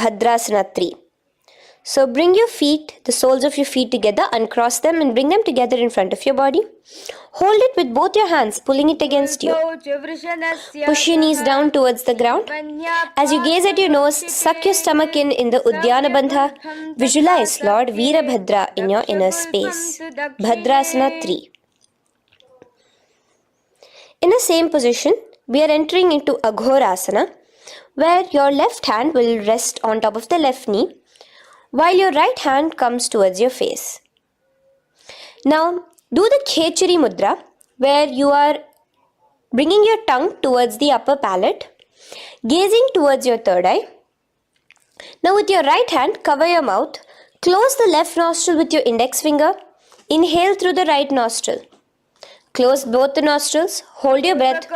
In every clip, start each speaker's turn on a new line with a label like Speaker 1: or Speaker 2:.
Speaker 1: Bhadrasana 3. So bring your feet, the soles of your feet together, uncross them and bring them together in front of your body. Hold it with both your hands, pulling it against you. Push your knees down towards the ground. As you gaze at your nose, suck your stomach in the Udyana Bandha. Visualize Lord Veerabhadra in your inner space. Bhadrasana 3. In the same position, we are entering into Aghorasana, where your left hand will rest on top of the left knee, while your right hand comes towards your face. Now, do the Khechari Mudra, where you are bringing your tongue towards the upper palate, gazing towards your third eye. Now, with your right hand, cover your mouth, close the left nostril with your index finger, inhale through the right nostril. Close both the nostrils, hold your breath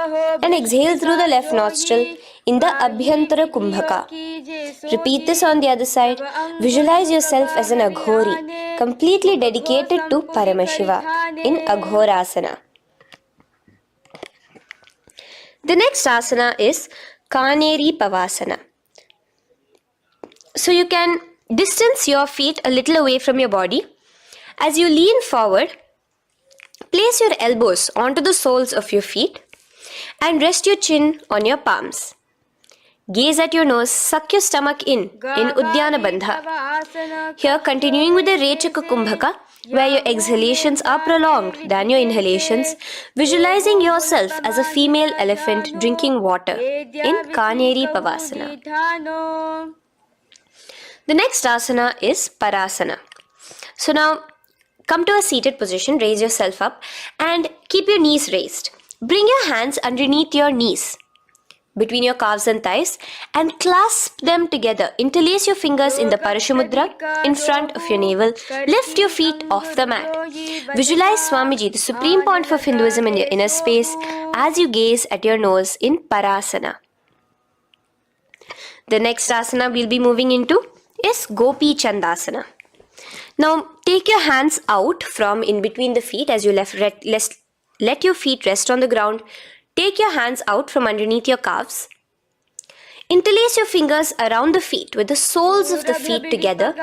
Speaker 1: and exhale through the left nostril in the Abhyantara Kumbhaka. Repeat this on the other side. Visualize yourself as an Aghori, completely dedicated to Paramashiva in Aghorasana. The next asana is Kaneri Pavasana. So you can distance your feet a little away from your body. As you lean forward, place your elbows onto the soles of your feet and rest your chin on your palms. Gaze at your nose, suck your stomach in Udyana Bandha. Here, continuing with the Rechaka Kumbhaka, where your exhalations are prolonged than your inhalations, visualizing yourself as a female elephant drinking water in Kaneri Pavasana. The next asana is Parasana. So now, come to a seated position, raise yourself up and keep your knees raised. Bring your hands underneath your knees, between your calves and thighs, and clasp them together. Interlace your fingers in the Parashamudra in front of your navel. Lift your feet off the mat. Visualize Swamiji, the Supreme Pontiff of Hinduism, in your inner space as you gaze at your nose in Parasana. The next asana we'll be moving into is Gopi Chandasana. Now, take your hands out from in between the feet as you let your feet rest on the ground. Take your hands out from underneath your calves. Interlace your fingers around the feet with the soles of the feet together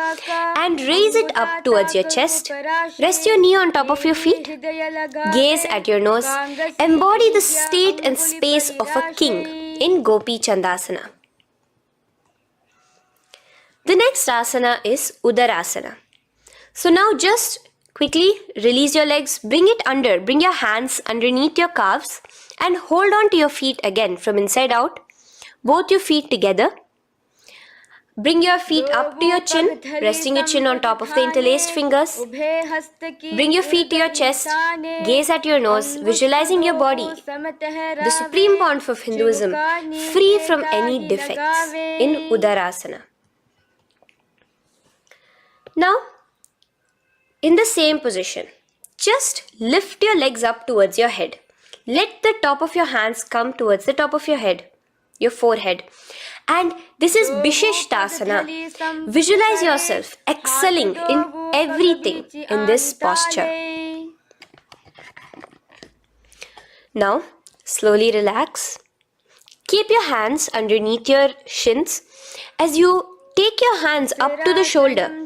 Speaker 1: and raise it up towards your chest. Rest your knee on top of your feet. Gaze at your nose. Embody the state and space of a king in Gopi Chandasana. The next asana is Udarasana. So now just quickly release your legs, bring your hands underneath your calves and hold on to your feet again from inside out, both your feet together. Bring your feet up to your chin, resting your chin on top of the interlaced fingers. Bring your feet to your chest, gaze at your nose, visualizing your body, the Supreme Pontiff of Hinduism, free from any defects in Udarasana. Now, in the same position, just lift your legs up towards your head. Let the top of your hands come towards the top of your head, your forehead. And this is Vishishtasana. Visualize yourself excelling in everything in this posture. Now, slowly relax. Keep your hands underneath your shins as you take your hands up to the shoulder,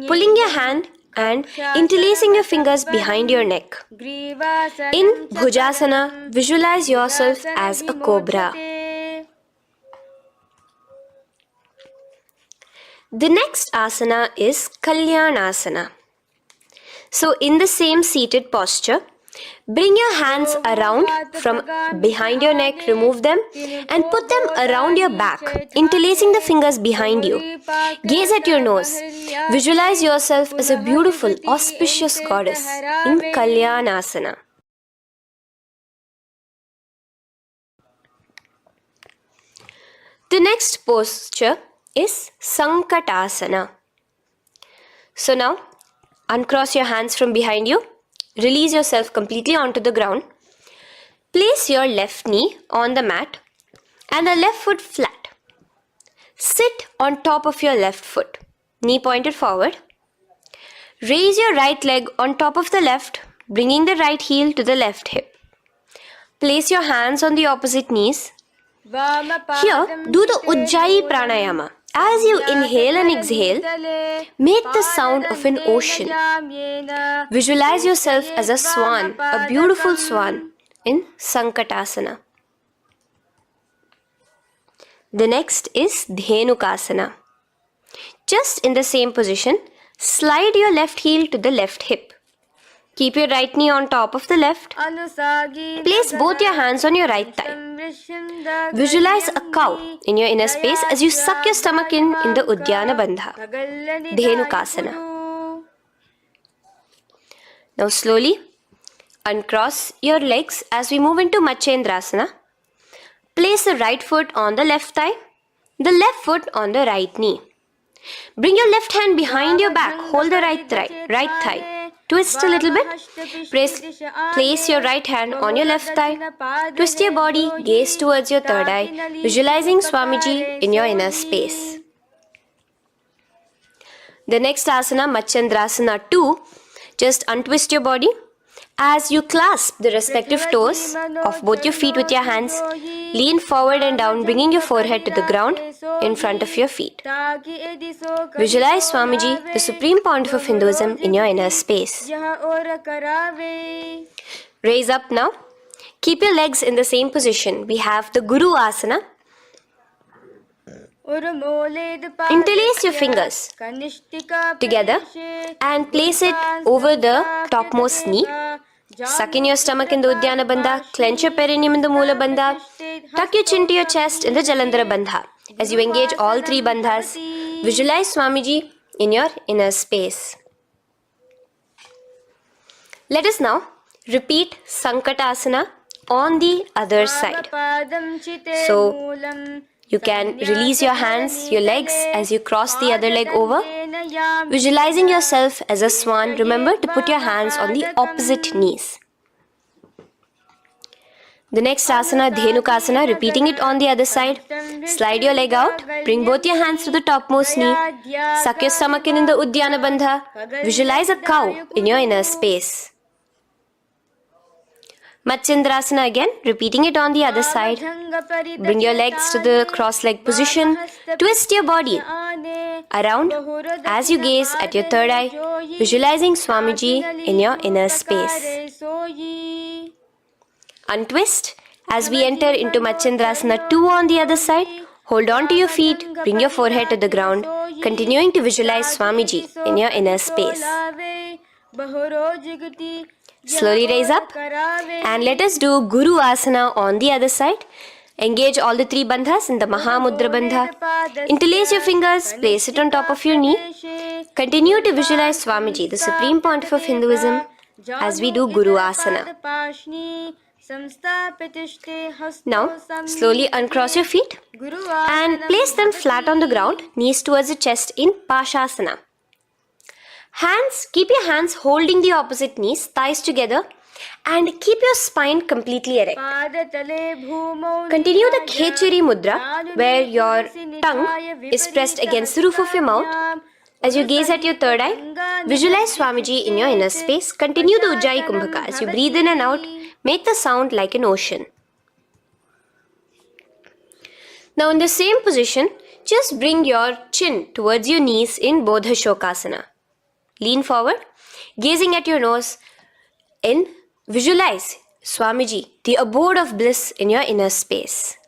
Speaker 1: pulling your hand and interlacing your fingers behind your neck. In Bhujasana, visualize yourself as a cobra. The next asana is Kalyanasana. So in the same seated posture, bring your hands around from behind your neck, remove them and put them around your back, interlacing the fingers behind you. Gaze at your nose. Visualize yourself as a beautiful, auspicious goddess in Kalyanasana. The next posture is Sankatasana. So now, uncross your hands from behind you. Release yourself completely onto the ground. Place your left knee on the mat and the left foot flat. Sit on top of your left foot, knee pointed forward. Raise your right leg on top of the left, bringing the right heel to the left hip. Place your hands on the opposite knees. Here, do the Ujjayi Pranayama As you inhale and exhale, make the sound of an ocean. Visualize yourself as a swan, a beautiful swan, in Sankatasana. The next is Dhenukasana. Just in the same position, slide your left heel to the left hip. Keep your right knee on top of the left. Place both your hands on your right thigh. Visualize a cow in your inner space as you suck your stomach in the Uddiyana Bandha, Dhenukasana. Now slowly uncross your legs as we move into Matsyendrasana. Place the right foot on the left thigh, the left foot on the right knee. Bring your left hand behind your back, hold the right thigh. Twist a little bit. Place your right hand on your left thigh. Twist your body, gaze towards your third eye, visualizing Swamiji in your inner space. The next asana, Matsyendrasana 2, just untwist your body. As you clasp the respective toes of both your feet with your hands, lean forward and down, bringing your forehead to the ground in front of your feet. Visualize Swamiji, the Supreme Pontiff of Hinduism, in your inner space. Raise up now. Keep your legs in the same position. We have the Guru Asana. Interlace your fingers together and place it over the topmost knee. Suck in your stomach in the Uddiyana Bandha, clench your perineum in the Moola Bandha, tuck your chin to your chest in the Jalandhara Bandha. As you engage all three bandhas, visualize Swamiji in your inner space. Let us now repeat Sankatasana on the other side. So, you can release your hands, your legs as you cross the other leg over. Visualizing yourself as a swan, remember to put your hands on the opposite knees. The next asana, Dhenukasana, repeating it on the other side. Slide your leg out, bring both your hands to the topmost knee. Suck your stomach in the Uddiyana Bandha. Visualize a cow in your inner space. Matsyendrasana again, repeating it on the other side. Bring your legs to the cross-leg position. Twist your body around as you gaze at your third eye, visualizing Swamiji in your inner space. Untwist as we enter into Matsyendrasana 2 on the other side. Hold on to your feet, bring your forehead to the ground, continuing to visualize Swamiji in your inner space. Slowly raise up and let us do Guru Asana on the other side. Engage all the three bandhas in the Mahamudra Bandha. Interlace your fingers, place it on top of your knee. Continue to visualize Swamiji, the Supreme Pontiff of Hinduism, as we do Guru Asana. Now, slowly uncross your feet and place them flat on the ground, knees towards the chest in Pashasana. Keep your hands holding the opposite knees, thighs together, and keep your spine completely erect. Continue the Khechari Mudra, where your tongue is pressed against the roof of your mouth. As you gaze at your third eye, visualize Swamiji in your inner space. Continue the Ujjayi Kumbhaka. As you breathe in and out, make the sound like an ocean. Now in the same position, just bring your chin towards your knees in Bodha Shokasana. Lean forward, gazing at your nose, and visualize Swamiji, the abode of bliss in your inner space.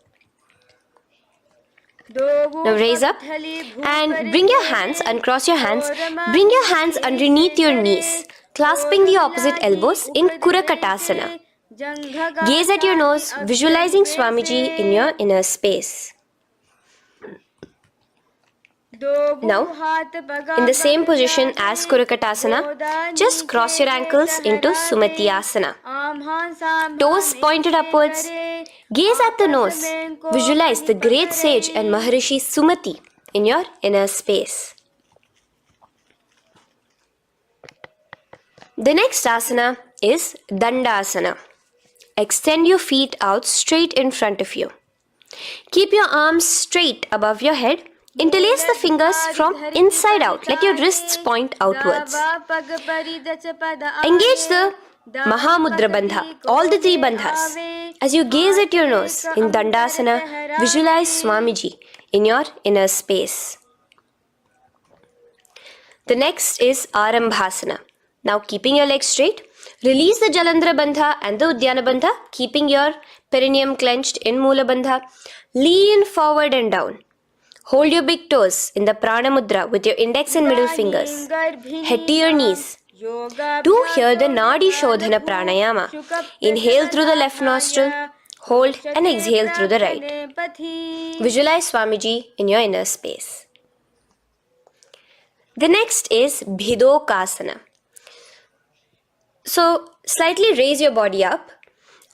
Speaker 1: Now raise up and bring your hands, uncross your hands, bring your hands underneath your knees, clasping the opposite elbows in Kurakatasana. Gaze at your nose, visualizing Swamiji in your inner space. Now, in the same position as Kurakatasana, just cross your ankles into Sumati Asana. Toes pointed upwards. Gaze at the nose. Visualize the great sage and Maharishi Sumati in your inner space. The next asana is Dandasana. Extend your feet out straight in front of you. Keep your arms straight above your head. Interlace the fingers from inside out. Let your wrists point outwards. Engage the Mahamudra Bandha, all the three bandhas. As you gaze at your nose in Dandasana, visualize Swamiji in your inner space. The next is Arambhasana. Now keeping your legs straight, release the Jalandhara Bandha and the Udyana Bandha, keeping your perineum clenched in Mula Bandha. Lean forward and down. Hold your big toes in the Prana Mudra with your index and middle fingers. Head to your knees. Do here the Nadi Shodhana Pranayama. Inhale through the left nostril, hold and exhale through the right. Visualize Swamiji in your inner space. The next is Bhidokasana. So slightly raise your body up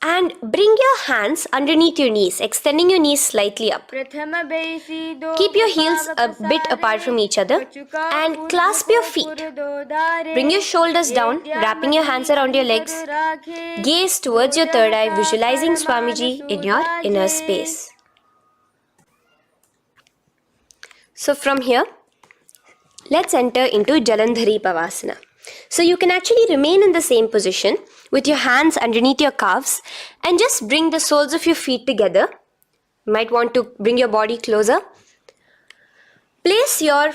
Speaker 1: and bring your hands underneath your knees, extending your knees slightly up. Keep your heels a bit apart from each other and clasp your feet. Bring your shoulders down, wrapping your hands around your legs. Gaze towards your third eye, visualizing Swamiji in your inner space. So from here, let's enter into Jalandhari Pavasana. So you can actually remain in the same position with your hands underneath your calves and just bring the soles of your feet together. You might want to bring your body closer. Place your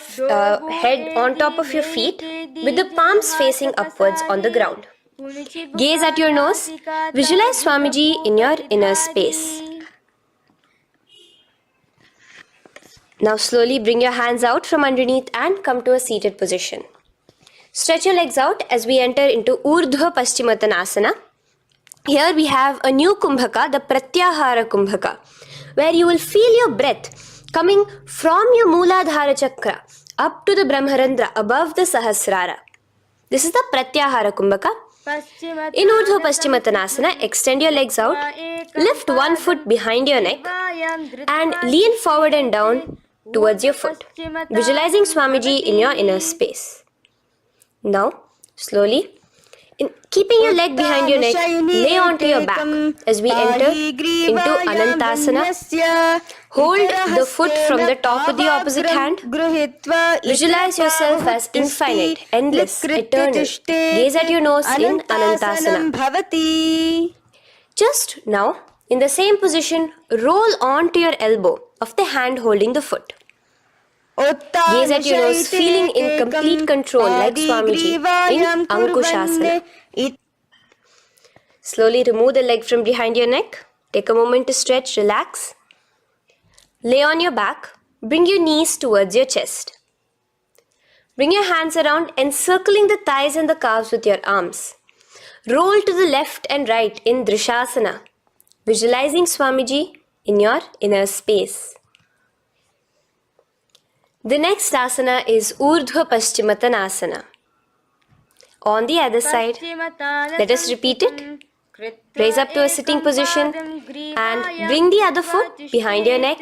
Speaker 1: head on top of your feet with the palms facing upwards on the ground. Gaze at your nose. Visualize Swamiji in your inner space. Now slowly bring your hands out from underneath and come to a seated position. Stretch your legs out as we enter into Urdhva Paschimottanasana. Here we have a new Kumbhaka, the Pratyahara Kumbhaka, where you will feel your breath coming from your Mooladhara Chakra up to the Brahmarandra above the Sahasrara. This is the Pratyahara Kumbhaka. In Urdhva Paschimottanasana, extend your legs out, lift one foot behind your neck and lean forward and down towards your foot, visualizing Swamiji in your inner space. Now, slowly, keeping your leg behind your neck, lay onto your back as we enter into Anantasana. Hold the foot from the top with the opposite hand. Visualize yourself as infinite, endless, eternal. Gaze at your nose in Anantasana. Just now, in the same position, roll onto your elbow of the hand holding the foot. Gaze at your nose, feeling in complete control like Swamiji in Ankushasana. Slowly remove the leg from behind your neck. Take a moment to stretch, relax. Lay on your back. Bring your knees towards your chest. Bring your hands around, encircling the thighs and the calves with your arms. Roll to the left and right in Drishasana, visualizing Swamiji in your inner space. The next asana is Urdhva Paschimottanasana. On the other side, let us repeat it. Raise up to a sitting position and bring the other foot behind your neck.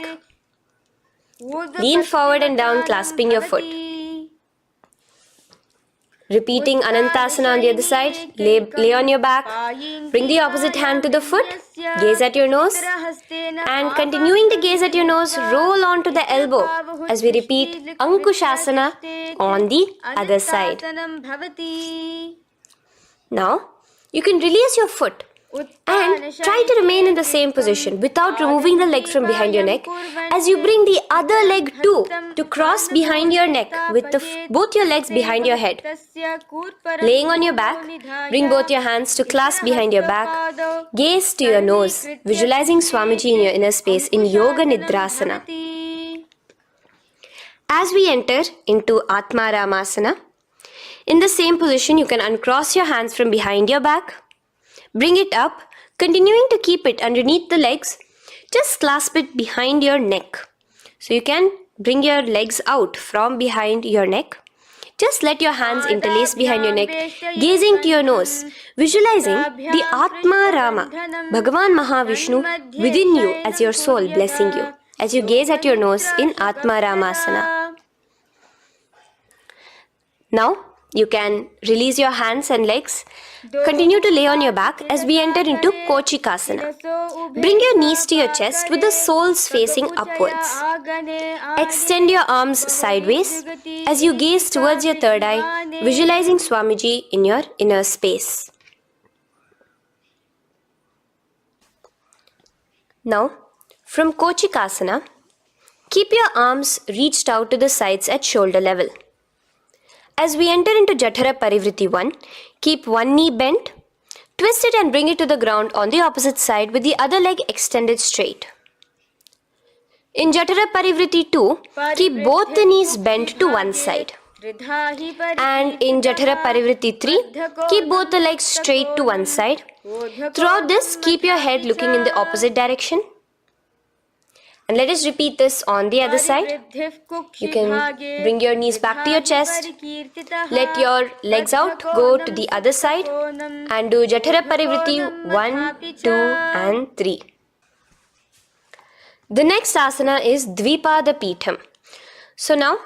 Speaker 1: Lean forward and down, clasping your foot. Repeating Anantasana on the other side, lay on your back, bring the opposite hand to the foot, gaze at your nose, and continuing to gaze at your nose, roll onto the elbow as we repeat Ankushasana on the other side. Now, you can release your foot and try to remain in the same position without removing the leg from behind your neck as you bring the other leg too to cross behind your neck with both your legs behind your head. Laying on your back, bring both your hands to clasp behind your back. Gaze to your nose, visualizing Swamiji in your inner space in Yoga Nidrasana. As we enter into Atmaramasana, in the same position you can uncross your hands from behind your back. Bring it up, continuing to keep it underneath the legs. Just clasp it behind your neck. So you can bring your legs out from behind your neck. Just let your hands interlace behind your neck, gazing to your nose, visualizing the Atma Rama, Bhagavan Mahavishnu within you as your soul blessing you, as you gaze at your nose in Atma Ramasana. Now, you can release your hands and legs. Continue to lay on your back as we enter into Kochikasana. Bring your knees to your chest with the soles facing upwards. Extend your arms sideways as you gaze towards your third eye, visualizing Swamiji in your inner space. Now, from Kochikasana, Keep your arms reached out to the sides at shoulder level. As we enter into Jఠra Parivriti 1, keep one knee bent, twist it and bring it to the ground on the opposite side with the other leg extended straight. In Jఠra Parivriti 2, keep both the knees bent to one side. And in Jఠra Parivriti 3, keep both the legs straight to one side. Throughout this, keep your head looking in the opposite direction. And let us repeat this on the other side. You can bring your knees back to your chest. Let your legs out, go to the other side and do Jఠara Parivriti 1, 2 and 3. The next asana is Dvipada Pitham. So now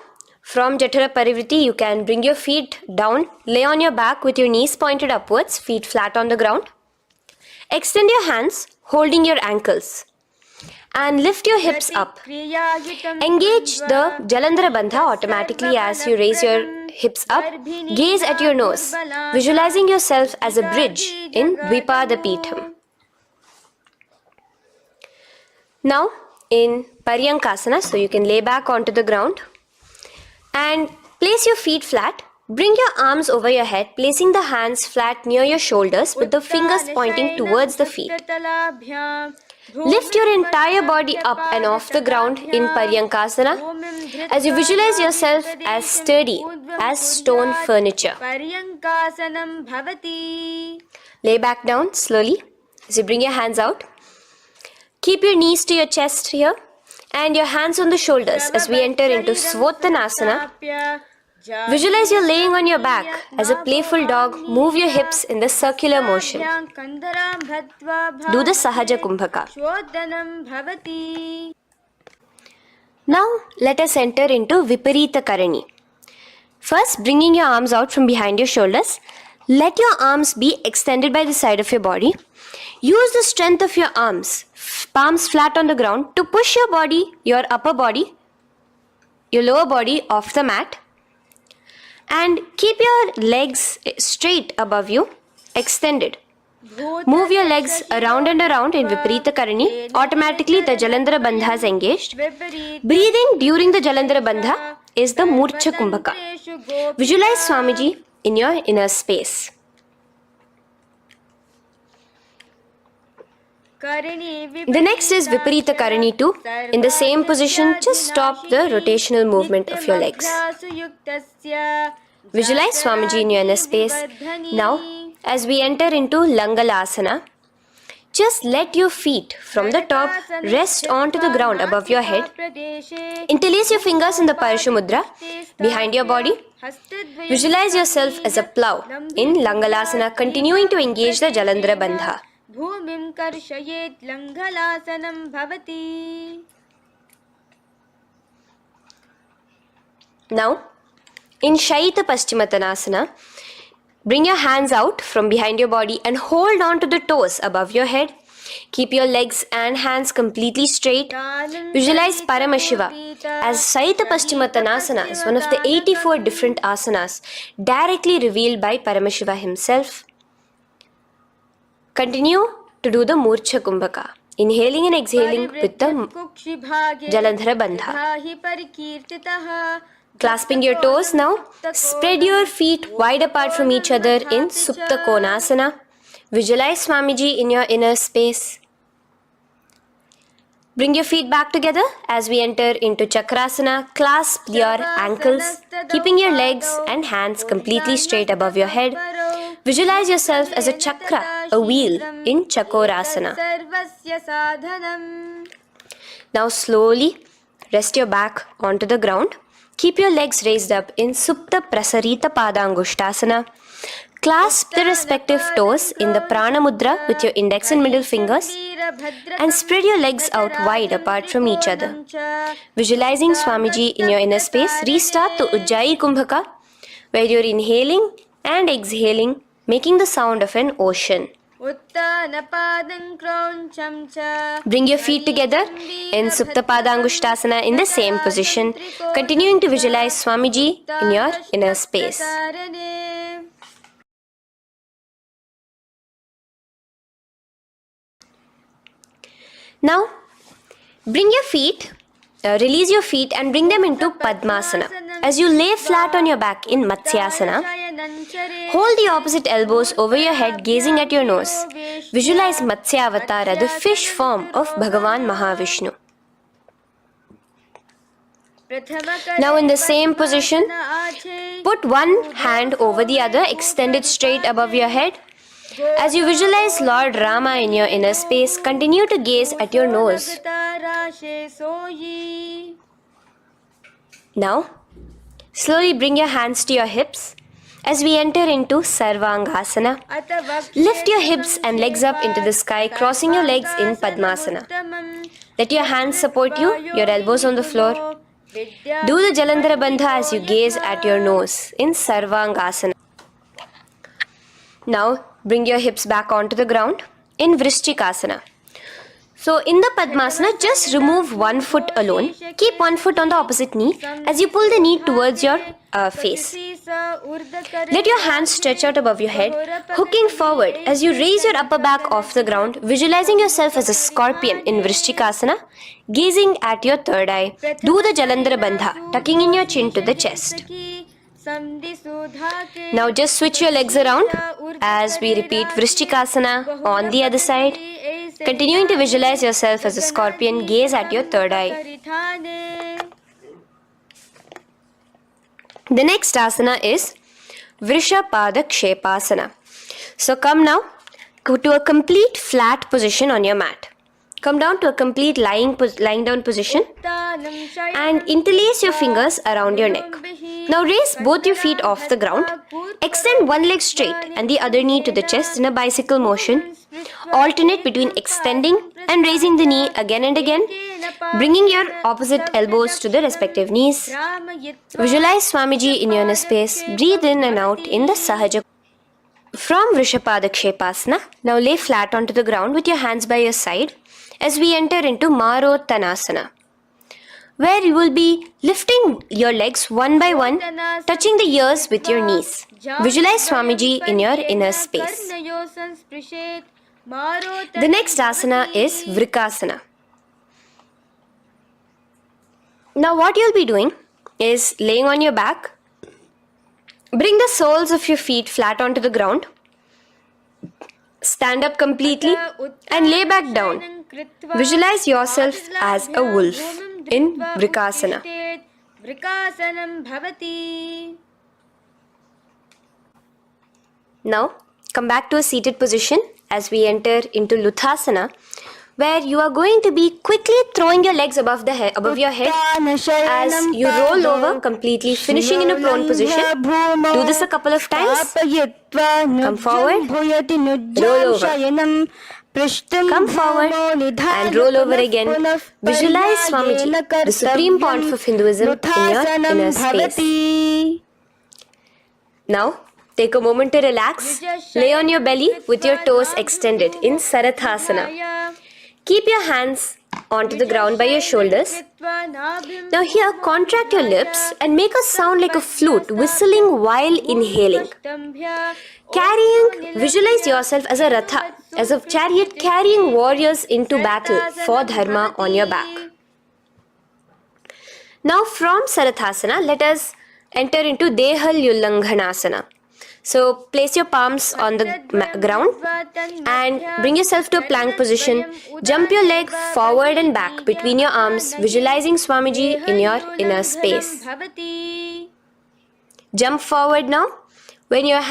Speaker 1: from Jఠara Parivriti you can bring your feet down, lay on your back with your knees pointed upwards, feet flat on the ground. Extend your hands holding your ankles and lift your hips up. Engage the Jalandhara Bandha automatically as you raise your hips up. Gaze at your nose, visualizing yourself as a bridge in Dvipada Pitham. Now in Paryankasana, so you can lay back onto the ground and place your feet flat. Bring your arms over your head, placing the hands flat near your shoulders with the fingers pointing towards the feet. Lift your entire body up and off the ground in Paryankasana as you visualize yourself as sturdy as stone furniture. Lay back down slowly as you bring your hands out. Keep your knees to your chest here and your hands on the shoulders as we enter into Svottanasana. Visualize you're laying on your back as a playful dog. Move your hips in the circular motion. Do the Sahaja Kumbhaka. Now let us enter into Viparita Karani. First, bringing your arms out from behind your shoulders. Let your arms be extended by the side of your body. Use the strength of your arms, palms flat on the ground, to push your body, your upper body, your lower body off the mat. And keep your legs straight above you, extended. Move your legs around and around in Viparita Karani. Automatically the Jalandhara Bandha is engaged. Breathing during the Jalandhara Bandha is the Murcha Kumbhaka. Visualize Swamiji in your inner space. The next is Viparita Karani 2. In the same position, just stop the rotational movement of your legs. Visualize Swamiji in your inner space. Now, as we enter into Langalasana, just let your feet from the top rest onto the ground above your head. Interlace your fingers in the Parashu Mudra behind your body. Visualize yourself as a plow in Langalasana, continuing to engage the Jalandhara Bandha. Bhumim karshayet Langalasanam bhavati. Now, in Shaita Paschimottanasana, bring your hands out from behind your body and hold on to the toes above your head. Keep your legs and hands completely straight. Visualize Paramashiva as Shaita Paschimottanasana is one of the 84 different asanas directly revealed by Paramashiva himself. Continue to do the Murcha Kumbhaka, inhaling and exhaling with the Jalandhara Bandha. Clasping your toes now, spread your feet wide apart from each other in Supta Konasana. Visualize Swamiji in your inner space. Bring your feet back together as we enter into Chakrasana. Clasp your ankles, keeping your legs and hands completely straight above your head. Visualize yourself as a chakra, a wheel in Chakorasana. Now slowly rest your back onto the ground. Keep your legs raised up in Supta Prasarita Padangushtasana. Clasp the respective toes in the Prana Mudra with your index and middle fingers and spread your legs out wide apart from each other. Visualizing Swamiji in your inner space, restart the Ujjayi Kumbhaka where you're inhaling and exhaling, making the sound of an ocean. Bring your feet together in Supta Padangushtasana in the same position, continuing to visualize Swamiji in your inner space. Now, bring your feet release your feet and bring them into Padmasana. As you lay flat on your back in Matsyasana, hold the opposite elbows over your head, gazing at your nose. Visualize Matsya Avatara, the fish form of Bhagavan Mahavishnu. Now in the same position, put one hand over the other, extend it straight above your head. As you visualize Lord Rama in your inner space, continue to gaze at your nose. Now, slowly bring your hands to your hips as we enter into Sarvangasana. Lift your hips and legs up into the sky, crossing your legs in Padmasana. Let your hands support you, your elbows on the floor. Do the Jalandhara Bandha as you gaze at your nose in Sarvangasana. Now, bring your hips back onto the ground in Vrishchikasana. So, in the Padmasana, just remove one foot alone. Keep one foot on the opposite knee as you pull the knee towards your face. Let your hands stretch out above your head, hooking forward as you raise your upper back off the ground, visualizing yourself as a scorpion in Vrishchikasana, gazing at your third eye. Do the Jalandhara Bandha, tucking in your chin to the chest. Now just switch your legs around as we repeat Vrishchikasana on the other side. Continuing to visualize yourself as a scorpion, gaze at your third eye. The next asana is Vrishapada Kshepasana. So come now to a complete flat position on your mat. Come down to a complete lying down position and interlace your fingers around your neck. Now raise both your feet off the ground. Extend one leg straight and the other knee to the chest in a bicycle motion. Alternate between extending and raising the knee again and again, bringing your opposite elbows to the respective knees. Visualize Swamiji in your inner space. Breathe in and out in the Sahaja. From Vrishapada Kshepasana, now lay flat onto the ground with your hands by your side as we enter into Marottanasana, where you will be lifting your legs one by one, touching the ears with your knees. Visualize Swamiji in your inner space. The next asana is Vrikasana. Now what you'll be doing is laying on your back. Bring the soles of your feet flat onto the ground. Stand up completely and lay back down. Visualize yourself as a wolf in Vrikasana. Now come back to a seated position as we enter into Luthasana, where you are going to be quickly throwing your legs above your head as you roll over completely, finishing in a prone position. Do this a couple of times. Come forward, roll over. Come forward and roll over again. Visualize Swamiji, the Supreme Pontiff of Hinduism, in your inner space. Now, take a moment to relax. Lay on your belly with your toes extended in Sarathasana. Keep your hands onto the ground by your shoulders. Now here, contract your lips and make a sound like a flute, whistling while inhaling. Visualize yourself as a ratha, as a chariot carrying warriors into battle for dharma on your back. Now from Sarathasana, let us enter into Dehal Ullanghanasana. So place your palms on the ground and bring yourself to a plank position. Jump your leg forward and back between your arms, visualizing Swamiji in your inner space. Jump forward now. When your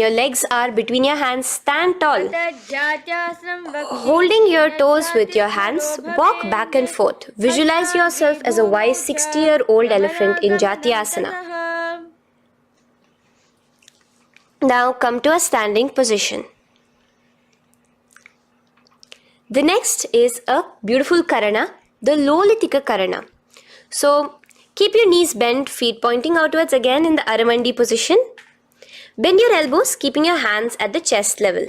Speaker 1: legs are between your hands, stand tall. Holding your toes with your hands, walk back and forth. Visualize yourself as a wise 60-year-old elephant in Jatyasana. Now come to a standing position. The next is a beautiful Karana, the Lolitika Karana. So keep your knees bent, feet pointing outwards again in the Aramandi position. Bend your elbows, keeping your hands at the chest level.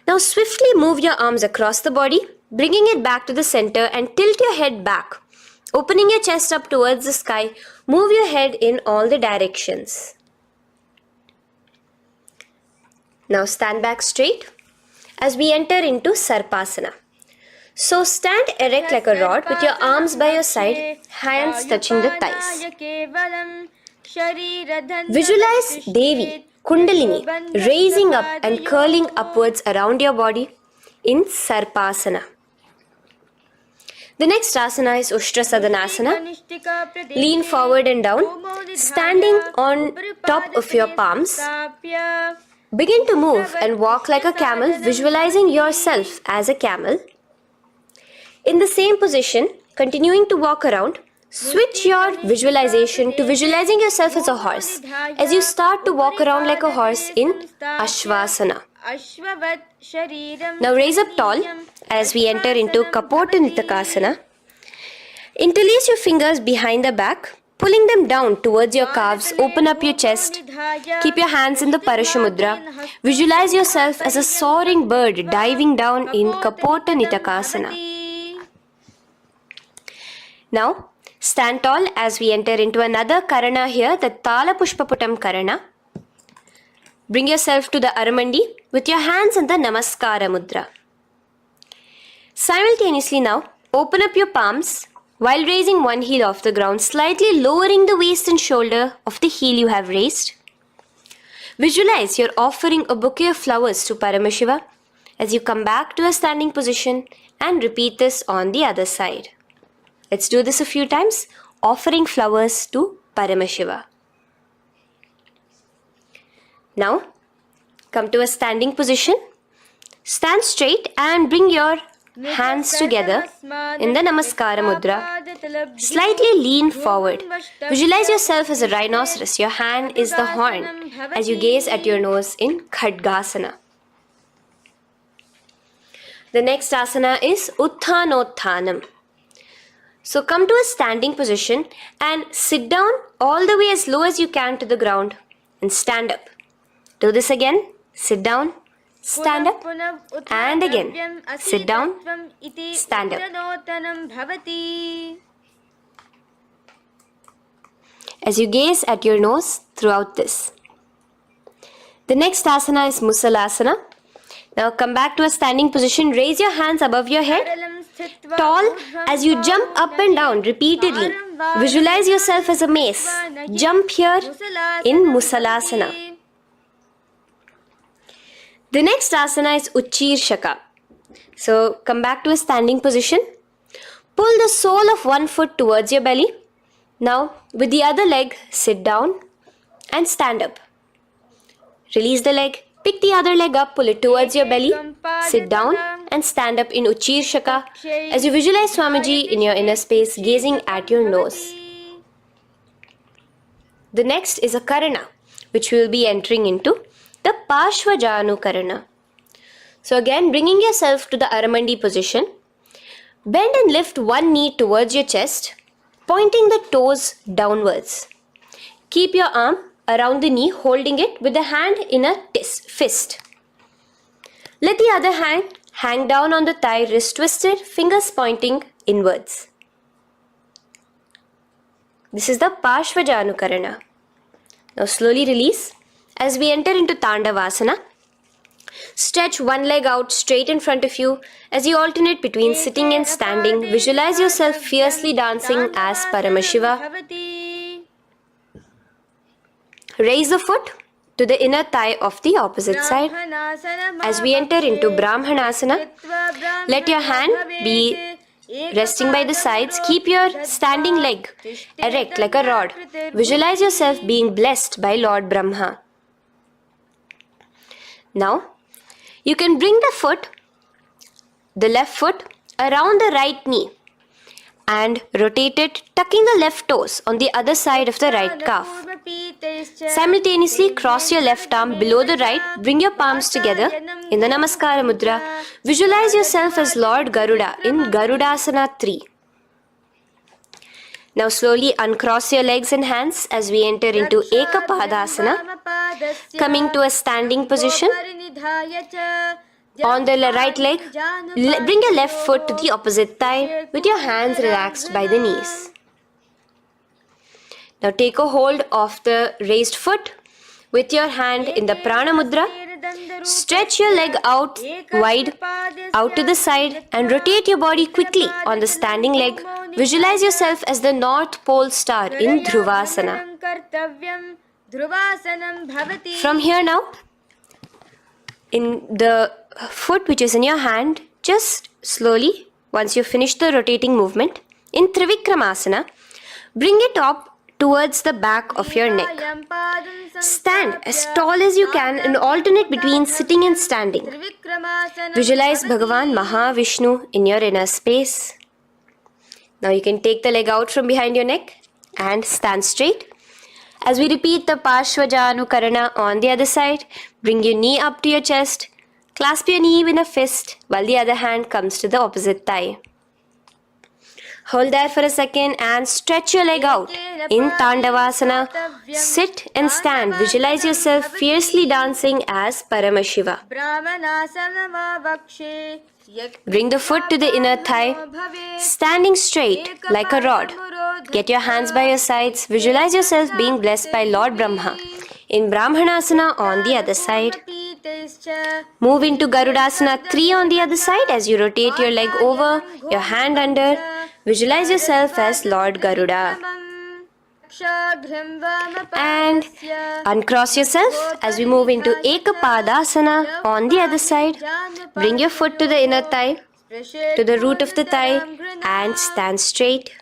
Speaker 1: Now swiftly move your arms across the body, bringing it back to the center and tilt your head back. Opening your chest up towards the sky, move your head in all the directions. Now stand back straight as we enter into Sarpasana. So stand erect like a rod with your arms by your side, hands touching the thighs. Visualize Devi, Kundalini, raising up and curling upwards around your body in Sarpasana. The next asana is Ushtrasadanasana. Lean forward and down, standing on top of your palms. Begin to move and walk like a camel, visualizing yourself as a camel. In the same position, continuing to walk around, switch your visualization to visualizing yourself as a horse as you start to walk around like a horse in Ashvasana. Now raise up tall as we enter into Kapotanitakasana. Interlace your fingers behind the back, pulling them down towards your calves. Open up your chest. Keep your hands in the Parashamudra. Visualize yourself as a soaring bird diving down in Kapotanitakasana. Now, stand tall as we enter into another Karana here, the Tala Pushpaputam Karana. Bring yourself to the Aramandi with your hands in the Namaskara Mudra. Simultaneously now, open up your palms while raising one heel off the ground, slightly lowering the waist and shoulder of the heel you have raised. Visualize you're offering a bouquet of flowers to Paramashiva as you come back to a standing position and repeat this on the other side. Let's do this a few times, offering flowers to Paramashiva. Now, come to a standing position. Stand straight and bring your hands together in the Namaskara Mudra. Slightly lean forward. Visualize yourself as a rhinoceros. Your hand is the horn as you gaze at your nose in Khadgasana. The next asana is Uttanottanam. So come to a standing position and sit down all the way as low as you can to the ground and stand up. Do this again. Sit down, stand up, and again. Sit down, stand up. As you gaze at your nose throughout this. The next asana is Musalasana. Now come back to a standing position. Raise your hands above your head. Tall as you jump up and down repeatedly. Visualize yourself as a mace. Jump here in Musalasana. The next asana is Uchirshaka. So come back to a standing position. Pull the sole of one foot towards your belly. Now with the other leg, sit down and stand up. Release the leg. Pick the other leg up, pull it towards your belly, sit down and stand up in Uchirshaka as you visualize Swamiji in your inner space gazing at your nose. The next is a Karana which we will be entering into, the Pashvajanu Karana. So again, bringing yourself to the Aramandi position, bend and lift one knee towards your chest, pointing the toes downwards. Keep your arm around the knee, holding it with the hand in a fist. Let the other hand hang down on the thigh, wrist twisted, fingers pointing inwards. This is the Pashvajanu Karana. Now slowly release as we enter into Tandavasana. Stretch one leg out straight in front of you as you alternate between sitting and standing. Visualize yourself fiercely dancing as Paramashiva. Raise the foot to the inner thigh of the opposite side. As we enter into Brahmanasana, let your hand be resting by the sides. Keep your standing leg erect like a rod. Visualize yourself being blessed by Lord Brahma. Now, you can bring the left foot around the right knee and rotate it, tucking the left toes on the other side of the right calf. Simultaneously cross your left arm below the right, bring your palms together in the Namaskara Mudra. Visualize yourself as Lord Garuda in Garudasana 3. Now slowly uncross your legs and hands as we enter into Ekapadasana, coming to a standing position. On the right leg, bring your left foot to the opposite thigh with your hands relaxed by the knees. Now take a hold of the raised foot with your hand in the Prana Mudra. Stretch your leg out wide, out to the side, and rotate your body quickly on the standing leg. Visualize yourself as the North Pole star in Dhruvasana. From here now, in the foot which is in your hand, just slowly, once you finish the rotating movement, in Trivikramasana, bring it up towards the back of your neck. Stand as tall as you can and alternate between sitting and standing. Visualize Bhagavan Mahavishnu in your inner space. Now you can take the leg out from behind your neck and stand straight. As we repeat the Parshvajanukarana on the other side, bring your knee up to your chest, clasp your knee in a fist while the other hand comes to the opposite thigh. Hold there for a second and stretch your leg out. In Tandavasana, sit and stand. Visualize yourself fiercely dancing as Paramashiva. Bring the foot to the inner thigh, standing straight like a rod. Get your hands by your sides. Visualize yourself being blessed by Lord Brahma. In Brahmanasana on the other side. Move into Garudasana 3 on the other side as you rotate your leg over, your hand under. Visualize yourself as Lord Garuda. And uncross yourself as we move into Ekapadasana on the other side. Bring your foot to the inner thigh, to the root of the thigh, and stand straight.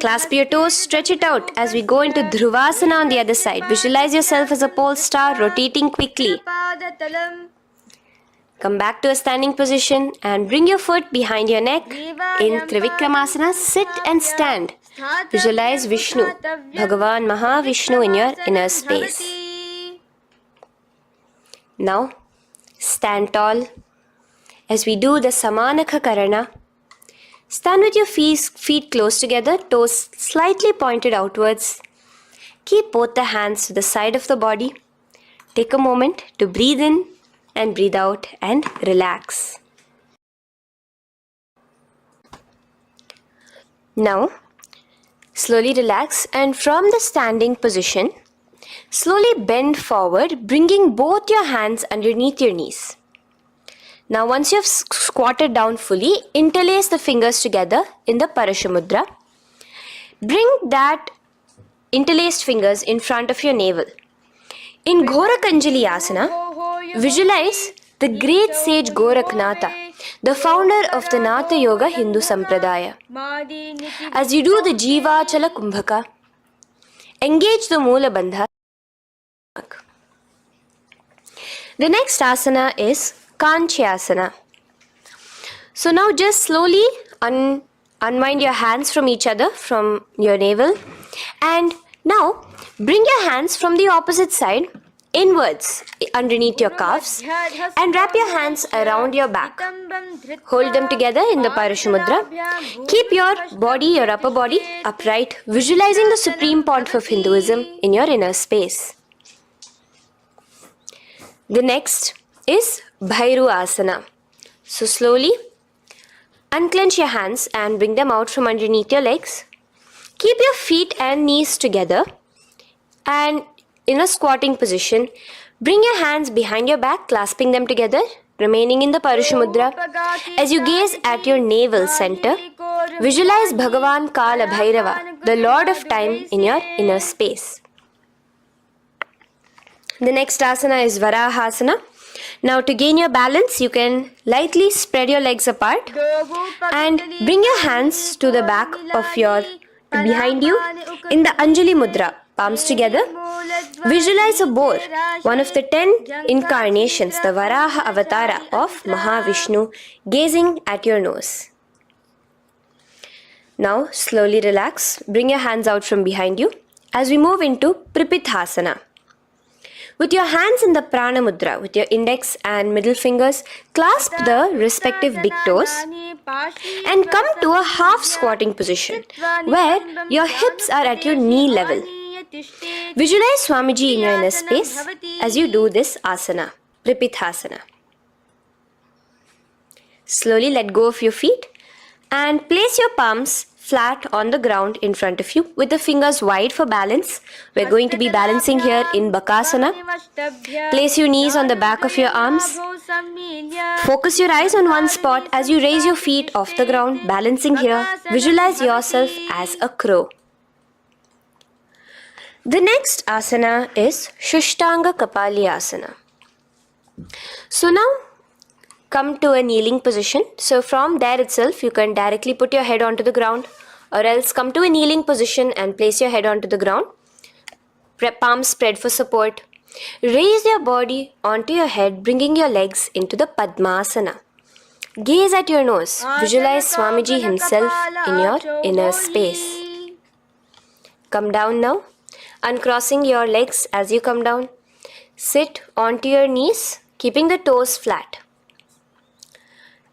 Speaker 1: Clasp your toes, stretch it out as we go into Dhruvasana on the other side. Visualize yourself as a pole star rotating quickly. Come back to a standing position and bring your foot behind your neck. In Trivikramasana, sit and stand. Visualize Vishnu, Bhagavan Mahavishnu in your inner space. Now, stand tall as we do the Samanakha Karana. Stand with your feet close together, toes slightly pointed outwards. Keep both the hands to the side of the body. Take a moment to breathe in and breathe out and relax. Now, slowly relax and from the standing position, slowly bend forward, bringing both your hands underneath your knees. Now once you have squatted down fully, interlace the fingers together in the Parashamudra. Bring that interlaced fingers in front of your navel. In Ghorakanjali Asana, visualize the great sage Goraknatha, the founder of the Natha Yoga Hindu Sampradaya. As you do the Jivachala Kumbhaka, engage the Moola Bandha. The next asana is Kanchyasana. So now just slowly unwind your hands from each other, from your navel, and now bring your hands from the opposite side inwards underneath your calves and wrap your hands around your back. Hold them together in the Parashamudra. Keep your body, your upper body, upright, visualizing the Supreme Pontiff of Hinduism in your inner space. The next is Bhairu Asana. So slowly unclench your hands and bring them out from underneath your legs. Keep your feet and knees together and in a squatting position, bring your hands behind your back, clasping them together, remaining in the Parashamudra. As you gaze at your navel center, visualize Bhagavan Kala Bhairava, the Lord of Time, in your inner space. The next asana is Varahasana. Now to gain your balance, you can lightly spread your legs apart and bring your hands to the back of your behind you in the Anjali Mudra, palms together. Visualize a boar, one of the 10 incarnations, the Varaha Avatara of Mahavishnu, gazing at your nose. Now slowly relax, bring your hands out from behind you as we move into Pripithasana. With your hands in the Prana Mudra, with your index and middle fingers, clasp the respective big toes and come to a half squatting position where your hips are at your knee level. Visualize Swamiji in your inner space as you do this asana, Pripithasana. Slowly let go of your feet and place your palms flat on the ground in front of you with the fingers wide for balance. We're going to be balancing here in Bakasana. Place your knees on the back of your arms. Focus your eyes on one spot as you raise your feet off the ground, balancing here. Visualize yourself as a crow. The next asana is Shushtanga Kapali Asana. So now come to a kneeling position. So from there itself you can directly put your head onto the ground, or else come to a kneeling position and place your head onto the ground. Palms spread for support. Raise your body onto your head, bringing your legs into the Padmasana. Gaze at your nose. Visualize Swamiji himself in your inner space. Come down now, uncrossing your legs as you come down. Sit onto your knees, keeping the toes flat.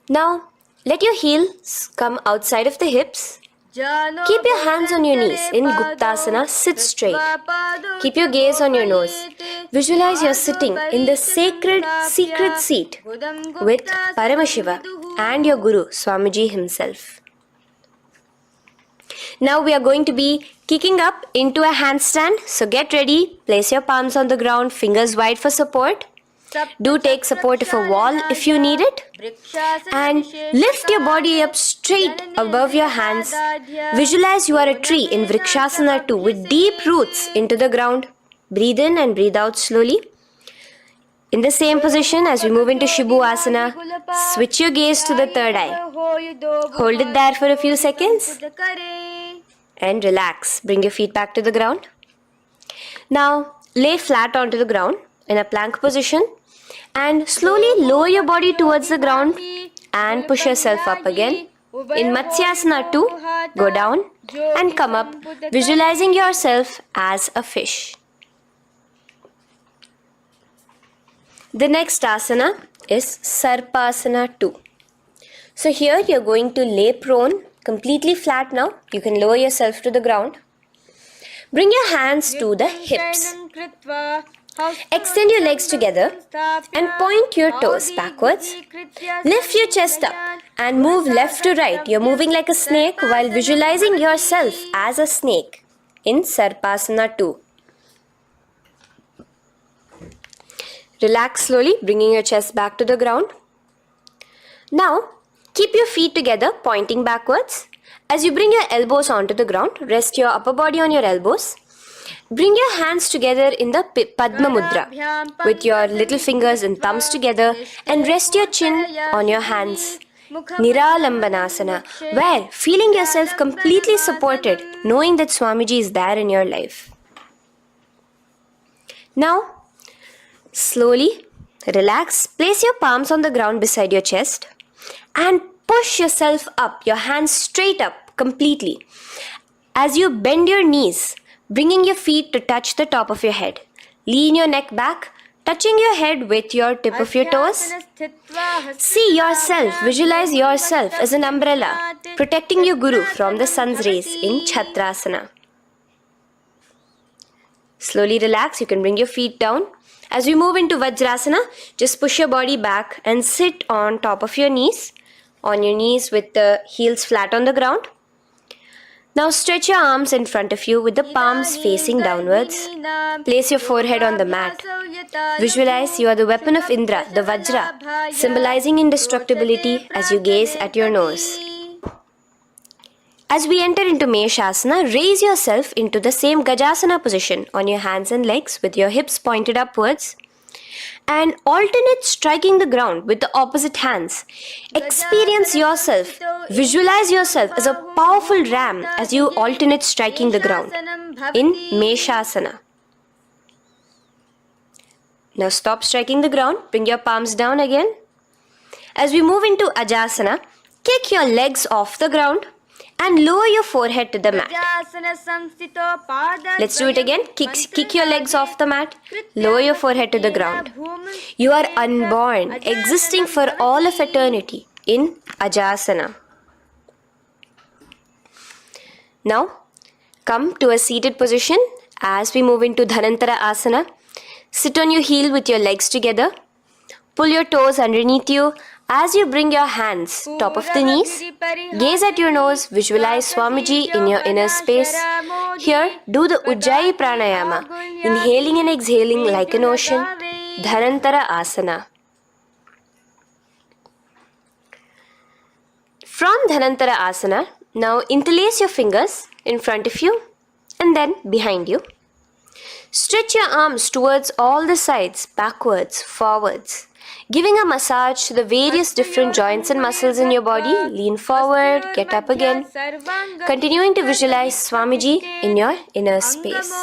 Speaker 1: Now, let your heels come outside of the hips. Keep your hands on your knees. In Guptasana, sit straight. Keep your gaze on your nose. Visualize you're sitting in the sacred secret seat with Paramashiva and your Guru, Swamiji himself. Now we are going to be kicking up into a handstand. So get ready. Place your palms on the ground, fingers wide for support. Do take support of a wall if you need it. And lift your body up straight above your hands. Visualize you are a tree in Vrikshasana 2 with deep roots into the ground. Breathe in and breathe out slowly. In the same position as we move into Shibhu Asana, switch your gaze to the third eye. Hold it there for a few seconds. And relax. Bring your feet back to the ground. Now lay flat onto the ground in a plank position. And slowly lower your body towards the ground and push yourself up again. In Matsyasana 2, go down and come up, visualizing yourself as a fish. The next asana is Sarpasana 2. So here you're going to lay prone, completely flat now. You can lower yourself to the ground. Bring your hands to the hips. Extend your legs together and point your toes backwards. Lift your chest up and move left to right. You're moving like a snake while visualizing yourself as a snake in Sarpasana 2. Relax slowly, bringing your chest back to the ground. Now, keep your feet together, pointing backwards. As you bring your elbows onto the ground, rest your upper body on your elbows. Bring your hands together in the Padma Mudra with your little fingers and thumbs together and rest your chin on your hands. Niralambanasana, where feeling yourself completely supported, knowing that Swamiji is there in your life. Now, slowly relax, place your palms on the ground beside your chest and push yourself up, your hands straight up completely. As you bend your knees, bringing your feet to touch the top of your head. Lean your neck back, touching your head with your tip of your toes. See yourself, visualize yourself as an umbrella, protecting your Guru from the sun's rays in Chhatrasana. Slowly relax, you can bring your feet down. As we move into Vajrasana, just push your body back and sit on top of your knees, with the heels flat on the ground. Now stretch your arms in front of you with the palms facing downwards. Place your forehead on the mat. Visualize you are the weapon of Indra, the Vajra, symbolizing indestructibility as you gaze at your nose. As we enter into Meshasana, raise yourself into the same Gajasana position on your hands and legs with your hips pointed upwards. And alternate striking the ground with the opposite hands. Experience yourself, visualize yourself as a powerful ram as you alternate striking the ground in Meshasana. Now stop striking the ground, bring your palms down again. As we move into Ajasana, kick your legs off the ground and lower your forehead to the mat. Let's do it again. Kick your legs off the mat. Lower your forehead to the ground. You are unborn, existing for all of eternity in Ajasana. Now, come to a seated position as we move into Dhanantara Asana. Sit on your heel with your legs together. Pull your toes underneath you. As you bring your hands top of the knees, gaze at your nose, visualize Swamiji in your inner space. Here, do the Ujjayi Pranayama, inhaling and exhaling like an ocean, Dhanantara Asana. From Dhanantara Asana, now interlace your fingers in front of you and then behind you. Stretch your arms towards all the sides, backwards, forwards, giving a massage to the various different joints and muscles in your body. Lean forward, get up again, continuing to visualize Swamiji in your inner space.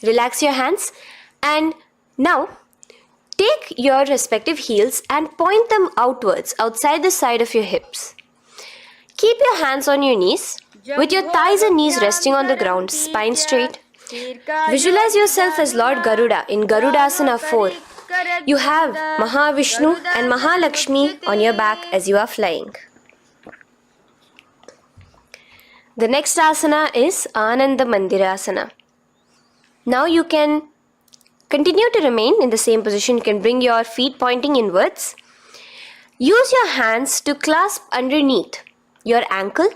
Speaker 1: Relax your hands and now take your respective heels and point them outwards, outside the side of your hips. Keep your hands on your knees, with your thighs and knees resting on the ground, spine straight. Visualize yourself as Lord Garuda in Garudasana 4. You have Mahavishnu and Mahalakshmi on your back as you are flying. The next asana is Ananda Mandirasana. Now you can continue to remain in the same position. You can bring your feet pointing inwards. Use your hands to clasp underneath your ankle.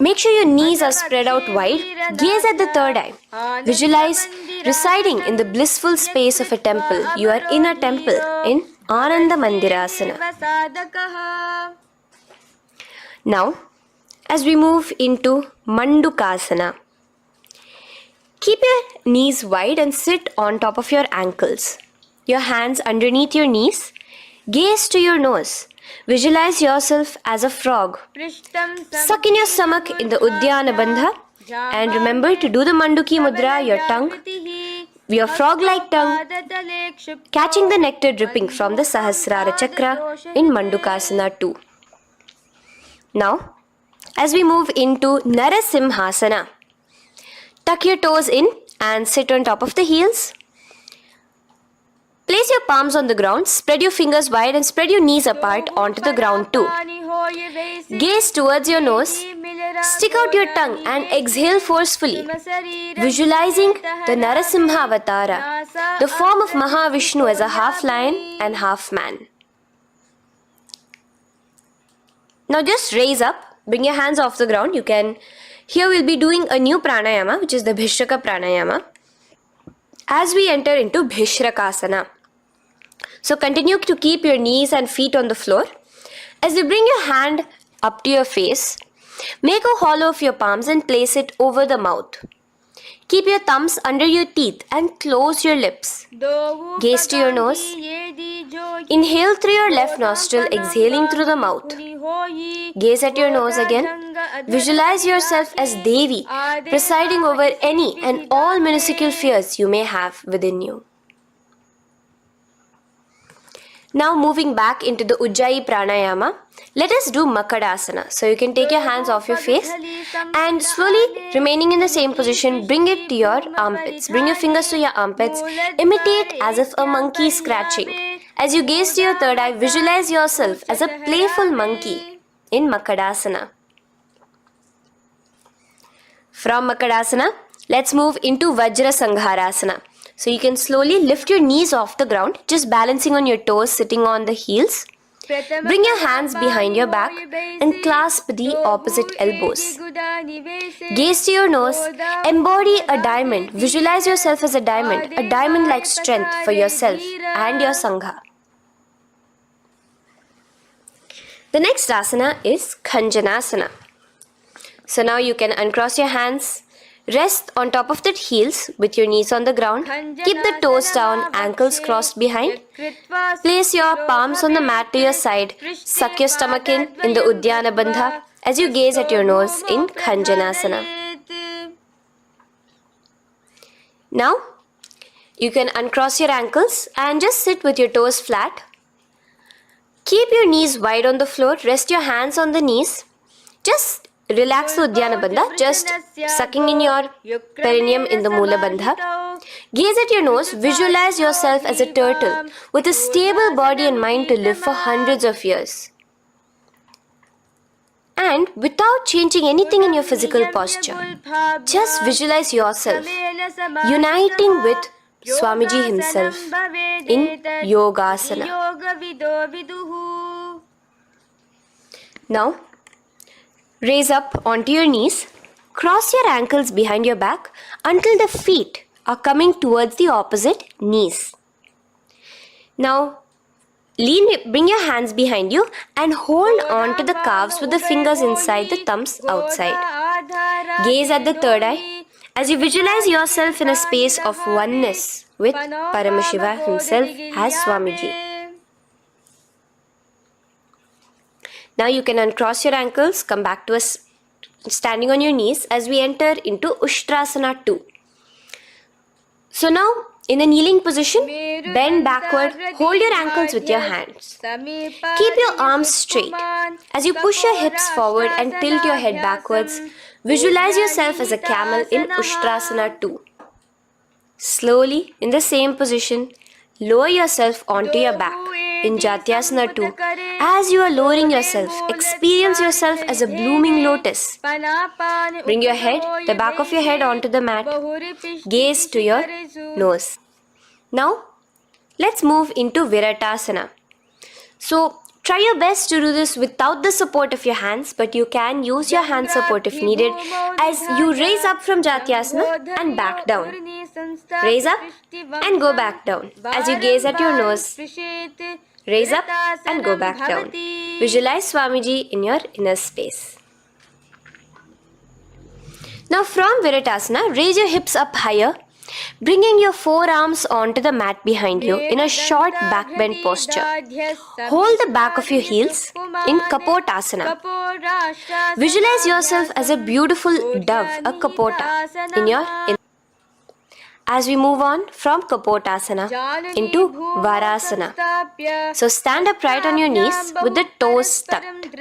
Speaker 1: Make sure your knees are spread out wide. Gaze at the third eye. Visualize residing in the blissful space of a temple. You are in a temple in Ananda Mandirasana. Now, as we move into Mandukasana, keep your knees wide and sit on top of your ankles. Your hands underneath your knees. Gaze to your nose. Visualize yourself as a frog. Suck in your stomach in the Udyana Bandha. And remember to do the Manduki Mudra, your tongue, your frog-like tongue, catching the nectar dripping from the Sahasrara Chakra in Mandukasana 2. Now, as we move into Narasimhasana, tuck your toes in and sit on top of the heels. Place your palms on the ground, spread your fingers wide and spread your knees apart onto the ground too. Gaze towards your nose, stick out your tongue and exhale forcefully, visualizing the Narasimha Avatara, the form of Mahavishnu as a half lion and half man. Now just raise up, bring your hands off the ground. Here we'll be doing a new pranayama, which is the Bhishraka pranayama, as we enter into Bhishrakasana. So continue to keep your knees and feet on the floor. As you bring your hand up to your face, make a hollow of your palms and place it over the mouth. Keep your thumbs under your teeth and close your lips. Gaze to your nose. Inhale through your left nostril, exhaling through the mouth. Gaze at your nose again. Visualize yourself as Devi, presiding over any and all minuscule fears you may have within you. Now moving back into the Ujjayi Pranayama, let us do Makadasana. So you can take your hands off your face and slowly remaining in the same position, bring it to your armpits. Bring your fingers to your armpits. Imitate as if a monkey is scratching. As you gaze to your third eye, visualize yourself as a playful monkey in Makadasana. From Makadasana, let's move into Vajra Sangharasana. So you can slowly lift your knees off the ground, just balancing on your toes, sitting on the heels. Bring your hands behind your back and clasp the opposite elbows. Gaze to your nose, embody a diamond. Visualize yourself as a diamond-like strength for yourself and your Sangha. The next asana is Khanjanasana. So now you can uncross your hands. Rest on top of the heels with your knees on the ground. Keep the toes down, ankles crossed behind. Place your palms on the mat to your side. Suck your stomach in the Udyana Bandha as you gaze at your nose in Khanjanasana. Now, you can uncross your ankles and just sit with your toes flat. Keep your knees wide on the floor. Rest your hands on the knees. Just relax the Udyana Bandha, just sucking in your perineum in the Mula Bandha. Gaze at your nose, visualize yourself as a turtle with a stable body and mind to live for hundreds of years. And without changing anything in your physical posture, just visualize yourself uniting with Swamiji himself in Yogasana. Now, raise up onto your knees, cross your ankles behind your back until the feet are coming towards the opposite knees. Now, bring your hands behind you and hold on to the calves with the fingers inside, the thumbs outside. Gaze at the third eye as you visualize yourself in a space of oneness with Paramashiva himself as Swamiji. Now you can uncross your ankles, come back to standing on your knees as we enter into Ushtrasana 2. So now, in a kneeling position, bend backward, hold your ankles with your hands. Keep your arms straight. As you push your hips forward and tilt your head backwards, visualize yourself as a camel in Ushtrasana 2. Slowly, in the same position, lower yourself onto your back in Jatyasana 2. As you are lowering yourself, experience yourself as a blooming lotus. Bring your head, the back of your head onto the mat. Gaze to your nose. Now, let's move into Viratasana. So, try your best to do this without the support of your hands, but you can use your hand support if needed as you raise up from Jatyasana and back down. Raise up and go back down as you gaze at your nose. Raise up and go back down. Visualize Swamiji in your inner space. Now from Viratasana, raise your hips up higher, bringing your forearms onto the mat behind you in a short back bend posture. Hold the back of your heels in Kapotasana. Visualize yourself as a beautiful dove, a Kapota, as we move on from Kapotasana into Varasana. So stand upright on your knees with the toes tucked.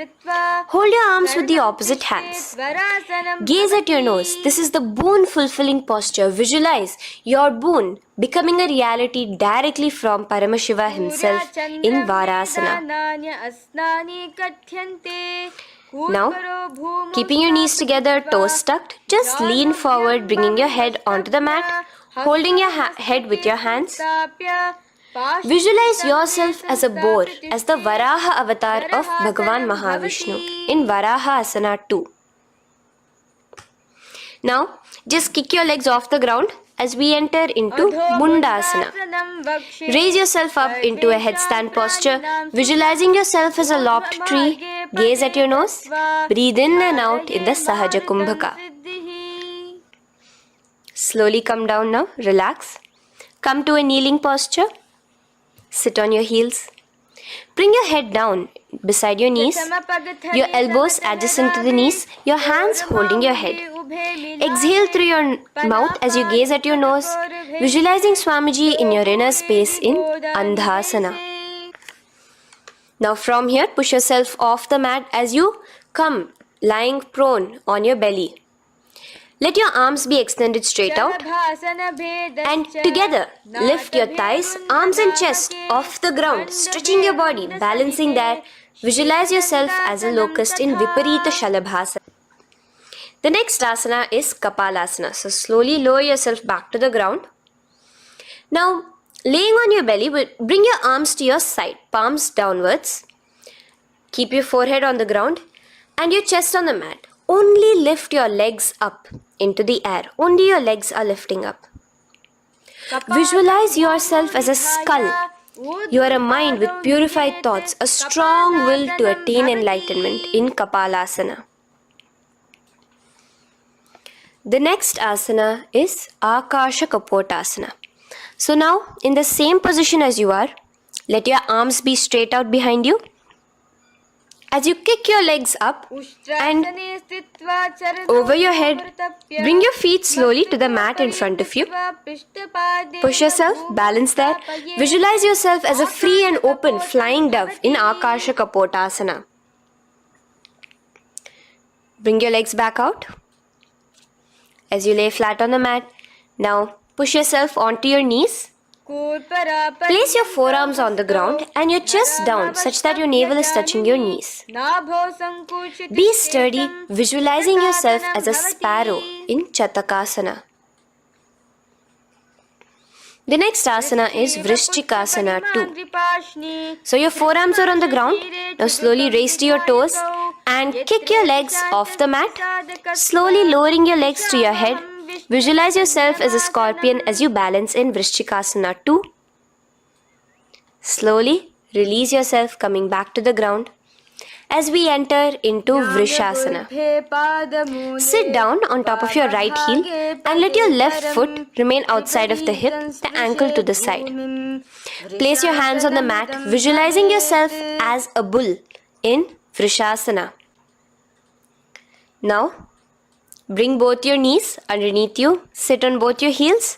Speaker 1: Hold your arms with the opposite hands. Gaze at your nose. This is the boon fulfilling posture. Visualize your boon becoming a reality directly from Paramashiva himself in Varasana. Now, keeping your knees together, toes tucked, just lean forward, bringing your head onto the mat, holding your head with your hands. Visualize yourself as a boar, as the Varaha avatar of Bhagavan Mahavishnu in Varaha Asana 2. Now, just kick your legs off the ground as we enter into Mundasana. Raise yourself up into a headstand posture, visualizing yourself as a lopped tree. Gaze at your nose. Breathe in and out in the Sahaja Kumbhaka. Slowly come down now. Relax. Come to a kneeling posture. Sit on your heels. Bring your head down beside your knees, your elbows adjacent to the knees, your hands holding your head. Exhale through your mouth as you gaze at your nose, visualizing Swamiji in your inner space in Andhasana. Now from here, push yourself off the mat as you come lying prone on your belly. Let your arms be extended straight out and together lift your thighs, arms and chest off the ground, stretching your body, balancing there. Visualize yourself as a locust in Viparita Shalabhasana. The next asana is Kapalasana. So slowly lower yourself back to the ground. Now laying on your belly, bring your arms to your side, palms downwards. Keep your forehead on the ground and your chest on the mat. Only lift your legs up into the air. Only your legs are lifting up. Visualize yourself as a skull. You are a mind with purified thoughts, a strong will to attain enlightenment in Kapalasana. The next asana is Akasha Kapotasana. So now, in the same position as you are, let your arms be straight out behind you. As you kick your legs up and over your head, bring your feet slowly to the mat in front of you. Push yourself, balance there. Visualize yourself as a free and open flying dove in Akasha Kapotasana. Bring your legs back out as you lay flat on the mat. Now push yourself onto your knees. Place your forearms on the ground and your chest down such that your navel is touching your knees. Be sturdy, visualizing yourself as a sparrow in Chatakasana. The next asana is Vrishchikasana 2. So your forearms are on the ground. Now slowly raise to your toes and kick your legs off the mat. Slowly lowering your legs to your head. Visualize yourself as a scorpion as you balance in Vrishchikasana 2. Slowly release yourself, coming back to the ground. As we enter into Vrishasana, sit down on top of your right heel and let your left foot remain outside of the hip, the ankle to the side. Place your hands on the mat, visualizing yourself as a bull in Vrishasana. Now, bring both your knees underneath you, sit on both your heels.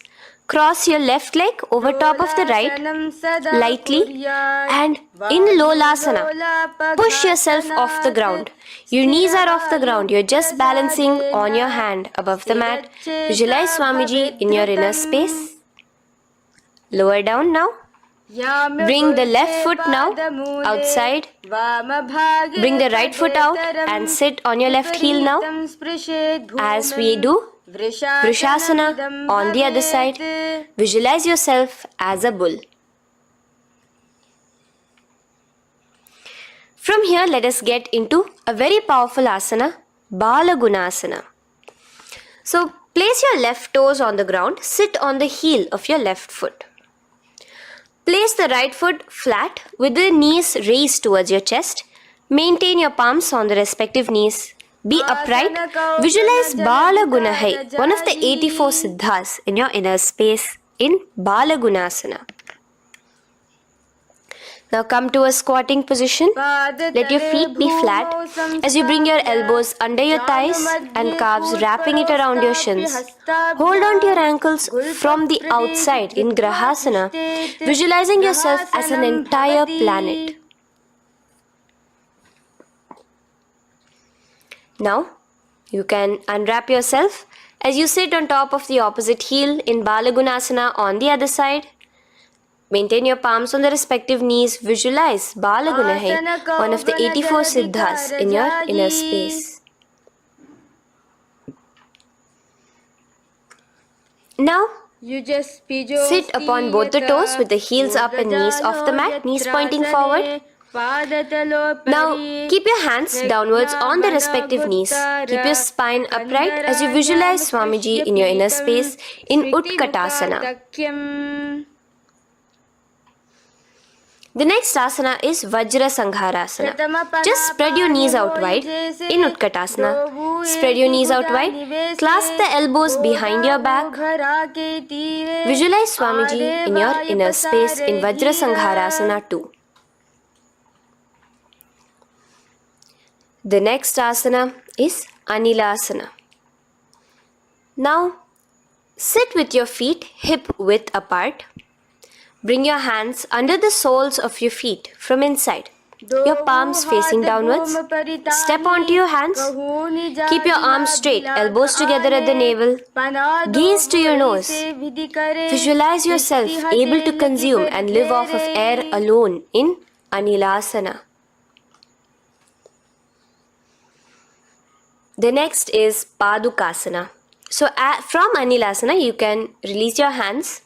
Speaker 1: Cross your left leg over top of the right lightly and in Lolasana, push yourself off the ground. Your knees are off the ground. You're just balancing on your hand above the mat. Visualize Swamiji in your inner space. Lower down now. Bring the left foot now outside. Bring the right foot out and sit on your left heel now. As we do Vrishasana on the other side, visualize yourself as a bull. From here, let us get into a very powerful asana, Balagunasana. So, place your left toes on the ground, sit on the heel of your left foot. Place the right foot flat with the knees raised towards your chest. Maintain your palms on the respective knees. Be upright. Visualize Balagunahai, one of the 84 siddhas in your inner space in Balagunasana. Now come to a squatting position. Let your feet be flat as you bring your elbows under your thighs and calves, wrapping it around your shins. Hold on to your ankles from the outside in Grahasana, visualizing yourself as an entire planet. Now, you can unwrap yourself as you sit on top of the opposite heel in Balagunasana on the other side. Maintain your palms on the respective knees. Visualize Balagunahai, one of the 84 siddhas in your inner space. Now, sit upon both the toes with the heels up and knees off the mat, knees pointing forward. Now, keep your hands downwards on the respective knees. Keep your spine upright as you visualize Swamiji in your inner space in Utkatasana. The next asana is Vajra Sangharasana. Just spread your knees out wide in Utkatasana. Spread your knees out wide. Clasp the elbows behind your back. Visualize Swamiji in your inner space in Vajra Sangharasana 2. The next asana is Anilasana. Now, sit with your feet hip width apart. Bring your hands under the soles of your feet from inside. Your palms facing downwards. Step onto your hands. Keep your arms straight, elbows together at the navel. Gaze to your nose. Visualize yourself able to consume and live off of air alone in Anilasana. The next is Padukasana. So from Anilasana, you can release your hands.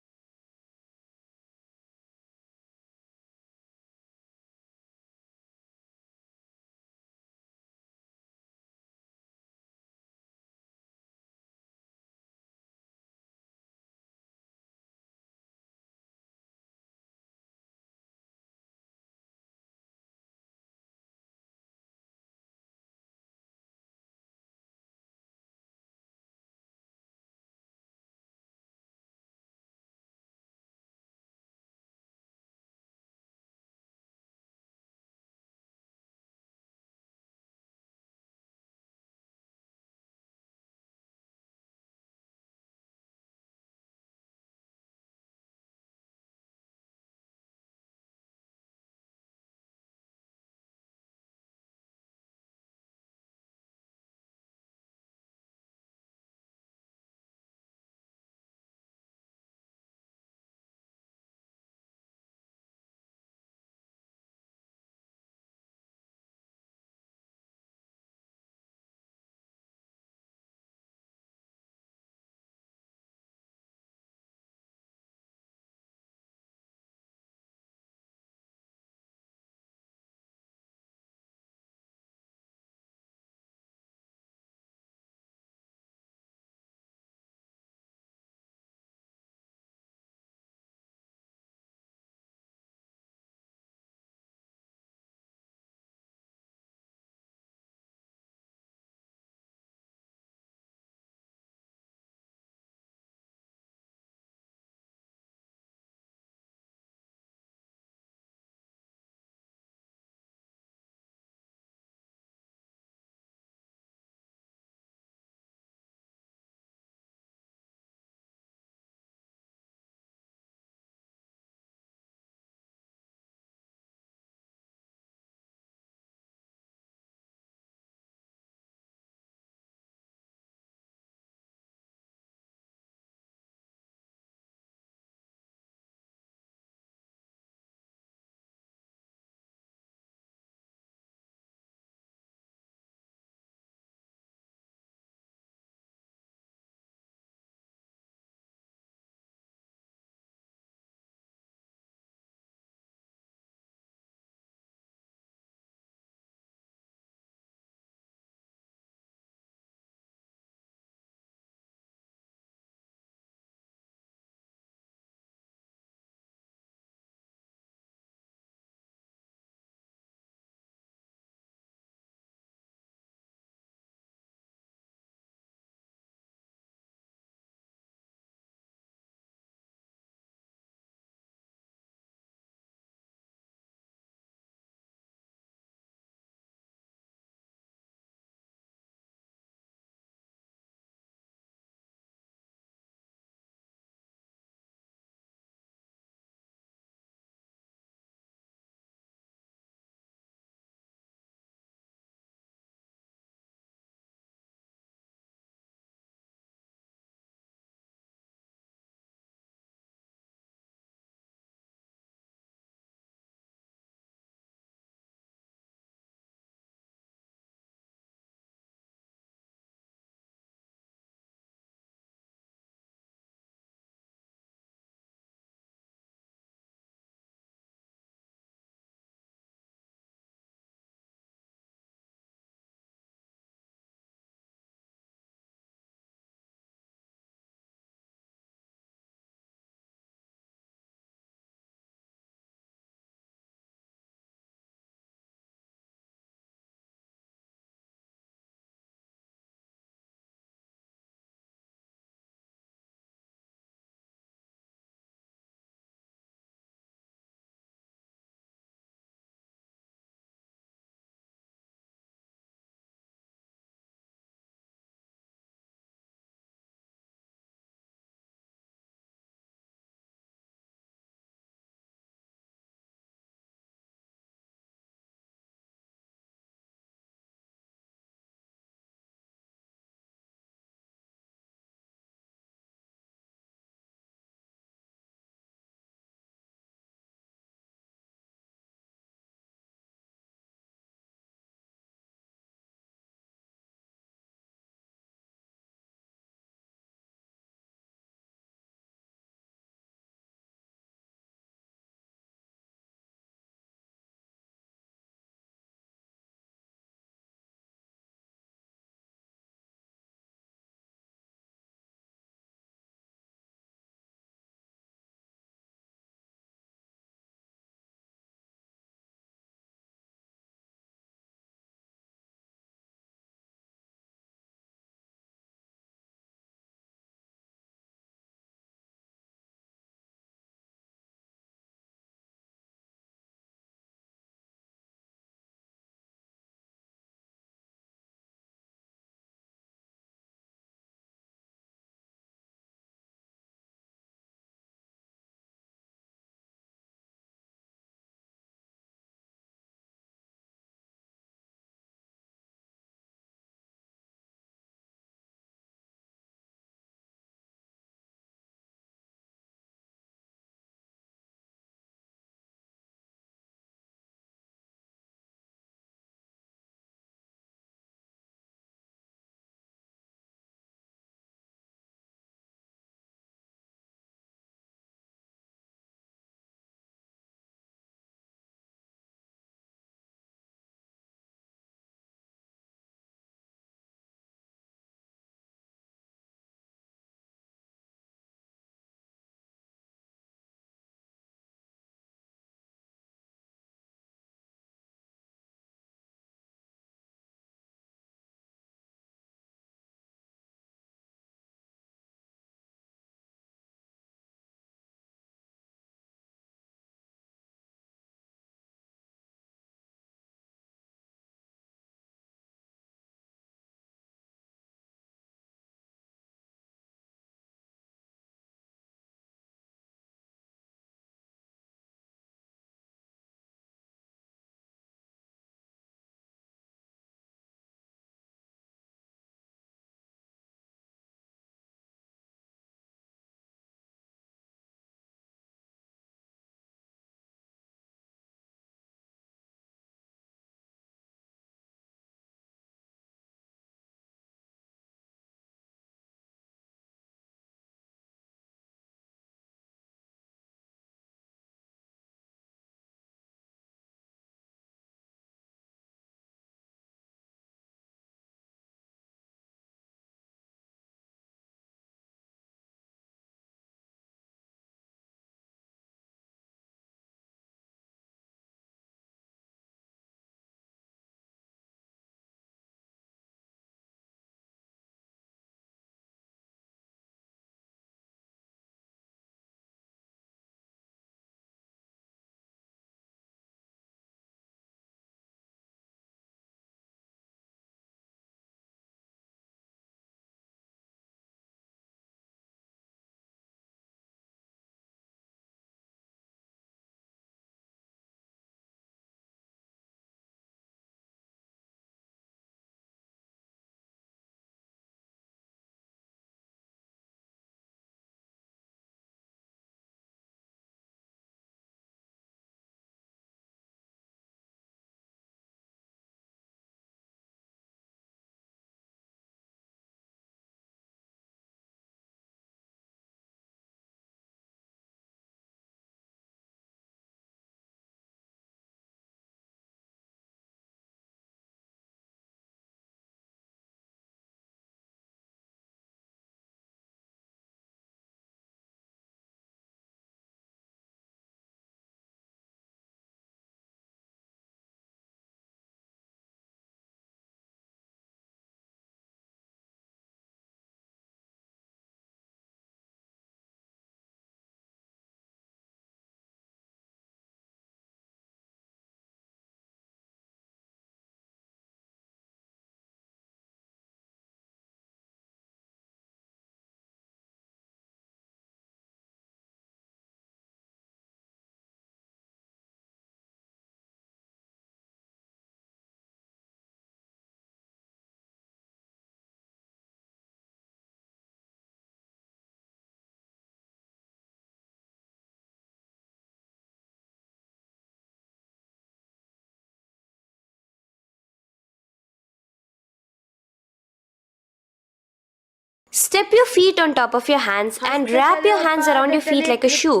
Speaker 1: Step your feet on top of your hands and wrap your hands around your feet like a shoe.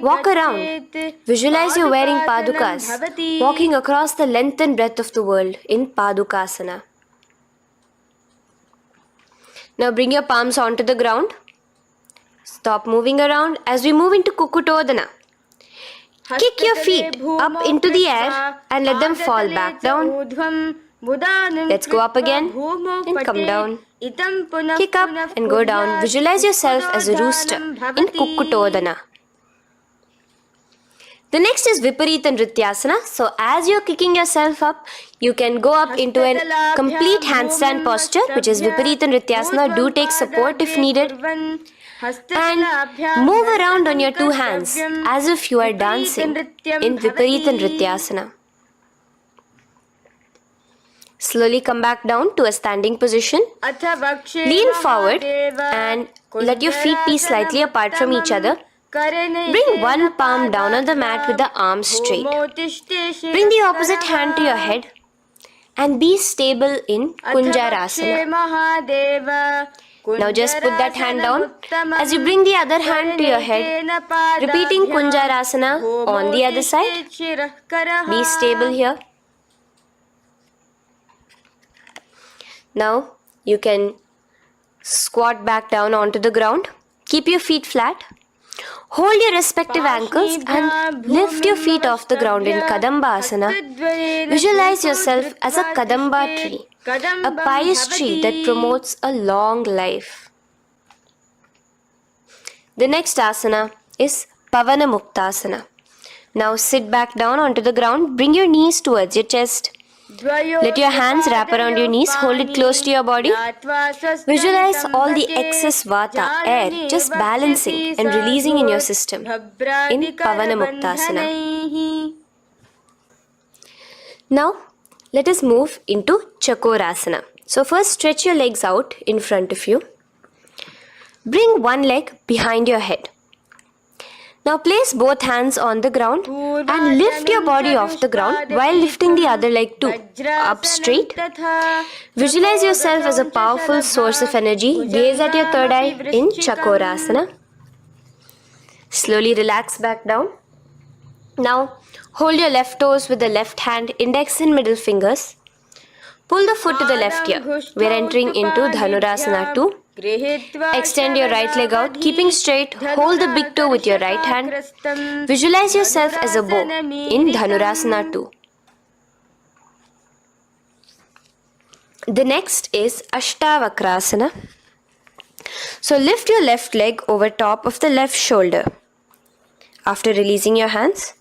Speaker 1: Walk around. Visualize you're wearing padukas, walking across the length and breadth of the world in Padukasana. Now bring your palms onto the ground. Stop moving around as we move into Kukutodana. Kick your feet up into the air and let them fall back down. Let's go up again and come down. Kick up and go down. Visualize yourself as a rooster in Kukutodana. The next is Viparita Nrityasana. So as you're kicking yourself up, you can go up into a complete handstand posture, which is Viparita Nrityasana. Do take support if needed. And move around on your two hands as if you are dancing in Viparita Nrityasana. Slowly come back down to a standing position. Lean forward and let your feet be slightly apart from each other. Bring one palm down on the mat with the arms straight. Bring the opposite hand to your head and be stable in Kunjarasana. Now just put that hand down as you bring the other hand to your head, repeating Kunjarasana on the other side. Be stable here. Now you can squat back down onto the ground. Keep your feet flat. Hold your respective ankles and lift your feet off the ground in Kadambasana. Visualize yourself as a Kadamba tree, a pious tree that promotes a long life. The next asana is Pavana Muktasana. Now sit back down onto the ground. Bring your knees towards your chest. Let your hands wrap around your knees, hold it close to your body. Visualize all the excess vata, air, just balancing and releasing in your system in Pavana Muktasana. Now, let us move into Chakorasana. So first stretch your legs out in front of you. Bring one leg behind your head. Now place both hands on the ground and lift your body off the ground while lifting the other leg too, up straight. Visualize yourself as a powerful source of energy. Gaze at your third eye in Chakorasana. Slowly relax back down. Now hold your left toes with the left hand, index and middle fingers. Pull the foot to the left ear. We are entering into Dhanurasana 2. Extend your right leg out, keeping straight. Hold the big toe with your right hand. Visualize yourself as a bow in Dhanurasana 2. The next is Ashtavakrasana. So lift your left leg over top of the left shoulder. After releasing your hands,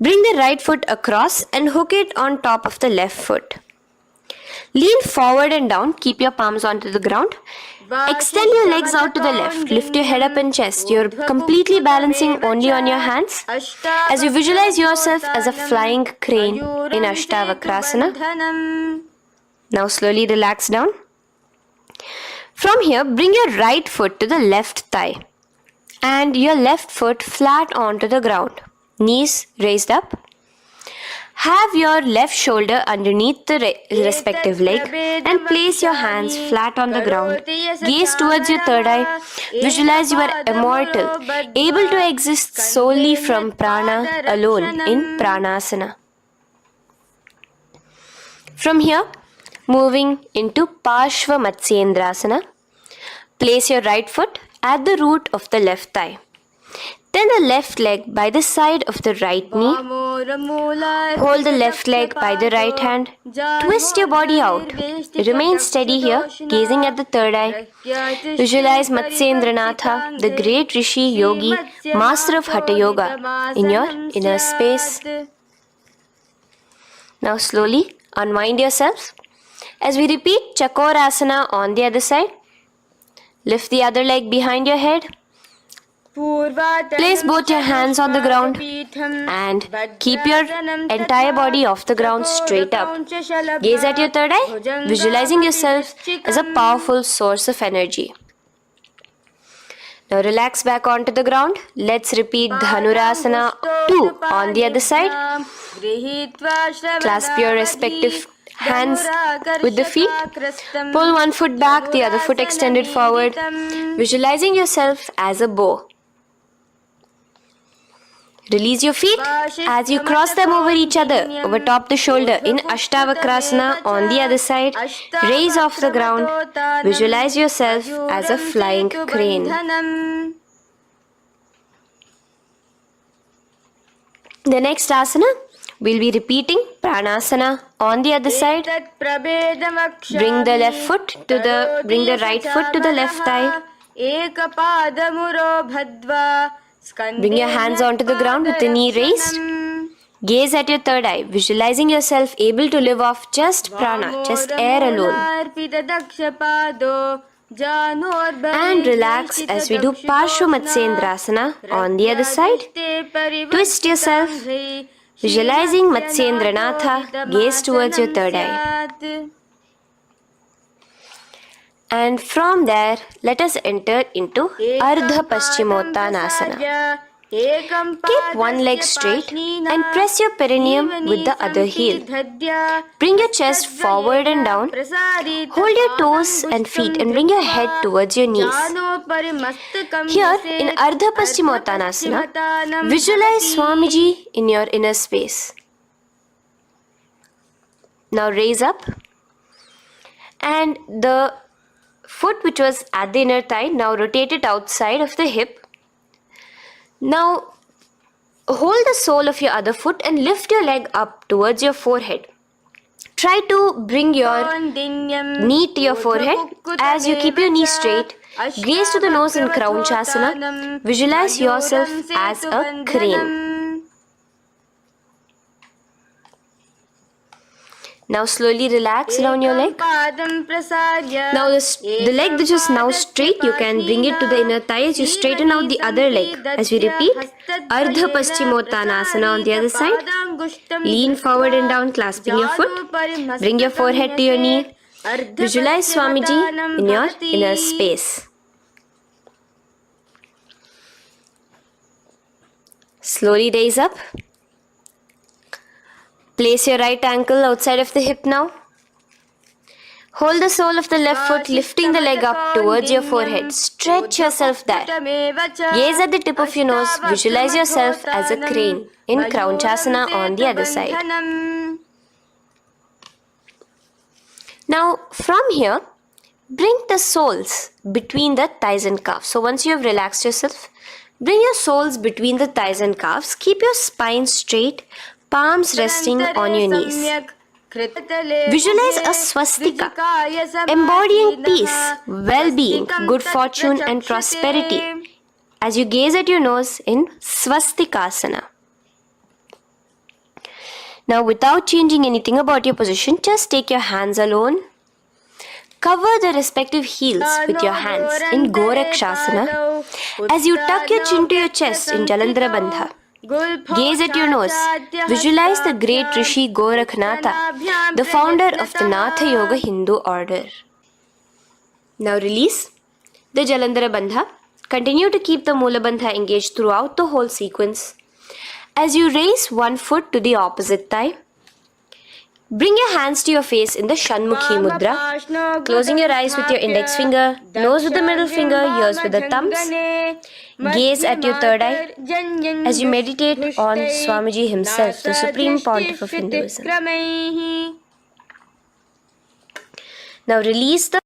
Speaker 1: bring the right foot across and hook it on top of the left foot. Lean forward and down. Keep your palms onto the ground. Extend your legs out to the left. Lift your head up and chest. You're completely balancing only on your hands as you visualize yourself as a flying crane in Ashtavakrasana. Now slowly relax down. From here, bring your right foot to the left thigh and your left foot flat onto the ground. Knees raised up. Have your left shoulder underneath the respective leg and place your hands flat on the ground. Gaze towards your third eye. Visualize you are immortal, able to exist solely from prana alone in Pranasana. From here, moving into Parshva Matsyendrasana. Place your right foot at the root of the left thigh. Then the left leg by the side of the right knee. Hold the left leg by the right hand. Twist your body out. Remain steady here, gazing at the third eye. Visualize Matsyendranatha, the great Rishi, Yogi, master of Hatha Yoga, in your inner space. Now slowly unwind yourself. As we repeat Chakorasana on the other side, lift the other leg behind your head. Place both your hands on the ground and keep your entire body off the ground straight up. Gaze at your third eye, visualizing yourself as a powerful source of energy. Now relax back onto the ground. Let's repeat Dhanurasana 2 on the other side. Clasp your respective hands with the feet. Pull one foot back, the other foot extended forward, visualizing yourself as a bow. Release your feet as you cross them over each other, over top the shoulder in Ashtavakrasana on the other side. Raise off the ground. Visualize yourself as a flying crane. The next asana, we'll be repeating Pranasana on the other side. Bring the right foot to the left thigh. Bring your hands onto the ground with the knee raised. Gaze at your third eye, visualizing yourself able to live off just prana, just air alone. And relax as we do Parshva Matsyendrasana on the other side. Twist yourself, visualizing Matsyendranatha, gaze towards your third eye. And from there, let us enter into Ardha Paschimottanasana. Keep one leg straight and press your perineum with the other heel. Bring your chest forward and down. Hold your toes and feet and bring your head towards your knees. Here in Ardha Paschimottanasana, visualize Swamiji in your inner space. Now raise up, and the foot which was at the inner thigh, now rotate it outside of the hip. Now hold the sole of your other foot and lift your leg up towards your forehead. Try to bring your knee to your forehead as you keep your knee straight. Gaze to the nose in Kraunchasana. Visualize yourself as a crane. Now slowly relax down your leg. Now the leg which is now straight, you can bring it to the inner thigh as you straighten out the other leg. As we repeat, Ardha Paschimottanasana on the other side. Lean forward and down, clasping your foot. Bring your forehead to your knee. Visualize Swamiji in your inner space. Slowly raise up. Place your right ankle outside of the hip now. Hold the sole of the left foot, lifting the leg up towards your forehead. Stretch yourself there. Gaze at the tip of your nose. Visualize yourself as a crane in Kraunchasana on the other side. Now from here, bring the soles between the thighs and calves. So once you have relaxed yourself, bring your soles between the thighs and calves. Keep your spine straight. Palms resting on your knees. Visualize a swastika, embodying peace, well-being, good fortune and prosperity as you gaze at your nose in Swastikasana. Now without changing anything about your position, just take your hands alone. Cover the respective heels with your hands in Gorakshasana as you tuck your chin to your chest in Jalandhara Bandha. Gaze at your nose. Visualize the great Rishi Gorakhnatha, the founder of the Natha Yoga Hindu order. Now release the Jalandhara Bandha. Continue to keep the Mula Bandha engaged throughout the whole sequence. As you raise one foot to the opposite thigh, bring your hands to your face in the Shanmukhi Mudra, closing your eyes with your index finger, nose with the middle finger, ears with the thumbs. Gaze at your third eye as you meditate on Swamiji himself, the Supreme Pontiff of Hinduism. Now release the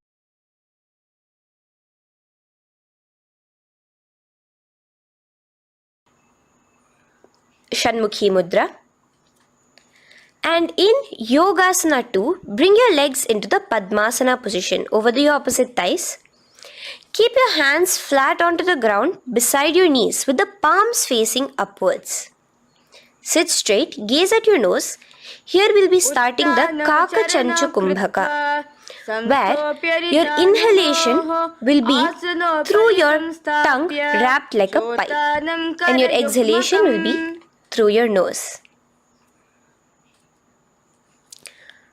Speaker 1: Shanmukhi Mudra. And in Yogasana 2, bring your legs into the Padmasana position over the opposite thighs. Keep your hands flat onto the ground beside your knees with the palms facing upwards. Sit straight, gaze at your nose. Here we'll be starting the Kakachancha Kumbhaka, where your inhalation will be through your tongue wrapped like a pipe, and your exhalation will be through your nose.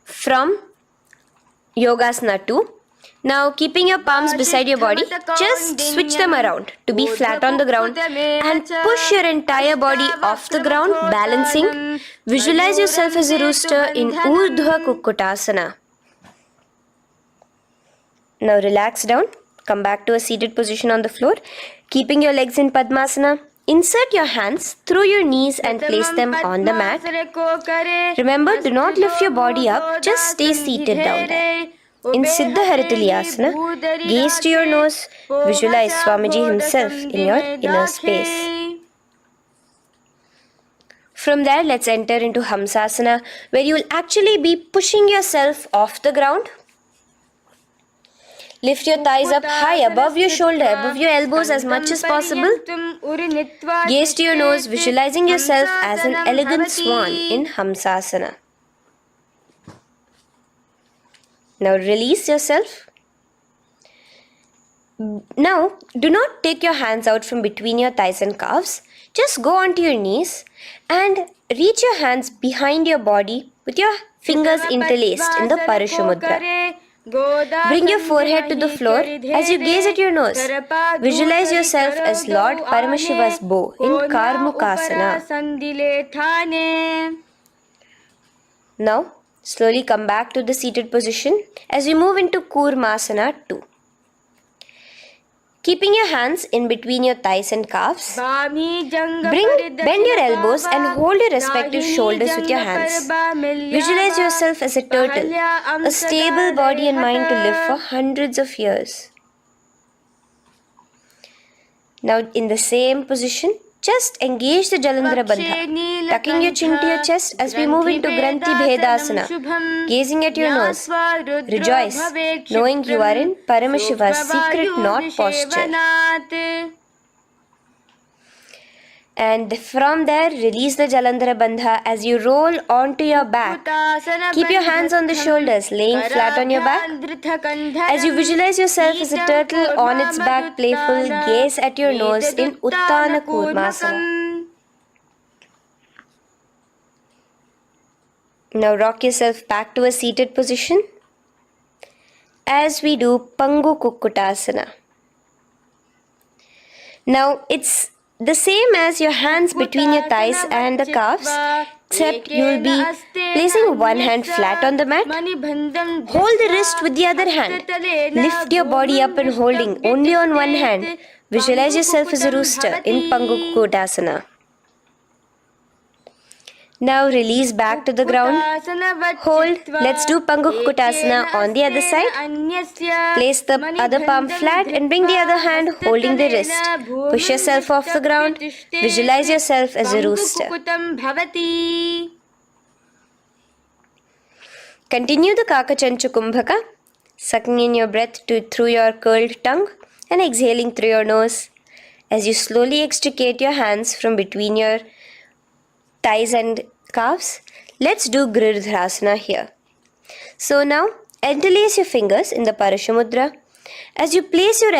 Speaker 1: From Yogasana 2, Now, keeping your palms beside your body, just switch them around to be flat on the ground and push your entire body off the ground, balancing. Visualize yourself as a rooster in Urdhva Kukkutasana. Now relax down. Come back to a seated position on the floor. Keeping your legs in Padmasana, insert your hands through your knees and place them on the mat. Remember, do not lift your body up, just stay seated down there. In Siddha Harituliyasana, gaze to your nose, visualize Swamiji himself in your inner space. From there, let's enter into Hamsasana, where you will actually be pushing yourself off the ground. Lift your thighs up high above your shoulder, above your elbows as much as possible. Gaze to your nose, visualizing yourself as an elegant swan in Hamsasana. Now release yourself. Now, do not take your hands out from between your thighs and calves. Just go onto your knees and reach your hands behind your body with your fingers interlaced in the Parashumudra. Bring your forehead to the floor as you gaze at your nose. Visualize yourself as Lord Paramashiva's bow in Karmukasana. Now, slowly come back to the seated position as we move into Kurmasana 2. Keeping your hands in between your thighs and calves, bend your elbows and hold your respective shoulders with your hands. Visualize yourself as a turtle, a stable body and mind to live for hundreds of years. Now in the same position, just engage the Jalandhara Bandha, tucking your chin to your chest as we move into Granthi Bhedasana, gazing at your nose. Rejoice, knowing you are in Paramashiva's secret knot posture. And from there, release the Jalandhara Bandha as you roll onto your back. Keep your hands on the shoulders, laying flat on your back. As you visualize yourself as a turtle on its back, playful, gaze at your nose in Uttana Kurmasana. Now rock yourself back to a seated position as we do Pangu Kukkutasana. Now it's the same as your hands between your thighs and the calves, except you will be placing one hand flat on the mat. Hold the wrist with the other hand. Lift your body up and holding only on one hand. Visualize yourself as a rooster in Pangu Kukkutasana. Now release back to the ground. Hold. Let's do Pangu Kukkutasana on the other side. Place the other palm flat and bring the other hand holding the wrist. Push yourself off the ground. Visualize yourself as a rooster. Continue the Kakachanchu Kumbhaka, sucking in your breath through your curled tongue and exhaling through your nose. As you slowly extricate your hands from between your thighs and calves, let's do Girdharasana here. So now, interlace your fingers in the Parashumudra. As you place your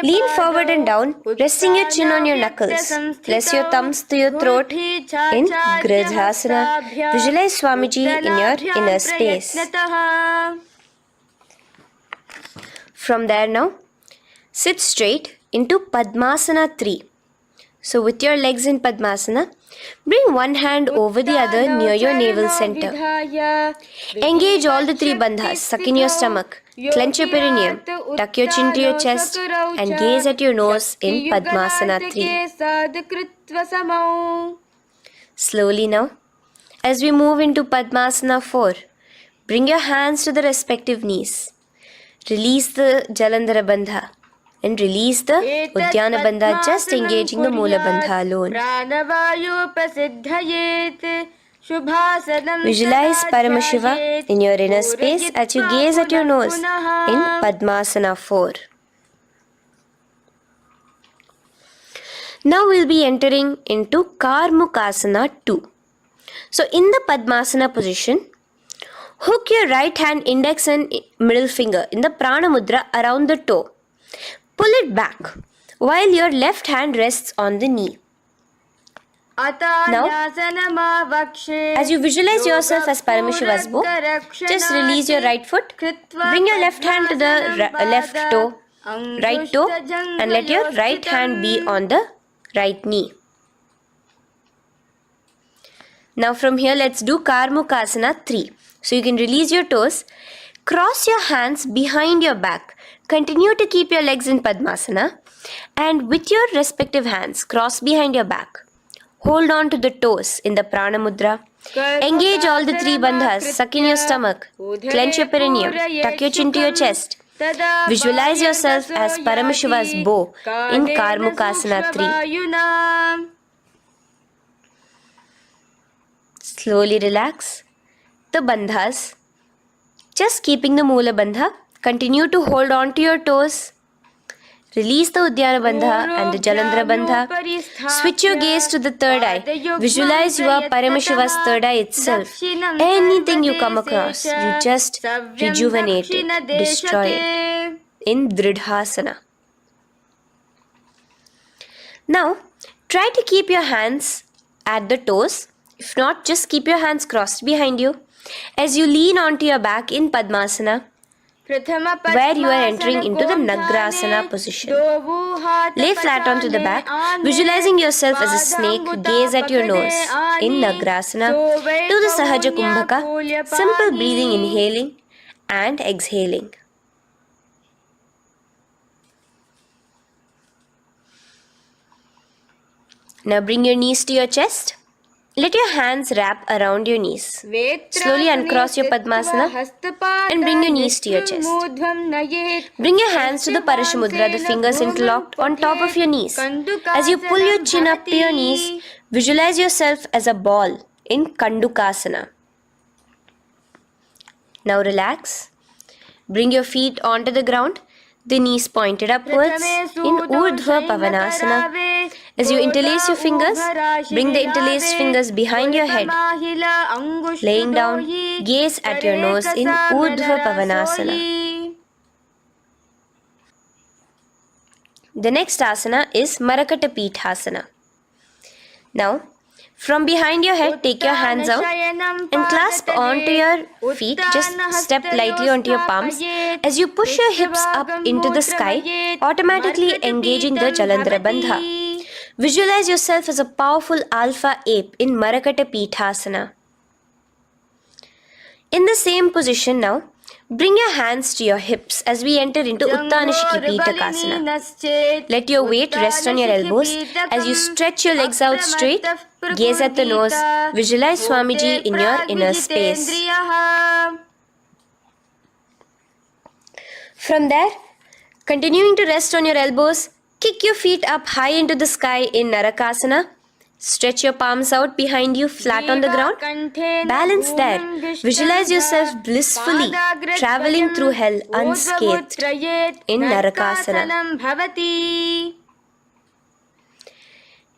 Speaker 1: lean forward and down, resting your chin on your knuckles. Place your thumbs to your throat in Girdharasana. Visualize Swamiji in your inner space. From there now, sit straight into Padmasana 3. So with your legs in Padmasana, bring one hand over the other near your navel center. Engage all the three bandhas, suck in your stomach, clench your perineum, tuck your chin to your chest and gaze at your nose in Padmasana 3. Slowly now, as we move into Padmasana 4, bring your hands to the respective knees. Release the Jalandhara Bandha and release the Uddiyana Bandha, just engaging the Moola Bandha alone. Visualize Paramashiva in your inner space as you gaze at your nose in Padmasana 4. Now we'll be entering into Karmukasana 2. So in the Padmasana position, hook your right hand index and middle finger in the Prana Mudra around the toe. Pull it back while your left hand rests on the knee. Now, as you visualize yourself as Paramashiva's bow, just release your right foot, bring your left hand to the left toe, right toe, and let your right hand be on the right knee. Now from here, let's do Karmukasana 3. So you can release your toes, cross your hands behind your back, continue to keep your legs in Padmasana, and with your respective hands, cross behind your back. Hold on to the toes in the Prana Mudra. Engage all the 3 bandhas, suck in your stomach, clench your perineum, tuck your chin to your chest. Visualize yourself as Paramashiva's bow in Karmukasana 3. Slowly relax the bandhas, just keeping the Moola Bandha. Continue to hold on to your toes. Release the Udyana Bandha and the Jalandhara Bandha. Switch your gaze to the third eye. Visualize you are Paramashiva's third eye itself. Anything you come across, you just rejuvenate it, destroy it in Dridhasana. Now, try to keep your hands at the toes. If not, just keep your hands crossed behind you. As you lean onto your back in Padmasana, where you are entering into the Nagrasana position. Lay flat onto the back, visualizing yourself as a snake, gaze at your nose in Nagrasana. Do the Sahaja Kumbhaka, simple breathing, inhaling and exhaling. Now bring your knees to your chest. Let your hands wrap around your knees. Slowly uncross your Padmasana and bring your knees to your chest. Bring your hands to the Parashamudra, the fingers interlocked on top of your knees. As you pull your chin up to your knees, visualize yourself as a ball in Kandukasana. Now relax. Bring your feet onto the ground, the knees pointed upwards in Urdhva Pavanasana. As you interlace your fingers, bring the interlaced fingers behind your head. Laying down, gaze at your nose in Urdhva Pavanasana. The next asana is Marakata Pithasana. Now, from behind your head, take your hands out and clasp onto your feet. Just step lightly onto your palms. As you push your hips up into the sky, automatically engaging the Jalandhara Bandha. Visualize yourself as a powerful alpha ape in Marakata Pithasana. In the same position now, bring your hands to your hips as we enter into Uttanashiki Pitakasana. Let your weight rest on your elbows as you stretch your legs out straight. Gaze at the nose. Visualize Swamiji in your inner space. From there, continuing to rest on your elbows, kick your feet up high into the sky in Narakasana. Stretch your palms out behind you, flat on the ground. Balance there. Visualize yourself blissfully traveling through hell unscathed in Narakasana.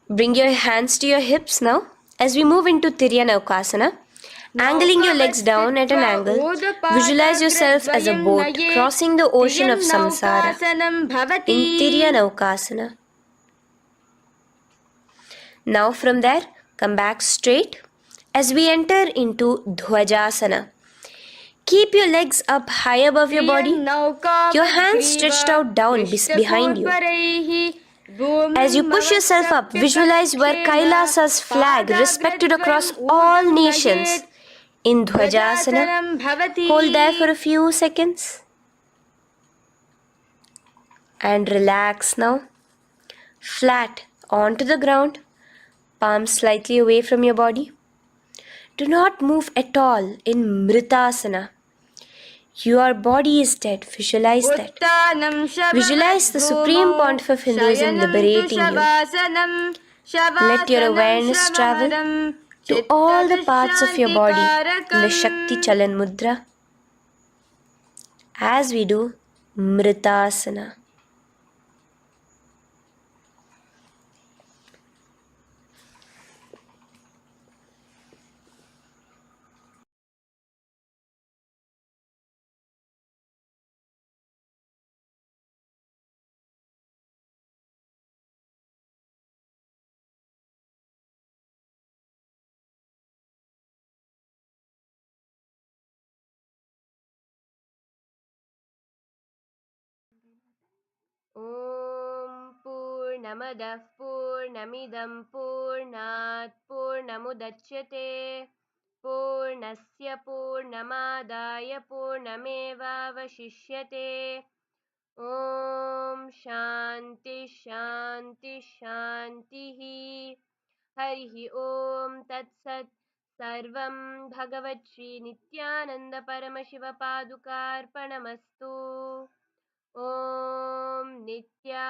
Speaker 1: Bring your hands to your hips now as we move into Tiryanaukasana. Angling your legs down at an angle, visualize yourself as a boat crossing the ocean of samsara in Tiryanaukasana. Now from there, come back straight as we enter into Dhwajasana. Keep your legs up high above your body, your hands stretched out down behind you. As you push yourself up, visualize where Kailasa's flag respected across all nations in Dhwajasana. Hold there for a few seconds and relax now. Flat onto the ground. Palms slightly away from your body. Do not move at all in Mritasana. Your body is dead. Visualize that. Visualize the Supreme Pontiff of Hinduism liberating you. Let your awareness travel to all the parts of your body in the Shakti Chalan Mudra as we do Mritasana. ॐ पूर्णमदः पूर्णमिदं पूर्णात् पूर्णमुदच्यते पूर्णस्य पूर्णमादाय पूर्णमेवावशिष्यते ॐ शान्ति शान्ति शान्तिः हरिः ॐ तत्सत् सर्वं भगवच्छ्रीनित्यानन्दपरमशिवपादुकार्पणमस्तु ॐ नित्यानन्दम्।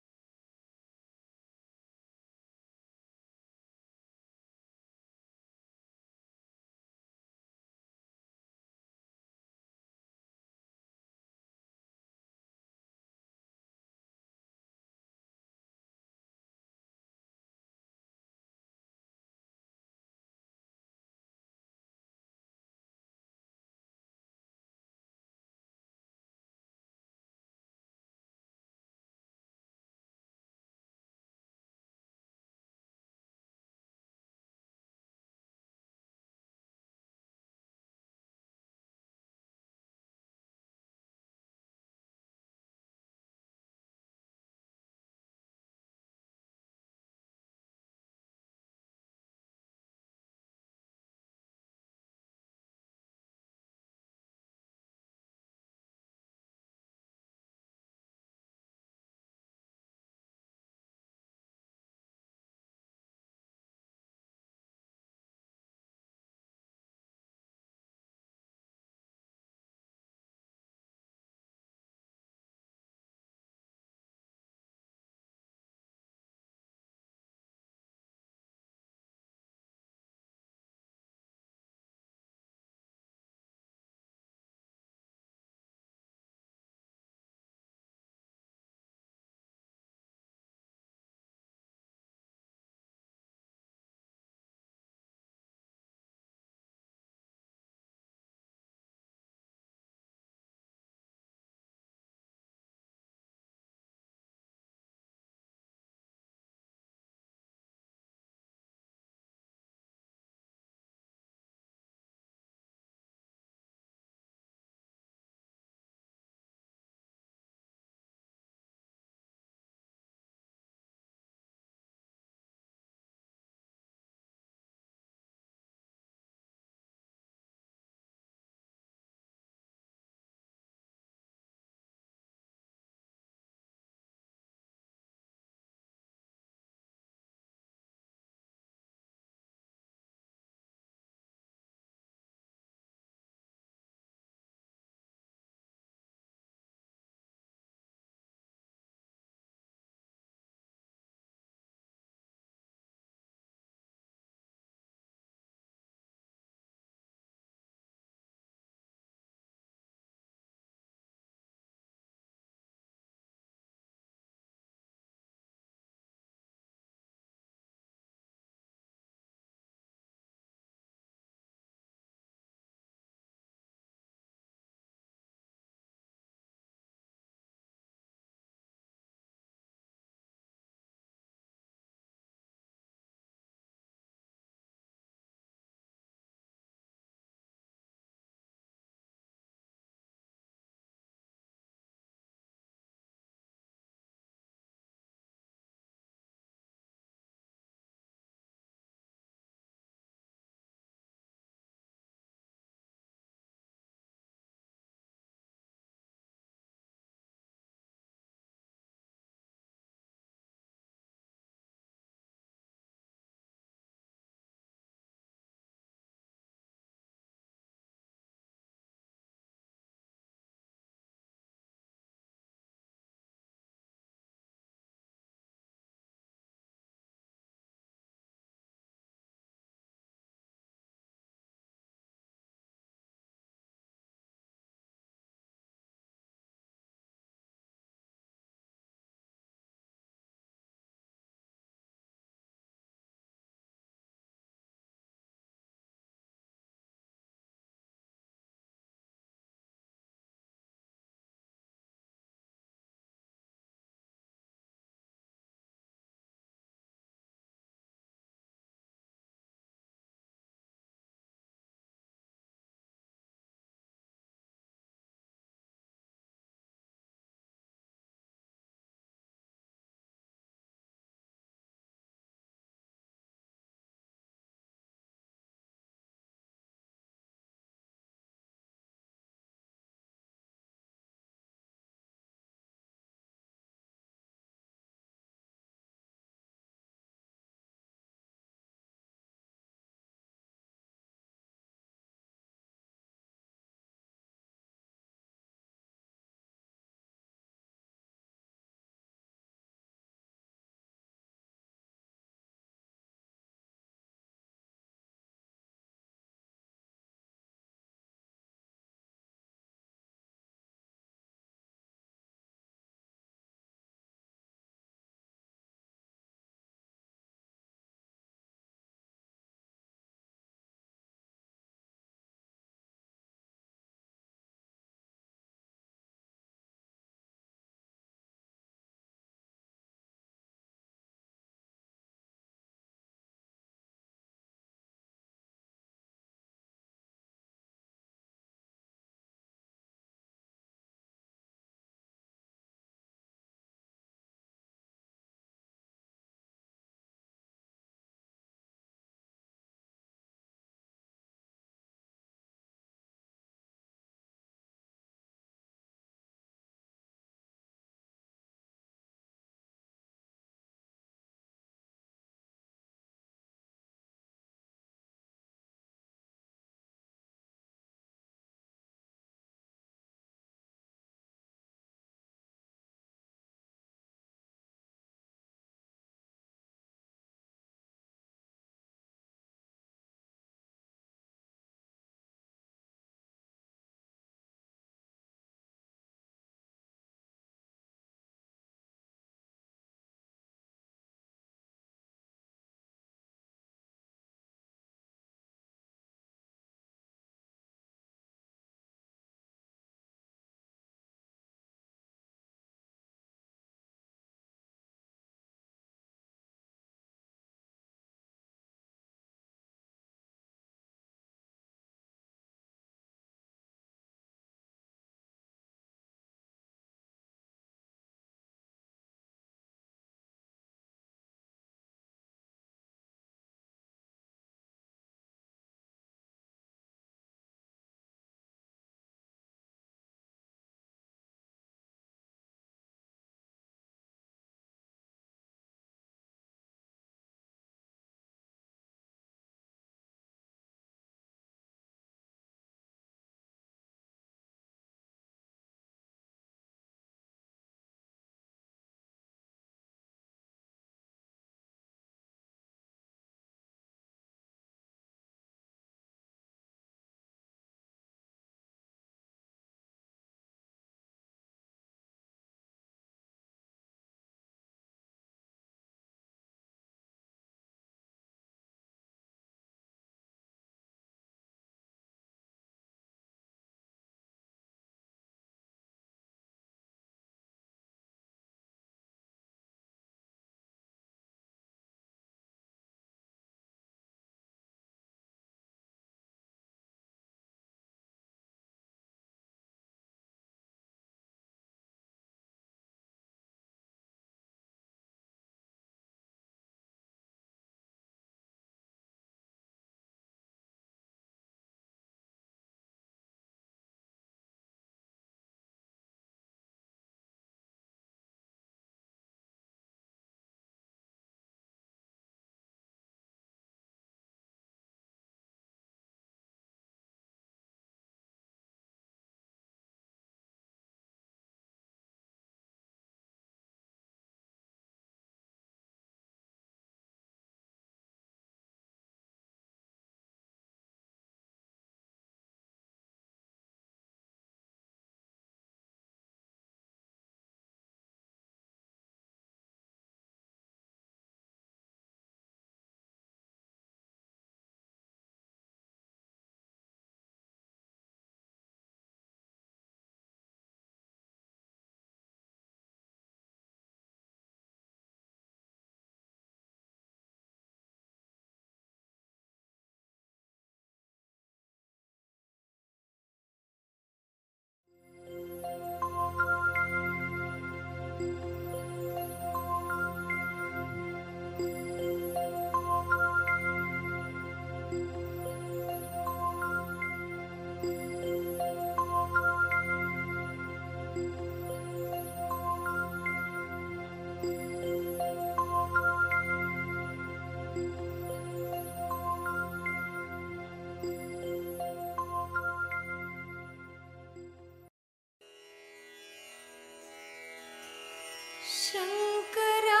Speaker 2: ಶಂಕರಾ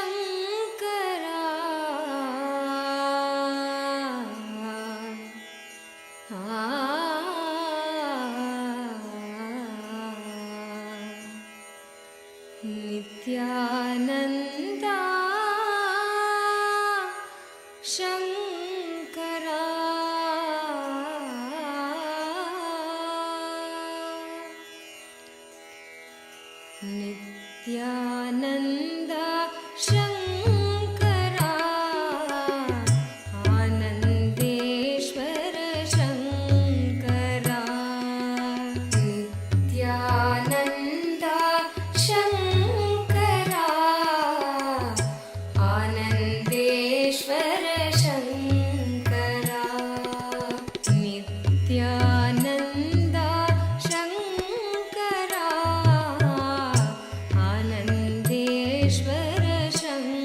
Speaker 2: ಶಂಕರಾ Nithyananda ಶಂಕರಾ Nithyananda ಶಂಕರಾ Anandeshwara ಶಂಕರಾ Nithyananda ಶಂಕರಾ Anandeshwara ಶಂಕರಾ Nithyananda ಶಂಕರಾ Anandeshwara ಶಂಕರಾ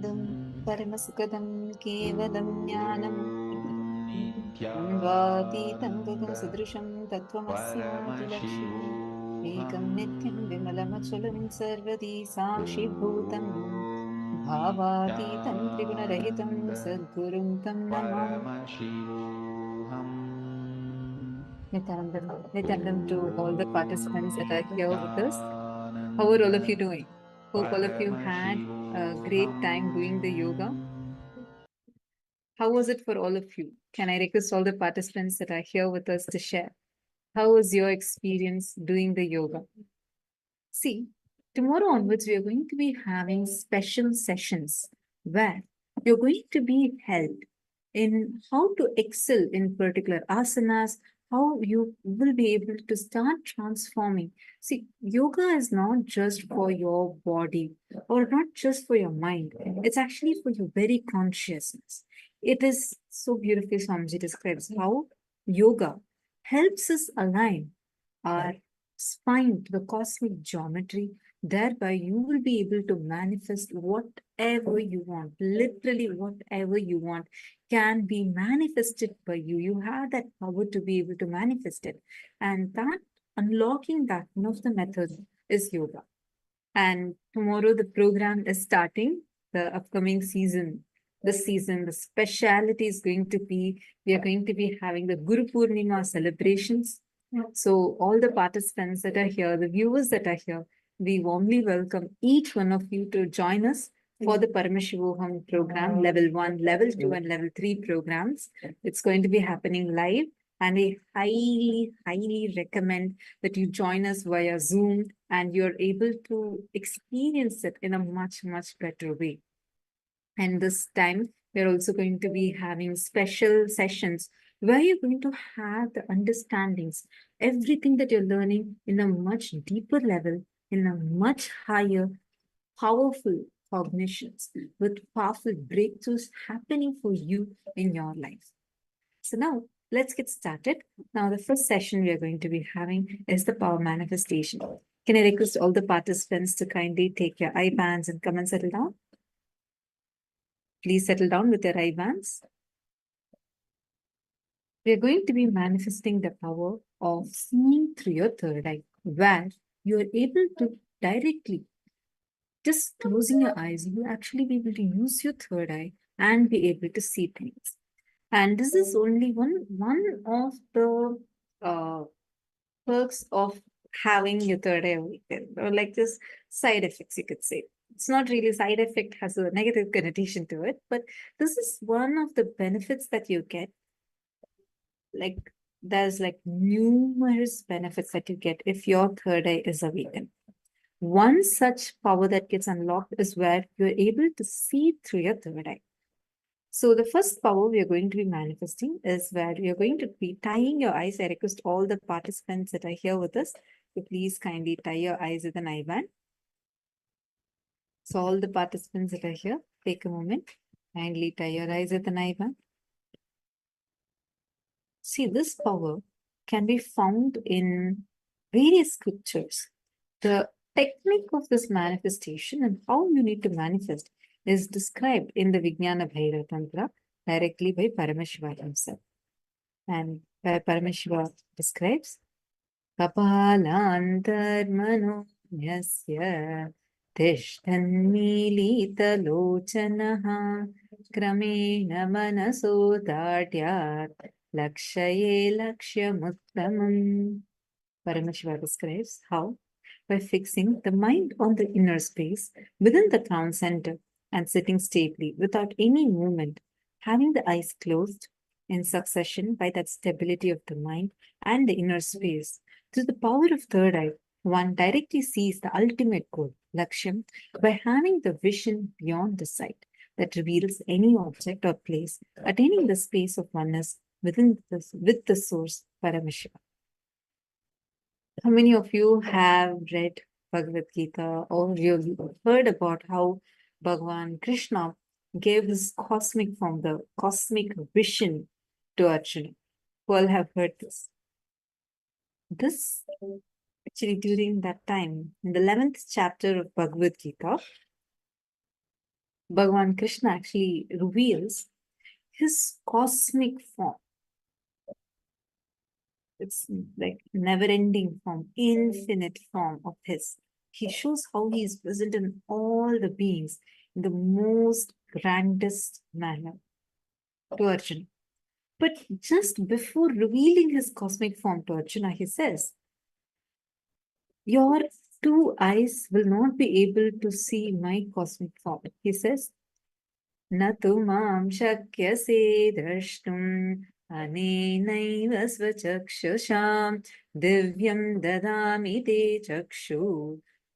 Speaker 3: Satchidanandam Paramasukadam Kevalam Jnanam Dvatitam Gagana Sadrisham Tattvamasya Lakshmi Ekam Nityam Vimalamachalam Sarvadi Sakshi Bhutam Bhavatitam Triguణarahitam Sadgurum Tam Namami Nityanandam to all the participants that are here with us. How are all of you doing? Hope all of you had a great time doing the yoga. How was it for all of you? Can I request all the participants that are here with us to share? How was your experience doing the yoga? See, tomorrow onwards, we are going to be having special sessions where you're going to be helped in how to excel in particular asanas, how you will be able to start transforming. See, yoga is not just for your body or not just for your mind, it's actually for your very consciousness. It is so beautifully, Swamiji describes how yoga helps us align our spine to the cosmic geometry. Thereby, you will be able to manifest whatever you want. Literally, whatever you want can be manifested by you. You have that power to be able to manifest it. And that unlocking that one of the methods is yoga. And tomorrow the program is starting, the upcoming season. This season, the speciality is going to be, we are going to be having the Guru Purnima celebrations. So all the participants that are here, the viewers that are here, we warmly welcome each one of you to join us for the Paramashivoham program, level 1, level 2, and level 3 programs. It's going to be happening live, and I highly recommend that you join us via Zoom and you're able to experience it in a much better way. And this time, we're also going to be having special sessions where you're going to have the understandings, everything that you're learning in a much deeper level, in a much higher, powerful cognitions, with powerful breakthroughs happening for you in your life. So now let's get started. Now, the first session we are going to be having is the power manifestation. Can I request all the participants to kindly take your eye bands and come and settle down? Please settle down with your eye bands. We are going to be manifesting the power of seeing through your third eye, where you are able to directly, just closing your eyes, you will actually be able to use your third eye and be able to see things. And this is only one of the perks of having your third eye awakened, or like just side effects, you could say. It's not really side effect, has a negative connotation to it, but this is one of the benefits that you get. Like there's like numerous benefits that you get if your third eye is awakened. One such power that gets unlocked is where you're able to see through your third eye. So the first power we are going to be manifesting is where we are going to be tying your eyes. I request all the participants that are here with us to please kindly tie your eyes with an eye band. So all the participants that are here, take a moment, kindly tie your eyes with an eye band. See, this power can be found in various scriptures. The technique of this manifestation and how you need to manifest is described in the Vijnana Bhairava Tantra directly by Paramashiva himself. And where Paramashiva describes Kapalantarmano Yasya Tishthanmilitalochanaha Kramena Manaso Dadyat Lakshaye Lakshyamuttamam. Paramashiva describes how, by fixing the mind on the inner space within the crown center and sitting stably without any movement, having the eyes closed in succession by that stability of the mind and the inner space, through the power of third eye, one directly sees the ultimate goal, Lakshyam, by having the vision beyond the sight that reveals any object or place, attaining the space of oneness with the source, Paramashiva. How many of you have read Bhagavad Gita or really heard about how Bhagavan Krishna gave his cosmic form, the cosmic vision to Arjuna? Who all have heard this? This actually during that time, in the 11th chapter of Bhagavad Gita, Bhagavan Krishna actually reveals his cosmic form. It's like never-ending form, infinite form of his. He shows how he is present in all the beings in the most grandest manner to Arjuna. But just before revealing his cosmic form to Arjuna, he says, your two eyes will not be able to see my cosmic form. He says, न तु मां शक्यसे द्रष्टुम् अनेनैव स्वचक्षुषां दिव्यं ददामि ते चक्षु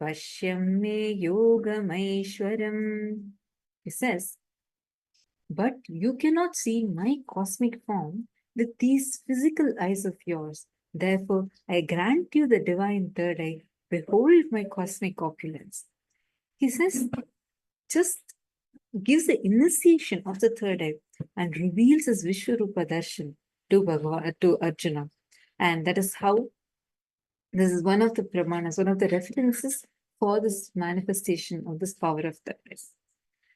Speaker 3: पश्यं मे योगमैश्वरम्. He says, but you cannot see my cosmic form with these physical eyes of yours. Therefore, I grant you the divine third eye. Behold my cosmic opulence. He says, just gives the initiation of the third eye and reveals his Vishwarupa Darshan to Arjuna. And that is how this is one of the pramanas, one of the references for this manifestation of this power of third eye.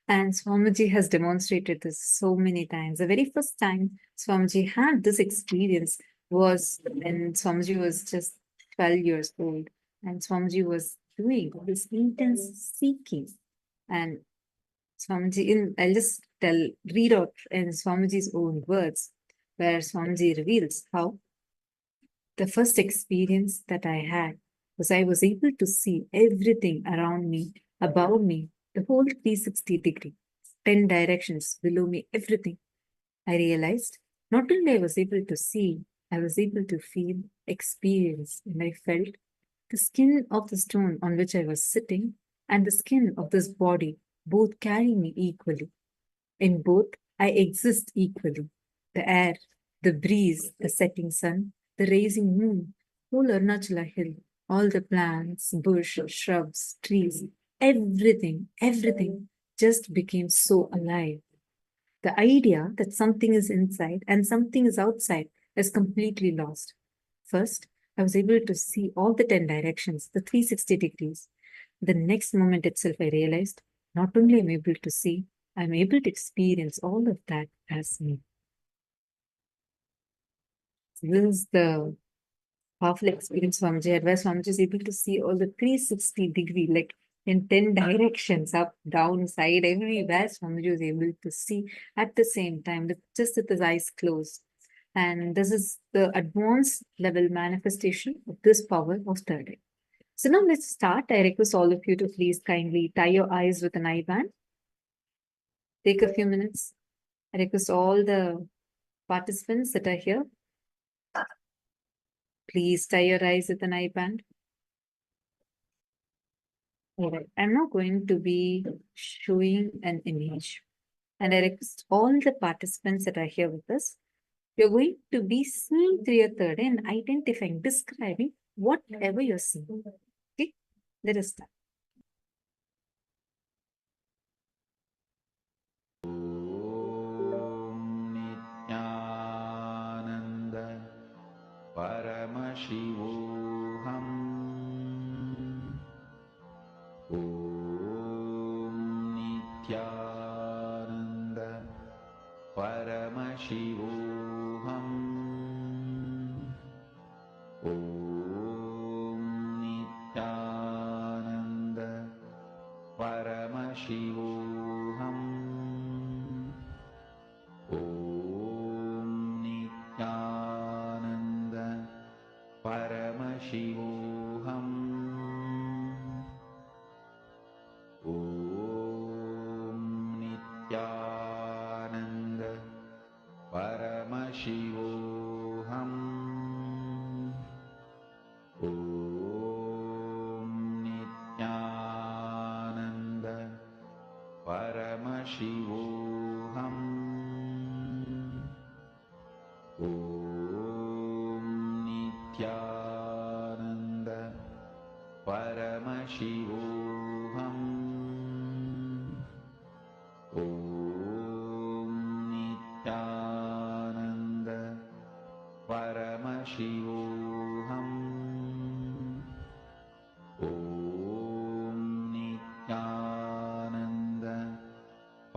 Speaker 3: And Swamiji has demonstrated this so many times. The very first time Swamiji had this experience was when Swamiji was just 12 years old, and Swamiji was doing this intense seeking. And Swamiji, I'll just read out in Swamiji's own words, where Swamiji reveals how the first experience that I had was I was able to see everything around me, above me, the whole 360 degree, 10 directions below me, everything. I realized not only I was able to see, I was able to feel, experience, and I felt the skin of the stone on which I was sitting and the skin of this body both carry me equally. In both, I exist equally. The air, the breeze, the setting sun, the rising moon, whole Arunachala hill, all the plants, bush, shrubs, trees, everything just became so alive. The idea that something is inside and something is outside is completely lost. First, I was able to see all the 10 directions, the 360 degrees. The next moment itself, I realized not only am I able to see, I'm able to experience all of that as me. So this is the powerful experience Swamiji had, where Swamiji is able to see all the 360 degree, like in 10 directions, up, down, side, everywhere Swamiji was able to see at the same time, just with his eyes closed. And this is the advanced level manifestation of this power of third eye. So now let's start. I request all of you to please kindly tie your eyes with an eye band. Take a few minutes. I request all the participants that are here, please tie your eyes with an eye band. All right. I'm now going to be showing an image. And I request all the participants that are here with us, you're going to be seeing through your third eye and identifying, describing whatever you're seeing. Okay? Let us start.
Speaker 4: Nityanand परमशिवोऽहम् ॐ नित्यानन्द परमशिवोऽहम् ॐ नित्यानन्द परमशिवोऽहम् ॐ नित्यानन्द परमशिवोऽहम् ॐ नित्यानन्द परमशिवोऽहम् ॐ नित्यानन्द परमशिवोऽहम् ॐ नित्यानन्द परमशिवोऽहम् ॐ नित्यानन्द परमशिवोऽहम् ॐ Nityanand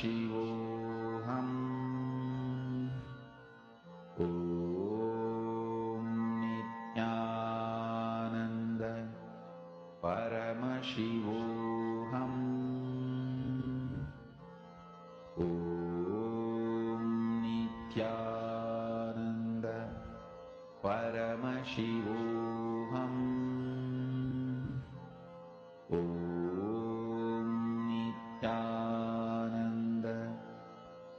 Speaker 4: Paramashivoham. Om Nityananda Paramashivoham. Om Nityananda Paramashivoham. Om Nityananda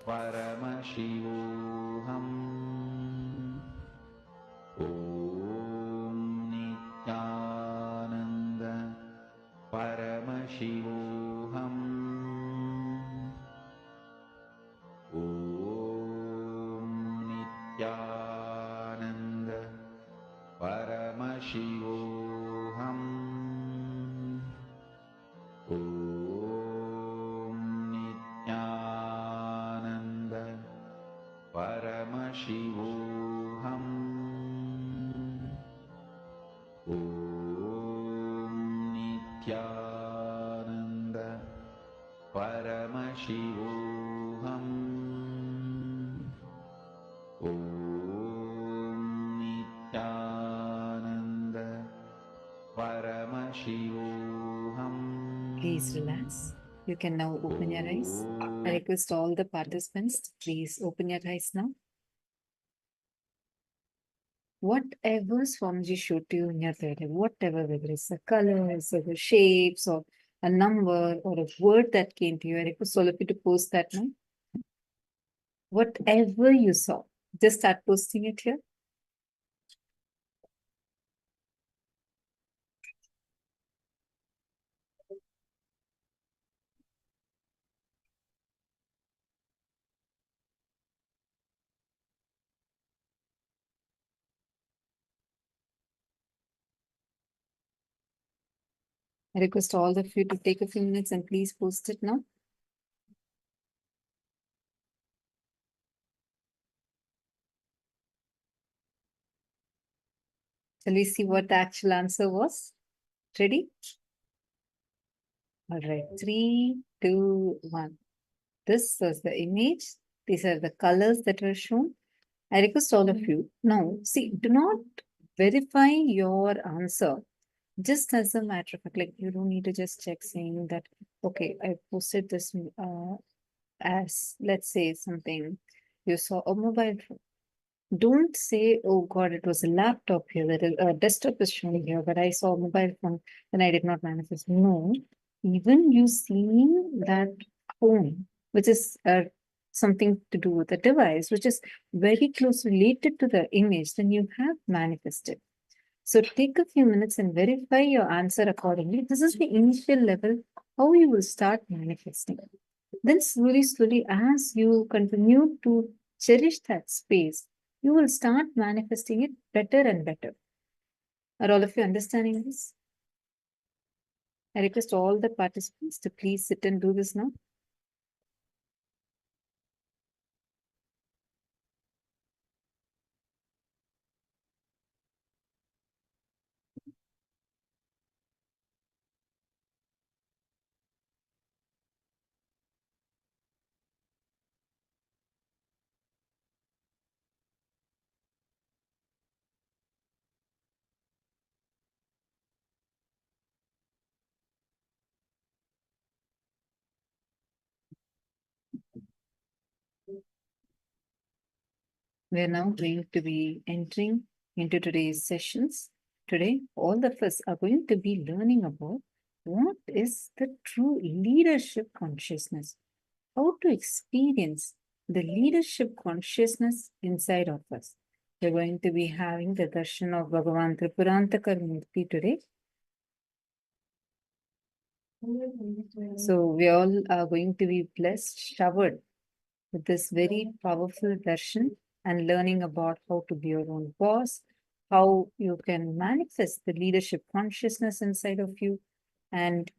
Speaker 4: Paramashivoham. Om Nityananda Paramashivoham. Om Nityananda Paramashivoham. Om Nityananda Paramashivoham. Om Nityananda Paramashivoham. Om Nityananda Paramashivoham.
Speaker 3: Please relax. You can now open your eyes. I request all the participants to please open your eyes now. Whatever Swamiji showed to you in your third eye, whatever, whether it's the colors or the shapes or a number or a word that came to you, I request all of you to post that now. Whatever you saw, just start posting it here. I request all of you to take a few minutes and please post it now. Shall we see what the actual answer was? Ready? All right, 3, 2, 1. This was the image. These are the colors that were shown. I request all of you. Now, see, do not verify your answer just as a matter of fact. Like, you don't need to just check saying that, okay, I posted this as, let's say, something. You saw a mobile phone. Don't say, oh God, it was a laptop here, that a desktop is shown here, but I saw a mobile phone and I did not manifest. No, even you seeing that phone, which is something to do with the device, which is very close related to the image, then you have manifested. So take a few minutes and verify your answer accordingly. This is the initial level, how you will start manifesting. Then slowly, slowly, as you continue to cherish that space, you will start manifesting it better and better. Are all of you understanding this? I request all the participants to please sit and do this now. We are now going to be entering into today's sessions. Today, all of us are going to be learning about what is the true leadership consciousness, how to experience the leadership consciousness inside of us. We're going to be having the darshan of Bhagavan Tripurantakar Murti today. So we all are going to be blessed, showered with this very powerful darshan and learning about how to be your own boss, how you can manifest the leadership consciousness inside of you. And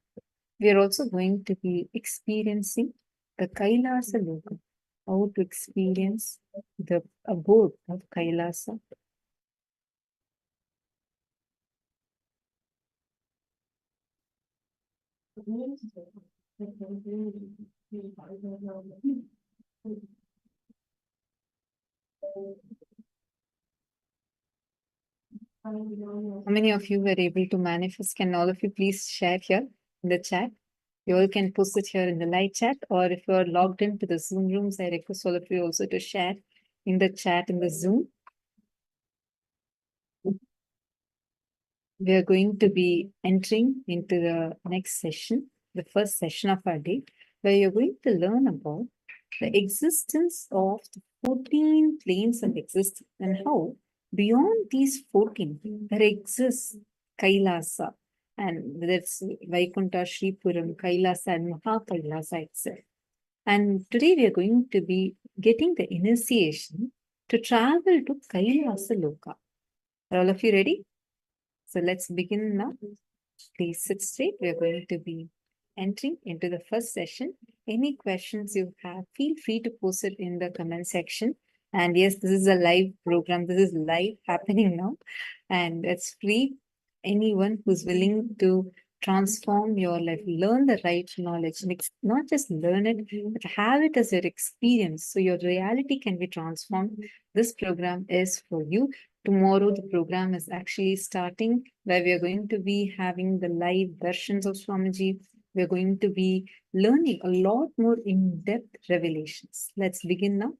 Speaker 3: we are also going to be experiencing the Kailasa Loka, how to experience the abode of Kailasa. How many of you were able to manifest? Can all of you please share here in the chat? You all can post it here in the live chat, or if you are logged into the Zoom rooms, I request all of you also to share in the chat in the Zoom. We are going to be entering into the next session, the first session of our day, where you're going to learn about the existence of the 14 planes of existence and how beyond these 14 there exists Kailasa, and that's Vaikuntha, Sripuram, Kailasa, and Maha Kailasa itself. And today we are going to be getting the initiation to travel to Kailasa Loka. Are all of you ready? So let's begin now. Please sit straight. We are going to be entering into the first session. Any questions you have, feel free to post it in the comment section. And yes, this is a live program. This is live happening now. And it's free. Anyone who's willing to transform your life, learn the right knowledge, not just learn it, but have it as your experience. So your reality can be transformed. This program is for you. Tomorrow, the program is actually starting where we are going to be having the live versions of Swamiji. We're going to be learning a lot more in-depth revelations. Let's begin now.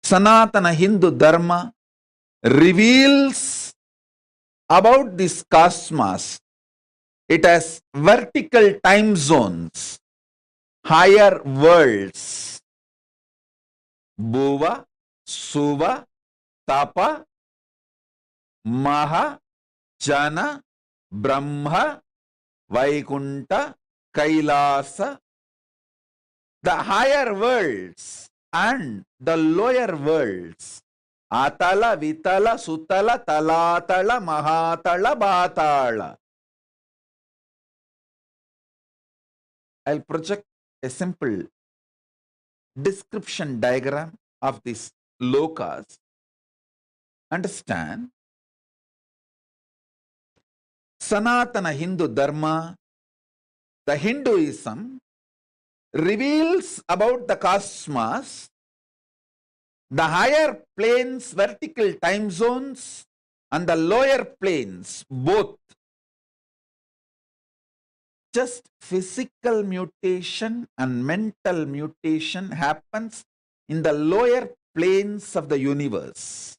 Speaker 5: Sanatana Hindu Dharma reveals about this cosmos. It has vertical time zones, higher worlds, Bhuva, Suva, Tapa, Maha, Jana, Brahma, Vaikunta, Kailasa, the higher worlds and the lower worlds, Atala, Vitala, Sutala, Talatala, Mahatala, Batala. I'll project a simple description diagram of these lokas. Understand? Sanatana Hindu Dharma, the Hinduism, reveals about the cosmos, the higher planes, vertical time zones, and the lower planes, both. Just physical mutation and mental mutation happens in the lower planes of the universe.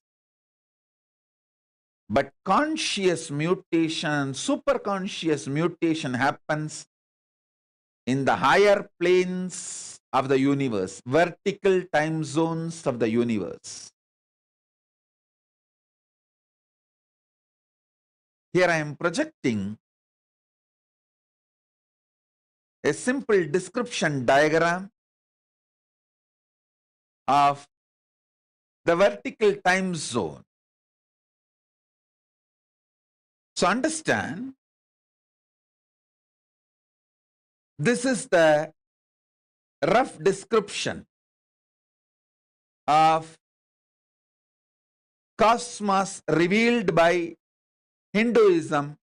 Speaker 5: But conscious mutation, superconscious mutation happens in the higher planes of the universe, vertical time zones of the universe. Here I am projecting a simple description diagram of the vertical time zone. So understand, this is the rough description of cosmos revealed by Hinduism.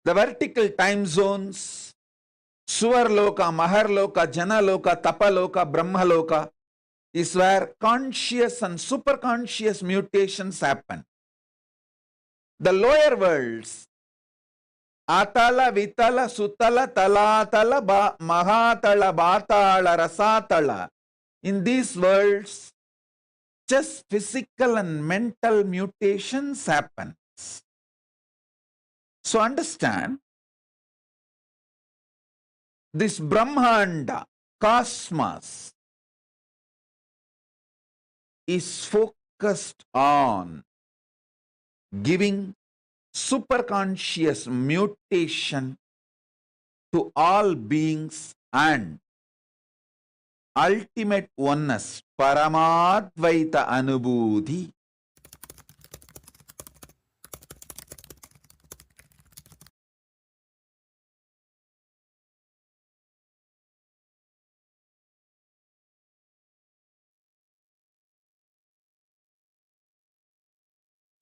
Speaker 5: The vertical time zones, Suvarloka, Maharloka, Janaloka, Tapaloka, Brahmaloka, is where conscious and superconscious mutations happen. The lower worlds, Atala, Vitala, Sutala, Talatala, Mahatala, Batala, Rasatala, in these worlds, just physical and mental mutations happen. So understand, this Brahmanda, cosmos, is focused on giving superconscious mutation to all beings and ultimate oneness, Paramadvaita Anubhuti.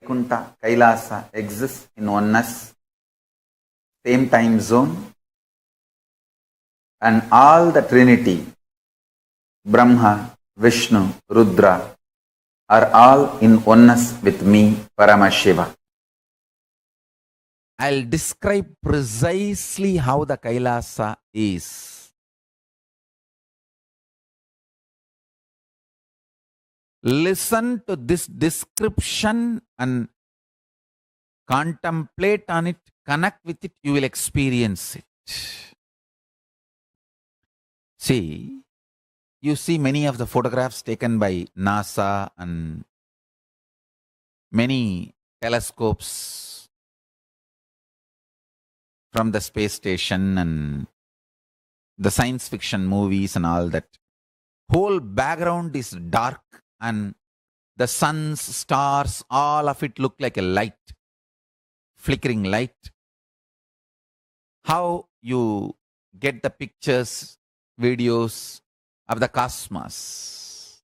Speaker 5: Vaikuntha, Kailasa exists in oneness, same time zone, and all the Trinity, Brahma, Vishnu, Rudra, are all in oneness with me, Paramashiva. I'll describe precisely how the Kailasa is. Listen to this description and contemplate on it, connect with it, you will experience it. See, you see many of the photographs taken by NASA and many telescopes from the space station and the science fiction movies and all that. Whole background is dark and the suns, stars, all of it look like a light, flickering light. How you get the pictures, videos of the cosmos.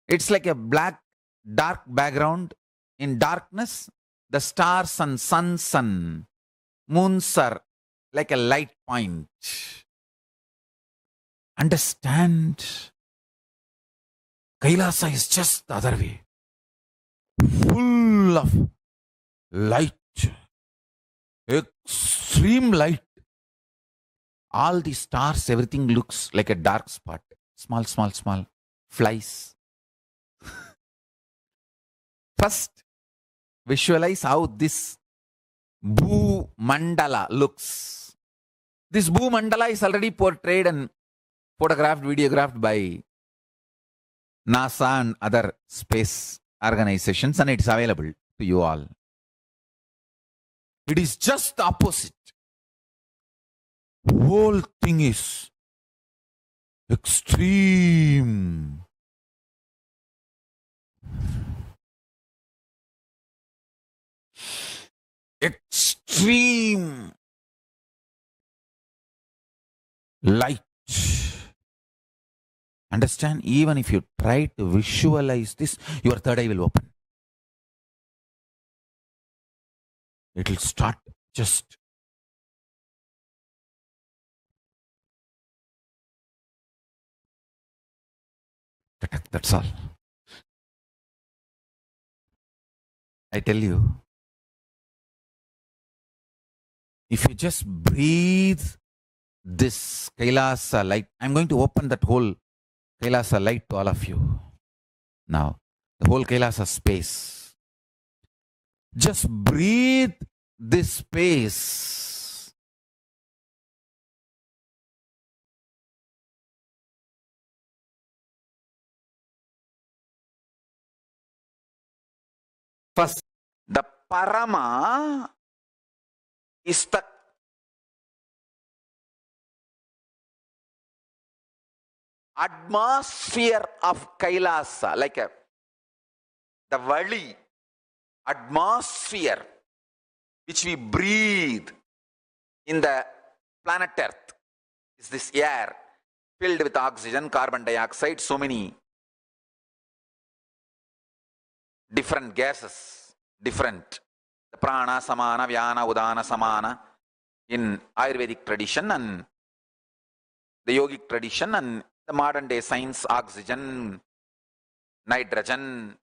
Speaker 5: It's like a black, dark background. In darkness, the stars and suns and moons are like a light point. Understand? Kailasa is just the other way. Full of light. Extreme light. All the stars, everything looks like a dark spot. Small, small, small flies. First, visualize how this Bhu Mandala looks. This Bhu Mandala is already portrayed and photographed, videographed by NASA and other space organizations, and it's available to you all. It is just the opposite. Whole thing is extreme. Extreme light. Understand? Even if you try to visualize this, your third eye will open. It will start just that's all. I tell you, if you just breathe this Kailasa light, I'm going to open that whole Kailasa light to all of you. Now, the whole Kailasa space. Just breathe this space. First, the Parama is the atmosphere of Kailasa, like the valley, atmosphere which we breathe in the planet Earth is this air filled with oxygen, carbon dioxide, so many different gases, different. The prana, samana, vyana, udana, samana in Ayurvedic tradition and the yogic tradition and the modern day science, oxygen, nitrogen,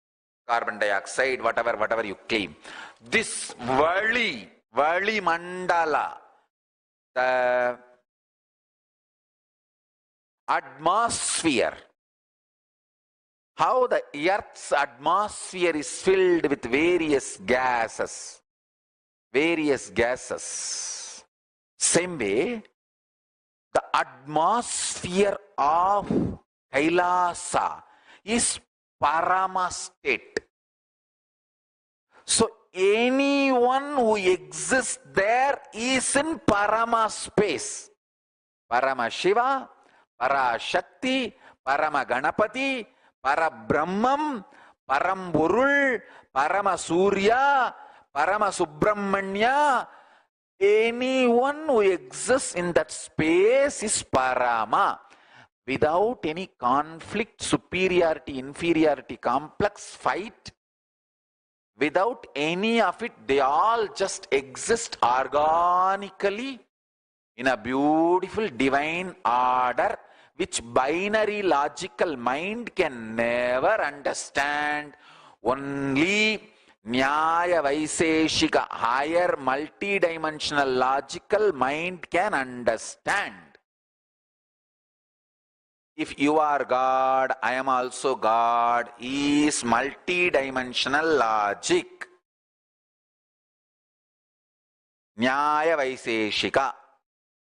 Speaker 5: carbon dioxide, whatever you claim. This Vali Mandala, the atmosphere, how the Earth's atmosphere is filled with various gases. Same way, the atmosphere of Kailasa is Parama state. So anyone who exists there is in Parama space. Parama Shiva, Para Shakti, Parama Ganapati, Para Brahmam, Paramburul, Parama Surya, Parama Subramanya. Anyone who exists in that space is Parama. without any conflict, superiority, inferiority, complex fight, without any of it, they all just exist organically in a beautiful divine order which binary logical mind can never understand. Only Nyaya Vaiseshika, higher multidimensional logical mind can understand. If you are God, I am also God, is multidimensional logic. Nyaya Vaiseshika.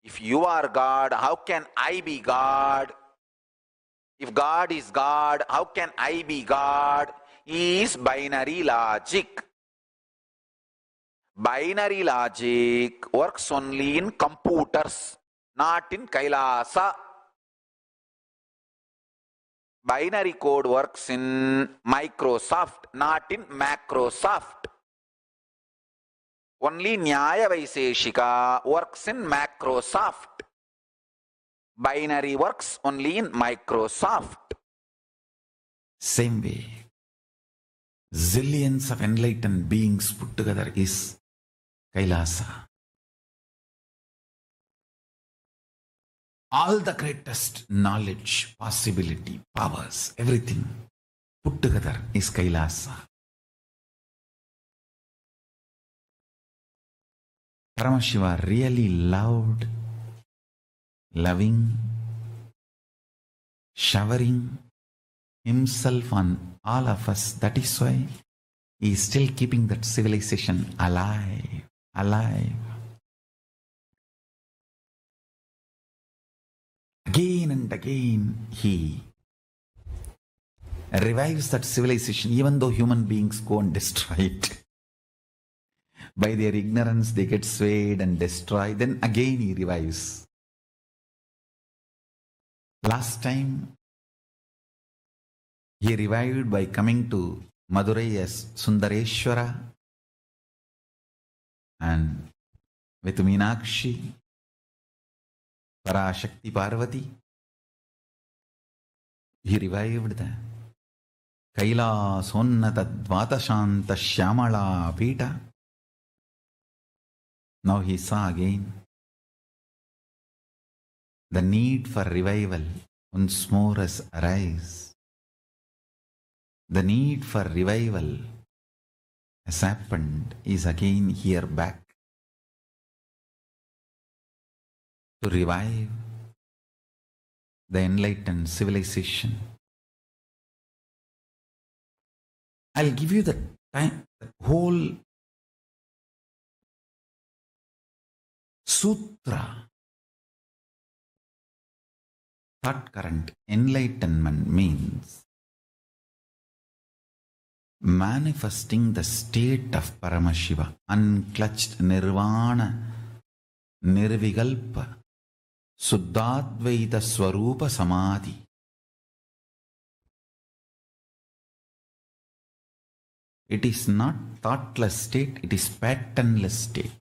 Speaker 5: If you are God, how can I be God? If God is God, how can I be God? Is binary logic. Binary logic works only in computers, not in Kailasa. Binary code works in Microsoft, not in Macrosoft. Only Nyaya Vaiseshika works in Macrosoft. Binary works only in Microsoft. Same way, zillions of enlightened beings put together is Kailasa. All the greatest knowledge, possibility, powers, everything put together is Kailasa. Paramashiva really loved, loving, showering himself on all of us. That is why he is still keeping that civilization alive, alive. Again and again he revives that civilization, even though human beings go and destroy it. By their ignorance they get swayed and destroy. Then again he revives. Last time he revived by coming to Madurai as Sundareshwara and with Meenakshi, Parashakti Parvati. He revived the Kailasonnata Dvatashanta Shyamala Pita. Now he saw again the need for revival once more has arisen. The need for revival has happened, is again here back to revive the enlightened civilization. I'll give you the time, the whole sutra. Thought current. Enlightenment means manifesting the state of Paramashiva, unclutched nirvana, nirvigalpa, suddhadvaita swarupa samadhi. It is not thoughtless state, it is patternless state.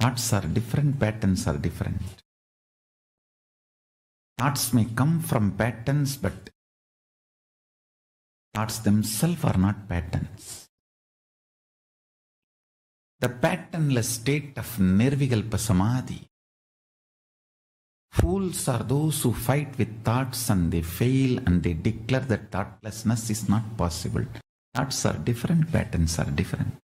Speaker 5: Thoughts are different, patterns are different. Thoughts may come from patterns, but thoughts themselves are not patterns. The patternless state of nirvikalpa samadhi. Fools are those who fight with thoughts and they fail and they declare that thoughtlessness is not possible. Thoughts are different, patterns are different.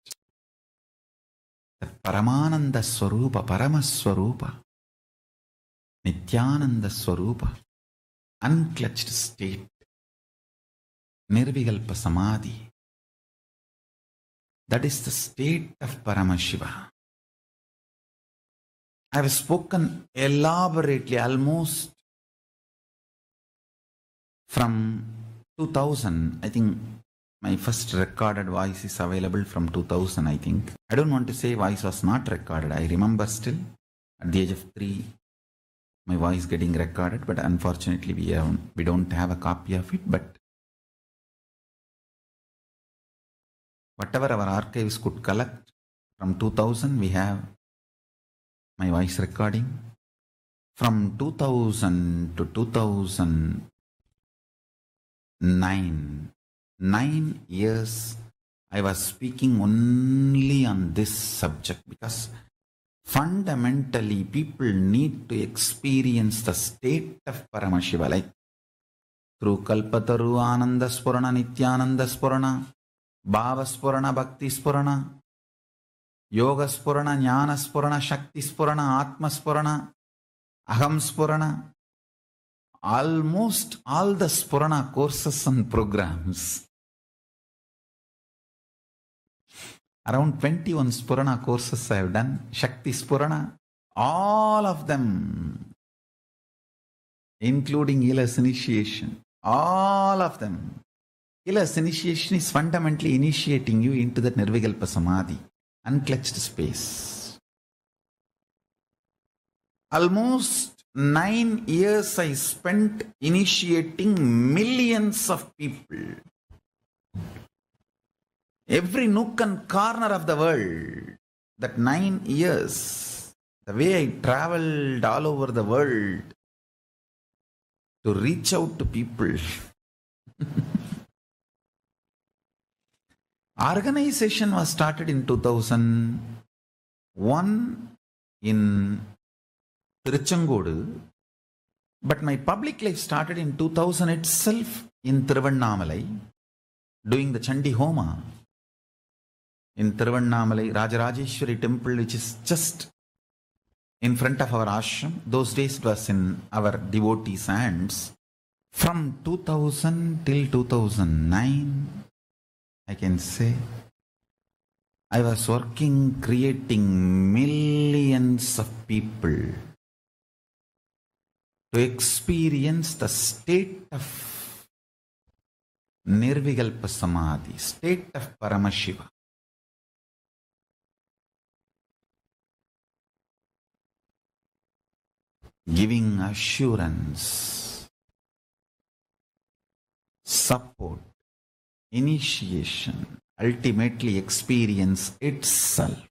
Speaker 5: The Paramananda Swarupa, Paramaswarupa, Nityananda Swarupa, unclutched state, Nirvikalpa Samadhi. That is the state of Paramashiva. I have spoken elaborately almost from 2000. I think my first recorded voice is available from 2000, I think. I don't want to say voice was not recorded. I remember still at the age of 3, my voice getting recorded, but unfortunately we don't have a copy of it. But whatever our archives could collect from 2000, we have my voice recording. From 2000 to 2009, 9 years, I was speaking only on this subject because fundamentally people need to experience the state of Paramashiva, like through Kalpataru, Ananda Spurana, Nityananda Spurana, Bhava Spurana, Bhakti Spurana, Yoga Spurana, Jnana Spurana, Shakti Spurana, Atma Spurana, Aham Spurana, almost all the Spurana courses and programs. Around 21 Spurana courses I have done, Shakti Spurana, all of them, including Ila's initiation, all of them. Ila's initiation is fundamentally initiating you into that Nirvikalpa Samadhi, unclutched space. Almost 9 years I spent initiating millions of people. Every nook and corner of the world. That 9 years, the way I traveled all over the world to reach out to people. Organization was started in 2001 in Tiruchengodu, but my public life started in 2000 itself in Tiruvannamalai, doing the Chandi Homa in Tiruvannamalai, Rajarajeshwari temple, which is just in front of our ashram. Those days it was in our devotees' hands. From 2000 till 2009, I can say, I was working, creating millions of people to experience the state of Nirvikalpa Samadhi, state of Paramashiva. Giving assurance, support, initiation, ultimately experience itself.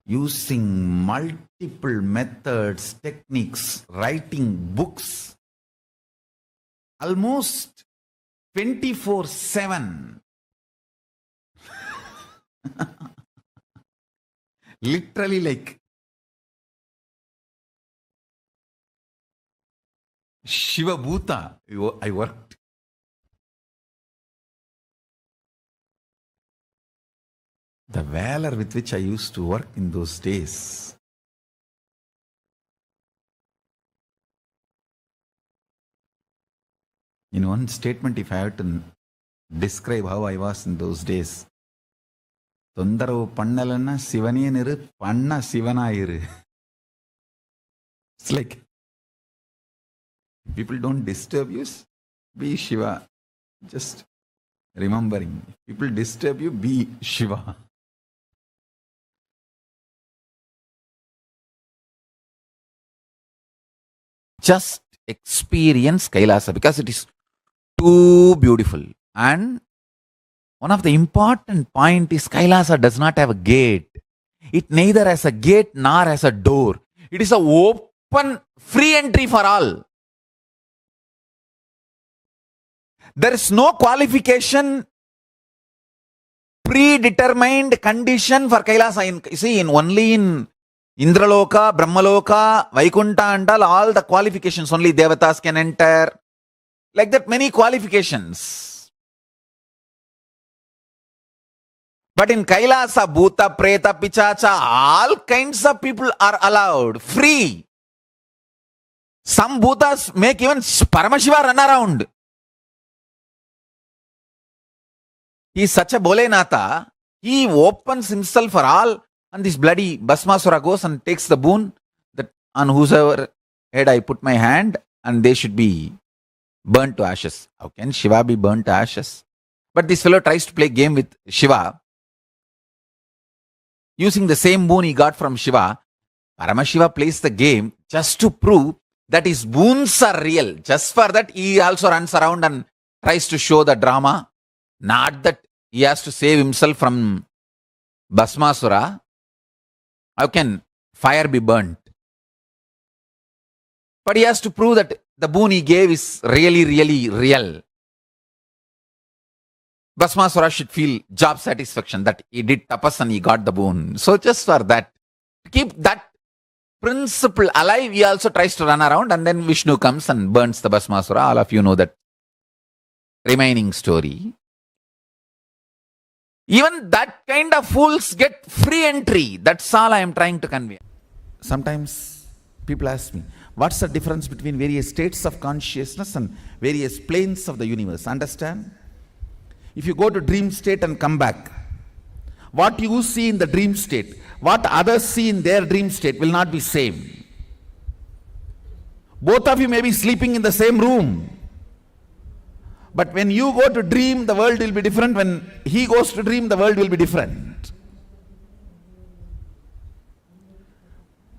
Speaker 5: Using multiple methods, techniques, writing books, almost 24/7. Literally like Shiva Bhuta, I worked. The valor with which I used to work in those days. In one statement, if I have to describe how I was in those days, Tondaravu pannalana Sivaniru, panna Sivanairu. It's like, people don't disturb you, be Shiva. Just remembering. If people disturb you, be Shiva. Just experience Kailasa because it is too beautiful. And one of the important point is Kailasa does not have a gate. It neither has a gate nor has a door. It is a open, free entry for all. There is no qualification, predetermined condition for Kailasa. Only in Indraloka, Brahmaloka, Vaikunta and all the qualifications, only Devatas can enter. Like that, many qualifications. But in Kailasa, Bhuta, Preta, Pichacha, all kinds of people are allowed, free. Some Bhutas make even Paramashiva run around. He is such a Bolenatha, he opens himself for all, and this bloody Bhasmasura goes and takes the boon that on whosoever head I put my hand, and they should be burnt to ashes. How can Shiva be burnt to ashes? But this fellow tries to play game with Shiva. Using the same boon he got from Shiva, Paramashiva plays the game just to prove that his boons are real. Just for that, he also runs around and tries to show the drama. Not that he has to save himself from Bhasmasura. How can fire be burnt? But he has to prove that the boon he gave is really, really real. Bhasmasura should feel job satisfaction that he did tapas and he got the boon. So just for that, to keep that principle alive, he also tries to run around, and then Vishnu comes and burns the Bhasmasura. All of you know that remaining story. Even that kind of fools get free entry. That's all I am trying to convey. Sometimes people ask me, what's the difference between various states of consciousness and various planes of the universe? Understand? If you go to dream state and come back, what you see in the dream state, what others see in their dream state will not be same. Both of you may be sleeping in the same room, but when you go to dream, the world will be different. When he goes to dream, the world will be different.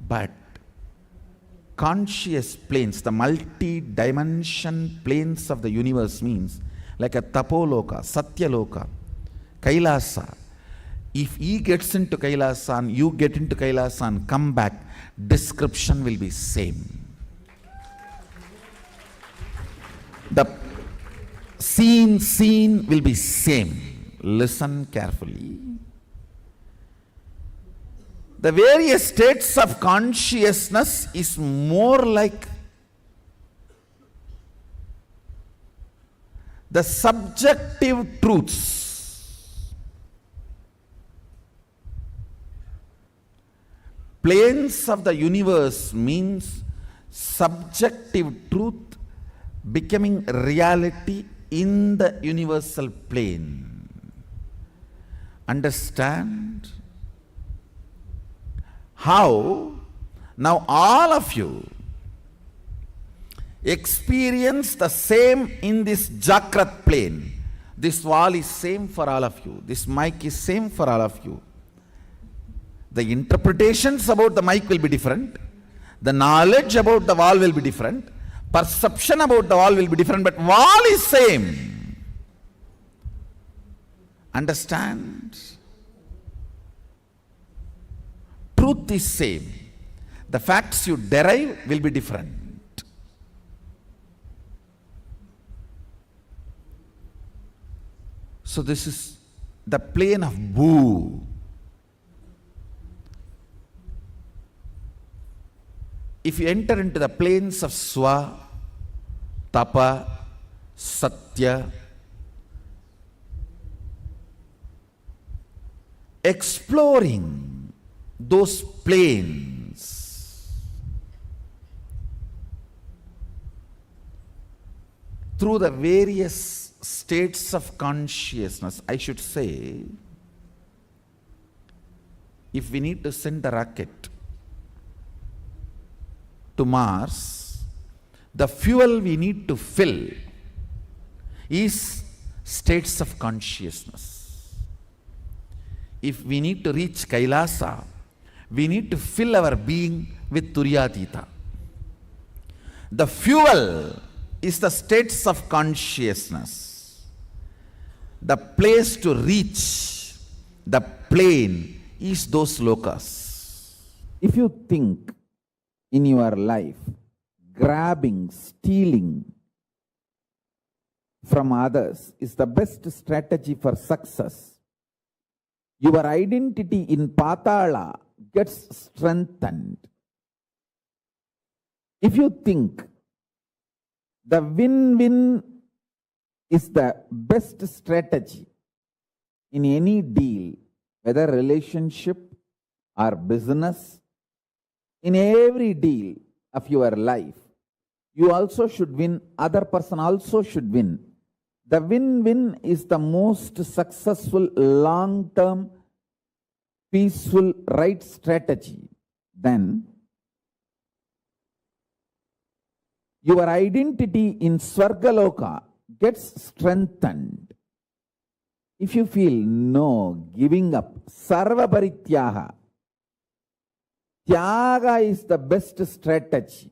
Speaker 5: But conscious planes, the multi-dimension planes of the universe means like a tapoloka, satyaloka, kailasa. If he gets into kailasa and you get into kailasa and come back, description will be same. The scene will be same. Listen carefully. The various states of consciousness is more like the subjective truths. Planes of the universe means subjective truth becoming reality in the universal plane. Understand? How? Now all of you experience the same in this Jakrat plane. This wall is same for all of you. This mic is same for all of you. The interpretations about the mic will be different. The knowledge about the wall will be different. Perception about the wall will be different, but wall is same. Understand? Truth is same. The facts you derive will be different. So this is the plane of Bhu. If you enter into the planes of Swa, Tapa, Satya, exploring those planes through the various states of consciousness, I should say, if we need to send a rocket to Mars, the fuel we need to fill is states of consciousness. If we need to reach Kailasa, we need to fill our being with Turyatita. The fuel is the states of consciousness. The place to reach the plane is those lokas. If you think in your life, grabbing, stealing from others is the best strategy for success, your identity in Patala gets strengthened. If you think the win-win is the best strategy in any deal, whether relationship or business, in every deal of your life, you also should win, other person also should win. The win-win is the most successful, long-term, peaceful, right strategy. Then, your identity in Swargaloka gets strengthened. If you feel no, giving up, Sarva Parityaga, Tyaga is the best strategy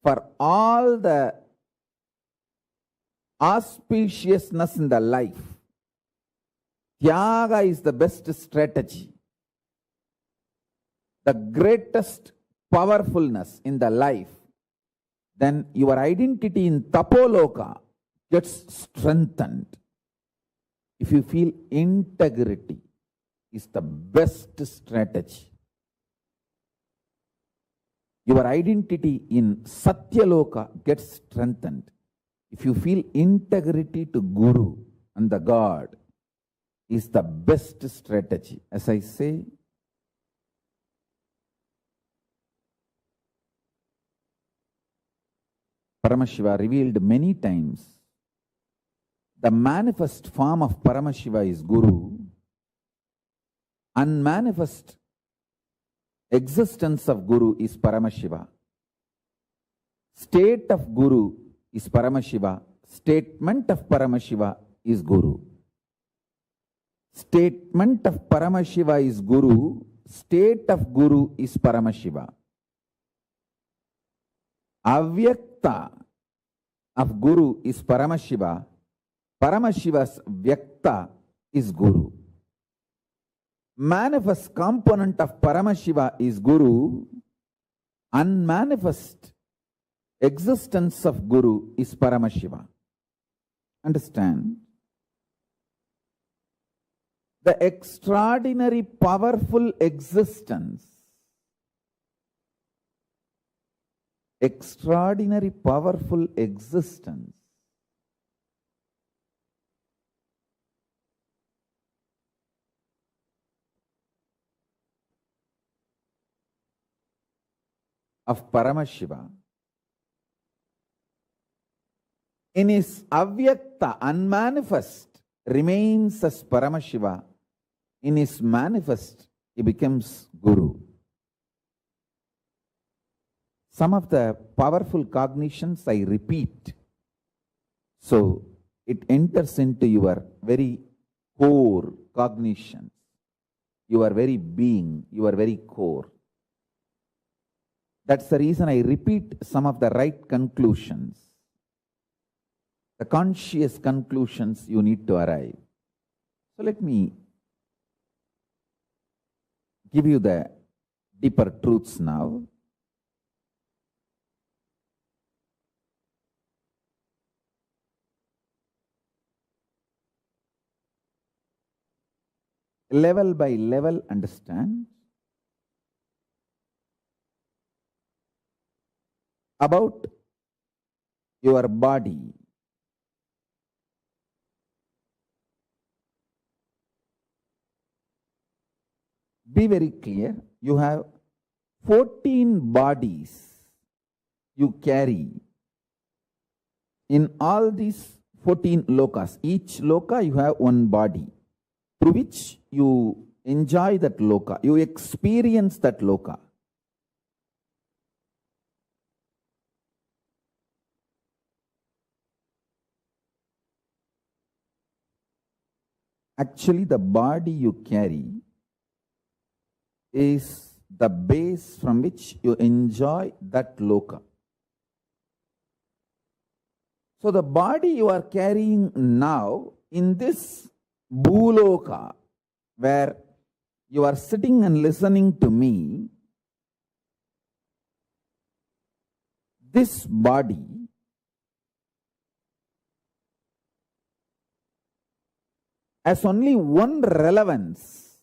Speaker 5: for all the auspiciousness in the life. Tyaga is the best strategy. The greatest powerfulness in the life, then your identity in Tapoloka gets strengthened. If you feel integrity is the best strategy, your identity in Satyaloka gets strengthened. If you feel integrity to Guru and the God is the best strategy. As I say, Paramashiva revealed many times the manifest form of Paramashiva is Guru. Unmanifest existence of Guru is Paramashiva. State of Guru is Paramashiva. Statement of Paramashiva is Guru. Statement of Paramashiva is Guru. State of Guru is Paramashiva. Avyakta of Guru is Paramashiva. Paramashiva's Vyakta is Guru. Manifest component of Paramashiva is Guru. Unmanifest existence of Guru is Paramashiva. Understand? The extraordinary powerful existence, extraordinary powerful existence of Paramashiva in his avyakta, unmanifest, remains as Paramashiva. In his manifest, he becomes Guru. Some of the powerful cognitions I repeat, so it enters into your very core cognitions, your very being, your very core. That's the reason I repeat some of the right conclusions, the conscious conclusions you need to arrive. So let me give you the deeper truths now. Level by level, understand about your body. Be very clear. You have 14 bodies you carry. In all these 14 lokas, each loka you have one body through which you enjoy that loka, you experience that loka. Actually, the body you carry is the base from which you enjoy that loka. So the body you are carrying now in this bhuloka, where you are sitting and listening to me, this body has only one relevance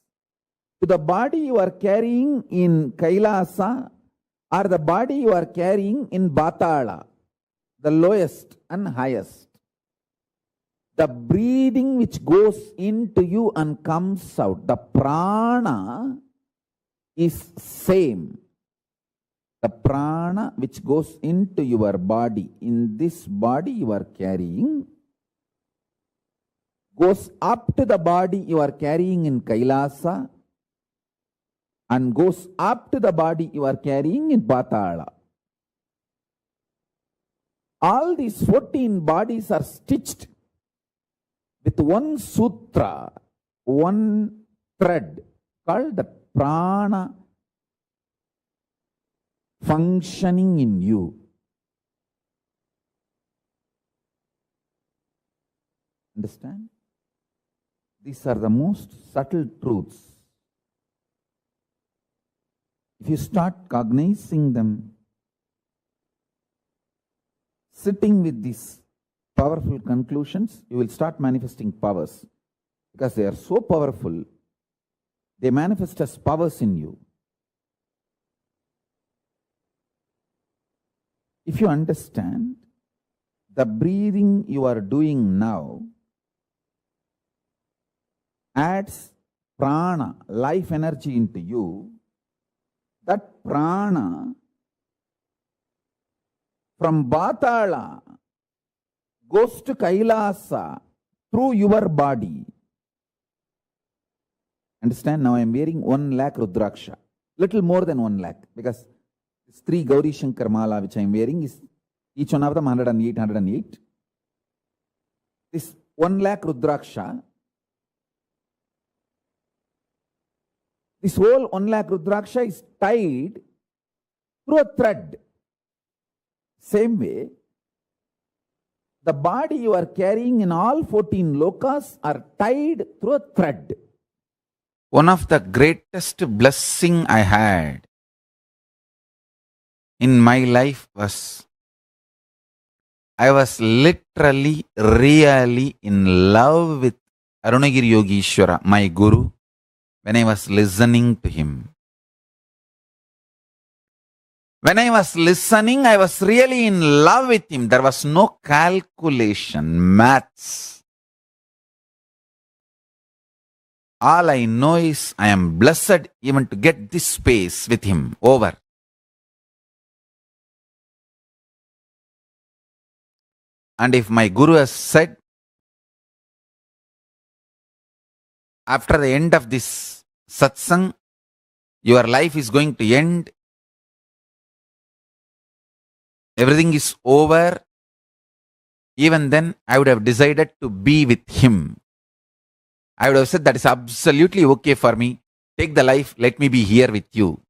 Speaker 5: to the body you are carrying in Kailasa or the body you are carrying in Batala, the lowest and highest. The breathing which goes into you and comes out, the prana is same. The prana which goes into your body, in this body you are carrying, goes up to the body you are carrying in Kailasa and goes up to the body you are carrying in Patala. All these 14 bodies are stitched with one sutra, one thread called the prana functioning in you. Understand? These are the most subtle truths. if you start cognizing them, sitting with these powerful conclusions, you will start manifesting powers. Because they are so powerful, they manifest as powers in you. If you understand the breathing you are doing now adds prana, life energy into you, that prana from Batala goes to Kailasa through your body. Understand? Now I am wearing 1 lakh Rudraksha, little more than 1 lakh, because this 3 Gauri Shankar Mala which I am wearing is each one of them 108, 108. This 1 lakh Rudraksha, this whole 1 lakh Rudraksha is tied through a thread. Same way, the body you are carrying in all 14 lokas are tied through a thread. One of the greatest blessing I had in my life was I was literally, really in love with Arunagiri Yogeshwara, my guru, when I was listening to him. When I was listening, I was really in love with him. There was no calculation, maths. All I know is I am blessed even to get this space with him over. And if my guru has said, after the end of this satsang, your life is going to end, everything is over, even then I would have decided to be with him. I would have said that is absolutely okay for me. Take the life, let me be here with you.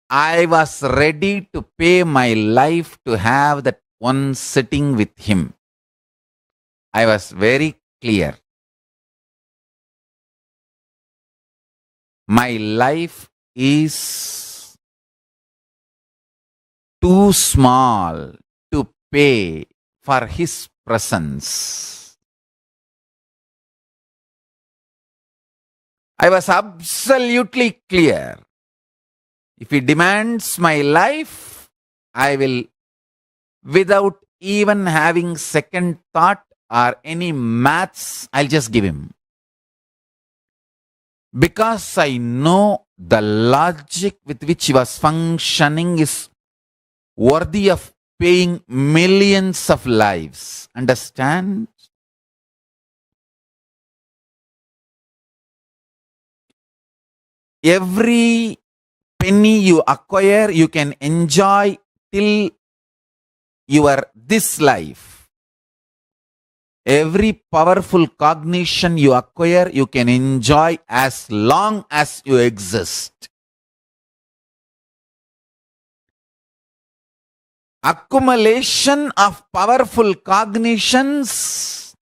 Speaker 5: I was ready to pay my life to have that one sitting with him. I was very clear. My life is too small to pay for his presence. I was absolutely clear. If he demands my life, I will, without even having second thought or any maths, I'll just give him. Because I know the logic with which he was functioning is worthy of paying millions of lives. Understand? Every penny you acquire, you can enjoy till your this life. Every powerful cognition you acquire, you can enjoy as long as you exist. Accumulation of powerful cognitions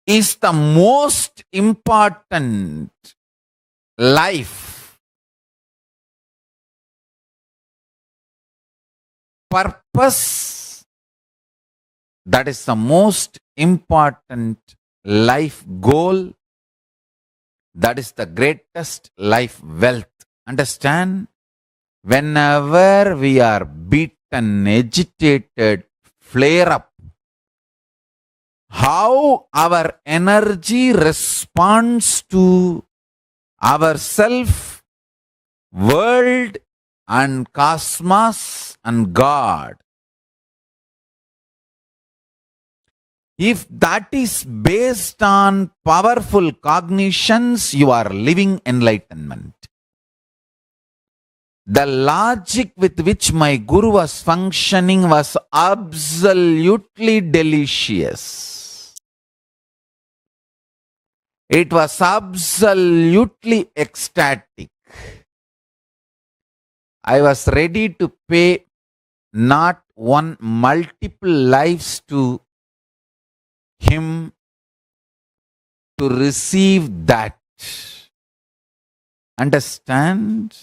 Speaker 5: is the most important life purpose. That is the most important life goal. That is the greatest life wealth. Understand? Whenever we are beaten, agitated, flare up, how our energy responds to our self, world, and cosmos and God. If that is based on powerful cognitions, you are living enlightenment. The logic with which my guru was functioning was absolutely delicious. It was absolutely ecstatic. I was ready to pay not one, multiple lives to him to receive that. understand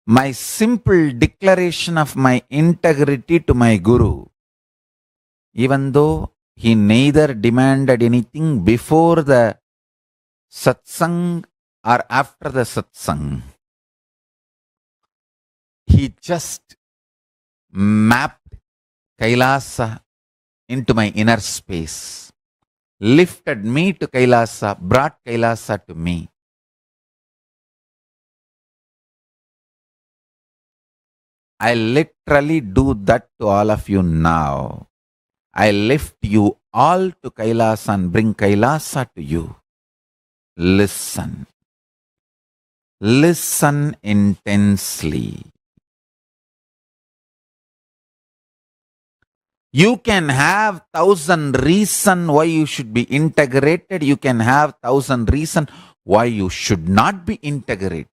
Speaker 5: my simple declaration of my integrity to my Guru, even though he neither demanded anything before the satsang or after the satsang. He just mapped Kailasa into my inner space, lifted me to Kailasa, brought Kailasa to me. I literally do that to all of you now. I lift you all to Kailasa and bring Kailasa to you. Listen. Listen intensely. You can have 1,000 reasons why you should be integrated. You can have 1,000 reasons why you should not be integrated.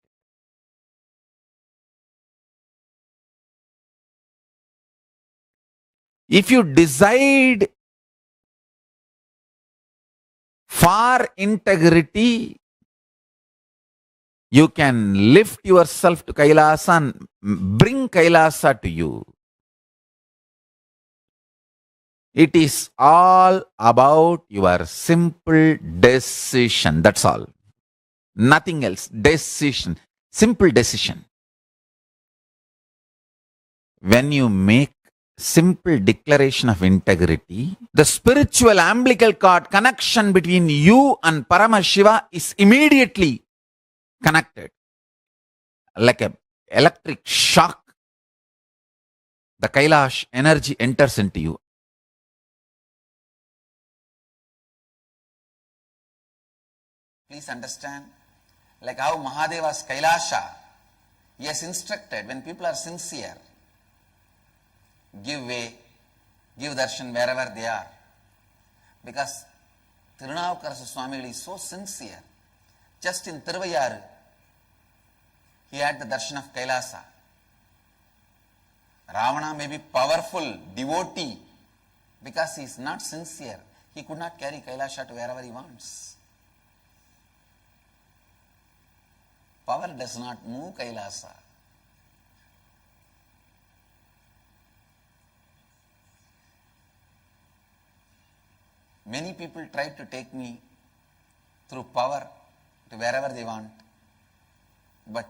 Speaker 5: If you decide for integrity, you can lift yourself to Kailasa and bring Kailasa to you. It is all about your simple decision. That's all. Nothing else. Decision. Simple decision. When you make simple declaration of integrity, the spiritual umbilical cord connection between you and Paramashiva is immediately connected. Like an electric shock, the Kailash energy enters into you. Please understand, like how Mahadeva's Kailasha, he has instructed when people are sincere, give way, give darshan wherever they are. Because Tirunavukara Swami is so sincere. Just in Tiruvayyaru, he had the darshan of Kailasa. Ravana may be powerful, devotee, because he is not sincere. He could not carry Kailasha to wherever he wants. Power does not move Kailasa. Many people tried to take me through power to wherever they want, but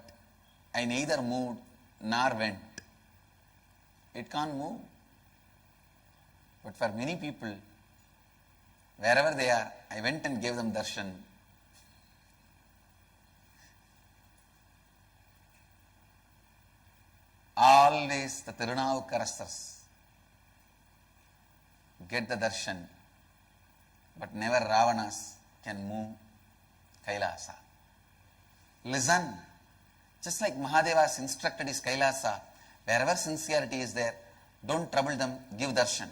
Speaker 5: I neither moved nor went. It can't move. But for many people, wherever they are, I went and gave them darshan. Always the Tirunavukarasas get the darshan, but never Ravanas can move Kailasa. Listen, just like Mahadeva has instructed his Kailasa, wherever sincerity is there, don't trouble them, give darshan.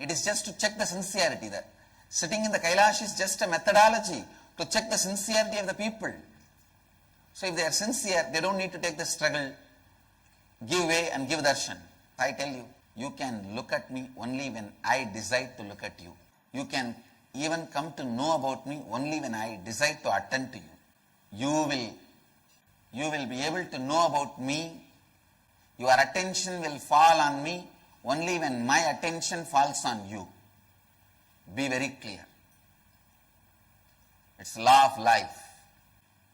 Speaker 5: It is just to check the sincerity. That sitting in the Kailash is just a methodology to check the sincerity of the people. So if they are sincere, they don't need to take the struggle. Give way and give darshan. I tell you, you can look at me only when I decide to look at you. You can even come to know about me only when I decide to attend to you. You will be able to know about me. Your attention will fall on me only when my attention falls on you. Be very clear. It's law of life.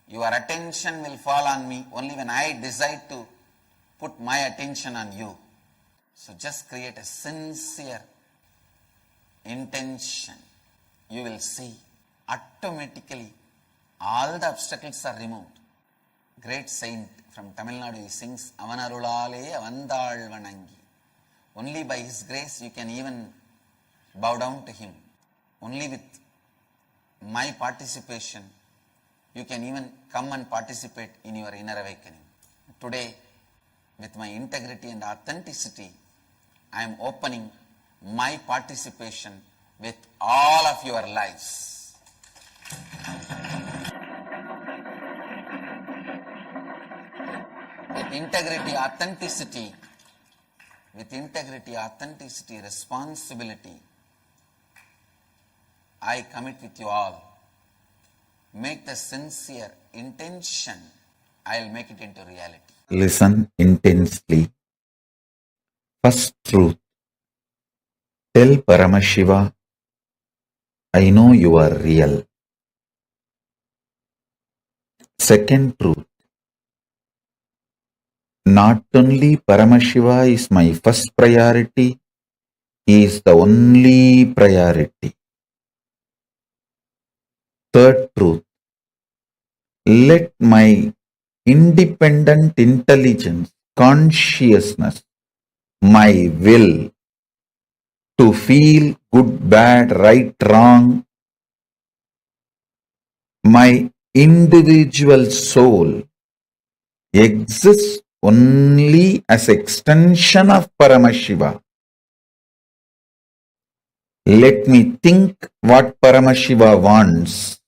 Speaker 5: Your attention will fall on me only when I decide to put my attention on you. So just create a sincere intention. You will see automatically all the obstacles are removed. Great saint from Tamil Nadu, he sings Avanarulale Avandal Vanangi. Only by his grace you can even bow down to him. Only with my participation you can even come and participate in your inner awakening. Today, with my integrity and authenticity, I am opening my participation with all of your lives. With integrity, authenticity, responsibility, I commit with you all
Speaker 6: make the sincere intention, I'll make it into reality.
Speaker 5: Listen intensely. First truth. Tell Paramashiva, I know you are real. Second truth. Not only Paramashiva is my first priority, he is the only priority. Third truth. Let my independent intelligence, consciousness, my will to feel good, bad, right, wrong, my individual soul exists only as extension of Paramashiva. Let me think what Paramashiva wants.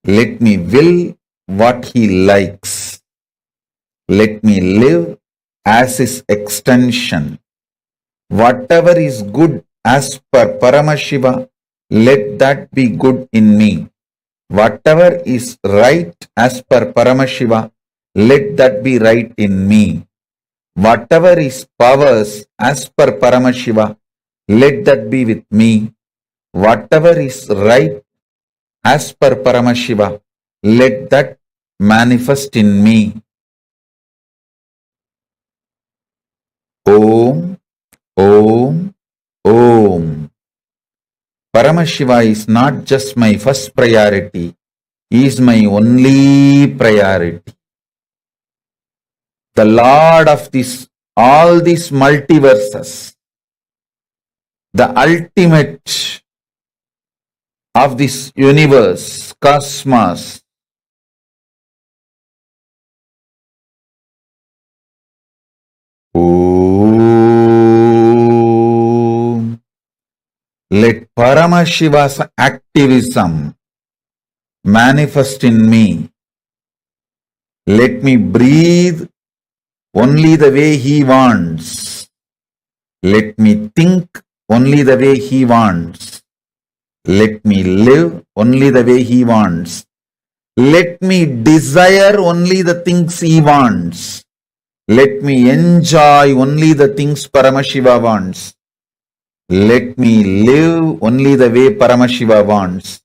Speaker 5: Let me will what he likes. Let me live as his extension. Whatever is good as per Paramashiva, let that be good in me. Whatever is right as per Paramashiva, let that be right in me. Whatever is powers as per Paramashiva, let that be with me. Whatever is right as per Paramashiva, let that manifest in me. Om, Om, Om. Paramashiva is not just my first priority, he is my only priority. The Lord of all these multiverses, the ultimate of this universe, cosmos. Om. Let Paramashiva's activism manifest in me. Let me breathe only the way he wants. Let me think only the way he wants. Let me live only the way he wants. Let me desire only the things he wants. Let me enjoy only the things Paramashiva wants. Let me live only the way Paramashiva wants.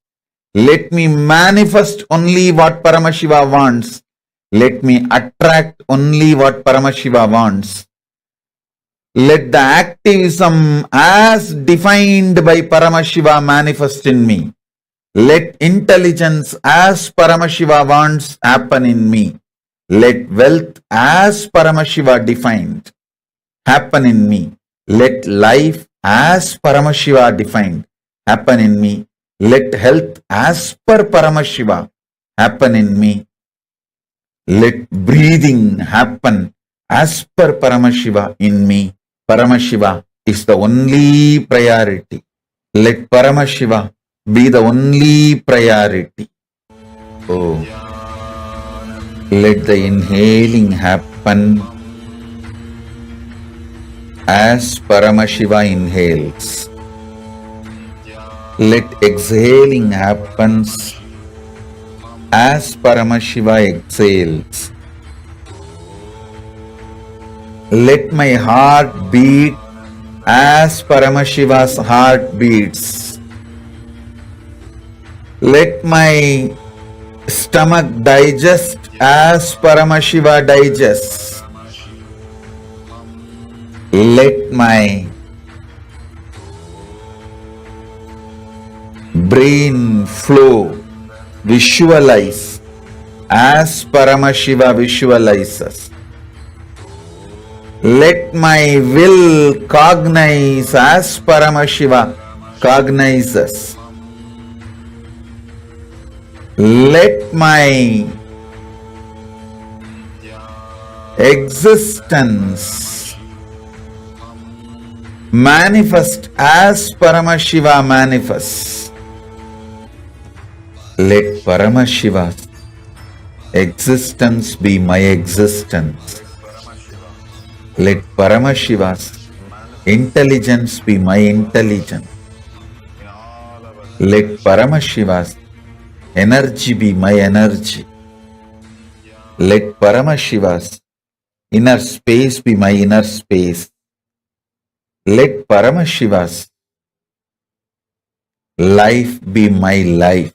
Speaker 5: Let me manifest only what Paramashiva wants. Let me attract only what Paramashiva wants. Let the activism as defined by Paramashiva manifest in me. Let intelligence as Paramashiva wants happen in me. Let wealth as Paramashiva defined happen in me. Let life as Paramashiva defined happen in me. Let health as per Paramashiva happen in me. Let breathing happen as per Paramashiva in me. Paramashiva is the only priority. Let Paramashiva be the only priority. Oh, let the inhaling happen as Paramashiva inhales. Let exhaling happens as Paramashiva exhales. Let my heart beat as Paramashiva's heart beats. Let my stomach digest as Paramashiva digests. Let my brain flow, visualize as Paramashiva visualizes. Let my will cognize as Paramashiva cognizes. Let my existence manifest as Paramashiva manifests. Let Paramashiva's existence be my existence. Let Paramashiva's intelligence be my intelligence. Let Paramashiva's energy be my energy. Let Paramashiva's inner space be my inner space. Let Paramashiva's life be my life.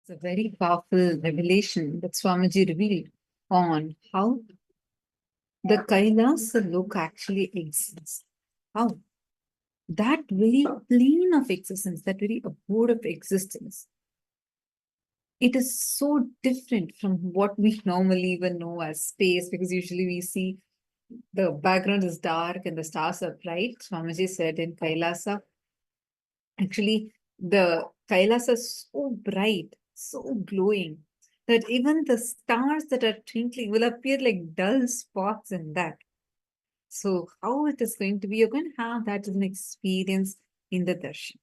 Speaker 3: It's a very powerful revelation that Swamiji revealed on how the Kailasa Loka actually exists. How? That very plane of existence, that very abode of existence, it is so different from what we normally even know as space, because usually we see the background is dark and the stars are bright. Swamiji said in Kailasa, actually, the Kailasa is so bright, so glowing, that even the stars that are twinkling will appear like dull spots in that. So, how it is going to be, you're going to have that as an experience in the darshan.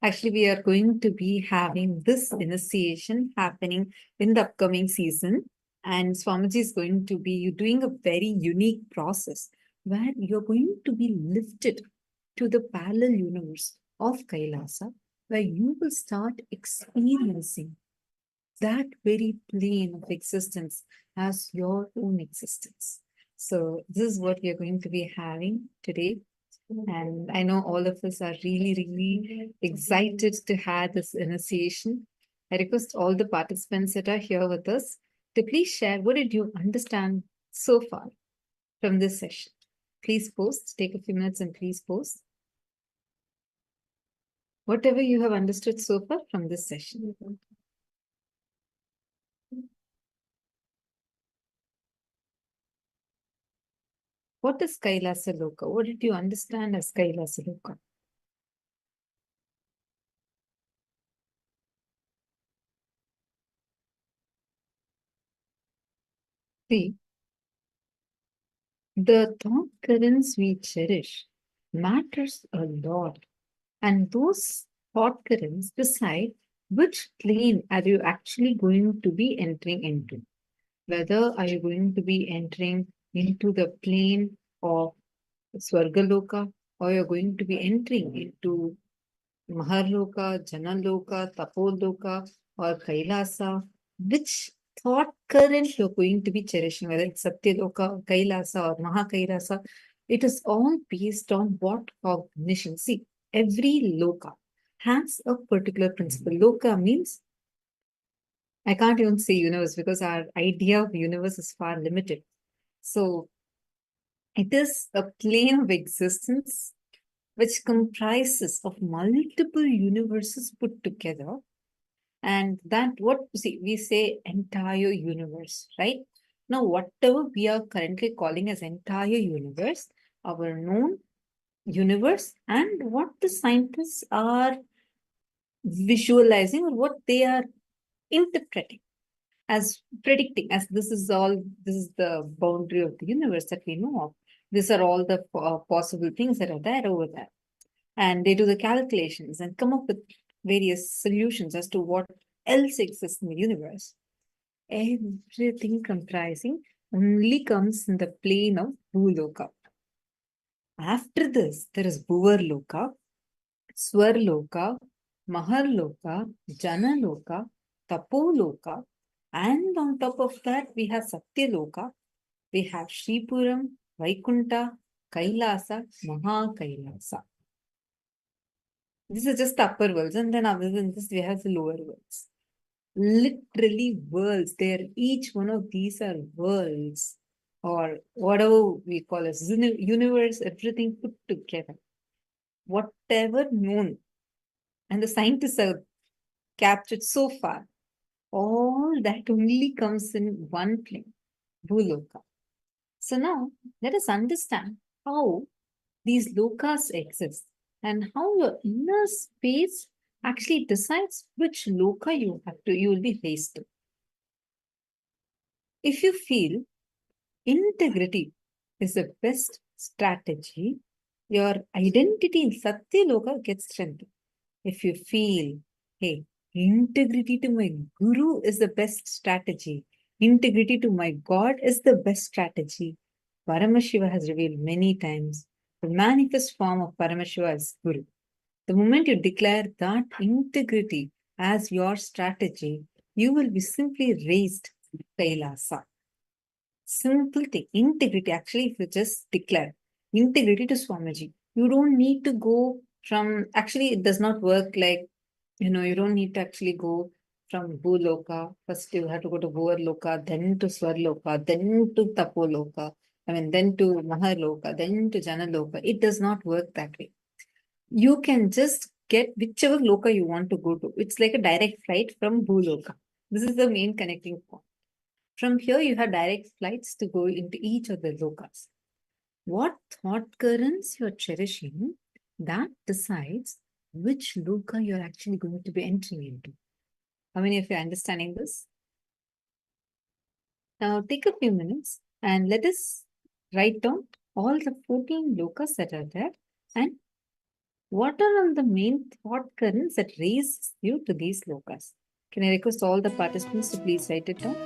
Speaker 3: Actually, we are going to be having this initiation happening in the upcoming season. And Swamiji is going to be doing a very unique process where you're going to be lifted to the parallel universe of Kailasa, where you will start experiencing that very plane of existence as your own existence. So this is what we are going to be having today. And I know all of us are really, really excited to have this initiation. I request all the participants that are here with us to please share what did you understand so far from this session. Please post, take a few minutes and please post whatever you have understood so far from this session. What is Kailasa Loka? What did you understand as Kailasa Loka? See, the thought currents we cherish matters a lot. And those thought currents decide which plane are you actually going to be entering into. Whether are you going to be entering into the plane of Swargaloka, or you're going to be entering into Maharloka, Janaloka, Tapoloka, or Kailasa, which thought current you're going to be cherishing, whether it's Satyaloka, or Kailasa, or Mahakailasa, it is all based on what cognition. See, every loka has a particular principle. Loka means, I can't even say universe because our idea of universe is far limited. So it is a plane of existence which comprises of multiple universes put together. And that what see, we say entire universe, right? Now, whatever we are currently calling as entire universe, our known universe, and what the scientists are visualizing or what they are interpreting as predicting, as this is the boundary of the universe that we know of. These are all the possible things that are there over there. And they do the calculations and come up with various solutions as to what else exists in the universe. Everything comprising only comes in the plane of Bhuloka. After this, there is Bhuvarloka, Swarloka, Maharloka, Janaloka, Tapoloka, and on top of that, we have Satyaloka, we have Shripuram, Vaikunta, Kailasa, Mahakailasa. This is just the upper worlds, and then other than this, we have the lower worlds. Literally worlds. Each one of these are worlds, or whatever we call as universe, everything put together. Whatever known, and the scientists have captured so far, all that only comes in one plane, Bhuloka. So now, let us understand how these lokas exist and how your inner space actually decides which loka you will be raised to. If you feel integrity is the best strategy, your identity in Satya Loka gets strengthened. If you feel, hey, integrity to my guru is the best strategy, integrity to my God is the best strategy, Paramashiva has revealed many times the manifest form of Paramashiva is Guru. The moment you declare that integrity as your strategy, you will be simply raised to Kailasa. Simple thing, integrity. Actually, if you just declare integrity to Swamiji, you don't need to go from, actually, it does not work like, you don't need to actually go from Bhuloka. First you have to go to Bhuvarloka, then to Swarloka, then to Tapoloka, then to Mahaloka, then to Janaloka. It does not work that way. You can just get whichever loka you want to go to. It's like a direct flight from Bhuloka. This is the main connecting point. From here, you have direct flights to go into each of the lokas. What thought currents you're cherishing, that decides which loka you're actually going to be entering into. How many of you are understanding this? Now take a few minutes and let us write down all the 14 lokas that are there and what are all the main thought currents that raise you to these lokas? Can I request all the participants to please write it down?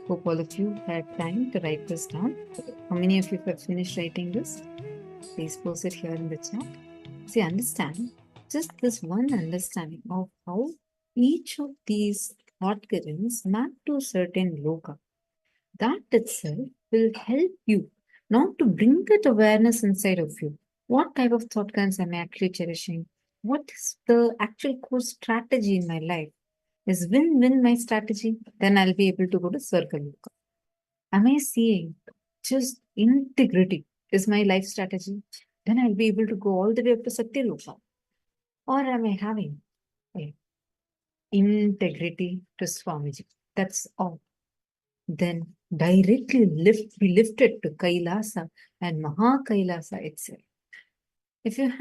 Speaker 3: Hope all of you had time to write this down. How many of you have finished writing this? Please post it here in the chat. See, understand just this one understanding of how each of these thought currents map to a certain loka. That itself will help you not to bring that awareness inside of you. What type of thought currents am I actually cherishing? What is the actual core strategy in my life? Is win-win my strategy? Then I'll be able to go to Swarga Loka. Am I seeing just integrity is my life strategy? Then I'll be able to go all the way up to Satya Loka. Or am I having integrity to Swamiji? That's all. Then directly be lifted to Kailasa and Maha Kailasa itself. If you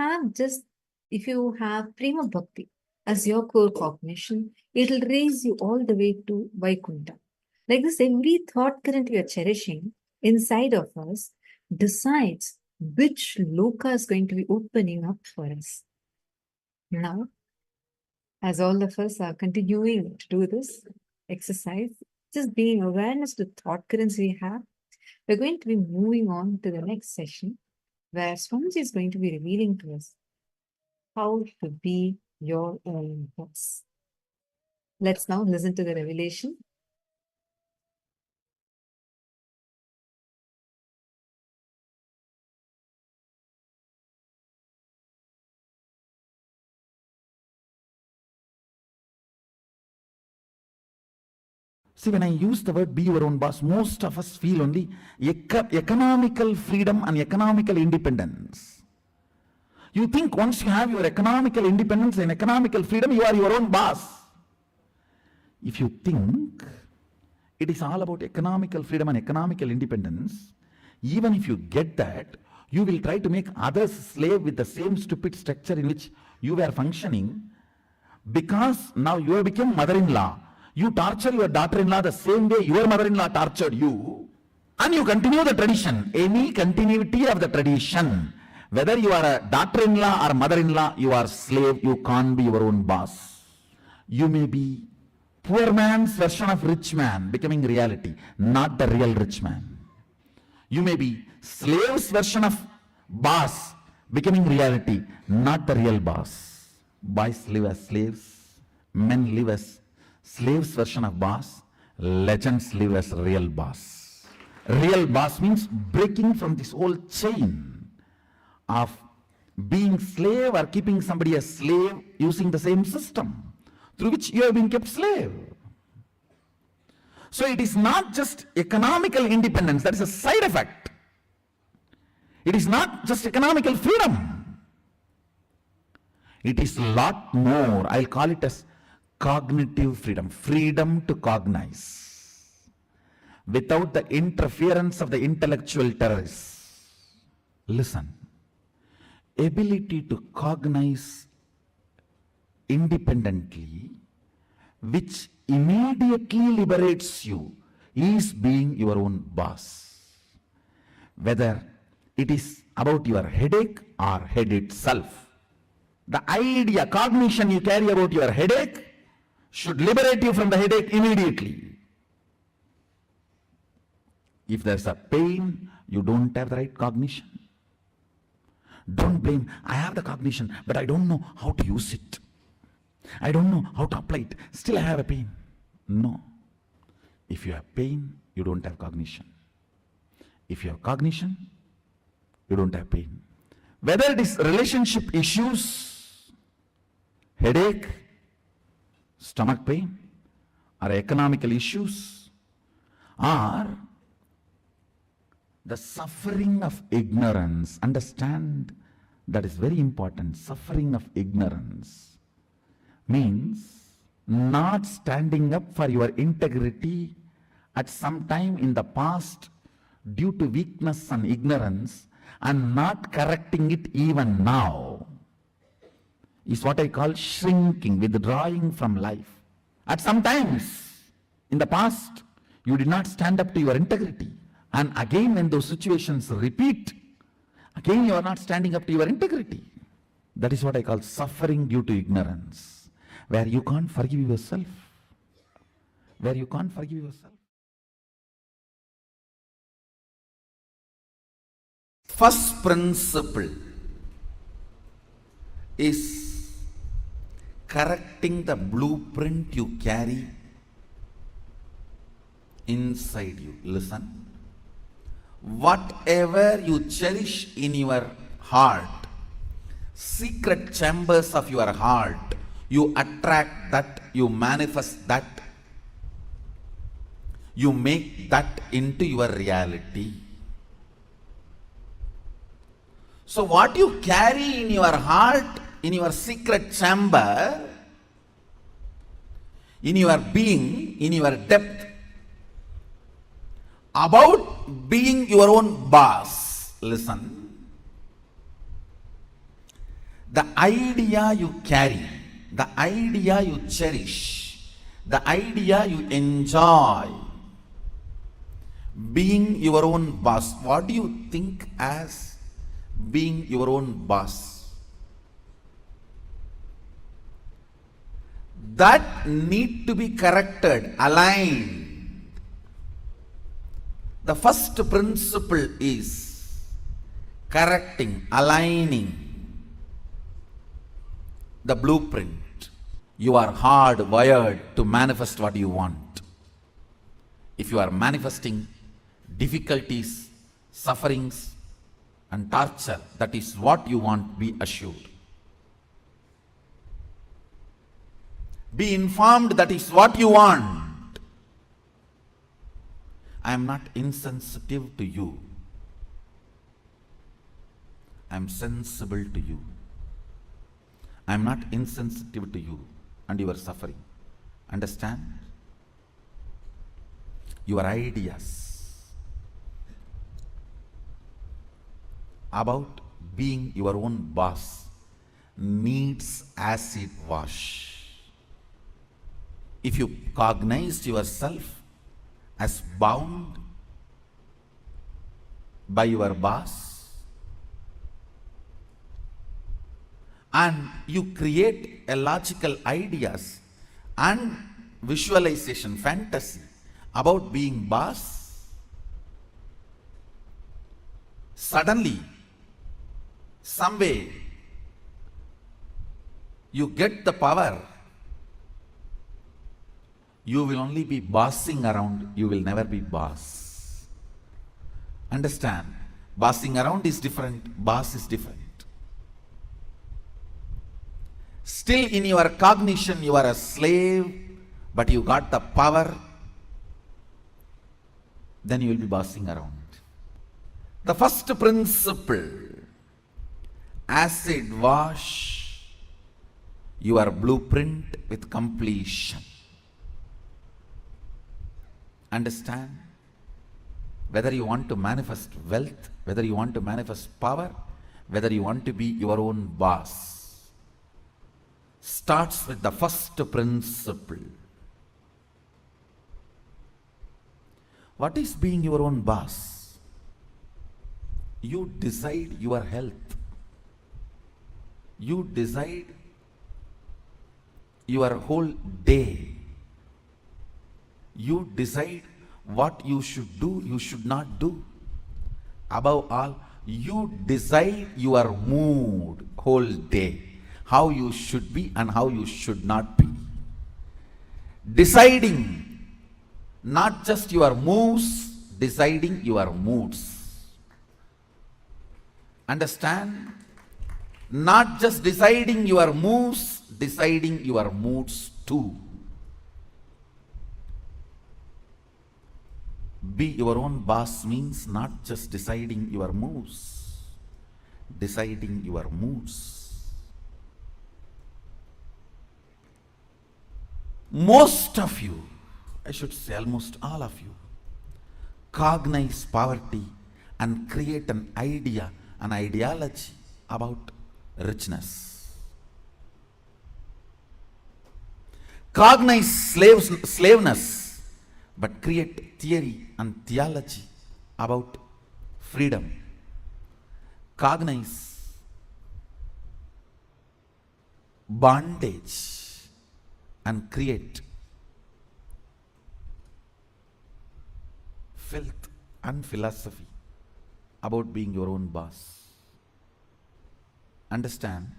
Speaker 3: have Prema Bhakti as your core cognition, it will raise you all the way to Vaikuntha. Like this, every thought current we are cherishing inside of us decides which loka is going to be opening up for us. Now, as all of us are continuing to do this exercise, just being awareness to thought currents we have, we're going to be moving on to the next session where Swamiji is going to be revealing to us how to be your own boss. Let's now listen to the revelation.
Speaker 5: See, when I use the word be your own boss, most of us feel only economical freedom and economical independence. You think once you have your economical independence and economical freedom, you are your own boss. If you think it is all about economical freedom and economical independence, even if you get that, you will try to make others slave with the same stupid structure in which you were functioning, because now you have become mother-in-law. You torture your daughter-in-law the same way your mother-in-law tortured you, and you continue the tradition. Any continuity of the tradition, whether you are a daughter-in-law or mother-in-law, you are slave. You can't be your own boss. You may be poor man's version of rich man becoming reality, not the real rich man. You may be slave's version of boss becoming reality, not the real boss. Boys live as slaves, men live as slaves version of boss, legends live as real boss. Real boss means breaking from this whole chain of being slave or keeping somebody as slave using the same system through which you have been kept slave. So it is not just economical independence, that is a side effect. It is not just economical freedom. It is a lot more. I'll call it as cognitive freedom, freedom to cognize without the interference of the intellectual terrorists. Listen, ability to cognize independently, which immediately liberates you, is being your own boss. Whether it is about your headache or head itself. The idea, cognition you carry about your headache should liberate you from the headache immediately. If there's a pain, you don't have the right cognition. Don't blame, I have the cognition, but I don't know how to use it. I don't know how to apply it. Still I have a pain. No. If you have pain, you don't have cognition. If you have cognition, you don't have pain. Whether it is relationship issues, headache, stomach pain, or economical issues, or the suffering of ignorance. Understand, that is very important. Suffering of ignorance means not standing up for your integrity at some time in the past due to weakness and ignorance, and not correcting it even now, is what I call shrinking, withdrawing from life. At some times in the past, you did not stand up to your integrity. And again, when those situations repeat, again you are not standing up to your integrity. That is what I call suffering due to ignorance, where you can't forgive yourself. Where you can't forgive yourself. First principle is correcting the blueprint you carry inside you. Listen. Whatever you cherish in your heart, secret chambers of your heart, you attract that, you manifest that, you make that into your reality. So what you carry in your heart, in your secret chamber, in your being, in your depth, about being your own boss, listen. The idea you carry, the idea you cherish, the idea you enjoy, being your own boss. What do you think as being your own boss? That need to be corrected, aligned. The first principle is correcting, aligning the blueprint. You are hardwired to manifest what you want. If you are manifesting difficulties, sufferings, and torture, that is what you want, be assured. Be informed that is what you want. I am not insensitive to you. I am sensible to you. I am not insensitive to you and your suffering. Understand? Your ideas about being your own boss needs acid wash. If you cognize yourself as bound by your boss and you create a logical ideas and visualization, fantasy about being boss, suddenly, some way, you get the power. You will only be bossing around, you will never be boss. Understand? Bossing around is different, boss is different. Still in your cognition you are a slave, but you got the power, then you will be bossing around. The first principle, acid wash your blueprint with completion. Understand? Whether you want to manifest wealth, whether you want to manifest power, whether you want to be your own boss, starts with the first principle. What is being your own boss? You decide your health. You decide your whole day. You decide what you should do, you should not do. Above all, you decide your mood whole day, how you should be and how you should not be. Deciding not just your moves, deciding your moods. Understand? Not just deciding your moves, deciding your moods too. Be your own boss means not just deciding your moves, deciding your moods. Most of you, I should say almost all of you, cognize poverty and create an idea, an ideology about richness. Cognize slaveness, but create theory and theology about freedom. Cognize bondage and create filth and philosophy about being your own boss. Understand?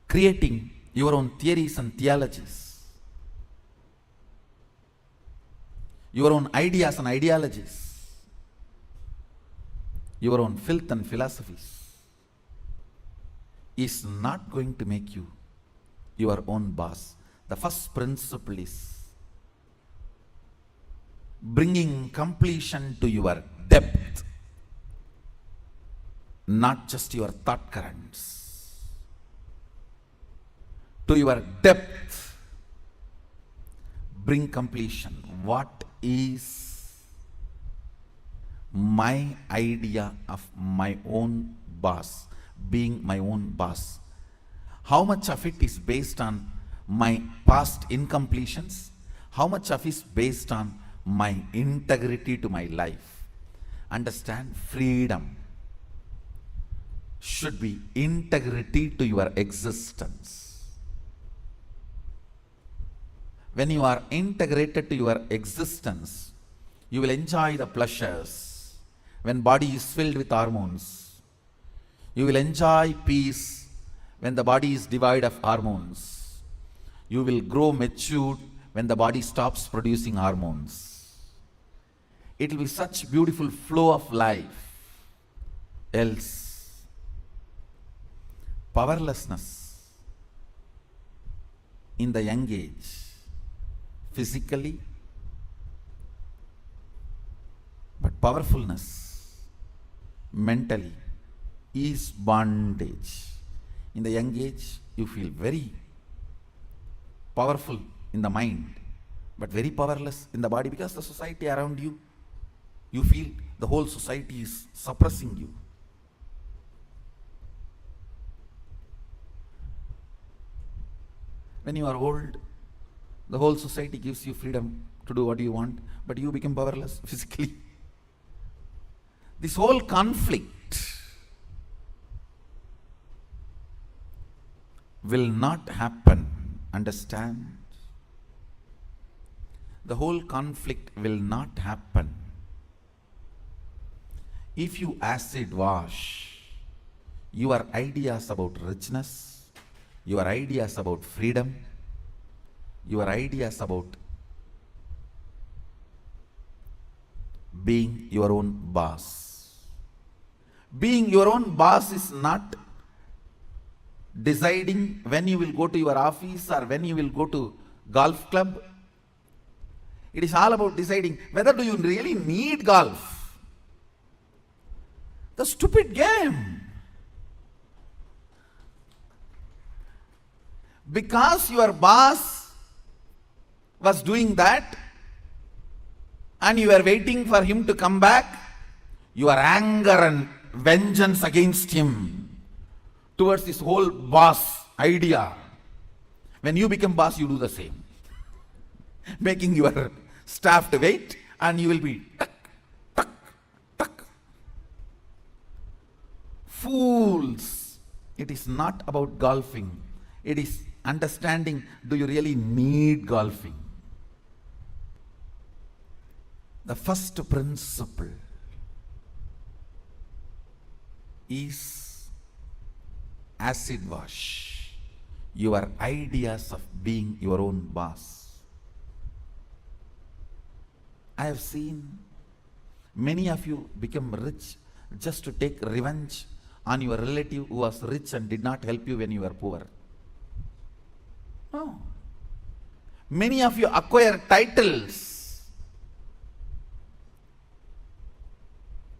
Speaker 5: Creating your own theories and theologies, your own ideas and ideologies, your own filth and philosophies is not going to make you your own boss. The first principle is bringing completion to your depth, not just your thought currents. To your depth, bring completion. What is my idea of my own boss, being my own boss? How much of it is based on my past incompletions? How much of it is based on my integrity to my life? Understand, freedom should be integrity to your existence. When you are integrated to your existence, you will enjoy the pleasures. When body is filled with hormones, you will enjoy peace. When the body is devoid of hormones, you will grow matured when the body stops producing hormones. It will be such beautiful flow of life. Else, powerlessness in the young age, physically, but powerfulness mentally is bondage. In the young age, you feel very powerful in the mind, but very powerless in the body because the society around you, you feel the whole society is suppressing you. When you are old, the whole society gives you freedom to do what you want, but you become powerless physically. This whole conflict will not happen. Understand? The whole conflict will not happen if you acid wash your ideas about richness, your ideas about freedom, your ideas about being your own boss. Being your own boss is not deciding when you will go to your office or when you will go to golf club. It is all about deciding whether do you really need golf. The stupid game. Because your boss was doing that and you were waiting for him to come back, your anger and vengeance against him towards this whole boss idea. When you become boss, you do the same. Making your staff to wait and you will be tuck, tuck, tuck. Fools. It is not about golfing. It is understanding, do you really need golfing? The first principle is acid wash your ideas of being your own boss. I have seen many of you become rich just to take revenge on your relative who was rich and did not help you when you were poor. No. Many of you acquire titles,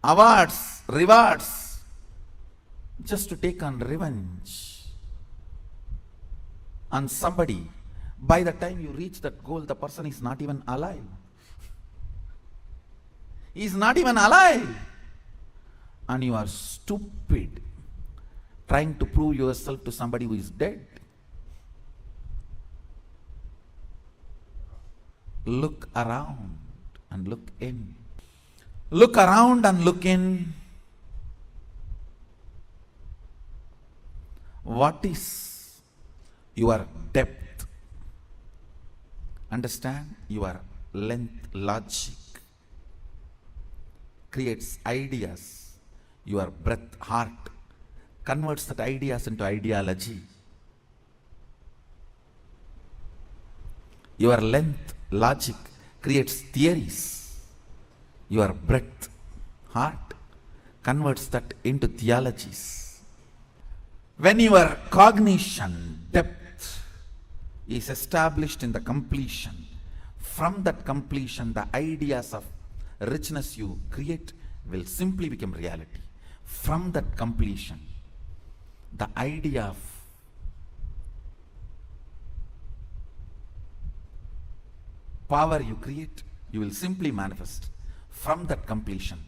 Speaker 5: awards, rewards, just to take on revenge on somebody. By the time you reach that goal, the person is not even alive. He is not even alive. And you are stupid trying to prove yourself to somebody who is dead. Look around and look in. Look around and look in. What is your depth? Understand? Your length, logic creates ideas Your breath, heart, converts that ideas into ideology. Your length, logic, creates theories. Your breath, heart, converts that into theologies. When your cognition, depth, is established in the completion, from that completion, the ideas of richness you create will simply become reality. From that completion, the idea of power you create, you will simply manifest. From that completion,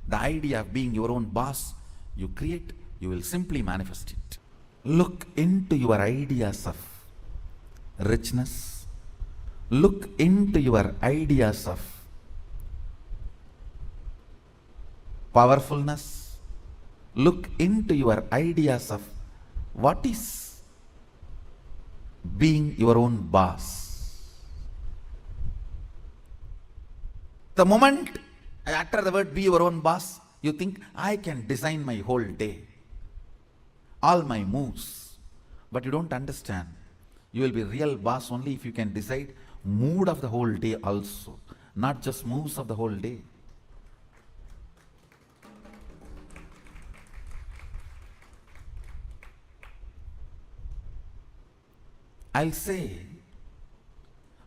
Speaker 5: the idea of being your own boss you create, you will simply manifest it. Look into your ideas of richness. Look into your ideas of powerfulness. Look into your ideas of what is being your own boss. The moment I utter the word be your own boss, you think I can design my whole day, all my moves. But you don't understand. You will be real boss only if you can decide mood of the whole day also, not just moves of the whole day. I'll say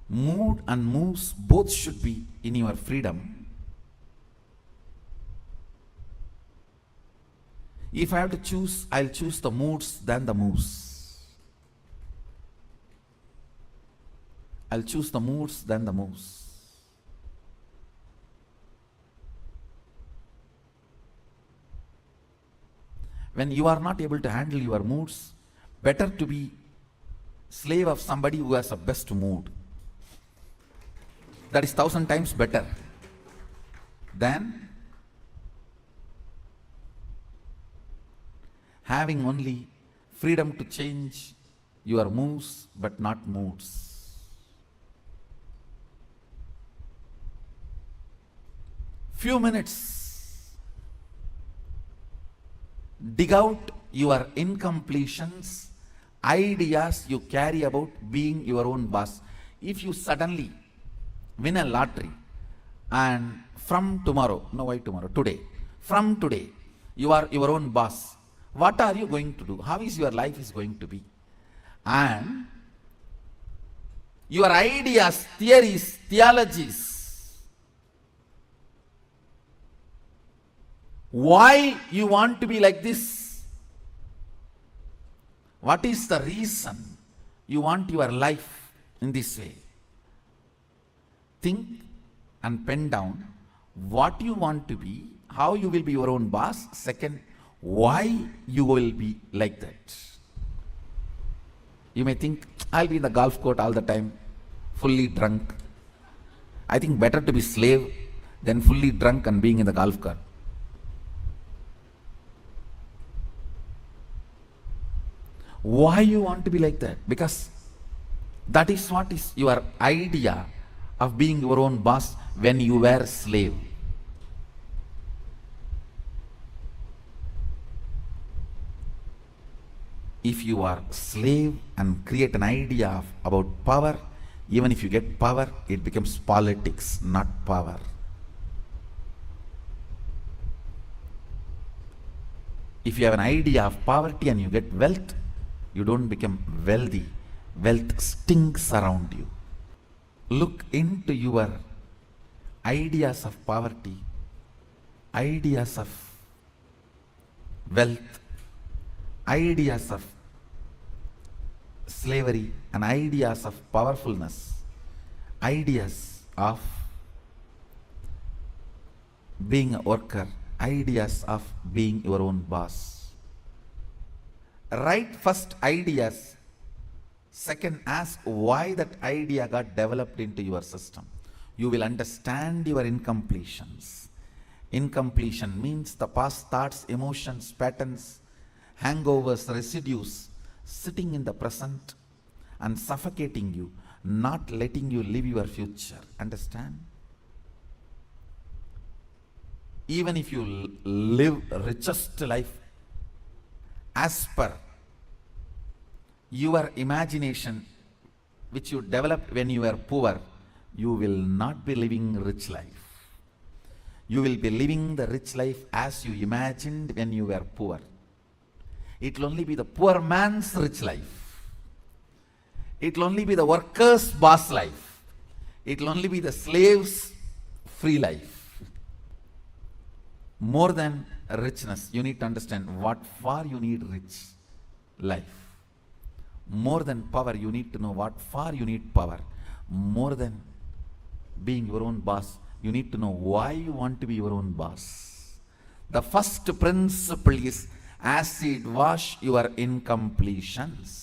Speaker 5: mood and moves both should be in your freedom. If I have to choose, I'll choose the moods than the moves. I'll choose the moods than the moves. When you are not able to handle your moods, better to be slave of somebody who has the best mood. That is 1,000 times better than having only freedom to change your moves but not moods. Few minutes, dig out your incompletions, ideas you carry about being your own boss. If you suddenly win a lottery and from tomorrow, no why tomorrow, today, from today, you are your own boss, what are you going to do? How is your life is going to be? And your ideas, theories, theologies, why you want to be like this? What is the reason you want your life in this way? Think and pen down what you want to be, how you will be your own boss. Second, why you will be like that. You may think, I'll be in the golf court all the time, fully drunk. I think better to be slave than fully drunk and being in the golf cart. Why you want to be like that? Because that is what is your idea of being your own boss when you were a slave. If you are slave and create an idea about power, even if you get power, it becomes politics, not power. If you have an idea of poverty and you get wealth, you don't become wealthy. Wealth stinks around you. Look into your ideas of poverty, ideas of wealth, ideas of slavery, and ideas of powerfulness, ideas of being a worker, ideas of being your own boss. Write first ideas. Second, ask why that idea got developed into your system. You will understand your incompletions. Incompletion means the past thoughts, emotions, patterns, hangovers, residues sitting in the present and suffocating you, not letting you live your future. Understand? even if you live richest life as per your imagination which you developed when you were poor, you will not be living rich life. You will be living the rich life as you imagined when you were poor. It will only be the poor man's rich life. It will only be the worker's boss life. It will only be the slave's free life. More than richness, you need to understand what for you need rich life. More than power, you need to know what for you need power. More than being your own boss, you need to know why you want to be your own boss. The first principle is acid wash your incompletions.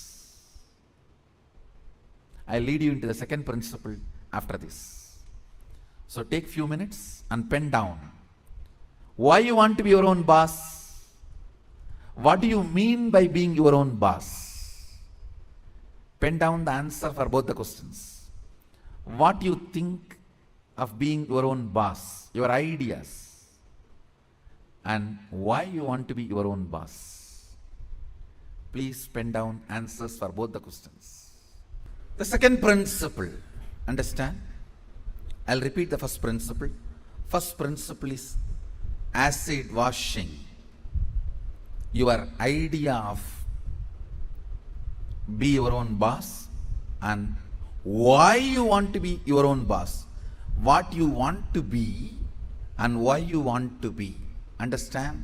Speaker 5: I'll lead you into the second principle after this. So take few minutes and pen down. Why you want to be your own boss? What do you mean by being your own boss? Pen down the answer for both the questions. What do you think of being your own boss, your ideas, and why you want to be your own boss? Please pen down answers for both the questions. The second principle, understand? I'll repeat the first principle. First principle is acid washing your idea of be your own boss and why you want to be your own boss, what you want to be and why you want to be. Understand?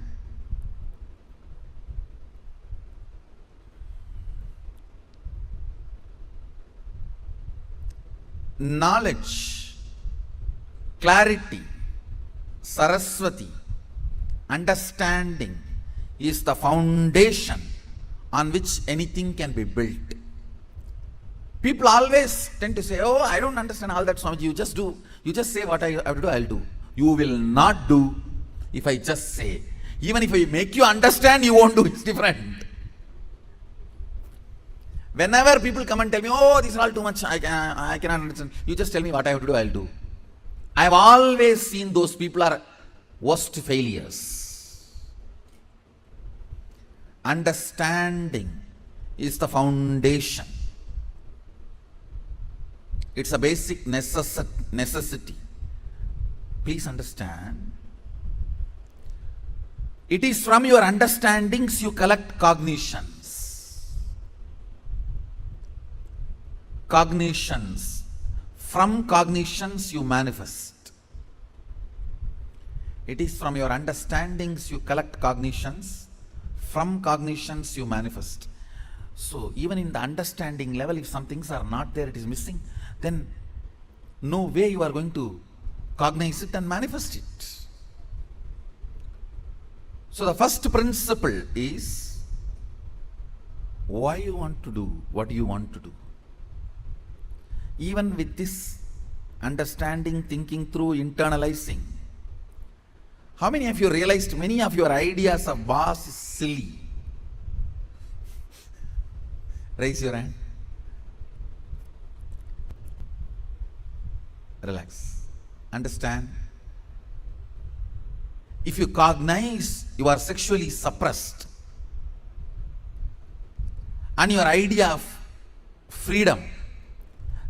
Speaker 5: Knowledge, clarity, Saraswati, understanding is the foundation on which anything can be built. People always tend to say, oh, I don't understand all that, Swamiji. You just do. You just say what I have to do, I'll do. You will not do if I just say. Even if I make you understand, you won't do. It's different. Whenever people come and tell me, oh, this is all too much, I cannot understand. You just tell me what I have to do, I'll do. I have always seen those people are worst failures. Understanding is the foundation. It's a basic necessity. Please understand. It is from your understandings you collect cognitions. Cognitions. From cognitions you manifest. It is from your understandings you collect cognitions. From cognitions you manifest. So even in the understanding level, if some things are not there, it is missing, then no way you are going to cognize it and manifest it. So the first principle is why you want to do what you want to do. Even with this understanding, thinking through, internalizing, how many of you realized many of your ideas of boss is silly? Raise your hand. Relax. Understand? If you cognize you are sexually suppressed and your idea of freedom,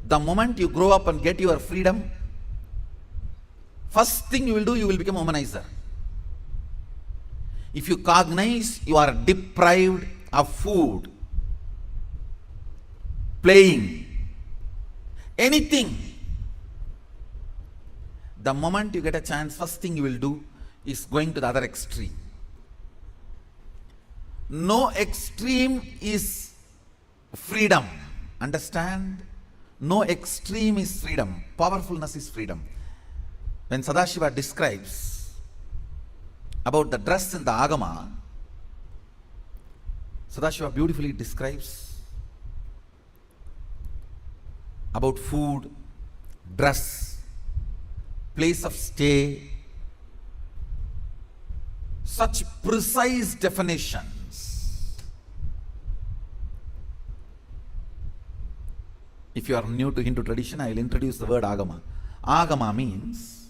Speaker 5: the moment you grow up and get your freedom, first thing you will do, you will become a womanizer. If you cognize you are deprived of food, playing, anything, the moment you get a chance, first thing you will do is going to the other extreme. No extreme is freedom. Understand? No extreme is freedom. Powerfulness is freedom. When Sadashiva describes about the dress in the Agama, Sadashiva beautifully describes about food, dress, place of stay, such precise definitions. If you are new to Hindu tradition, I will introduce the word Agama. Agama means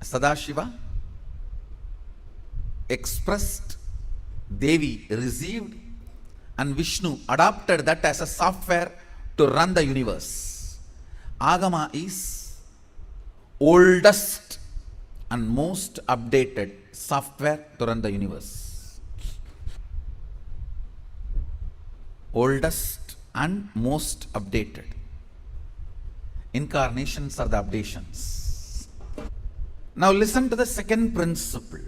Speaker 5: Sadashiva expressed, Devi received, and Vishnu adopted that as a software to run the universe. Agama is oldest and most updated software to run the universe. Oldest and most updated. Incarnations are the updations. Now listen to the second principle.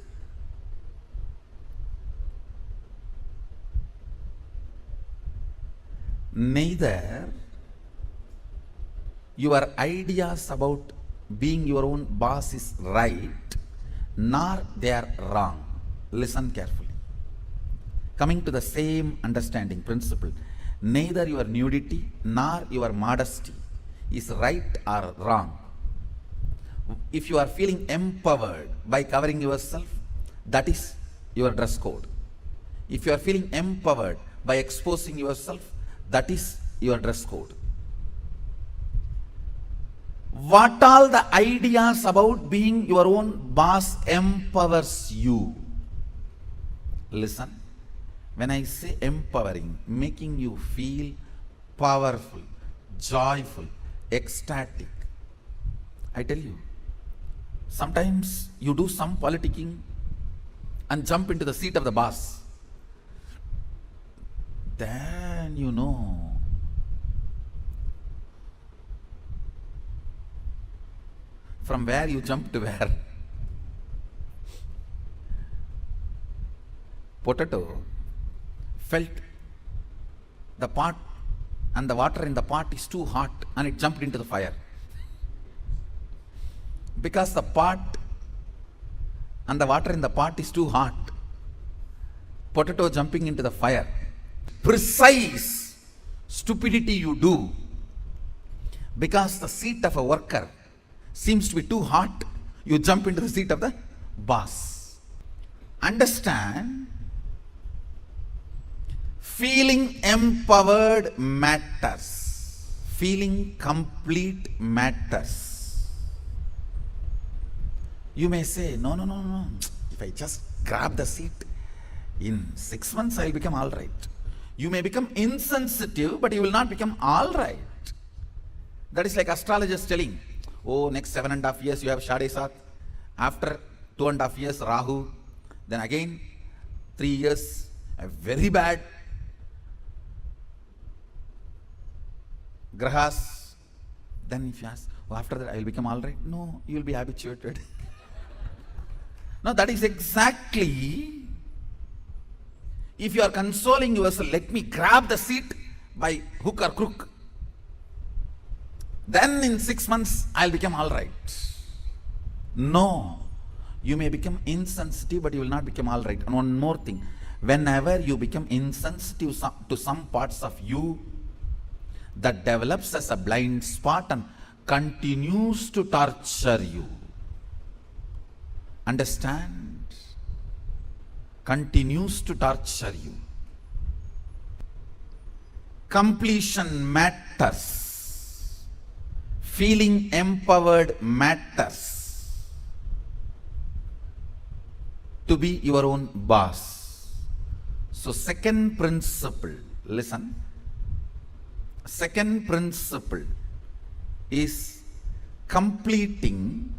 Speaker 5: Neither your ideas about being your own boss is right, nor they are wrong. Listen carefully. Coming to the same understanding principle, neither your nudity nor your modesty is right or wrong. If you are feeling empowered by covering yourself, that is your dress code. If you are feeling empowered by exposing yourself, that is your dress code. What all the ideas about being your own boss empowers you? Listen, when I say empowering, making you feel powerful, joyful, ecstatic, I tell you, sometimes you do some politicking and jump into the seat of the boss. Then you know from where you jump to where. Potato felt the pot and the water in the pot is too hot and it jumped into the fire. Because the pot and the water in the pot is too hot, potato jumping into the fire. Precise stupidity you do because the seat of a worker seems to be too hot, you jump into the seat of the boss. Understand, feeling empowered matters. Feeling complete matters. You may say, no. If I just grab the seat, in 6 months I'll become all right. You may become insensitive, but you will not become all right. That is like astrologers telling, oh, next 7.5 years you have Shade Sat. After 2.5 years, Rahu. Then again, 3 years, a very bad Grahas. Then if you ask, oh, after that I will become all right. No, you will be habituated. No, that is exactly. If you are consoling yourself, let me grab the seat by hook or crook. Then in 6 months, I'll become all right. No. You may become insensitive, but you will not become all right. And one more thing. Whenever you become insensitive to some parts of you, that develops as a blind spot and continues to torture you. Understand? Continues to torture you. Completion matters. Feeling empowered matters. To be your own boss. So second principle, listen. Second principle is completing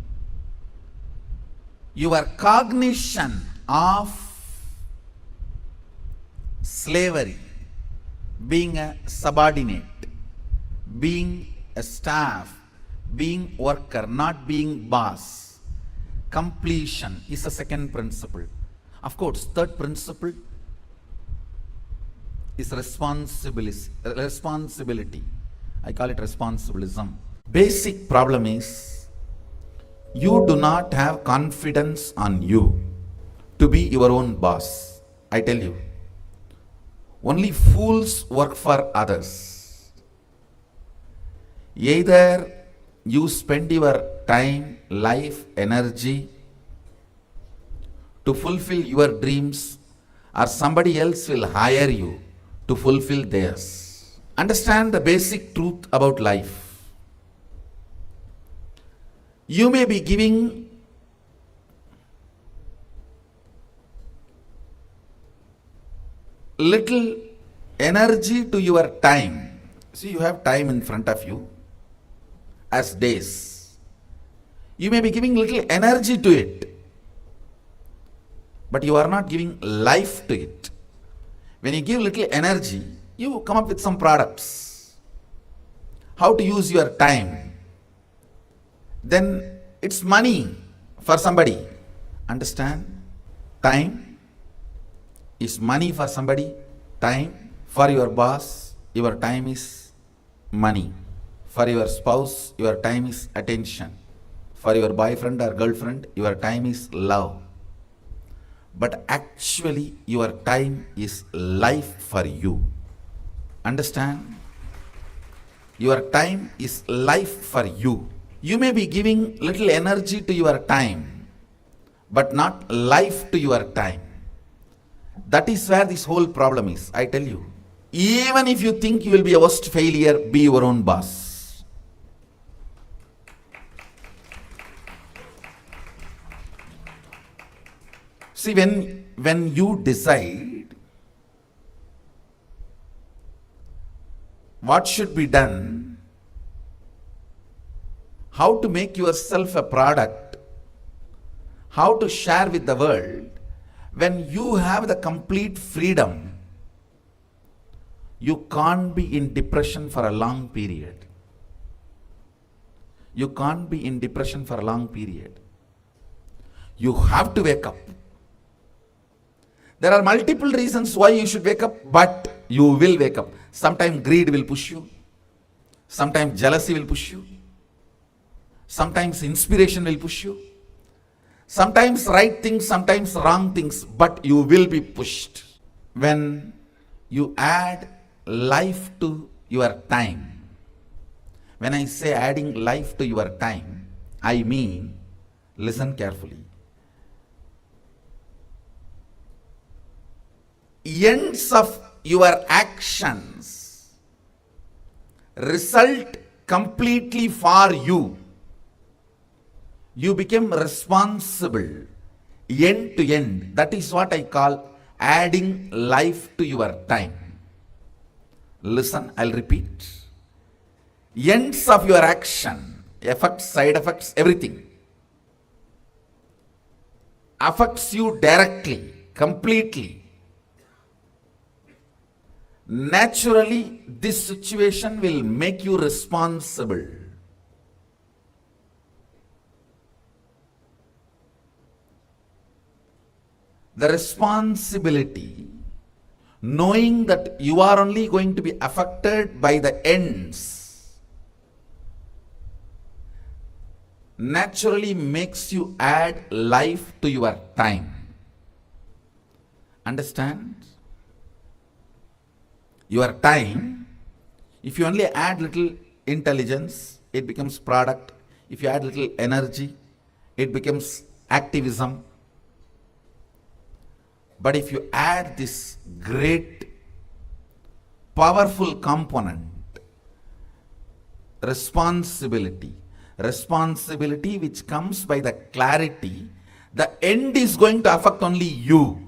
Speaker 5: your cognition of slavery, being a subordinate, being a staff, being worker, not being boss. Completion is the second principle. Of course, third principle is responsibility. I call it responsibilism. Basic problem is you do not have confidence on you to be your own boss. I tell you, only fools work for others. Either you spend your time, life, energy to fulfill your dreams, or somebody else will hire you to fulfill theirs. Understand the basic truth about life. You may be giving little energy to your time. See, you have time in front of you as days. You may be giving little energy to it, but you are not giving life to it. When you give little energy, you come up with some products. How to use your time. Then it's money for somebody. Understand? Time is money for somebody. Time for your boss, your time is money. For your spouse, your time is attention. For your boyfriend or girlfriend, your time is love. But actually, your time is life for you. Understand? Your time is life for you. You may be giving little energy to your time, but not life to your time. That is where this whole problem is, I tell you. Even if you think you will be a worst failure, be your own boss. See, when you decide what should be done, how to make yourself a product, how to share with the world, when you have the complete freedom, you can't be in depression for a long period. You can't be in depression for a long period. You have to wake up. There are multiple reasons why you should wake up, but you will wake up. Sometimes greed will push you. Sometimes jealousy will push you. Sometimes inspiration will push you. Sometimes right things, sometimes wrong things, but you will be pushed. When you add life to your time, when I say adding life to your time, I mean, listen carefully. Ends of your actions result completely for you. You become responsible end to end. That is what I call adding life to your time. Listen, I'll repeat. Ends of your action, effects, side effects, everything affects you directly, completely. Naturally, this situation will make you responsible. The responsibility, knowing that you are only going to be affected by the ends, naturally makes you add life to your time. Understand? Your time, if you only add little intelligence, it becomes product. If you add little energy, it becomes activism. But if you add this great, powerful component, responsibility which comes by the clarity, the end is going to affect only you.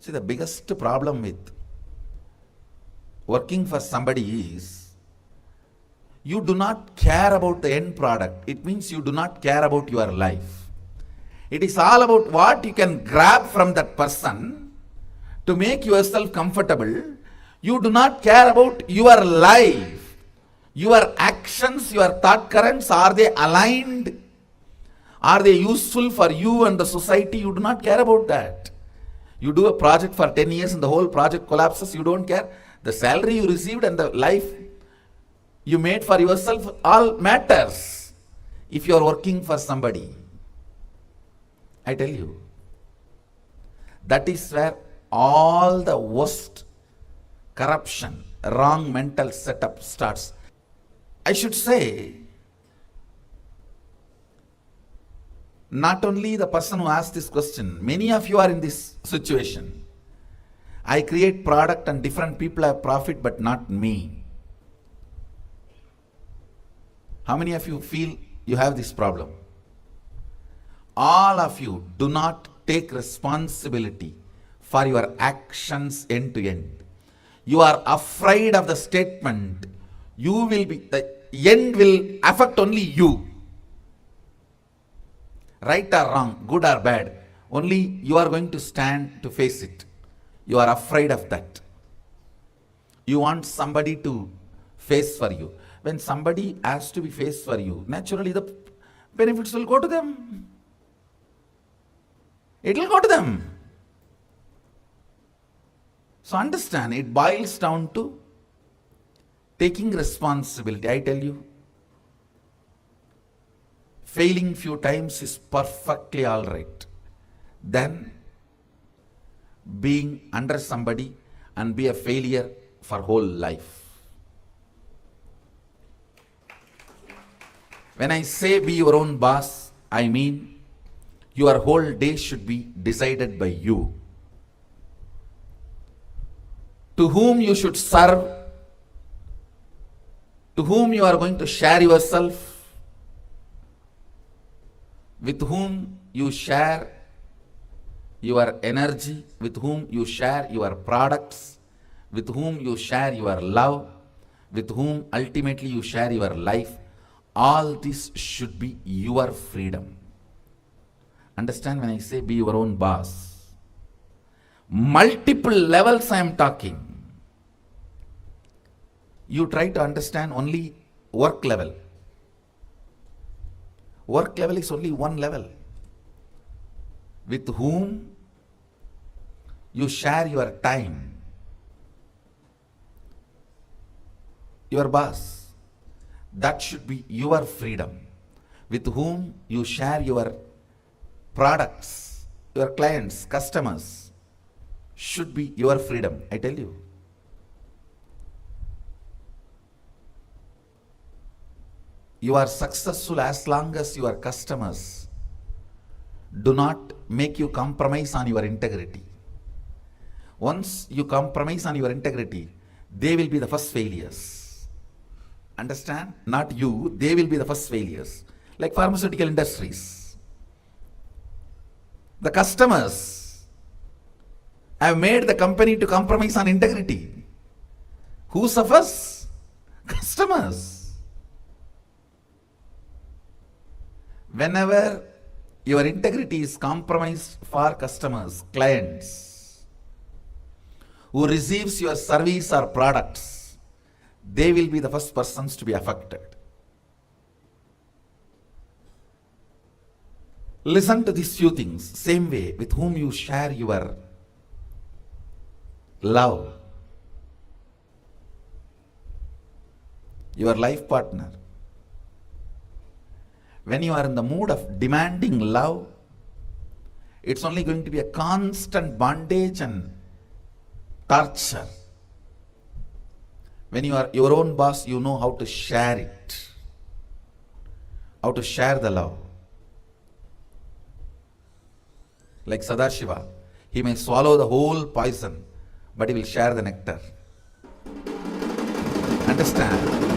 Speaker 5: See, the biggest problem with working for somebody is you do not care about the end product. It means you do not care about your life. It is all about what you can grab from that person to make yourself comfortable. You do not care about your life. Your actions, your thought currents, are they aligned? Are they useful for you and the society? You do not care about that. You do a project for 10 years and the whole project collapses, you don't care. The salary you received and the life you made for yourself all matters if you are working for somebody. I tell you, that is where all the worst corruption, wrong mental setup starts. I should say, not only the person who asked this question, many of you are in this situation. I create product and different people have profit, but not me. How many of you feel you have this problem? All of you do not take responsibility for your actions end to end. You are afraid of the statement, the end will affect only you. Right or wrong, good or bad, only you are going to stand to face it. You are afraid of that. You want somebody to face for you. When somebody has to be faced for you, naturally the benefits will go to them. It will go to them. So understand, it boils down to taking responsibility. I tell you, failing few times is perfectly all right. Then being under somebody and be a failure for whole life. When I say be your own boss, I mean your whole day should be decided by you. To whom you should serve, to whom you are going to share yourself, with whom you share your energy, with whom you share your products, with whom you share your love, with whom ultimately you share your life. All this should be your freedom. Understand when I say be your own boss? Multiple levels I am talking. You try to understand only work level. Work level is only one level. With whom you share your time. Your boss. That should be your freedom. With whom you share your products, your clients, customers, should be your freedom, I tell you. You are successful as long as your customers do not make you compromise on your integrity. Once you compromise on your integrity, they will be the first failures. Understand? Not you, they will be the first failures. Like pharmaceutical industries. The customers have made the company to compromise on integrity. Who suffers? Customers. Whenever your integrity is compromised for customers, clients, who receives your service or products, they will be the first persons to be affected. Listen to these few things. Same way, with whom you share your love, your life partner. When you are in the mood of demanding love, it's only going to be a constant bondage and torture. When you are your own boss, you know how to share it, how to share the love. Like Sadashiva, he may swallow the whole poison, but he will share the nectar. Understand?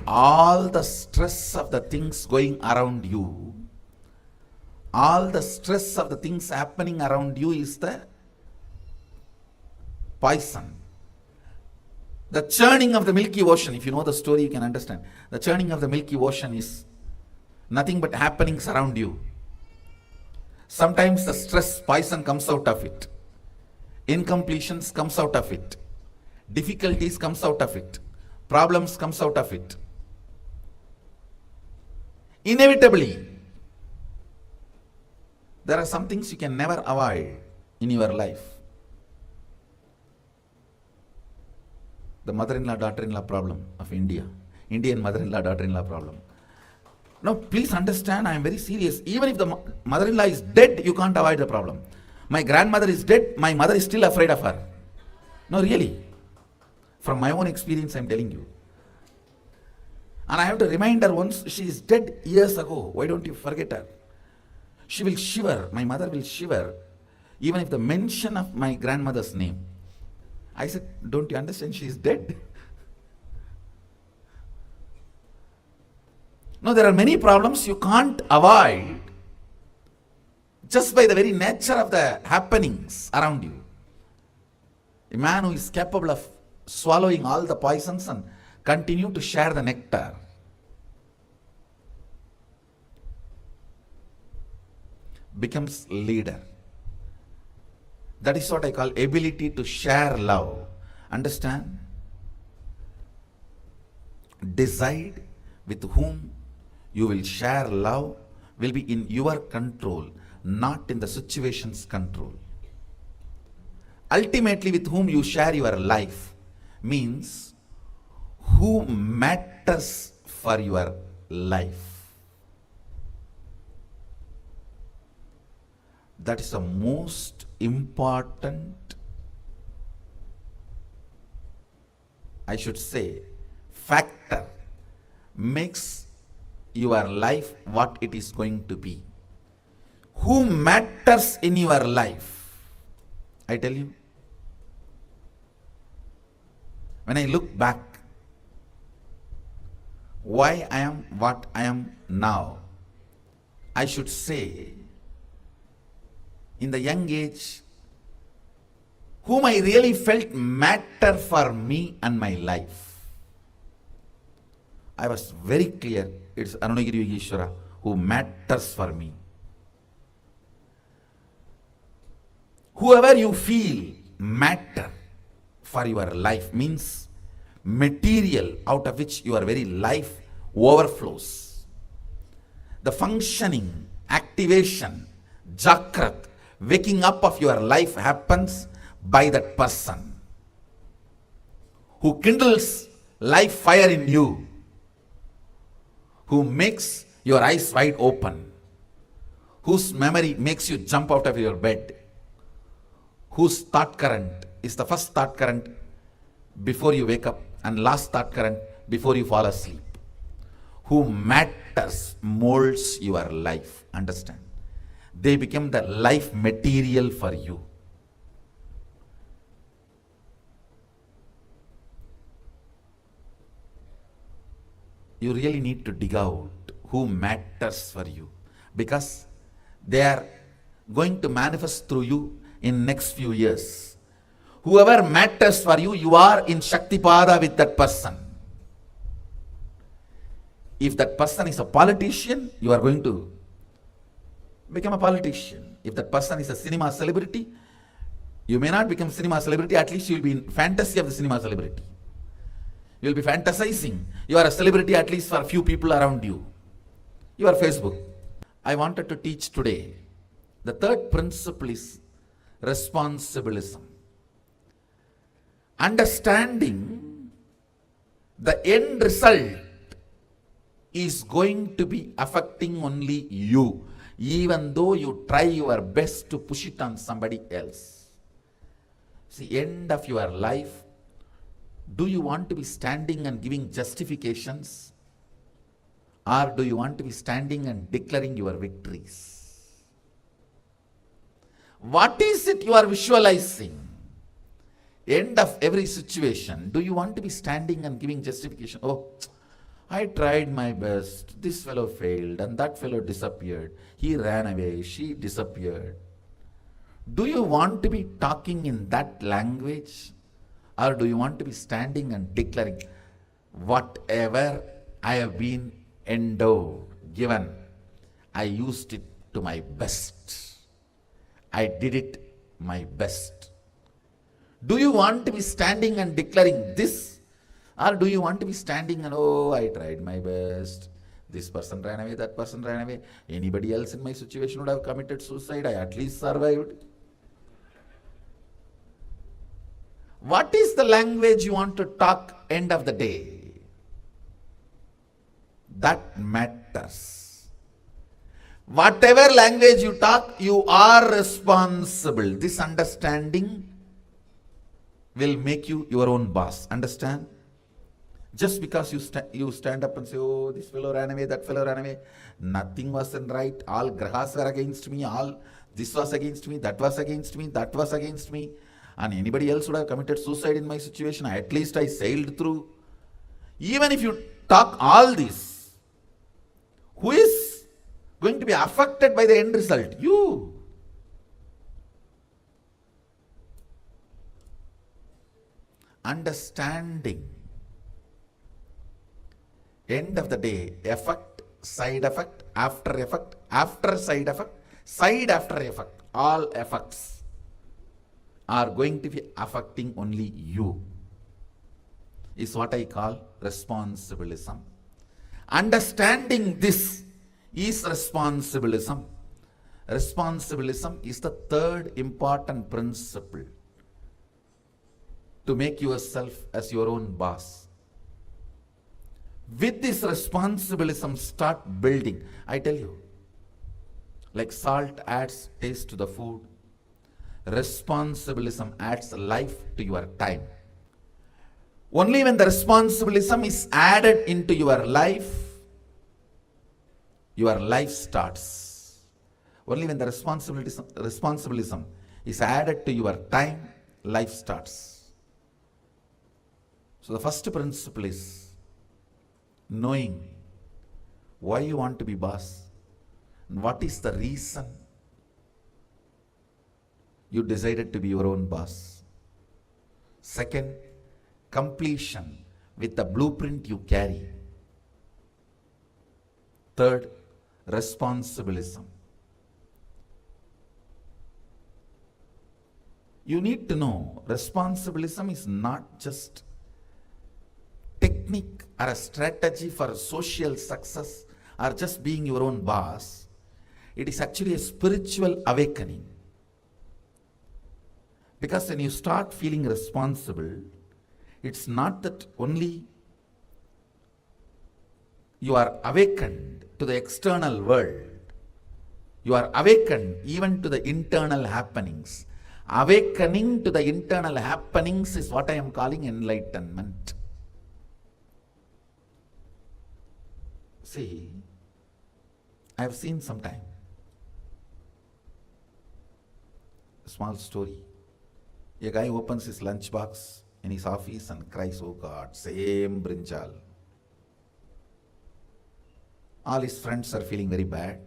Speaker 5: All the stress of the things going around you, all the stress of the things happening around you is the poison. The churning of the Milky Ocean, if you know the story, you can understand. The churning of the Milky Ocean is nothing but happenings around you. Sometimes the stress, poison comes out of it. Incompletions comes out of it. Difficulties comes out of it. Problems comes out of it. Inevitably, there are some things you can never avoid in your life. The mother-in-law, daughter-in-law problem of India. Indian mother-in-law, daughter-in-law problem. Now, please understand, I am very serious. Even if the mother-in-law is dead, you can't avoid the problem. My grandmother is dead, my mother is still afraid of her. No, really. From my own experience, I am telling you. And I have to remind her once, she is dead years ago. Why don't you forget her? She will shiver, my mother will shiver, even if the mention of my grandmother's name. I said, don't you understand, she is dead? No, there are many problems you can't avoid. just by the very nature of the happenings around you. A man who is capable of swallowing all the poisons and continue to share the nectar becomes leader. That is what I call ability to share love. Understand? Decide with whom you will share love will be in your control, not in the situation's control. Ultimately, with whom you share your life means who matters for your life. That is the most important, I should say, factor makes your life what it is going to be. Who matters in your life? I tell you, when I look back, why I am what I am now, I should say, in the young age, whom I really felt matter for me and my life, I was very clear, it's Arunagiri Yogeshwara who matters for me. Whoever you feel matter for your life means material out of which your very life overflows. The functioning, activation, Jakrat, waking up of your life happens by that person who kindles life fire in you, who makes your eyes wide open, whose memory makes you jump out of your bed, whose thought current is the first thought current before you wake up and last thought current before you fall asleep, who matters, molds your life. Understand? They become the life material for you. You really need to dig out who matters for you, because they are going to manifest through you in next few years. Whoever matters for you, you are in Shaktipada with that person. If that person is a politician, you are going to become a politician. If that person is a cinema celebrity, you may not become cinema celebrity, at least you will be in fantasy of the cinema celebrity. You will be fantasizing. You are a celebrity at least for a few people around you. You are Facebook. I wanted to teach today. The third principle is responsibilism. Understanding the end result is going to be affecting only you, even though you try your best to push it on somebody else. It's the end of your life. Do you want to be standing and giving justifications, or do you want to be standing and declaring your victories? What is it you are visualizing? End of every situation, do you want to be standing and giving justification? Oh, I tried my best, this fellow failed, and that fellow disappeared, he ran away, she disappeared. Do you want to be talking in that language? Or do you want to be standing and declaring, whatever I have been endowed, given, I used it to my best. I did it my best. Do you want to be standing and declaring this? Or do you want to be standing and, oh, I tried my best. This person ran away, that person ran away. Anybody else in my situation would have committed suicide. I at least survived. What is the language you want to talk end of the day? That matters. Whatever language you talk, you are responsible. This understanding will make you your own boss. Understand? Just because you stand up and say, oh, this fellow ran away, that fellow ran away, nothing wasn't right, all grahas were against me, all this was against me, that was against me, that was against me, and anybody else would have committed suicide in my situation, at least I sailed through. Even if you talk all this, who is going to be affected by the end result? You. understanding. End of the day, effect, side effect, after side effect, side after effect, all effects are going to be affecting only you, is what I call responsibilism. Understanding this is responsibilism. Responsibilism is the third important principle to make yourself as your own boss. With this responsibilism, start building. I tell you, like salt adds taste to the food, responsibilism adds life to your time. Only when the responsibilism is added into your life starts. Only when the responsibilism is added to your time, life starts. So the first principle is knowing why you want to be boss and what is the reason you decided to be your own boss. Second, completion with the blueprint you carry. Third, responsibilism. You need to know responsibilism is not just technique or a strategy for social success or just being your own boss. It is actually a spiritual awakening. Because when you start feeling responsible, it's not that only you are awakened to the external world, you are awakened even to the internal happenings. Awakening to the internal happenings is what I am calling enlightenment. See, I have seen sometime a small story. A guy opens his lunchbox in his office and cries, "Oh God, same brinjal." All his friends are feeling very bad.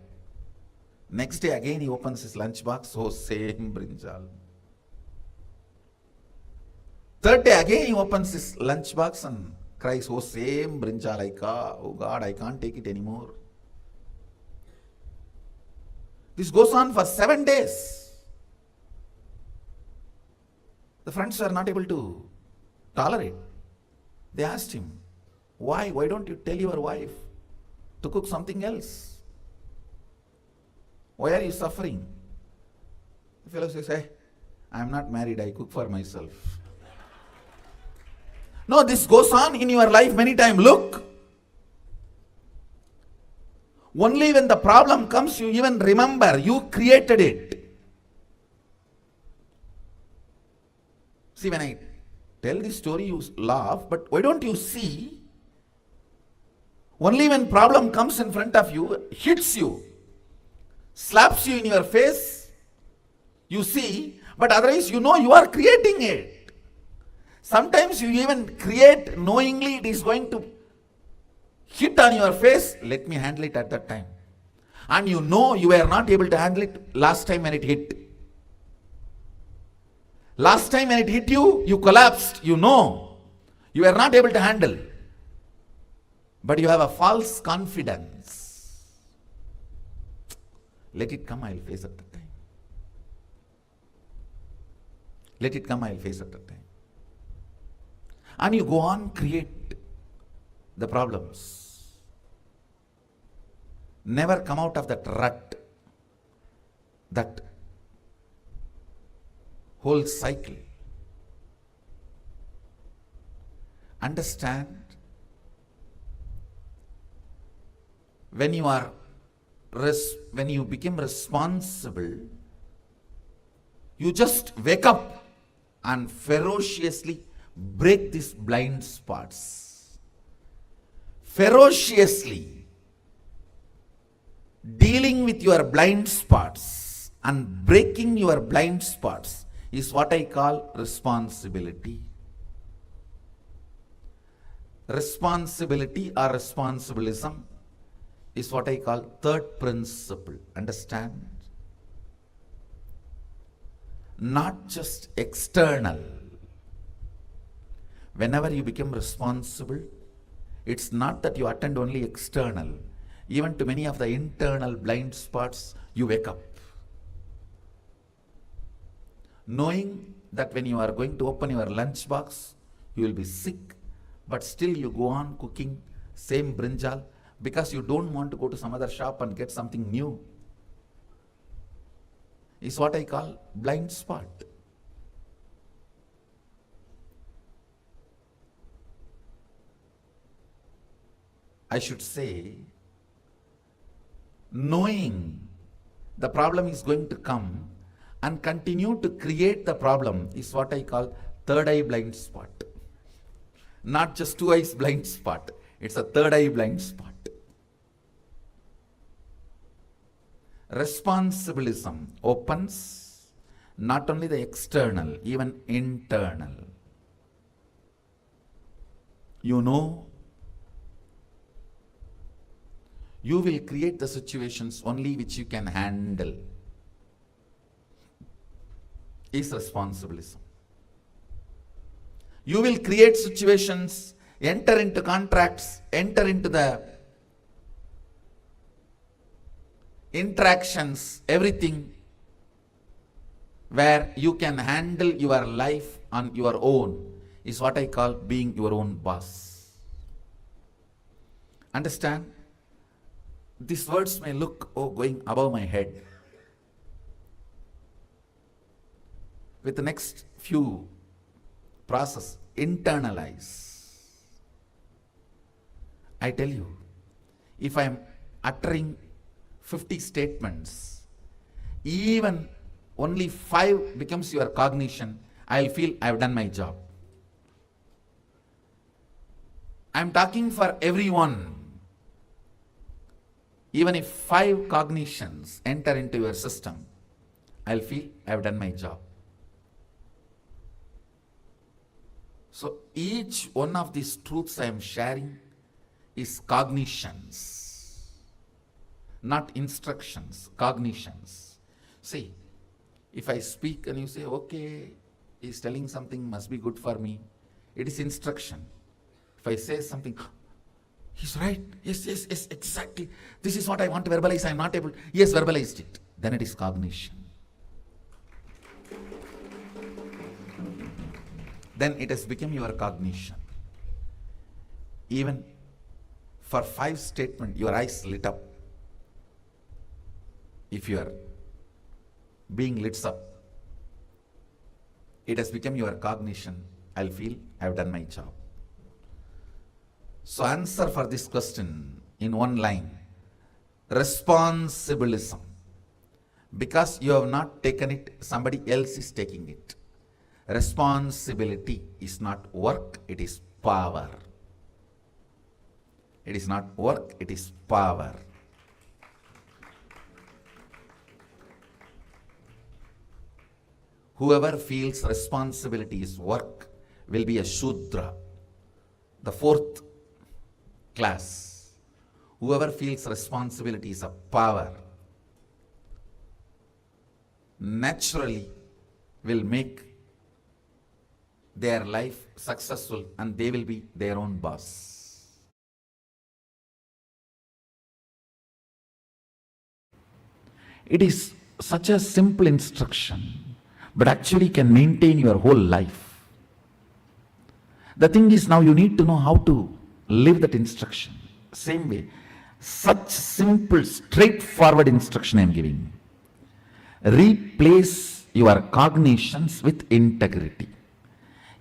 Speaker 5: Next day again he opens his lunchbox, "Oh, same brinjal." Third day again he opens his lunchbox and cries, "Oh, same brinjal, oh God, I can't take it anymore." This goes on for 7 days. The friends are not able to tolerate. They asked him, "Why? Why don't you tell your wife to cook something else? Why are you suffering?" The fellow says, "Hey, I am not married, I cook for myself." No, this goes on in your life many times. Look, only when the problem comes, you even remember you created it. See, when I tell this story, you laugh, but why don't you see? Only when problem comes in front of you, hits you, slaps you in your face, you see, but otherwise you know you are creating it. Sometimes you even create knowingly it is going to hit on your face. Let me handle it at that time. And you know you were not able to handle it last time when it hit. Last time when it hit you, you collapsed. You know you were not able to handle. But you have a false confidence. Let it come, I will face at that time. Let it come, I will face at that time. And you go on, create the problems. Never come out of that rut, that whole cycle. Understand, when you become responsible, you just wake up and ferociously break these blind spots. Ferociously dealing with your blind spots and breaking your blind spots is what I call responsibility. Responsibility or responsibilism is what I call third principle. Understand? Not just external, whenever you become responsible, it's not that you attend only external. Even to many of the internal blind spots, you wake up. Knowing that when you are going to open your lunch box, you will be sick, but still you go on cooking same brinjal because you don't want to go to some other shop and get something new. Is what I call blind spot. I should say, knowing the problem is going to come and continue to create the problem is what I call third eye blind spot. Not just two eyes blind spot, it's a third eye blind spot. Responsibilism opens not only the external, even internal. You know, you will create the situations only which you can handle. Is responsibilism. You will create situations, enter into contracts, enter into the interactions, everything where you can handle your life on your own is what I call being your own boss. Understand? These words may look, going above my head. With the next few process, internalize. I tell you, if I am uttering 50 statements, even only 5 becomes your cognition, I'll feel I've done my job. I'm talking for everyone. Even if 5 cognitions enter into your system, I'll feel I've done my job. So each one of these truths I am sharing is cognitions, not instructions, cognitions. See, if I speak and you say, okay, he's telling something must be good for me, it is instruction. If I say something, he's right, yes, exactly, this is what I want to verbalize, I'm not able, yes, verbalized it, then it is cognition. Then it has become your cognition. Even for 5 statements, your eyes lit up. If you are being lit up, it has become your cognition. I'll feel I've done my job. So answer for this question in one line. Responsibilism. Because you have not taken it, somebody else is taking it. Responsibility is not work, it is power. It is not work, it is power. Whoever feels responsibility is work will be a Shudra, the 4th class. Whoever feels responsibility is a power, naturally will make their life successful and they will be their own boss. It is such a simple instruction, but actually can maintain your whole life. The thing is, now you need to know how to live that instruction. Same way, such simple, straightforward instruction I am giving. Replace your cognitions with integrity.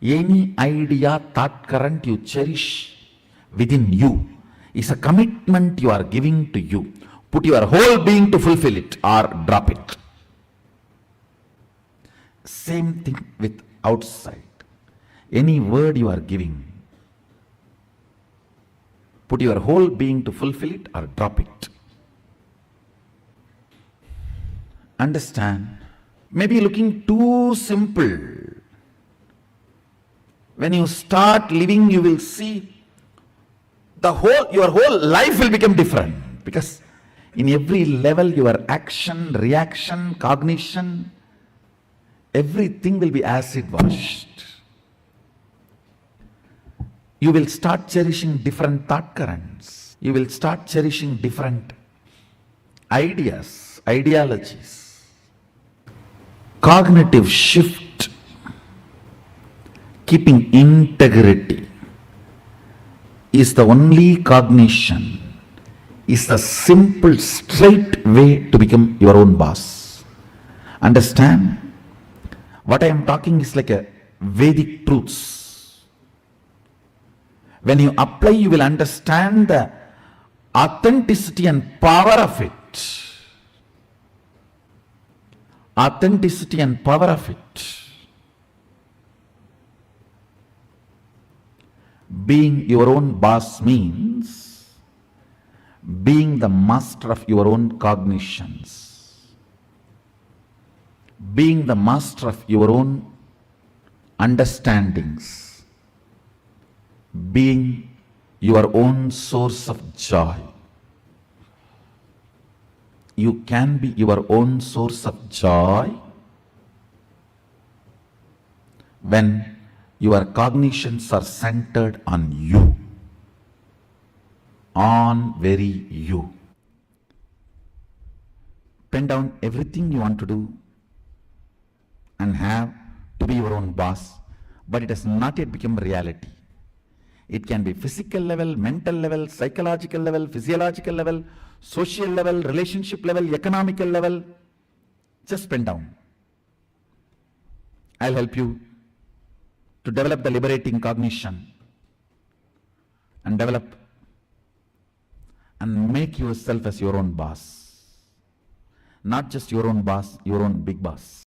Speaker 5: Any idea, thought current you cherish within you is a commitment you are giving to you. Put your whole being to fulfill it or drop it. Same thing with outside. Any word you are giving, put your whole being to fulfill it or drop it. Understand? Maybe looking too simple. When you start living, you will see your whole life will become different, because in every level your action, reaction, cognition, everything will be acid washed. you will start cherishing different thought currents. You will start cherishing different ideas, ideologies. Cognitive shift, keeping integrity, is the only cognition, is the simple, straight way to become your own boss. Understand? What I am talking is like a Vedic truths. When you apply, you will understand the authenticity and power of it. Authenticity and power of it. Being your own boss means being the master of your own cognitions, being the master of your own understandings, being your own source of joy. You can be your own source of joy when your cognitions are centered on you, on very you. Pen down everything you want to do and have to be your own boss, but it has not yet become reality. It can be physical level, mental level, psychological level, physiological level, social level, relationship level, economical level. Just pen down. I'll help you to develop the liberating cognition and develop and make yourself as your own boss. Not just your own boss, your own big boss.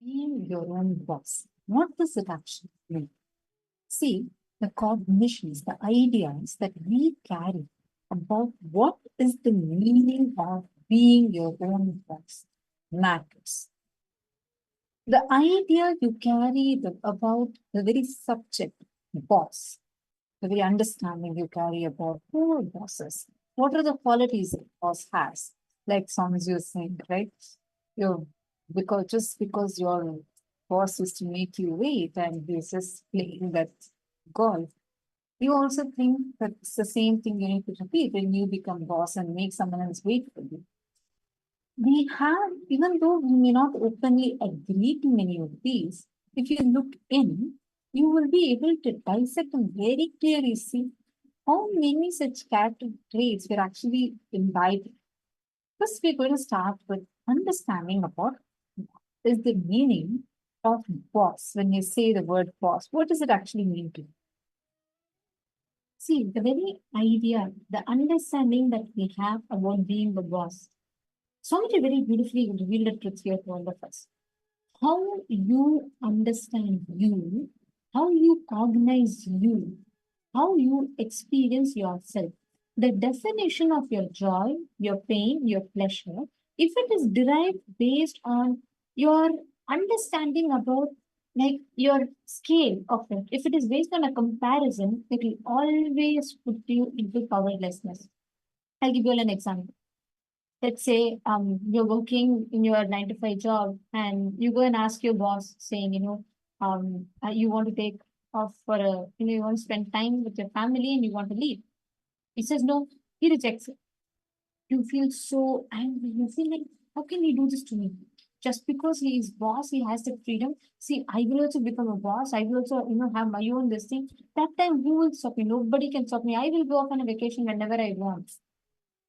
Speaker 3: Being your own boss. What does it actually mean? See, the cognitions, the ideas that we carry about what is the meaning of being your own boss matters. The idea you carry about the very subject, boss, the very understanding you carry about who are bosses, what are the qualities a boss has, like songs you sing, right? You because your boss used to make you wait and he's just playing that golf, you also think that it's the same thing you need to repeat when you become boss and make someone else wait for you. We have, even though we may not openly agree to many of these, if you look in, you will be able to dissect and very clearly see how many such character traits were actually imbibed. First, we're going to start with understanding about what is the meaning of boss. When you say the word boss, what does it actually mean to you? See, the very idea, the understanding that we have about being the boss. Swamiji very beautifully revealed the truth here to all of us. How you understand you, how you cognize you, how you experience yourself, the definition of your joy, your pain, your pleasure, if it is derived based on your understanding about like your scale of it, if it is based on a comparison, it will always put you into powerlessness. I'll give you an example. Let's say you're working in your 9 to 5 job and you go and ask your boss saying, you want to take off for you want to spend time with your family and you want to leave. He says no, he rejects it. You feel so angry. You feel like, how can he do this to me? Just because he is boss, he has the freedom. See, I will also become a boss. I will also, have my own this thing. That time, who will stop me? Nobody can stop me. I will go off on a vacation whenever I want.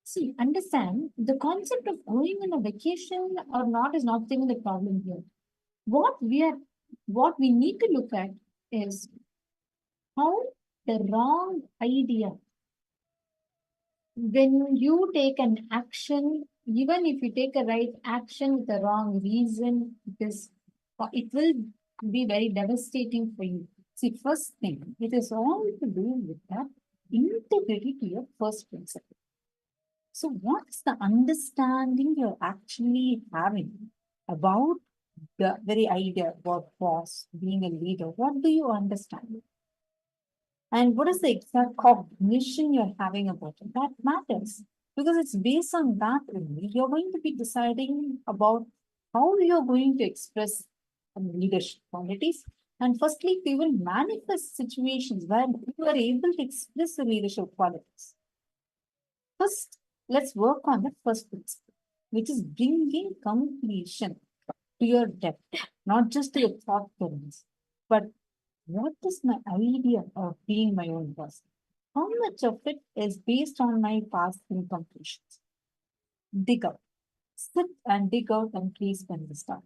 Speaker 3: See, understand the concept of going on a vacation or not is not even the problem here. What we need to look at is how the wrong idea, when you take an action, even if you take a right action with the wrong reason, it will be very devastating for you. See, first thing, it is all to do with that integrity to your first principle. So, what's the understanding you're actually having about the very idea about boss, being a leader? What do you understand? And what is the exact cognition you're having about it? That matters because it's based on that only you're going to be deciding about how you're going to express leadership qualities. And firstly, we will manifest situations where you are able to express the leadership qualities. First, let's work on the first principle, which is bringing completion to your depth, not just to your thought currents, but what is my idea of being my own boss? How much of it is based on my past incompletions? Dig out. Sit and dig out and please spend the start.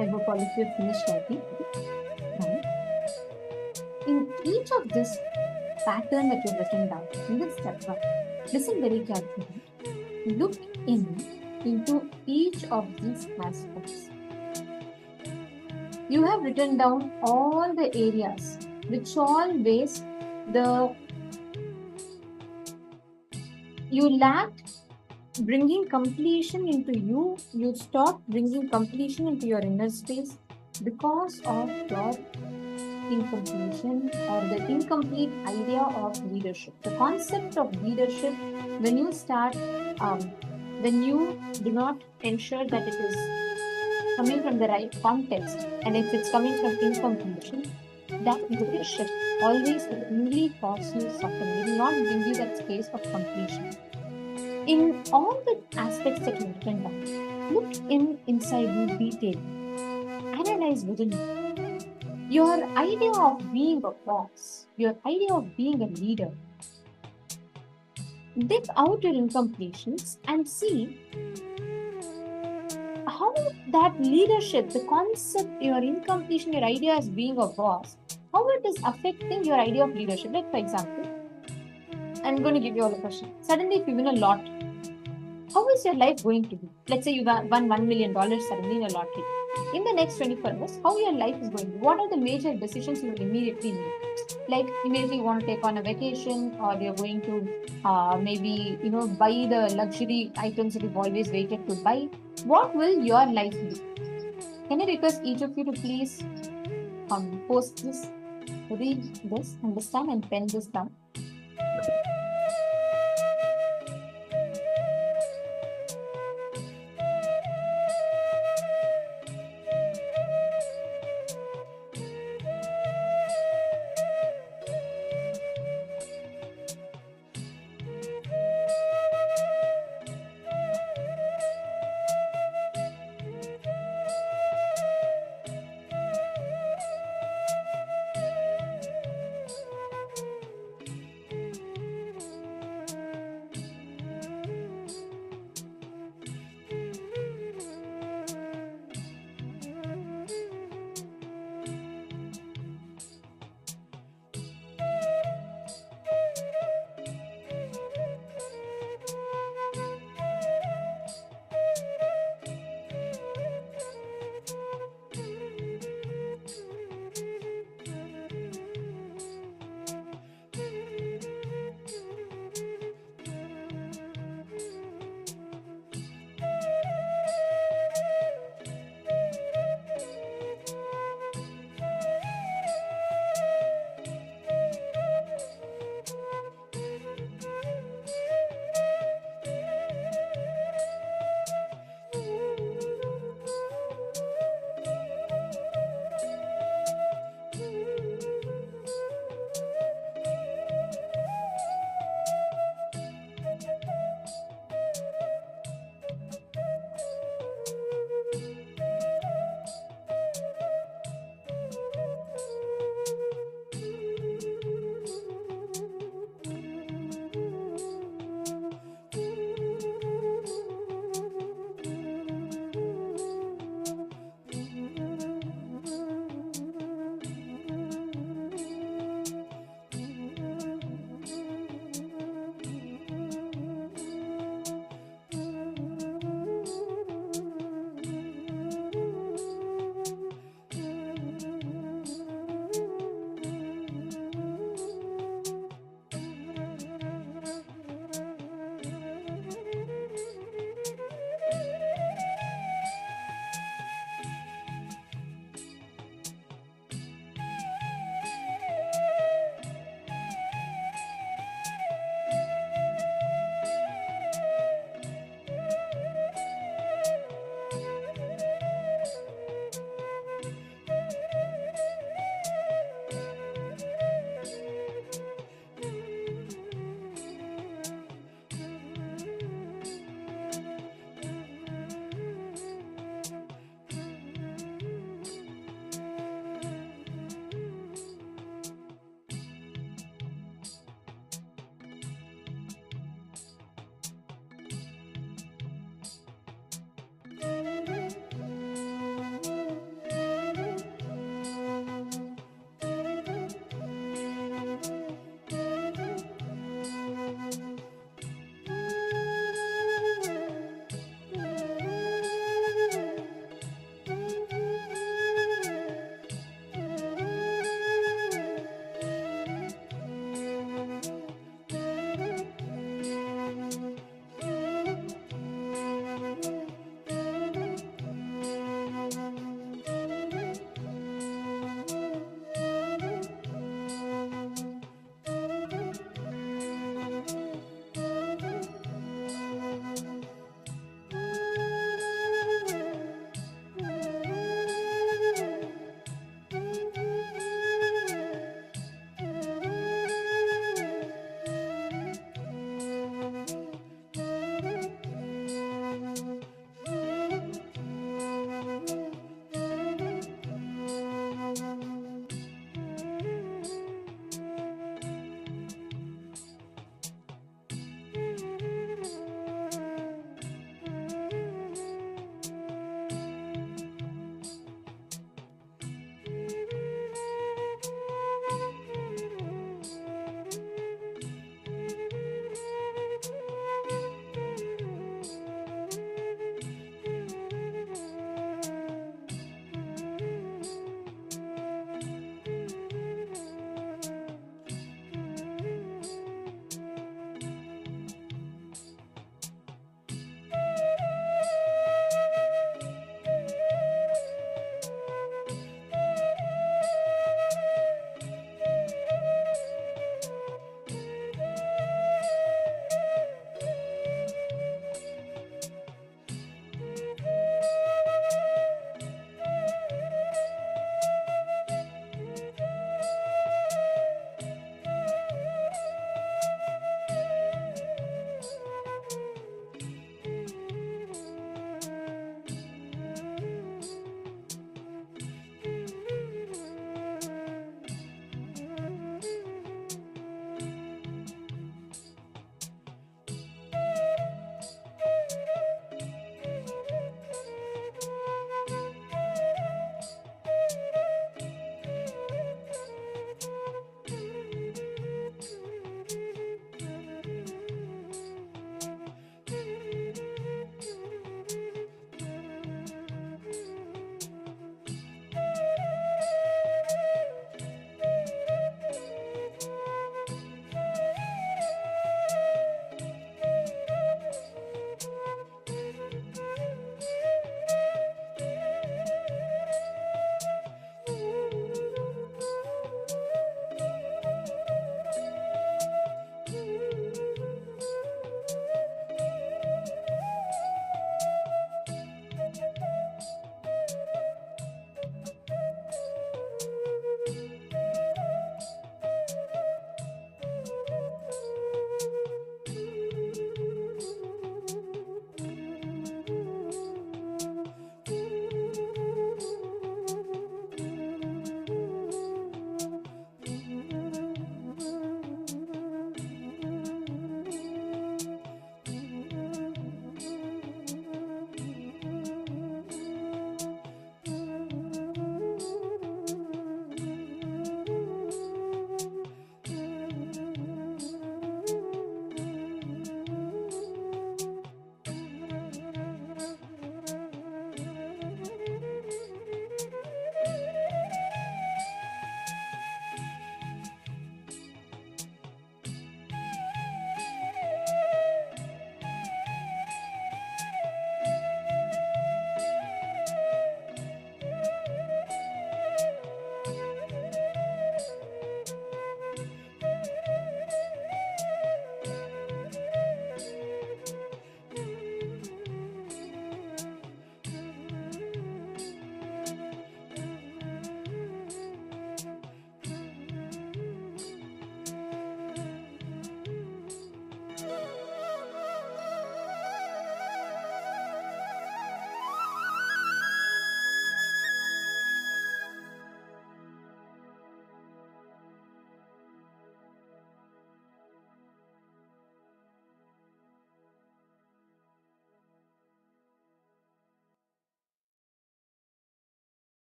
Speaker 3: I hope all of you have finished writing. Now, in each of this pattern that you've written down, in this chapter, listen very carefully. Look into each of these aspects. You have written down all the areas which always you lacked bringing completion into you. You stopped bringing completion into your inner space because of your incompletion or the incomplete idea of leadership. The concept of leadership, when you start, when you do not ensure that it is coming from the right context, and if it's coming from incompletion, that leadership always will only cause you suffering. It will not bring you that space of completion. In all the aspects that you've written down, look inside you detail. Analyze within you. Your idea of being a boss, your idea of being a leader, dig out your incompletions and see how that leadership, the concept, your incompletion, your idea as being a boss, how it is affecting your idea of leadership. Like, for example, I'm going to give you all a question. Suddenly, if you win a lot, how is your life going to be? Let's say you won $1 million suddenly in a lottery. In the next 24 hours, how your life is going to be? What are the major decisions you will immediately make? Like, immediately you want to take on a vacation, or you're going to maybe, buy the luxury items that you've always waited to buy. What will your life be? Can I request each of you to please post this, read this, understand, and pen this down?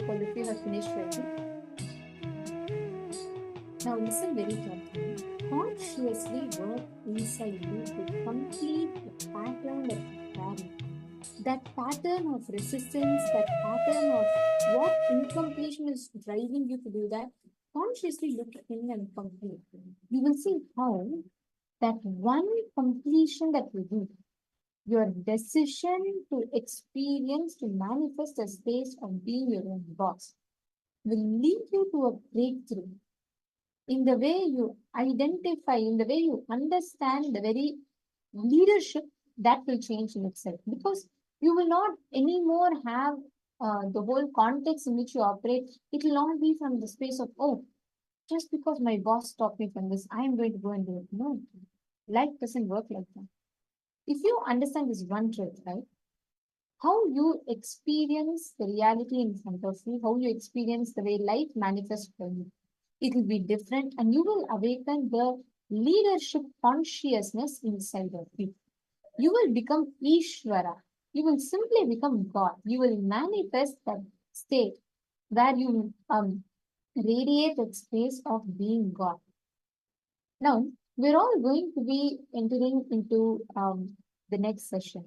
Speaker 3: hope all of you have finished writing. Now listen very carefully. Consciously work inside you to complete the pattern that you carry. That pattern of resistance, that pattern of what incompletion is driving you to do that, consciously look in and complete. You will see how that one completion that you do, your decision to experience, to manifest a space of being your own boss, will lead you to a breakthrough in the way you identify, in the way you understand the very leadership that will change in itself. Because you will not anymore have the whole context in which you operate. It will not be from the space of, oh, just because my boss stopped me from this, I am going to go and do it. No, life doesn't work like that. If you understand this one truth, right? How you experience the reality in front of you, how you experience the way life manifests for you, it will be different, and you will awaken the leadership consciousness inside of you. You will become Ishvara. You will simply become God. You will manifest that state where you radiate that space of being God. Now, we're all going to be entering into the next session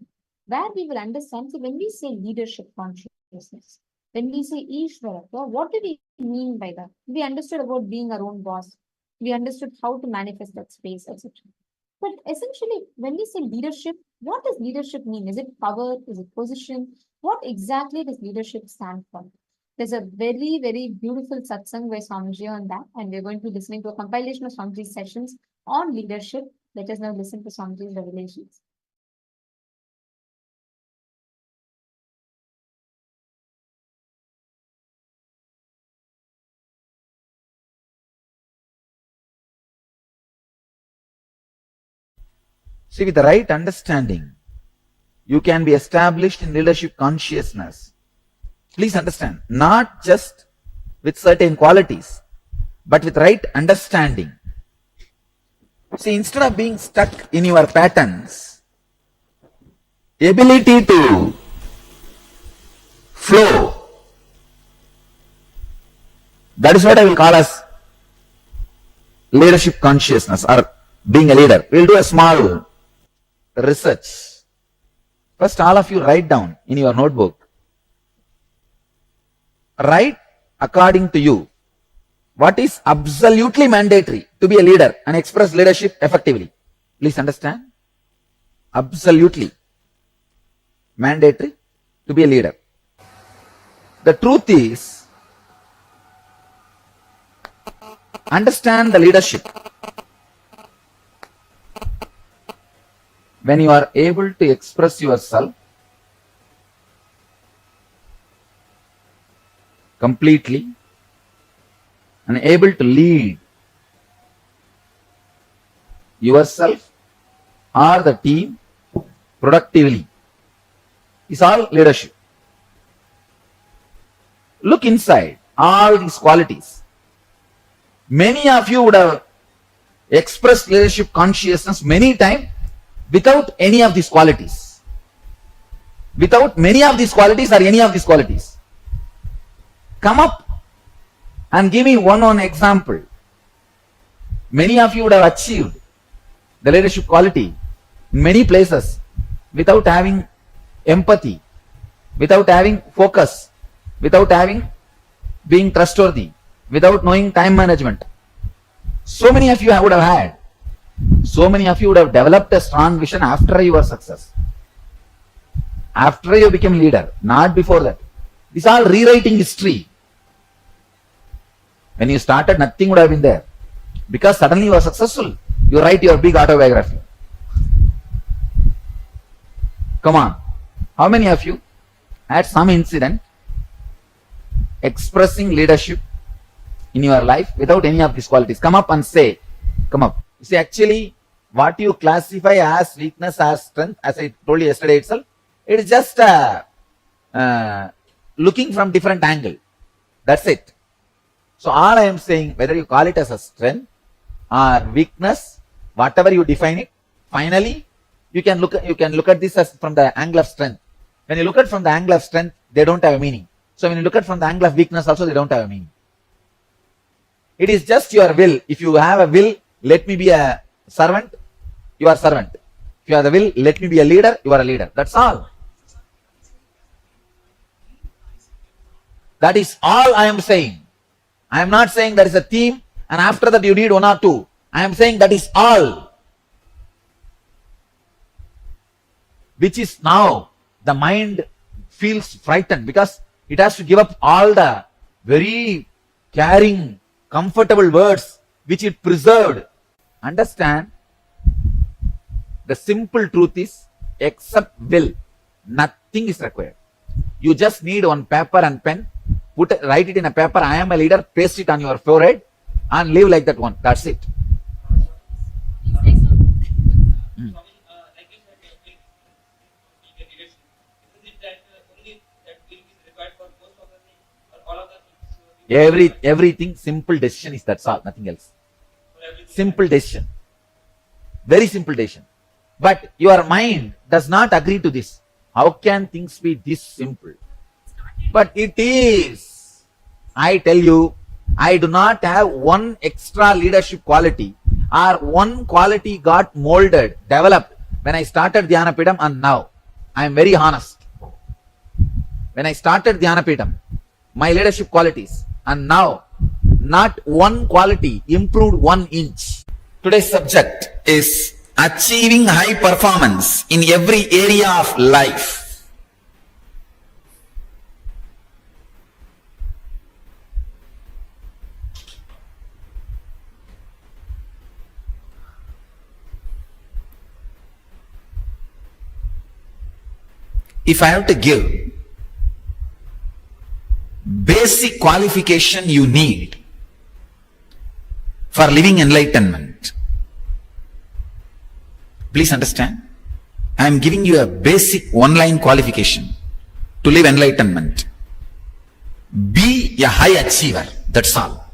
Speaker 3: where we will understand. So, when we say leadership consciousness, when we say Ishvara, what do we mean by that? We understood about being our own boss. We understood how to manifest that space, etc. But essentially, when we say leadership, what does leadership mean? Is it power? Is it position? What exactly does leadership stand for? There's a very, very beautiful satsang by Swamiji on that, and we're going to be listening to a compilation of Swamiji's sessions on leadership. Let us now listen to Swamiji's revelations.
Speaker 5: See, with the right understanding, you can be established in leadership consciousness. Please understand, not just with certain qualities, but with right understanding. See, instead of being stuck in your patterns, ability to flow, that is what I will call as leadership consciousness or being a leader. We will do a small research. First, all of you write down in your notebook. Write according to you what is absolutely mandatory to be a leader and express leadership effectively. Please understand. Absolutely mandatory to be a leader. The truth is, understand the leadership. When you are able to express yourself completely and able to lead yourself or the team productively, is all leadership. Look inside all these qualities. Many of you would have expressed leadership consciousness many times without any of these qualities. Without many of these qualities or any of these qualities. Come up and give me one example. Many of you would have achieved the leadership quality in many places without having empathy, without having focus, without having being trustworthy, without knowing time management. So many of you would have had. So many of you would have developed a strong vision after your success. After you became leader, not before that. This is all rewriting history. When you started, nothing would have been there. Because suddenly you are successful. You write your big autobiography. Come on. How many of you had some incident expressing leadership in your life without any of these qualities? Come up and say, come up. You see, actually, what you classify as weakness, as strength, as I told you yesterday itself, it is just looking from different angle. That's it. So all I am saying, whether you call it as a strength or weakness, whatever you define it, finally you can look at this as from the angle of strength. When you look at from the angle of strength, they don't have a meaning. So when you look at from the angle of weakness also, they don't have a meaning. It is just your will. If you have a will, let me be a servant, you are servant. If you have the will, let me be a leader, you are a leader. That's all. That is all I am saying. I am not saying there is a theme and after that you need one or two. I am saying that is all. Which is now the mind feels frightened because it has to give up all the very caring, comfortable words which it preserved. Understand? The simple truth is, except will, nothing is required. You just need one paper and pen, write it in a paper, I am a leader, paste it on your forehead and live like that one. That's it. Everything simple decision is, that's all, nothing else. Simple decision. Very simple decision. But your mind does not agree to this. How can things be this simple? But it is. I tell you, I do not have one extra leadership quality or one quality got molded, developed when I started Dhyanapidam and now. I am very honest. When I started Dhyanapidam, my leadership qualities and now, not one quality improved 1 inch. Today's subject is achieving high performance in every area of life. If I have to give basic qualification you need for living enlightenment, please understand, I am giving you a basic one-line qualification to live enlightenment. Be a high achiever, that's all.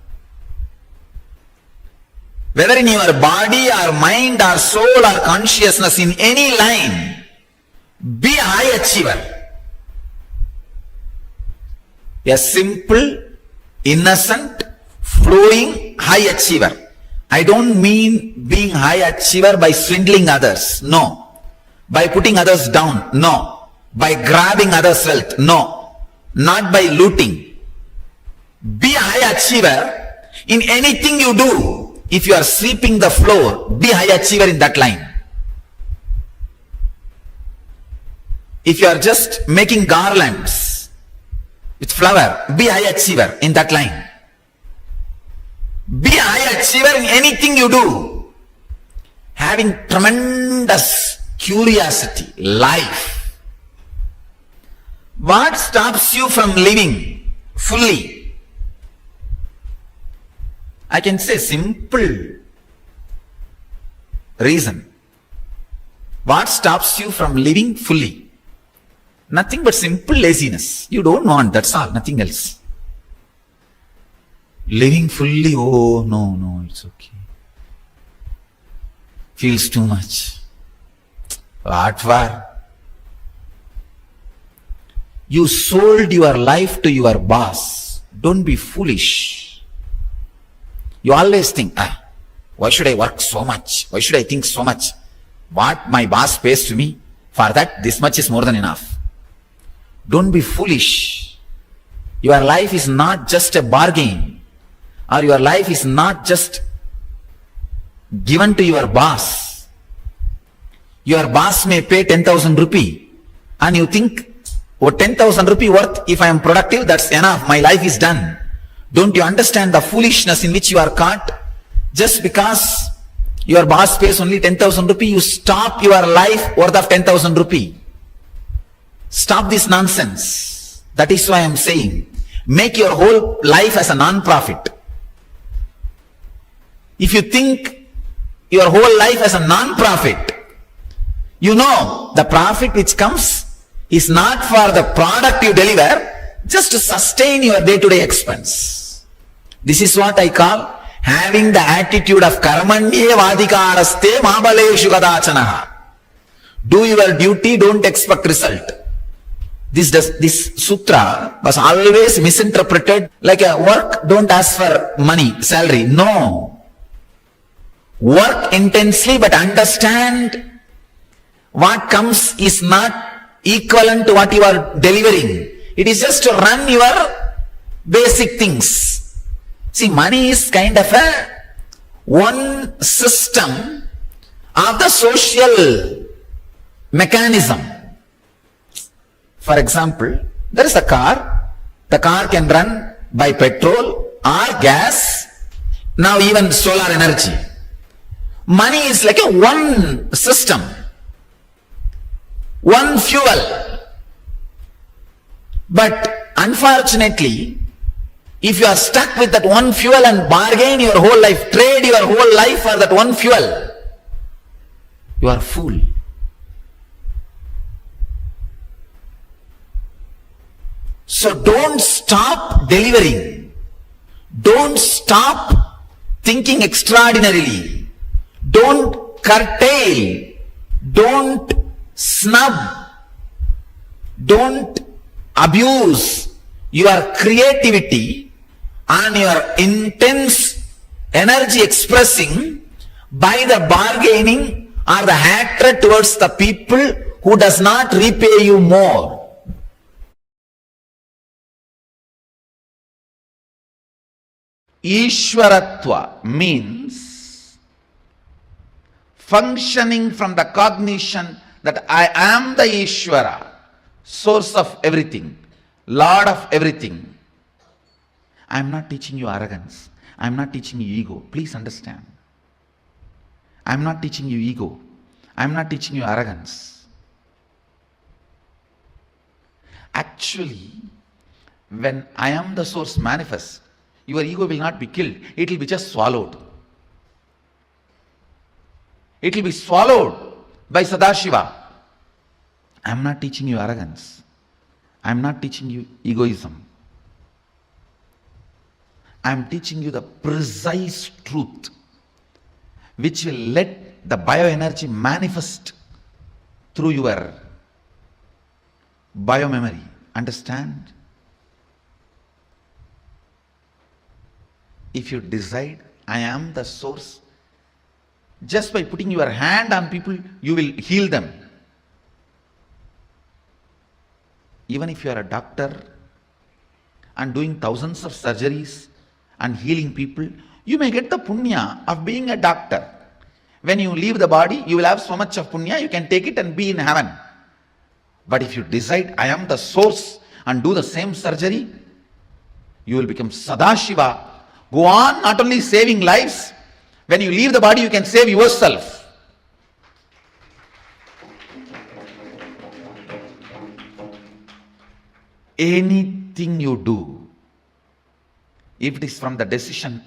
Speaker 5: Whether in your body or mind or soul or consciousness, in any line, be a high achiever. A simple, innocent, flowing high achiever. I don't mean being high achiever by swindling others, no. By putting others down, no. By grabbing others' wealth, no. Not by looting. Be a high achiever in anything you do. If you are sweeping the floor, be a high achiever in that line. If you are just making garlands with flower, be a high achiever in that line. Be a high achiever in anything you do. Having tremendous curiosity, life. What stops you from living fully? I can say simple reason. What stops you from living fully? Nothing but simple laziness. You don't want, that's all, nothing else. Living fully, oh no, it's okay. Feels too much. What for? You sold your life to your boss. Don't be foolish. You always think, why should I work so much? Why should I think so much? What my boss pays to me, for that this much is more than enough. Don't be foolish. Your life is not just a bargain, or your life is not just given to your boss. Your boss may pay 10,000 rupee and you think, oh, 10,000 rupee worth, if I am productive, that's enough, my life is done. Don't you understand the foolishness in which you are caught? Just because your boss pays only 10,000 rupee, you stop your life worth of 10,000 rupee. Stop this nonsense. That is why I am saying, make your whole life as a non-profit. If you think your whole life as a non-profit, you know the profit which comes is not for the product you deliver, just to sustain your day-to-day expense. This is what I call having the attitude of karmanyevadhikaraste mabaleshu kadachanaha. Do your duty, don't expect result.
Speaker 7: This sutra was always misinterpreted like a work, don't ask for money, salary. No. Work intensely, but understand what comes is not equivalent to what you are delivering. It is just to run your basic things. See, money is kind of a one system of the social mechanism. For example, there is a car. The car can run by petrol or gas, now even solar energy. Money is like a one system, one fuel. But unfortunately, if you are stuck with that one fuel and bargain your whole life, trade your whole life for that one fuel, you are a fool. So don't stop delivering. Don't stop thinking extraordinarily. Don't curtail. Don't snub. Don't abuse your creativity and your intense energy expressing by the bargaining or the hatred towards the people who does not repay you more.
Speaker 5: Ishwaratva means functioning from the cognition that I am the Ishvara, source of everything, Lord of everything. I am not teaching you arrogance. I am not teaching you ego. Please understand. I am not teaching you ego. I am not teaching you arrogance. Actually, when I am the source manifests, your ego will not be killed. It will be just swallowed. It will be swallowed by Sadashiva. I am not teaching you arrogance. I am not teaching you egoism. I am teaching you the precise truth which will let the bioenergy manifest through your biomemory. Understand? If you decide, I am the source, just by putting your hand on people, you will heal them. Even if you are a doctor and doing thousands of surgeries and healing people, you may get the punya of being a doctor. When you leave the body, you will have so much of punya, you can take it and be in heaven. But if you decide, I am the source, and do the same surgery, you will become Sadashiva. Go on not only saving lives, when you leave the body, you can save yourself. Anything you do, if it is from the decision,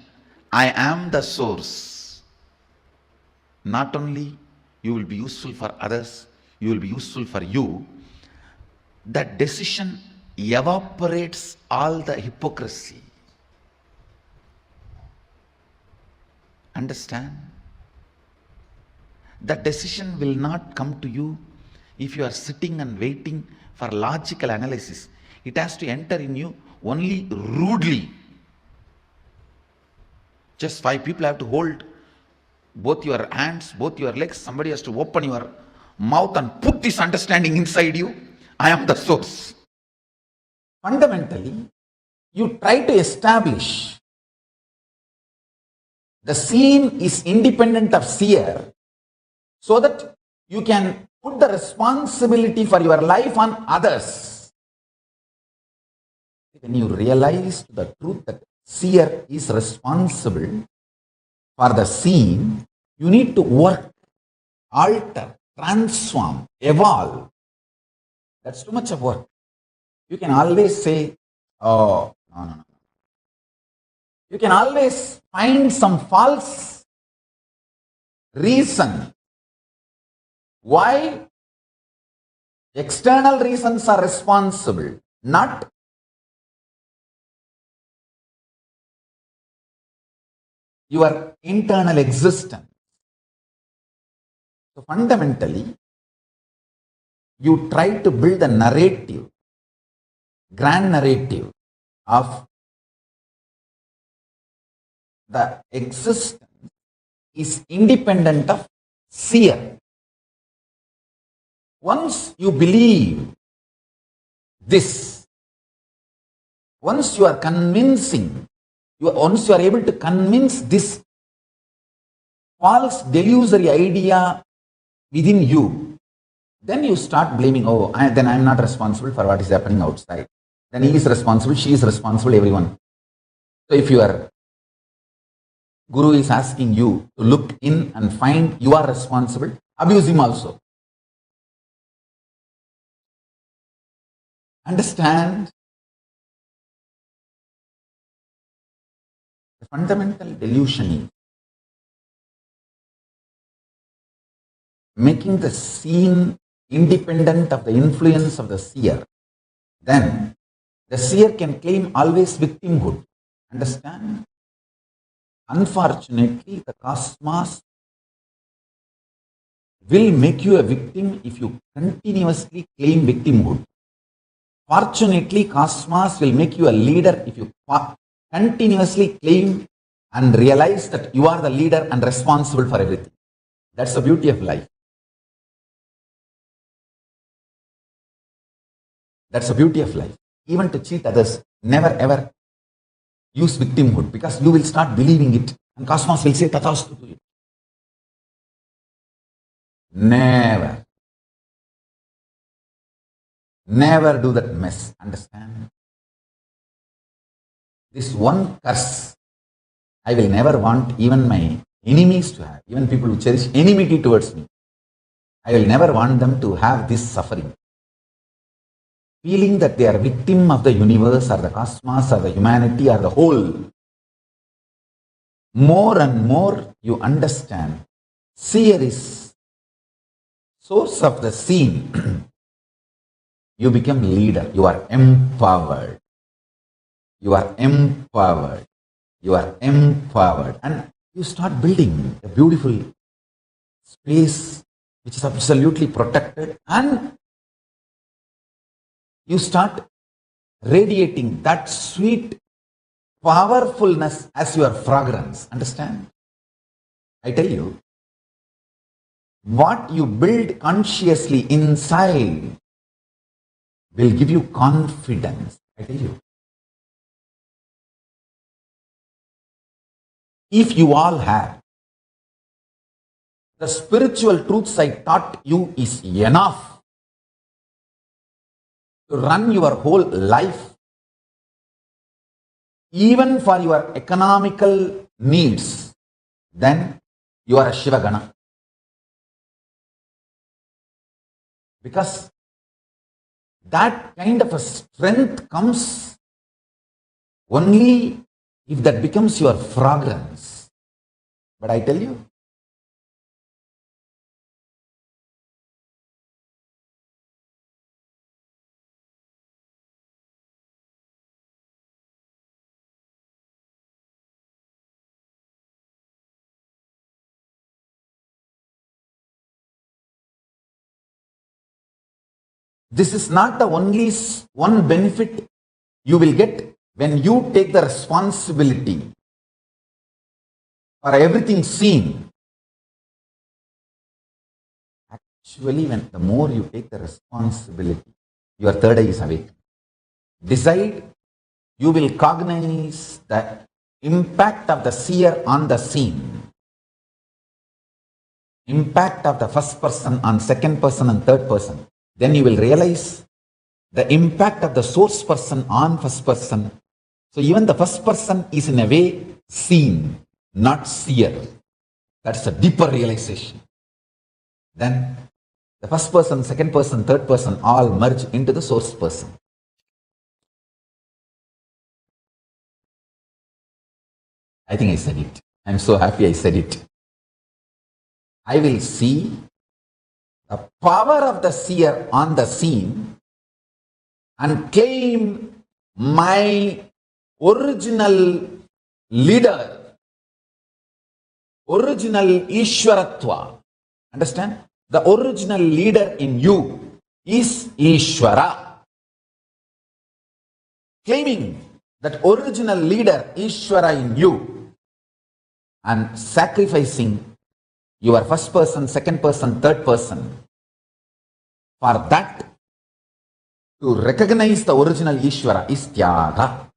Speaker 5: I am the source, not only you will be useful for others, you will be useful for you. That decision evaporates all the hypocrisy. Understand? That decision will not come to you if you are sitting and waiting for logical analysis. It has to enter in you only rudely. Just 5 people have to hold both your hands, both your legs. Somebody has to open your mouth and put this understanding inside you. I am the source. Fundamentally, you try to establish the seen is independent of seer, so that you can put the responsibility for your life on others. When you realize the truth that seer is responsible for the seen, you need to work, alter, transform, evolve. That's too much of work. You can always say, oh, no. You can always find some false reason why external reasons are responsible, not your internal existence. So fundamentally, you try to build a narrative
Speaker 7: grand narrative of the existence is independent of seer. Once you believe this, once you are convincing, once you are able to convince this false delusory idea within you, then you start blaming, then I am not responsible for what is happening outside. Then he is responsible, she is responsible, everyone. So if your Guru is asking you to look in and find you are responsible, abuse him also. Understand? The fundamental delusion is making the scene independent of the influence of the seer. Then the seer can claim always victimhood. Understand? Unfortunately, the cosmos will make you a victim if you continuously claim victimhood. Fortunately, cosmos will make you a leader if you continuously claim and realize that you are the leader and responsible for everything. That's the beauty of life. That's the beauty of life. Even to cheat others, never ever use victimhood, because you will start believing it and cosmos will say tathastu to you. Never. Never do that mess. Understand? This one curse I will never want even my enemies to have, even people who cherish enmity towards me. I will never want them to have this suffering. Feeling that they are victim of the universe or the cosmos or the humanity or the whole. More and more you understand, seer is source of the scene. You become leader. You are empowered. You are empowered. You are empowered. And you start building a beautiful space which is absolutely protected, and you start radiating that sweet powerfulness as your fragrance. Understand? I tell you, what you build consciously inside will give you confidence. I tell you. If you all have the spiritual truths I taught you is enough to run your whole life, even for your economical needs, then you are a Shivagana. Because that kind of a strength comes only if that becomes your fragrance. But I tell you, this is not the only one benefit you will get when you take the responsibility for everything seen. Actually, when the more you take the responsibility, your third eye is awake. Decide, you will cognize the impact of the seer on the scene. Impact of the first person on second person and third person. Then you will realize the impact of the source person on first person. So even the first person is in a way seen, not seer. That's a deeper realization. Then the first person, second person, third person all merge into the source person. I think I said it. I'm so happy I said it. I will see the power of the seer on the scene and claim my original leader, original Ishwaratva. Understand? The original leader in you is Ishwara. claiming that original leader, Ishvara in you, and sacrificing your first person, second person, third person, for that to recognize the original Ishvara is Tyaga.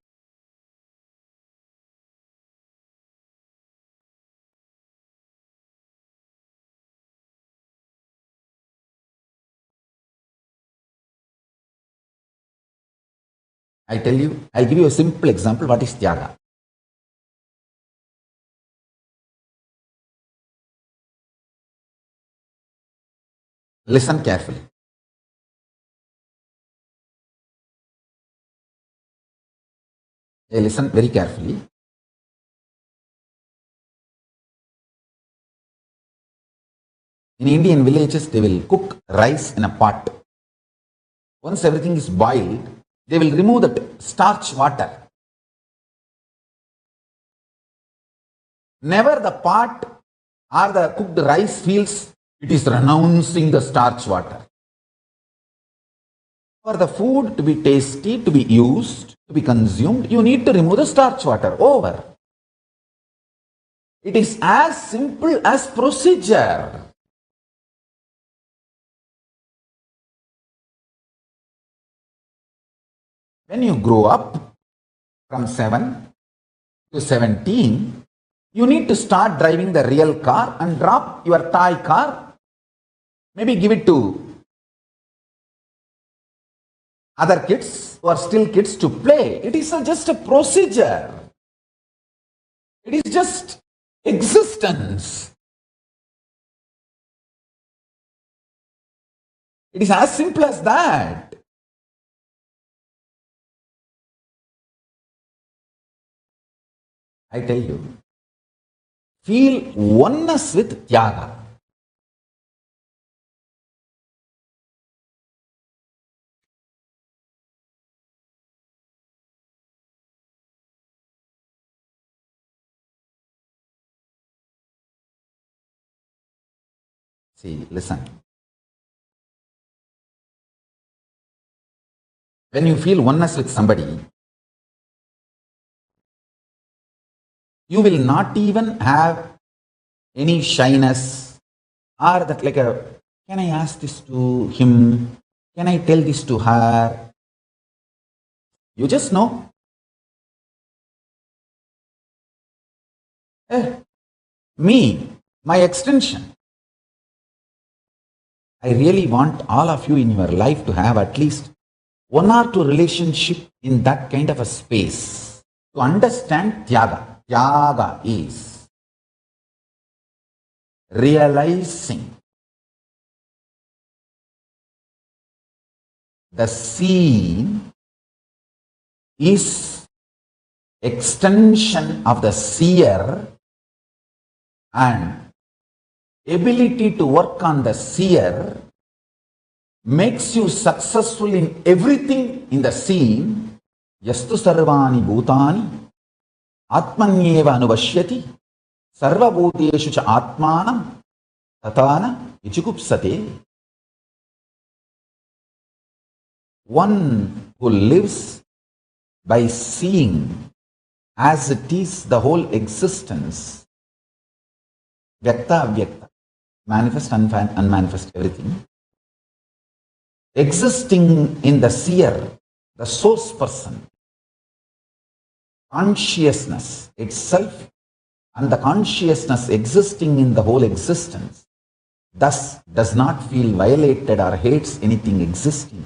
Speaker 7: I tell you, I'll give you a simple example. What is Tyaga? Listen carefully. Listen very carefully. In Indian villages, they will cook rice in a pot. Once everything is boiled, they will remove the starch water. Never the pot or the cooked rice feels it is renouncing the starch water. For the food to be tasty, to be used, to be consumed, you need to remove the starch water. Over. It is as simple as procedure. When you grow up from 7 to 17, you need to start driving the real car and drop your toy car. Maybe give it to other kids who are still kids to play. It is just a procedure. It is just existence. It is as simple as that. I tell you, feel oneness with Tyaga. See, listen. When you feel oneness with somebody, you will not even have any shyness or that like a, can I ask this to him? Can I tell this to her? You just know. Me, my extension. I really want all of you in your life to have at least 1 or 2 relationship in that kind of a space to understand Tyaga. Tyaga is realizing the scene is extension of the seer and ability to work on the seer makes you successful in everything in the scene. Yastu sarvani bhutani Atmanyeva anuvashyati sarvabhuteshu cha atmanam tatana vichikupsate. One who lives by seeing as it is the whole existence, vyakta avyakta, manifest, unmanifest, everything, existing in the seer, the source person, consciousness itself and the consciousness existing in the whole existence, thus does not feel violated or hates anything existing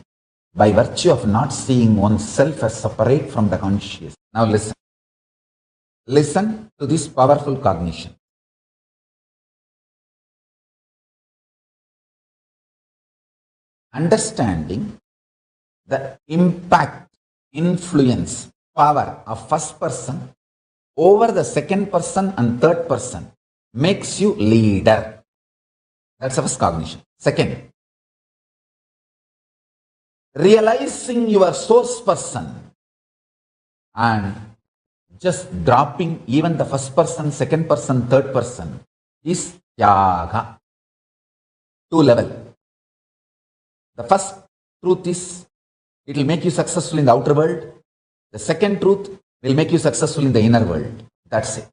Speaker 7: by virtue of not seeing oneself as separate from the conscious. Now listen. Listen to this powerful cognition. Understanding the impact, influence, power of first person over the second person and third person makes you leader. That's the first cognition. Second, realizing your source person and just dropping even the first person, second person, third person is Tyaga. 2 level. The first truth is, it will make you successful in the outer world. The second truth will make you successful in the inner world. That's it.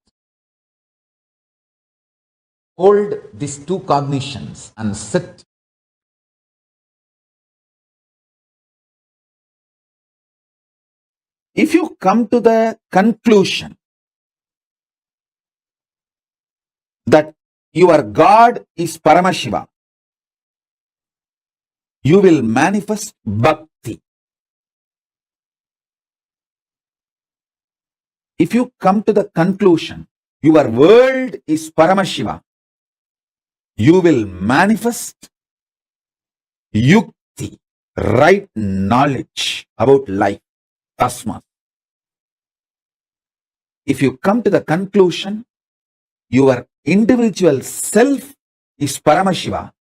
Speaker 7: Hold these two cognitions and sit. If you come to the conclusion that your God is Paramashiva, you will manifest bhakti. If you come to the conclusion your world is Paramashiva, you will manifest yukti, right knowledge about life, tasma. If you come to the conclusion your individual self is Paramashiva,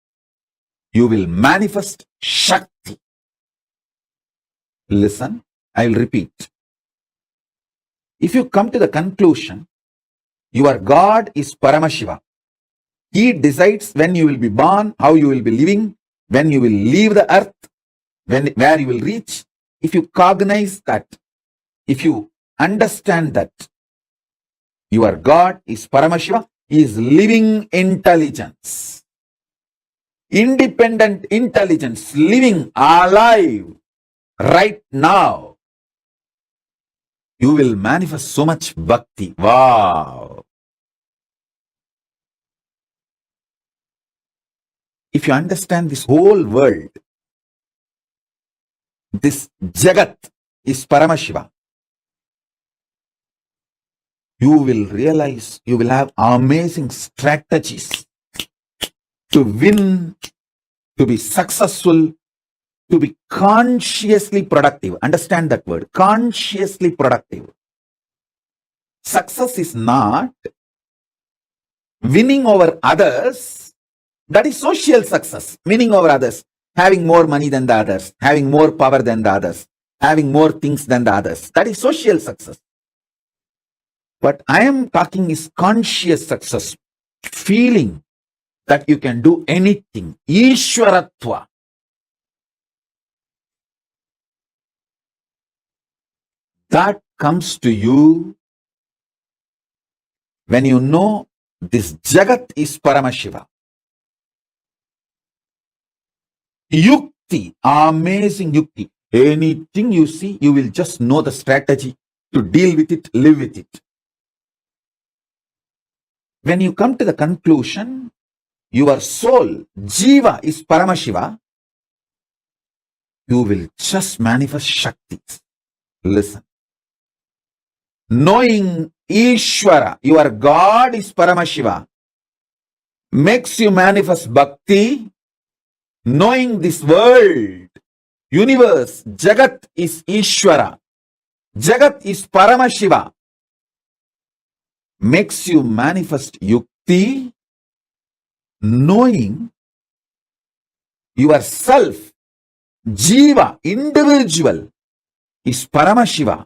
Speaker 7: you will manifest Shakti. Listen, I will repeat. If you come to the conclusion your God is Paramashiva, He decides when you will be born, how you will be living, when you will leave the earth, where you will reach. If you cognize that, if you understand that your God is Paramashiva, He is living intelligence, independent intelligence, living alive right now, you will manifest so much bhakti. Wow! If you understand this whole world, this Jagat is Paramashiva, you will realize you will have amazing strategies to win, to be successful, to be consciously productive. Understand that word, consciously productive. Success is not winning over others. That is social success, winning over others, having more money than the others, having more power than the others, having more things than the others. That is social success. What I am talking is conscious success, feeling that you can do anything. Ishwaratva. That comes to you when you know this Jagat is Paramashiva. Yukti, amazing yukti. Anything you see, you will just know the strategy to deal with it, live with it. When you come to the conclusion, your soul, Jiva, is Paramashiva, you will just manifest Shaktis. Listen. Knowing Ishvara, your God is Paramashiva, makes you manifest Bhakti. Knowing this world, universe, Jagat is Ishvara, Jagat is Paramashiva, makes you manifest Yukti. Knowing yourself, Jiva, individual, is Paramashiva,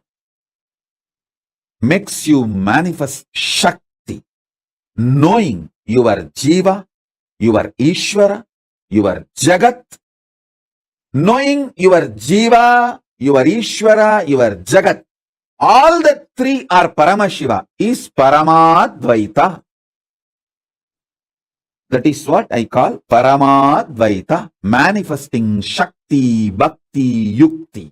Speaker 7: makes you manifest Shakti. Knowing your Jiva, your Ishvara, your Jagat, knowing your Jiva, your Ishvara, your Jagat, all the three are Paramashiva, is Paramadvaita. That is what I call Paramadvaita, manifesting Shakti, Bhakti, Yukti.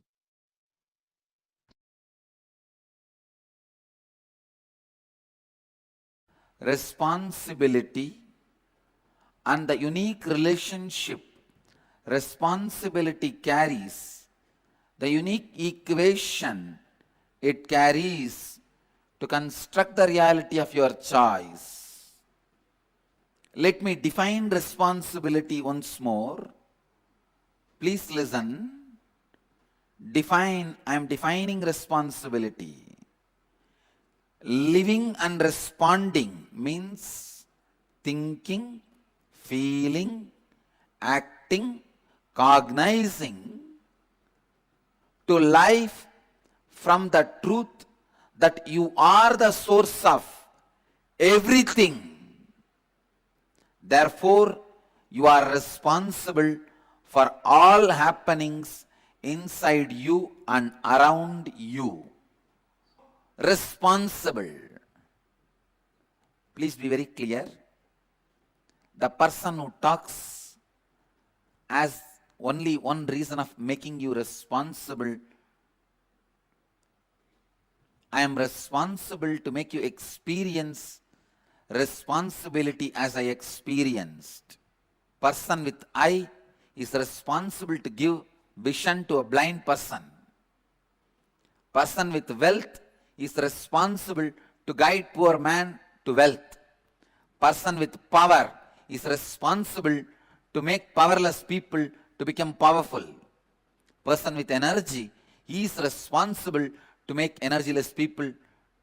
Speaker 7: Responsibility and the unique relationship responsibility carries, the unique equation it carries to construct the reality of your choice. Let me define responsibility once more. Please listen. I am defining responsibility. Living and responding means thinking, feeling, acting, cognizing to life from the truth that you are the source of everything. Therefore, you are responsible for all happenings inside you and around you. responsible. Please be very clear. The person who talks as only one reason of making you responsible, I am responsible to make you experience responsibility as I experienced. Person with I is responsible to give vision to a blind person. Person with wealth is responsible to guide poor man to wealth. Person with power is responsible to make powerless people to become powerful. Person with energy, he is responsible to make energyless people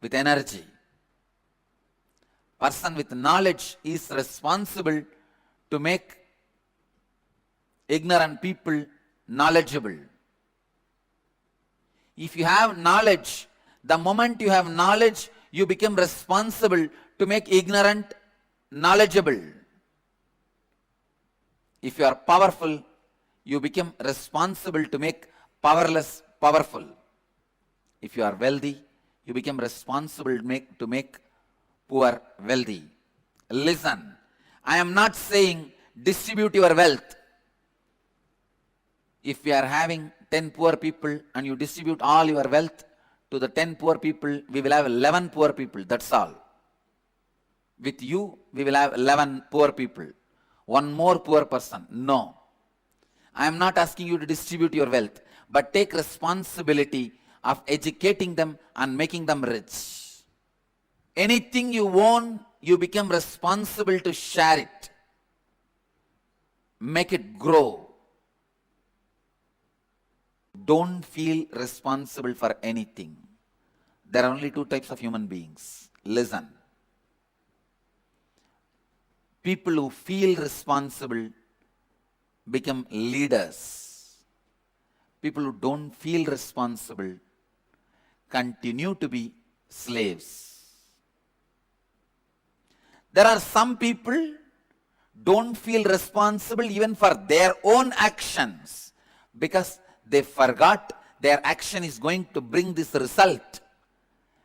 Speaker 7: with energy. Person with knowledge is responsible to make ignorant people knowledgeable. If you have knowledge, the moment you have knowledge, you become responsible to make ignorant knowledgeable. If you are powerful, you become responsible to make powerless powerful. If you are wealthy, you become responsible to make poor wealthy. Listen, I am not saying distribute your wealth. If we are having 10 poor people and you distribute all your wealth to the 10 poor people, we will have 11 poor people, that's all. With you, we will have 11 poor people. One more poor person. No. I am not asking you to distribute your wealth, but take responsibility of educating them and making them rich. Anything you own, you become responsible to share it. Make it grow. Don't feel responsible for anything. There are only two types of human beings. Listen. People who feel responsible become leaders. People who don't feel responsible continue to be slaves. There are some people don't feel responsible even for their own actions because they forgot their action is going to bring this result.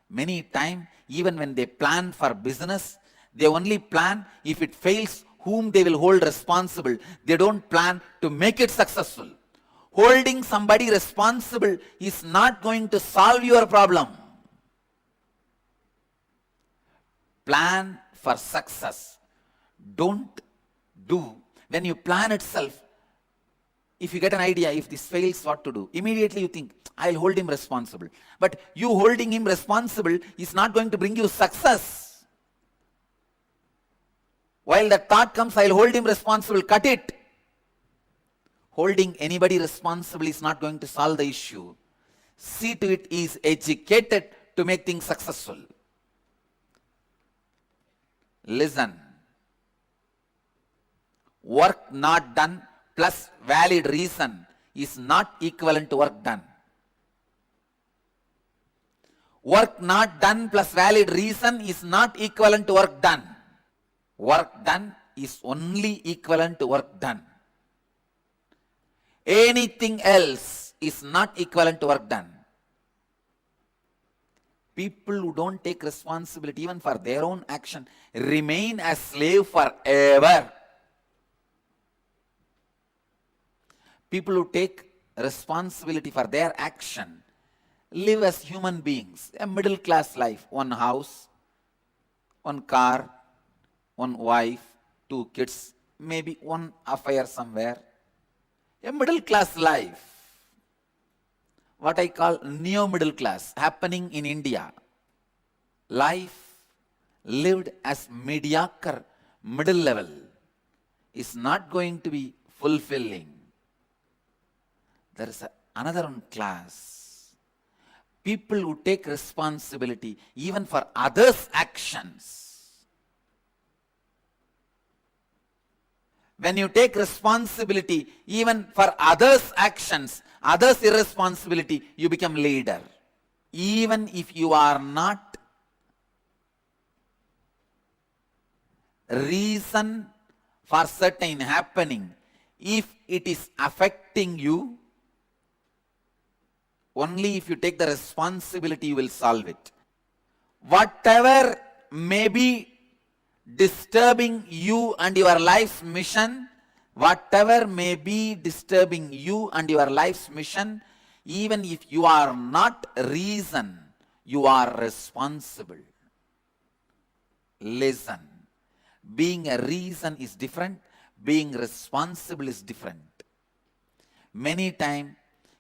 Speaker 7: Many times, even when they plan for business, they only plan if it fails, whom they will hold responsible. They don't plan to make it successful. Holding somebody responsible is not going to solve your problem. Plan for success. Don't do. When you plan itself, if you get an idea, if this fails, what to do? Immediately you think, I'll hold him responsible. But you holding him responsible is not going to bring you success. While that thought comes, I'll hold him responsible, cut it. Holding anybody responsible is not going to solve the issue. See to it he is educated to make things successful. Listen. Work not done plus valid reason is not equivalent to work done. Work not done plus valid reason is not equivalent to work done. Work done is only equivalent to work done. Anything else is not equivalent to work done. People who don't take responsibility even for their own action remain as slave forever. People who take responsibility for their action live as human beings, a middle class life, one house, one car, one wife, 2 kids, maybe one affair somewhere. A middle class life, what I call neo-middle class, happening in India. Life lived as mediocre, middle level, is not going to be fulfilling. There is another one class. People who take responsibility even for others' actions. When you take responsibility even for others' actions, others' irresponsibility, you become leader. Even if you are not reason for certain happening, if it is affecting you, only if you take the responsibility you will solve it. whatever may be disturbing you and your life's mission, whatever may be disturbing you and your life's mission, even if you are not reason, you are responsible. Listen, being a reason is different, being responsible is different. Many times,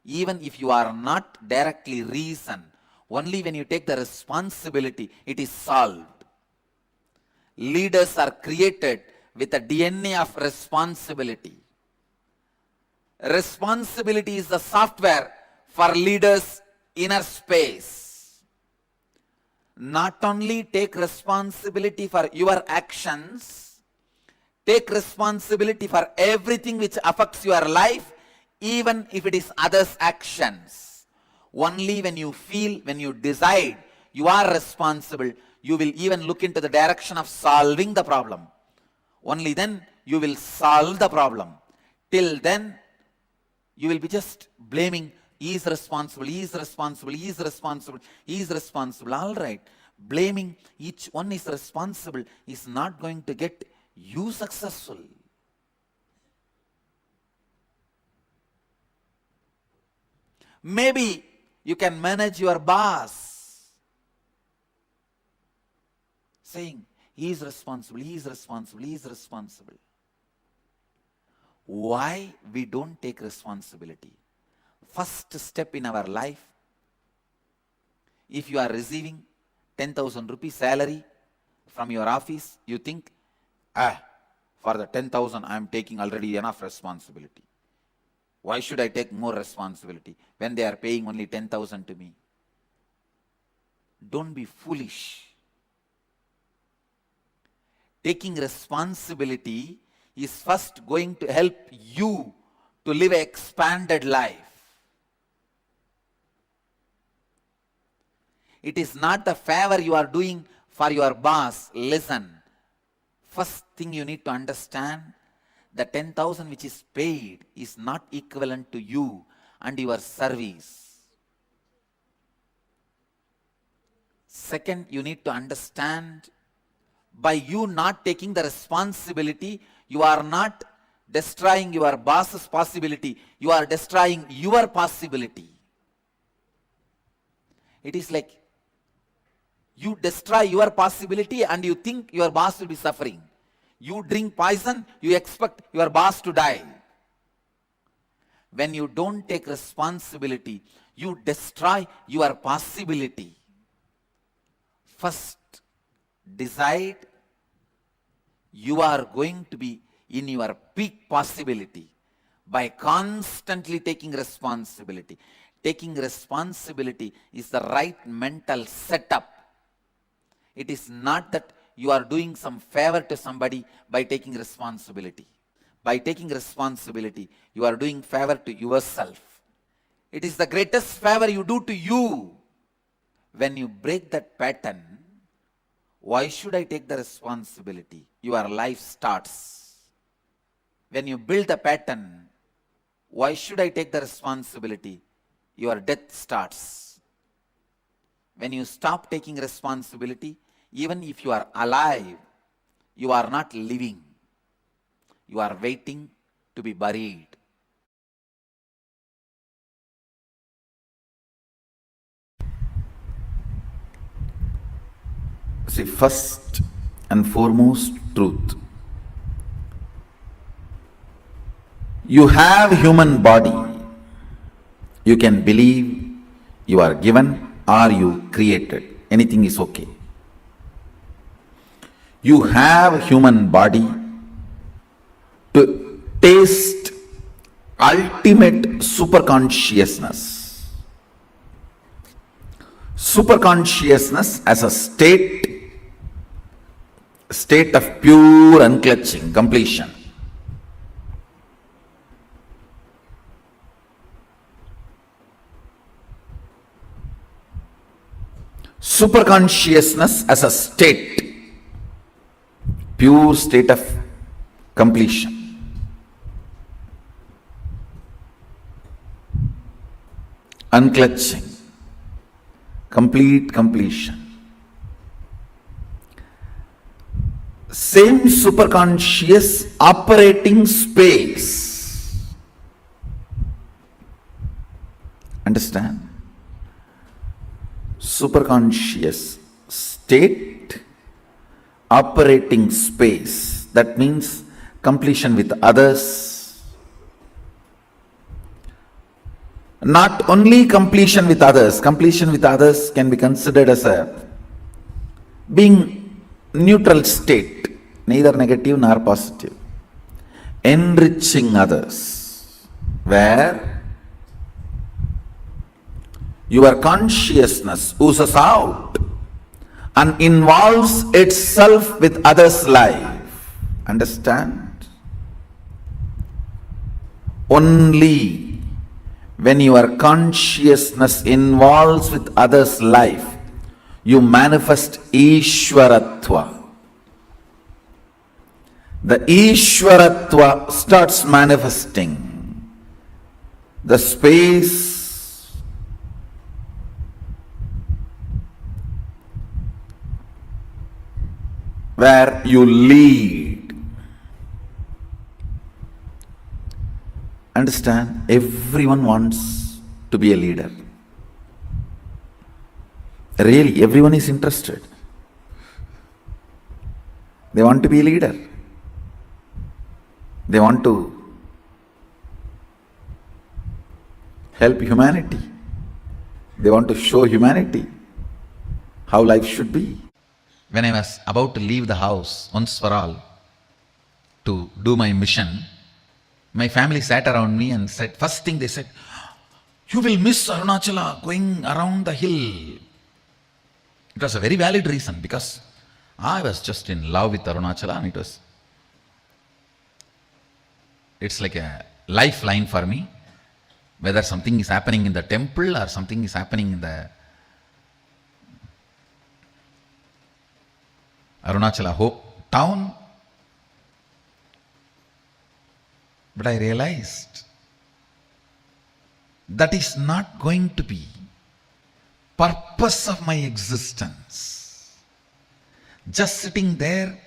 Speaker 7: even if you are not directly reason, only when you take the responsibility, it is solved. Leaders are created with a DNA of responsibility. Responsibility is the software for leaders' inner space. Not only take responsibility for your actions, take responsibility for everything which affects your life, even if it is others' actions. Only when you feel, when you decide you are responsible, you will even look into the direction of solving the problem. Only then you will solve the problem. Till then, you will be just blaming, he is responsible, he is responsible, he is responsible, he is responsible. All right. Blaming each one is responsible is not going to get you successful. Maybe you can manage your boss, saying, he is responsible, he is responsible, he is responsible. Why we don't take responsibility? First step in our life, if you are receiving 10,000 rupees salary from your office, you think, for the 10,000 I am taking already enough responsibility. Why should I take more responsibility when they are paying only 10,000 to me? Don't be foolish. Taking responsibility is first going to help you to live an expanded life. It is not the favor you are doing for your boss. Listen, first thing you need to understand, the 10,000 which is paid is not equivalent to you and your service. Second, you need to understand, by you not taking the responsibility, you are not destroying your boss's possibility, you are destroying your possibility. It is like you destroy your possibility and you think your boss will be suffering. You drink poison, you expect your boss to die. When you don't take responsibility, you destroy your possibility. First, decide you are going to be in your peak possibility by constantly taking responsibility. Taking responsibility is the right mental setup. It is not that you are doing some favor to somebody by taking responsibility. By taking responsibility, you are doing favor to yourself. It is the greatest favor you do to you. When you break that pattern, why should I take the responsibility? Your life starts. When you build the pattern, why should I take the responsibility? Your death starts. When you stop taking responsibility, even if you are alive, you are not living. You are waiting to be buried. See, first and foremost truth. You have human body. You can believe you are given or you created. Anything is okay. You have human body to taste ultimate superconsciousness. Superconsciousness as a state of pure unclutching, completion. Superconsciousness as a state, pure state of completion. Unclutching, complete completion. same superconscious operating space. Understand? Superconscious state, operating space. That means completion with others. Not only completion with others can be considered as a being neutral state, neither negative nor positive. Enriching others, where your consciousness oozes out and involves itself with others' life. Understand? Only when your consciousness involves with others' life, you manifest Ishwaratva. The Ishwaratva starts manifesting. The space where you lead. Understand, everyone wants to be a leader. Really, everyone is interested. They want to be a leader. They want to help humanity. They want to show humanity how life should be. When I was about to leave the house once for all to do my mission, my family sat around me and said, first thing they said, you will miss Arunachala going around the hill. It was a very valid reason because I was just in love with Arunachala and it's like a lifeline for me. Whether something is happening in the temple or something is happening in the Arunachala town. But I realized that is not going to be purpose of my existence. Just sitting there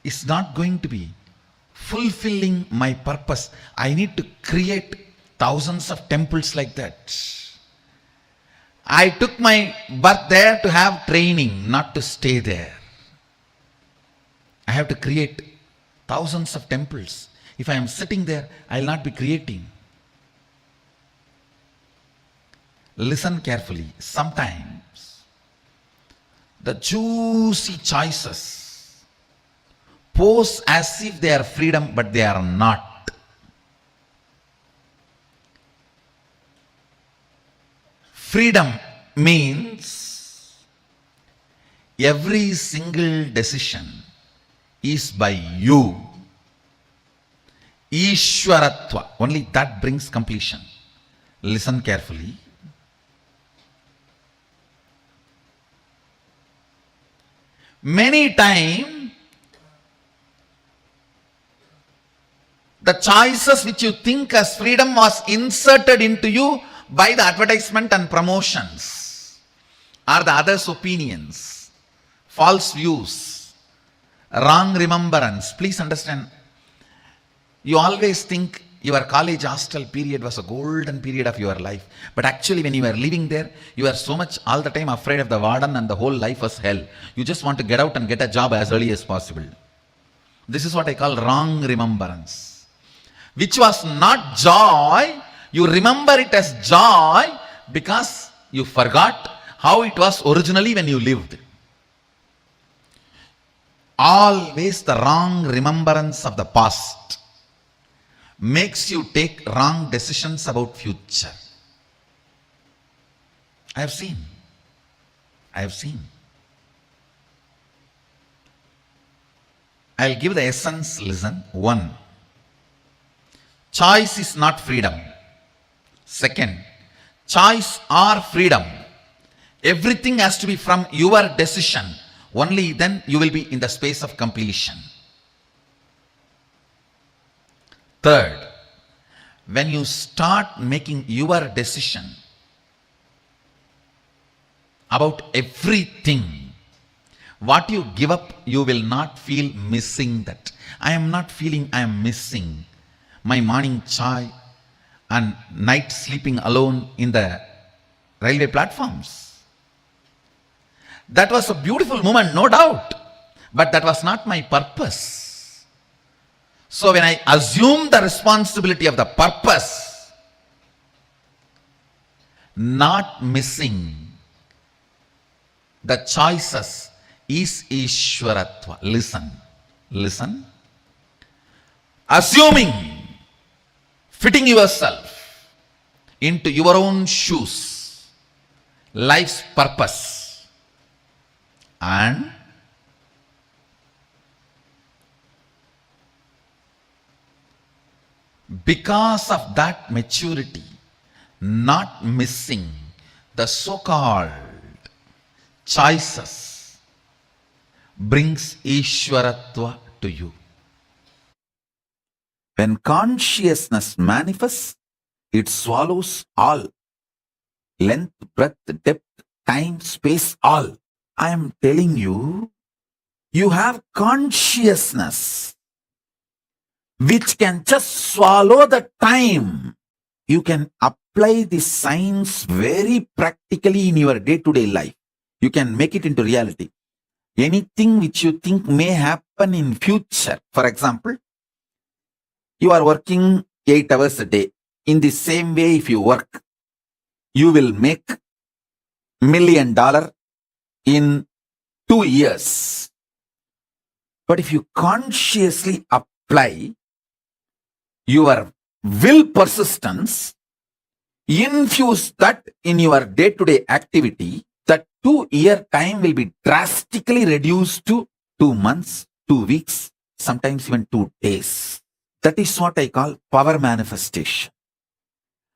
Speaker 7: is not going to be fulfilling my purpose. I need to create thousands of temples like that. I took my birth there to have training, not to stay there. I have to create thousands of temples. If I am sitting there, I will not be creating. Listen carefully. Sometimes the juicy choices pose as if they are freedom, but they are not. Freedom means every single decision is by you. Ishwaratva, only that brings completion. Listen carefully. Many times, the choices which you think as freedom was inserted into you by the advertisement and promotions, or the others' opinions, false views, wrong remembrance. Please understand, you always think your college hostel period was a golden period of your life. But actually when you were living there, you were so much all the time afraid of the warden and the whole life was hell. You just want to get out and get a job as early as possible. This is what I call wrong remembrance. Which was not joy. You remember it as joy because you forgot how it was originally when you lived. Always the wrong remembrance of the past makes you take wrong decisions about future. I have seen. I'll give the essence, listen. 1. Choice is not freedom. 2nd, choice or freedom. Everything has to be from your decision. Only then you will be in the space of completion. 3rd, when you start making your decision about everything What you give up, you will not feel missing that. I am not feeling I am missing my morning chai and night sleeping alone in the railway platforms. That was a beautiful moment, no doubt. But that was not my purpose. So when I assume the responsibility of the purpose, not missing the choices is Ishwaratva. Listen. Assuming, fitting yourself into your own shoes, life's purpose, and because of that maturity, not missing the so-called choices, brings Ishwaratva to you. When consciousness manifests, it swallows all. Length, breadth, depth, time, space, all. I am telling you, you have consciousness which can just swallow the time. You can apply this science very practically in your day-to-day life. You can make it into reality. Anything which you think may happen in future, for example, you are working 8 hours a day. In the same way, if you work, you will make $1 million in 2 years. But if you consciously apply your will persistence, infuse that in your day-to-day activity, that 2-year time will be drastically reduced to 2 months, 2 weeks, sometimes even 2 days. That is what I call power manifestation.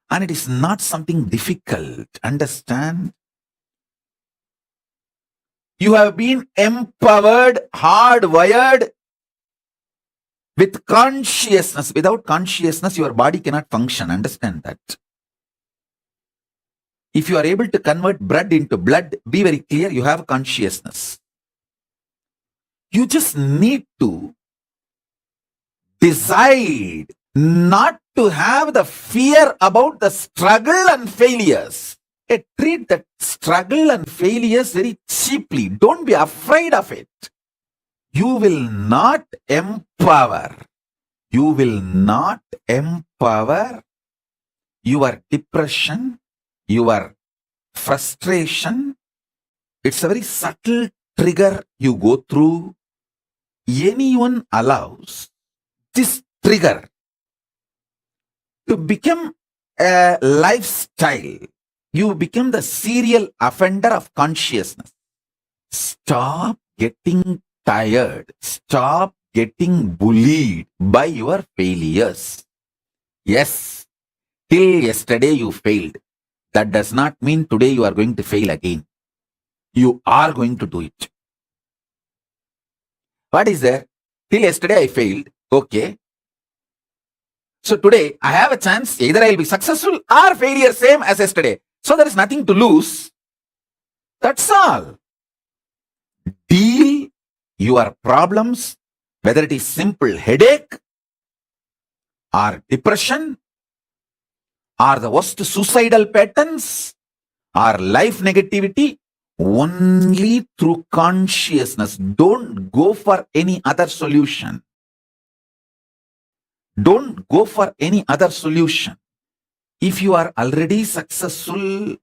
Speaker 7: And it is not something difficult. Understand? You have been empowered, hardwired with consciousness. Without consciousness, your body cannot function. Understand that. If you are able to convert bread into blood, be very clear, you have consciousness. You just need to decide not to have the fear about the struggle and failures. Treat that struggle and failures very cheaply. Don't be afraid of it. You will not empower. You will not empower your depression, your frustration. It's a very subtle trigger you go through. Anyone allows this trigger to become a lifestyle, you become the serial offender of consciousness. Stop getting tired. Stop getting bullied by your failures. Yes, till yesterday you failed. That does not mean today you are going to fail again. You are going to do it. What is there? Till yesterday I failed. Okay. So today I have a chance. Either I will be successful or failure, same as yesterday. So there is nothing to lose. That's all. Deal your problems, whether it is simple headache or depression or the worst suicidal patterns or life negativity, only through consciousness. Don't go for any other solution. Don't go for any other solution. If you are already successful,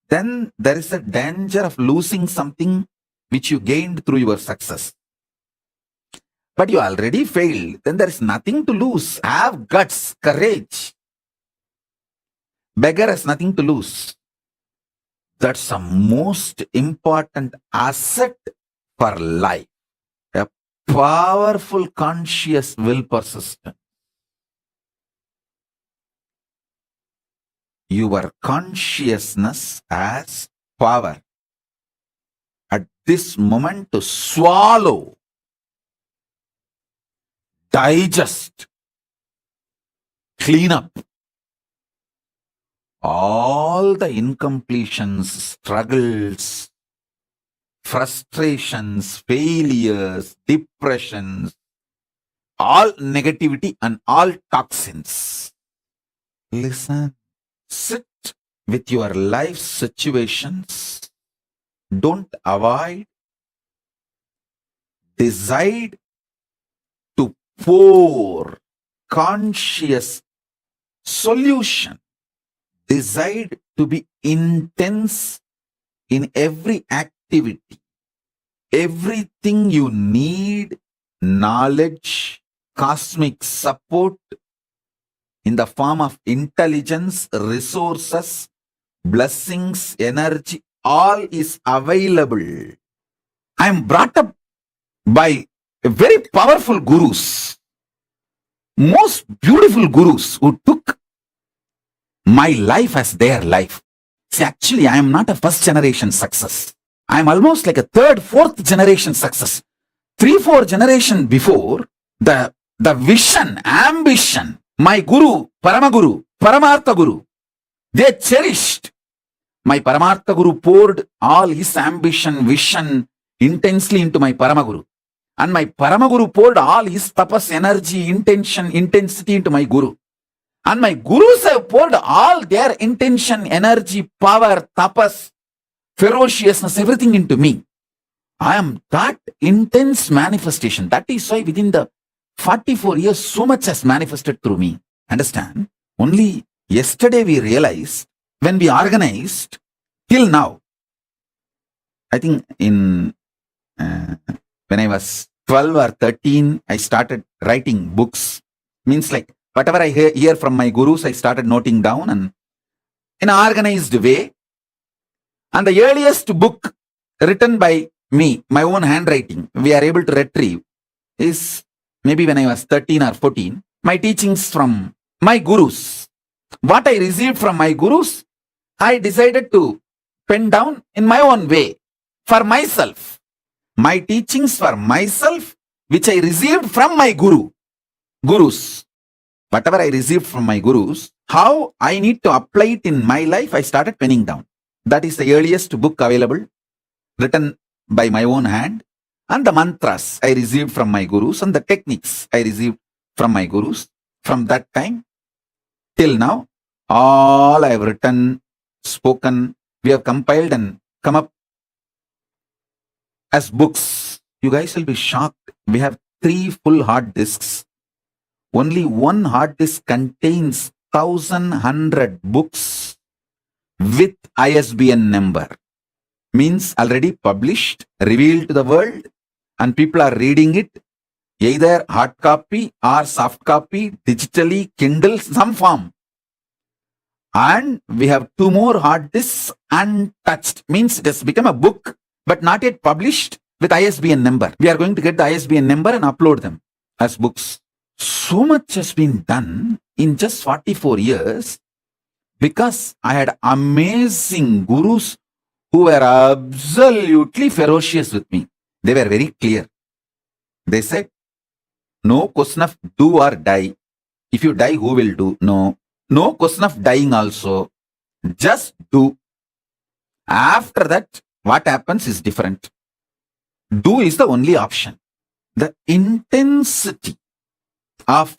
Speaker 7: then there is a danger of losing something which you gained through your success. But you already failed, then there is nothing to lose. Have guts, courage. Beggar has nothing to lose. That's the most important asset for life. A powerful conscious will persistence. Your consciousness has power at this moment to swallow, digest, clean up all the incompletions, struggles,
Speaker 5: frustrations, failures, depressions, all negativity and all toxins. Listen, sit with your life situations. Don't avoid. Decide to pour conscious solution. Decide to be intense in every activity. Everything you need, knowledge, cosmic support in the form of intelligence, resources, blessings, energy, all is available. I am brought up by very powerful gurus, most beautiful gurus who took my life as their life. See, actually, I am not a first generation success. I am almost like a third, fourth generation success. 3-4 generation before, the vision, ambition, my guru, Paramaguru, Paramartha Guru, they cherished. My Paramartha Guru poured all his ambition, vision intensely into my Paramaguru. And my Paramaguru poured all his tapas, energy, intention, intensity into my Guru. And my Gurus have poured all their intention, energy, power, tapas, ferociousness, everything into me. I am that intense manifestation. That is why within the 44 years, so much has manifested through me. Understand? Only yesterday we realized, when we organized, till now, I think in when I was 12 or 13, I started writing books. Means like whatever I hear from my gurus, I started noting down and in an organized way. And the earliest book written by me, my own handwriting, we are able to retrieve is maybe when I was 13 or 14, my teachings from my gurus. What I received from my gurus, I decided to pen down in my own way for myself. My teachings for myself, which I received from my gurus. Whatever I received from my gurus, how I need to apply it in my life, I started penning down. That is the earliest book available, written by my own hand. And the mantras I received from my gurus and the techniques I received from my gurus. From that time till now, all I have written, spoken, we have compiled and come up as books. You guys will be shocked. We have 3 full hard disks. Only one hard disk contains 1,100 books with ISBN number. Means already published, revealed to the world, and people are reading it, either hard copy or soft copy, digitally, Kindle, some form. And we have 2 more hard disks untouched. Means it has become a book, but not yet published with ISBN number. We are going to get the ISBN number and upload them as books. So much has been done in just 44 years because I had amazing gurus who were absolutely ferocious with me. They were very clear. They said, no question of do or die. If you die, who will do? No question of dying also. Just do. After that, what happens is different. Do is the only option. The intensity of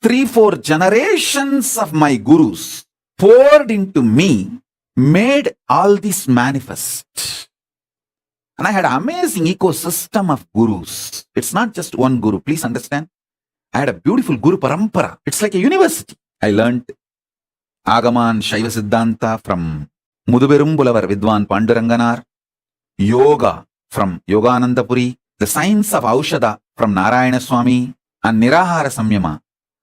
Speaker 5: 3-4 generations of my gurus poured into me made all this manifest. And I had an amazing ecosystem of gurus. It's not just one guru. Please understand. I had a beautiful guru parampara. It's like a university. I learned Agaman Shaiva Siddhanta from Muduberum Bulavar Vidwan Panduranganar, Yoga from Yoganandapuri, the science of Aushada from Narayana Swami, and Nirahara Samyama,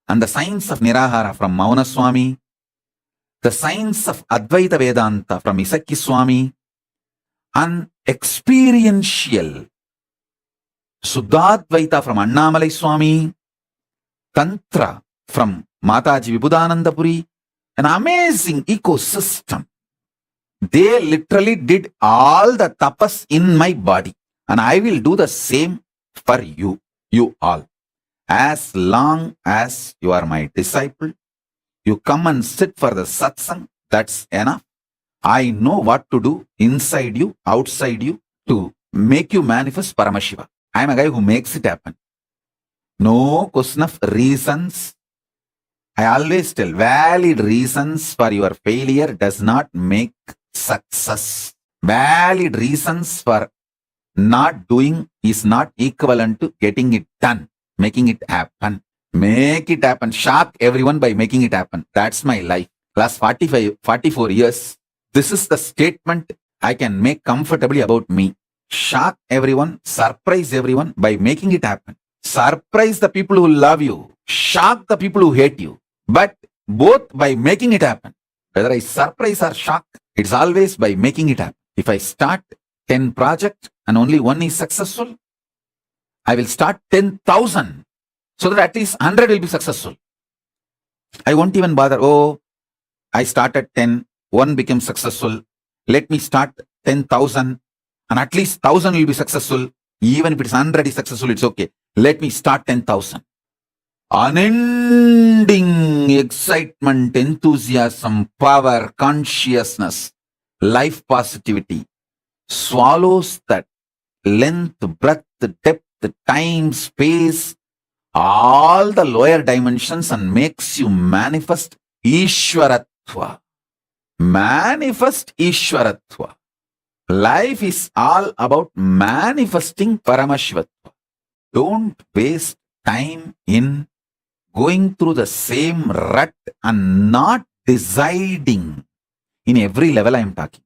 Speaker 5: and the science of Nirahara from Mauna Swami, the science of Advaita Vedanta from Isaki Swami, and experiential Suddhadvaita from Annamalai Swami, Tantra from Mataji Vibhudanandapuri, an amazing ecosystem. They literally did all the tapas in my body, and I will do the same for you all. As long as you are my disciple, you come and sit for the satsang, that's enough. I know what to do inside you, outside you to make you manifest Paramashiva. I am a guy who makes it happen. No question of reasons. I always tell valid reasons for your failure does not make success. Valid reasons for not doing is not equivalent to getting it done, making it happen. Make it happen. Shock everyone by making it happen. That's my life. Last 44 years. This is the statement I can make comfortably about me. Shock everyone, surprise everyone by making it happen. Surprise the people who love you. Shock the people who hate you. But both by making it happen. Whether I surprise or shock, it's always by making it happen. If I start 10 projects and only one is successful, I will start 10,000 so that at least 100 will be successful. I won't even bother, oh, I started 10, one became successful. Let me start 10,000 and at least 1,000 will be successful. Even if it's 100 is successful, it's okay. Let me start 10,000. Unending excitement, enthusiasm, power, consciousness, life positivity swallows that length, breadth, depth, time, space, all the lower dimensions and makes you manifest Ishwaratva. Manifest Ishwaratva. Life is all about manifesting Paramashivatva. Don't waste time in going through the same rut and not deciding in every level I am talking.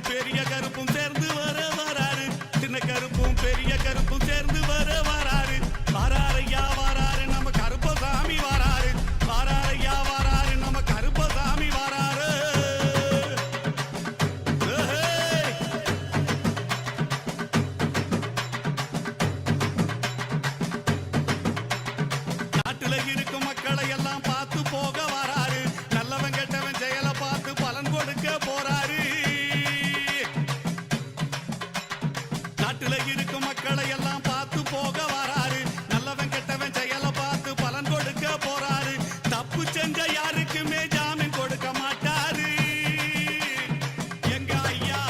Speaker 8: கருப்பும் பெரிய கருப்பும் சேர்ந்து வராரு சின்ன கருப்பும் பெரிய கருப்பும் சேர்ந்து வராரு வாராரையா வாராரு நம்ம கருப்பசாமி வாராரு வாராரையா வாராரு நம்ம கருப்பசாமி வாராரு நாட்டுல இருக்கும் மக்களை எல்லாம் பார்த்து போக வராரு நல்லவன் கெட்டவன் செயலை பார்த்து பலன் கொடுக்க போறாரு நாட்டுல இருக்கும் மக்களை எல்லாம் பார்த்து போக வராரு நல்லவன் கெட்டவன் செயலை பார்த்து பலன் கொடுக்க போறாரு தப்பு செஞ்ச யாருக்குமே ஜாமீன் கொடுக்க மாட்டாரு எங்க ஐயா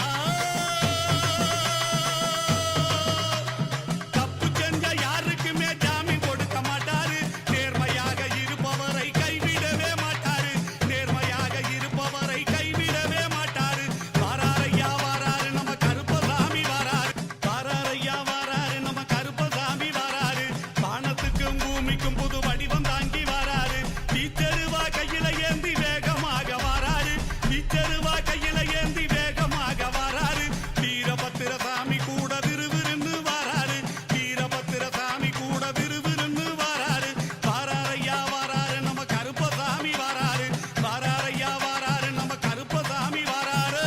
Speaker 8: தப்பு செஞ்ச யாருக்குமே ஜாமீன் கொடுக்க மாட்டாரு நேர்மையாக இருப்பவரை கைவிடவே மாட்டாரு நேர்மையாக இருப்பவரை கைவிடவே மாட்டாரு வாராரையா வாராரு நம்ம கருப்பசாமி வாராரு வாராரையா வாராரு நம்ம கருப்பசாமி வாராரு வானத்துக்கும் பூமிக்கும் புது வடிவம் தாங்கி வாராரு வீச்சருவா கையில ஏந்தி வேகமாக வாராரு வீச்சருவா கையில ஏந்தி வேகமாக வாராரு வீரபத்திர சாமி கூட விறுவிறுன்னு வாராரு வீரபத்திர சாமி கூட விறுவிறுன்னு வாராரு வாராரையா வாராரு நம்ம கருப்பசாமி வாராரு வாராரையா வாராரு நம்ம கருப்பசாமி வாராரு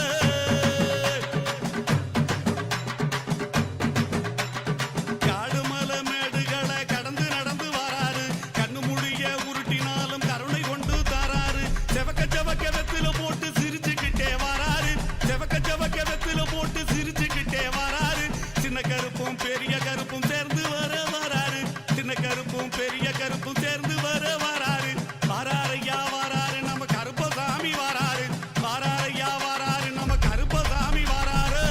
Speaker 8: காடு மலை மேடுகளை கடந்து நடந்து வராரு கண்ணு முடிய உருட்டினாலும் கருணை கொண்டு தாராரு செவக்க செவக்க வெத்தில போட்டு சிரிச்சுக்கிட்டே வராரு செவக்க செவக்க வெத்தில போட்டு சிரிச்சுக்கிட்டே வராரு சின்ன கருப்பும் பெரிய கருப்பும் சேர்ந்து வராரு சின்ன கருப்பும் பெரிய கருப்பும் சேர்ந்து வராரு வாராரையா வாராரு நம்ம கருப்பசாமி வாராரு வாராரையா வாராரு நம்ம கருப்பசாமி வாராரு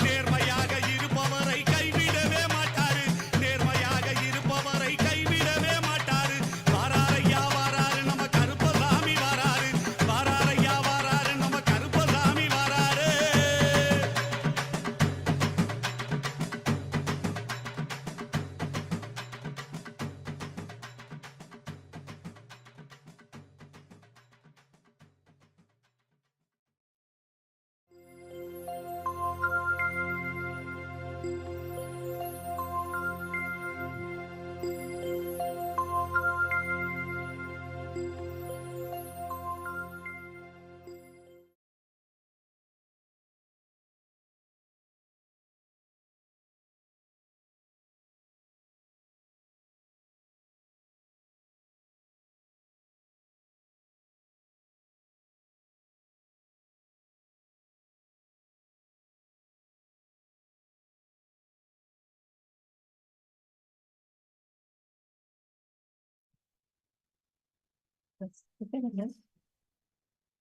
Speaker 8: நேர்மையாக இருப்பவரை கைவிடவே மாட்டாரு நேர்மையாக இருப்பவரை கைவிடவே மாட்டாரு வாராரையா வாராரு நம்ம கருப்பசாமி வாராரு வாராரையா வாராரு நம்ம கருப்பசாமி வாராரு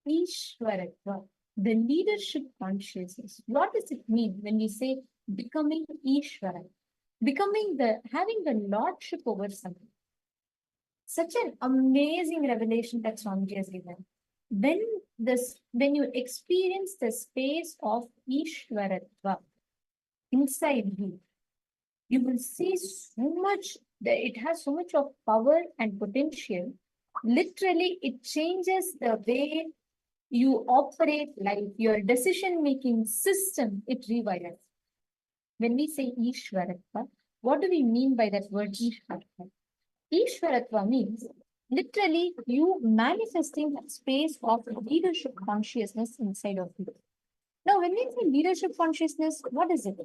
Speaker 9: Ishwaratva, the leadership consciousness. What does it mean when we say becoming Ishvara? Becoming having the lordship over something. Such an amazing revelation that Swamiji has given. When you experience the space of Ishwaratva inside you, you will see so much that it has so much of power and potential. Literally, it changes the way you operate life, your decision-making system, it rewires. When we say Ishwaratva, what do we mean by that word Ishwaratva? Ishwaratva means literally you manifesting a space of leadership consciousness inside of you. Now, when we say leadership consciousness, what is it?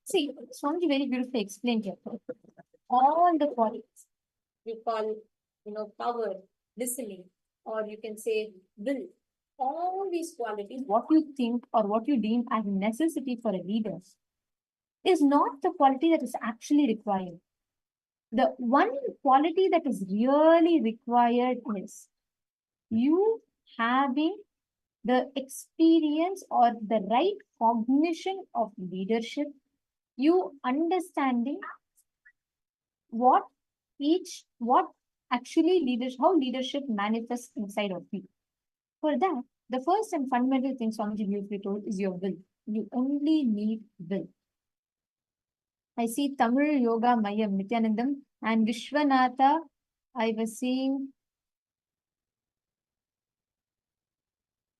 Speaker 9: See, Swamiji very beautifully explained here. All the qualities we call, power, listening, or you can say will. All these qualities, what you think or what you deem as necessity for a leader, is not the quality that is actually required. The one quality that is really required is you having the experience or the right cognition of leadership, you understanding how leadership manifests inside of you. For that, the first and fundamental thing Swamiji beautifully told is your will. You only need will. I see Tamil Yoga Mayam, Nityanandam, and Vishwanatha. I was seeing.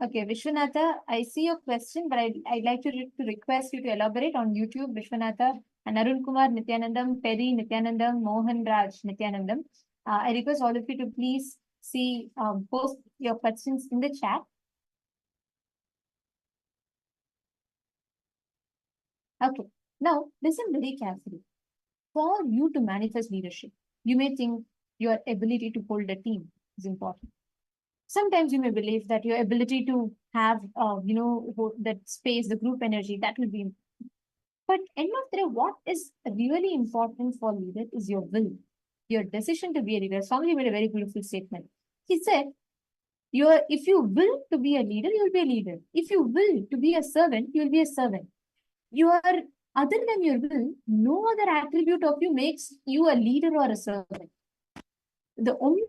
Speaker 9: Okay, Vishwanatha, I see your question, but I'd like to request you to elaborate on YouTube, Vishwanatha, and Arun Kumar Nityanandam, Perry Nityanandam, Mohan Raj Nityanandam. I request all of you to please post your questions in the chat. Okay, now listen very carefully. For you to manifest leadership, you may think your ability to hold a team is important. Sometimes you may believe that your ability to have, that space, the group energy, that will be important. But end of the day, what is really important for leader is your will, your decision to be a leader. Swami made a very beautiful statement. He said, if you will to be a leader, you'll be a leader. If you will to be a servant, you'll be a servant. Your other than your will, no other attribute of you makes you a leader or a servant. The only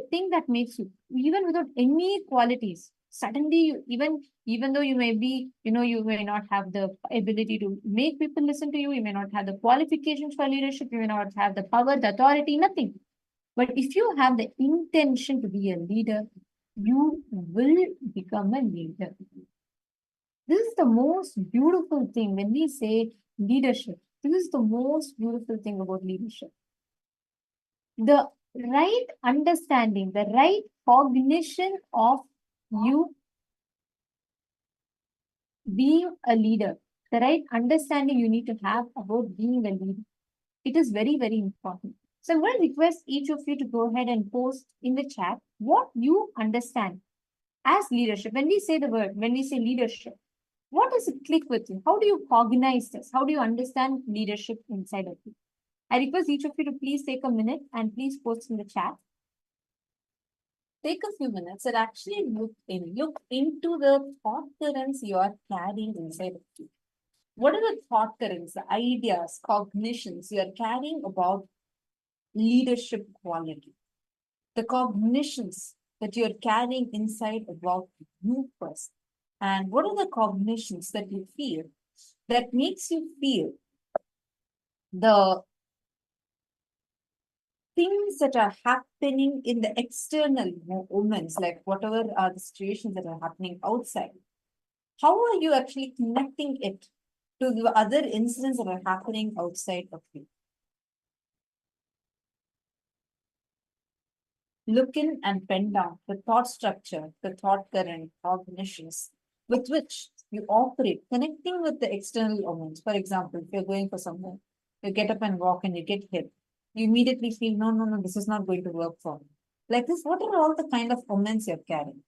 Speaker 9: thing that makes you, even without any qualities, suddenly even though you may be, you may not have the ability to make people listen to you, you may not have the qualifications for leadership, you may not have the power, the authority, nothing. But if you have the intention to be a leader, you will become a leader. This is the most beautiful thing when we say leadership. This is the most beautiful thing about leadership. The right understanding, the right cognition of you being a leader, the right understanding you need to have about being a leader. It is very, very important. So I'm going to request each of you to go ahead and post in the chat what you understand as leadership. When we say the word, when we say leadership, what does it click with you? How do you cognize this? How do you understand leadership inside of you? I request each of you to please take a minute and please post in the chat. Take a few minutes and actually look into the thought currents you are carrying inside of you. What are the thought currents, the ideas, cognitions you are carrying about leadership quality? The cognitions that you're carrying inside about you first. And what are the cognitions that you feel that makes you feel the things that are happening in the external moments, like whatever are the situations that are happening outside? How are you actually connecting it to the other incidents that are happening outside of you? Look in and pen down the thought structure, the thought current, cognitions with which you operate, connecting with the external moments. For example, if you're going for somewhere, you get up and walk and you get hit, you immediately feel, no, this is not going to work for me. Like this, what are all the kind of moments you're carrying?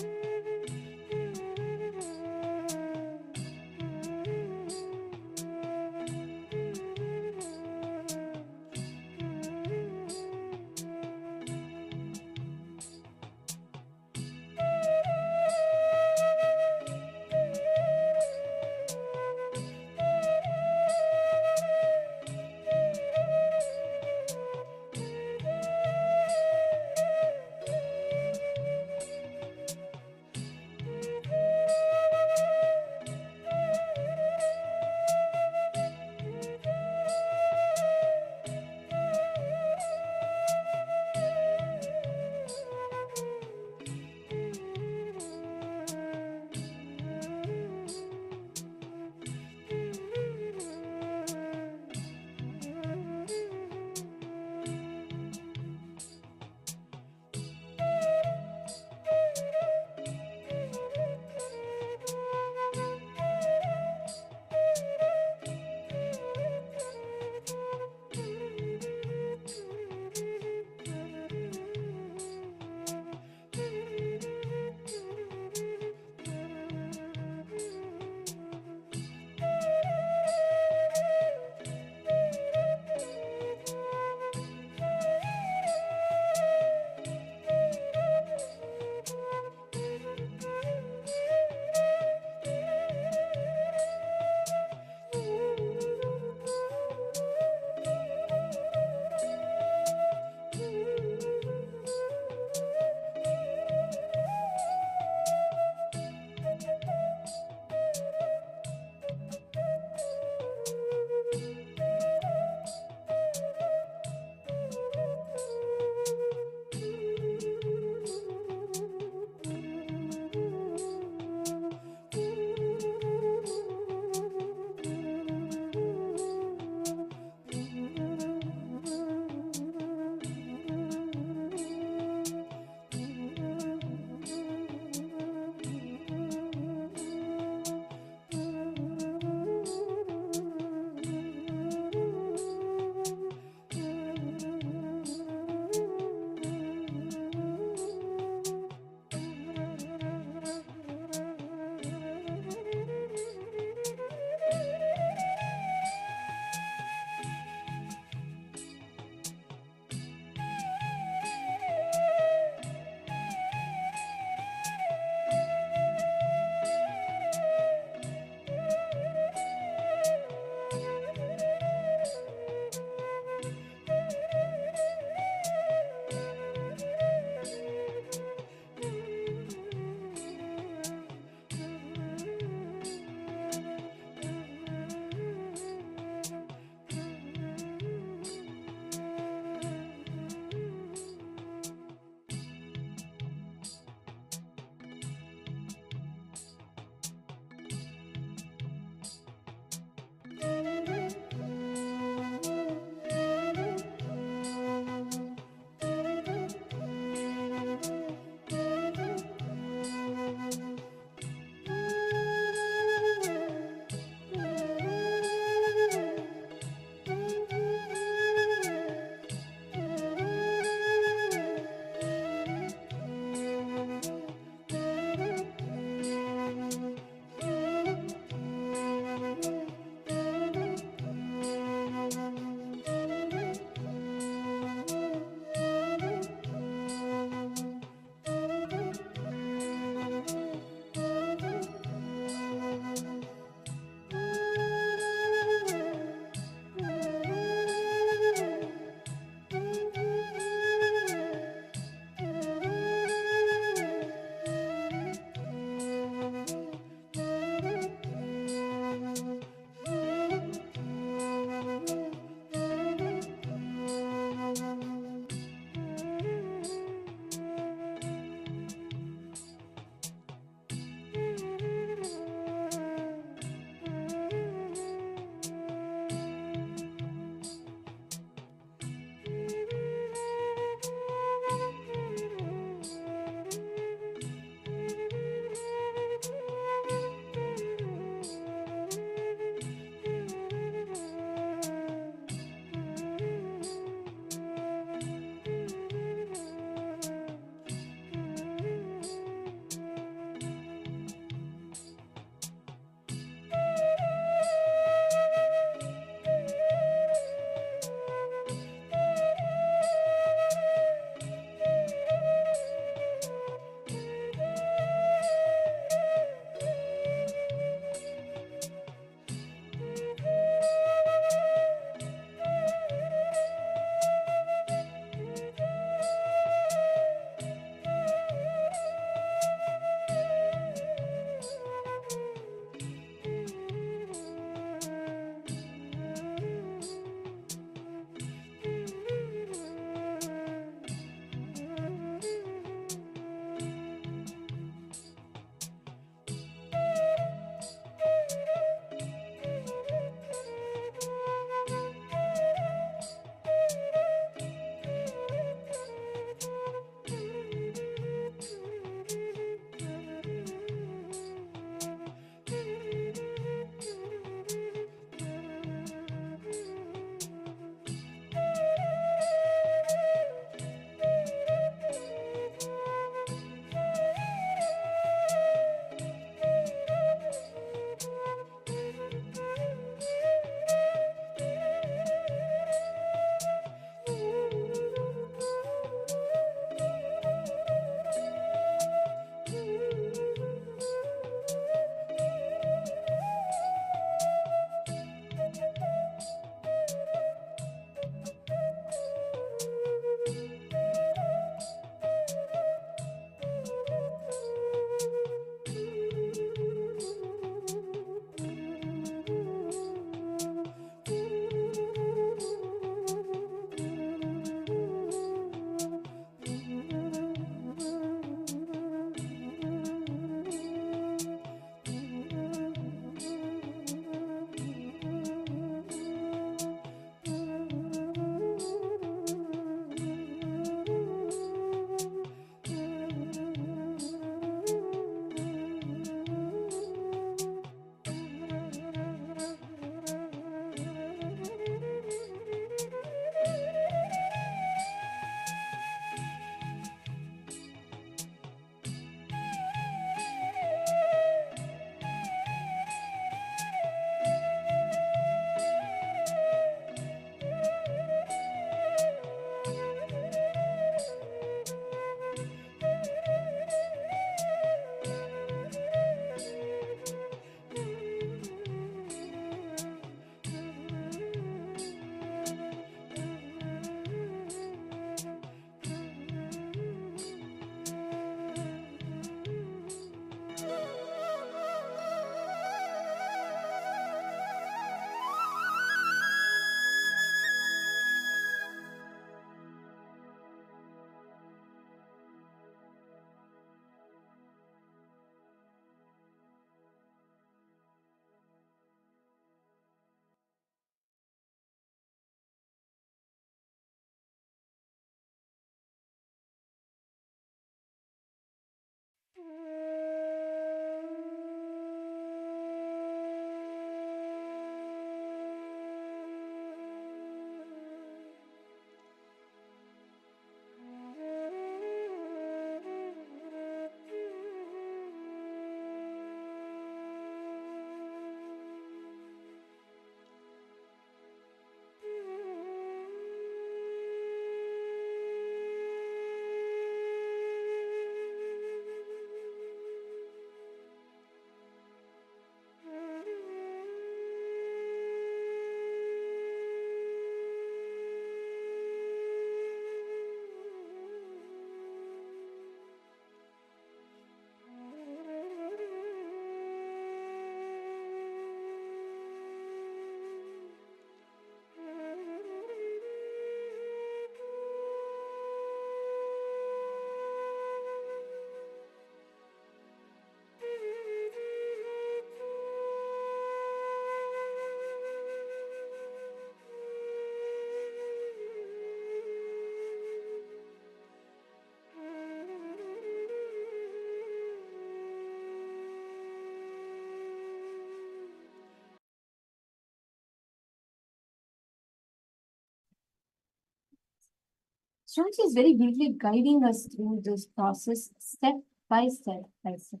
Speaker 9: Swamiji is very beautifully guiding us through this process step by step by step.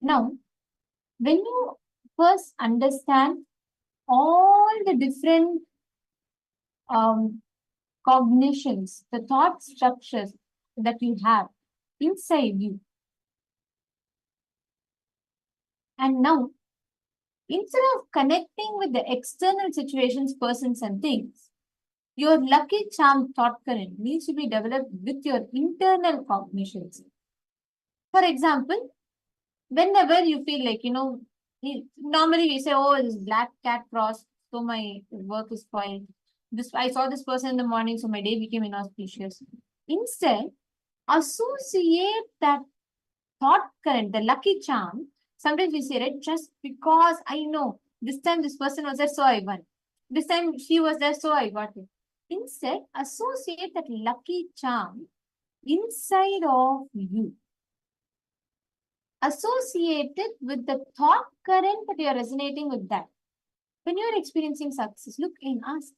Speaker 9: Now, when you first understand all the different cognitions, the thought structures that you have inside you, and now instead of connecting with the external situations, persons, and things, your lucky charm thought current needs to be developed with your internal cognitions. For example, whenever you feel like, normally we say, oh, this black cat crossed, so my work is spoiled. I saw this person in the morning, so my day became inauspicious. Instead, associate that thought current, the lucky charm. Sometimes we say, right, just because I know this time this person was there, so I won. This time she was there, so I got it. Instead, associate that lucky charm inside of you. Associate it with the thought current that you are resonating with that. When you are experiencing success, look and ask,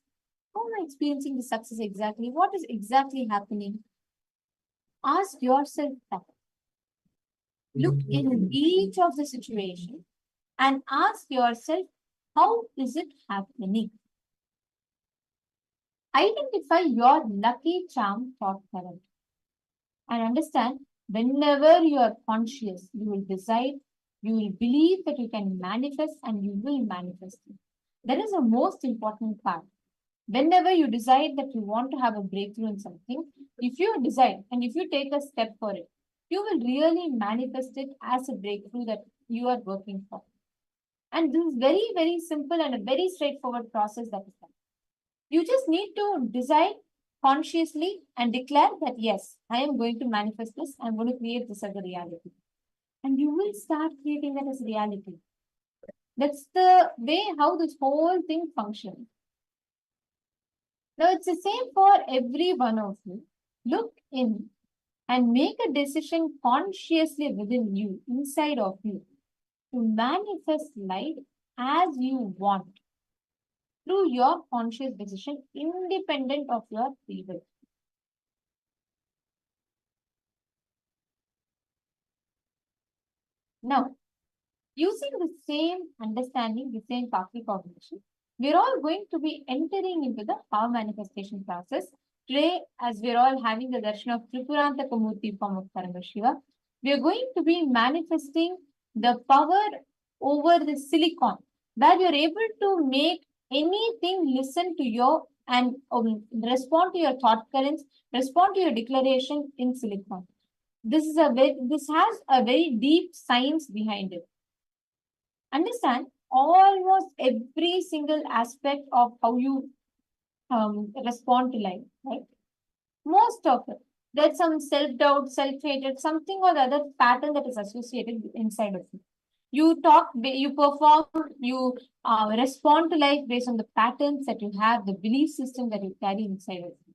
Speaker 9: how am I experiencing the success exactly? What is exactly happening? Ask yourself that. Look in each of the situation and ask yourself, how is it happening? Identify your lucky charm thought current and understand whenever you are conscious, you will decide, you will believe that you can manifest and you will manifest it. That is the most important part. Whenever you decide that you want to have a breakthrough in something, if you decide and if you take a step for it, you will really manifest it as a breakthrough that you are working for. And this is very, very simple and a very straightforward process that is done. You just need to decide consciously and declare that, yes, I am going to manifest this. I'm going to create this as a reality. And you will start creating that as reality. That's the way how this whole thing functions. Now, it's the same for every one of you. Look in and make a decision consciously within you, inside of you, to manifest light as you want through your conscious decision, independent of your free will. Now, using the same understanding, the same Pakhi cognition, we're all going to be entering into the power manifestation process. Today, as we're all having the darshan of Tripurantaka Murti form of Paramashiva, we are going to be manifesting the power over the silicon, where you're able to make anything listen to your and respond to your thought currents, respond to your declaration in silicon. This has a very deep science behind it. Understand almost every single aspect of how you respond to life, right? Most of it. There's some self-doubt, self-hatred, something or the other pattern that is associated inside of you. You talk, you perform, you respond to life based on the patterns that you have, the belief system that you carry inside of you.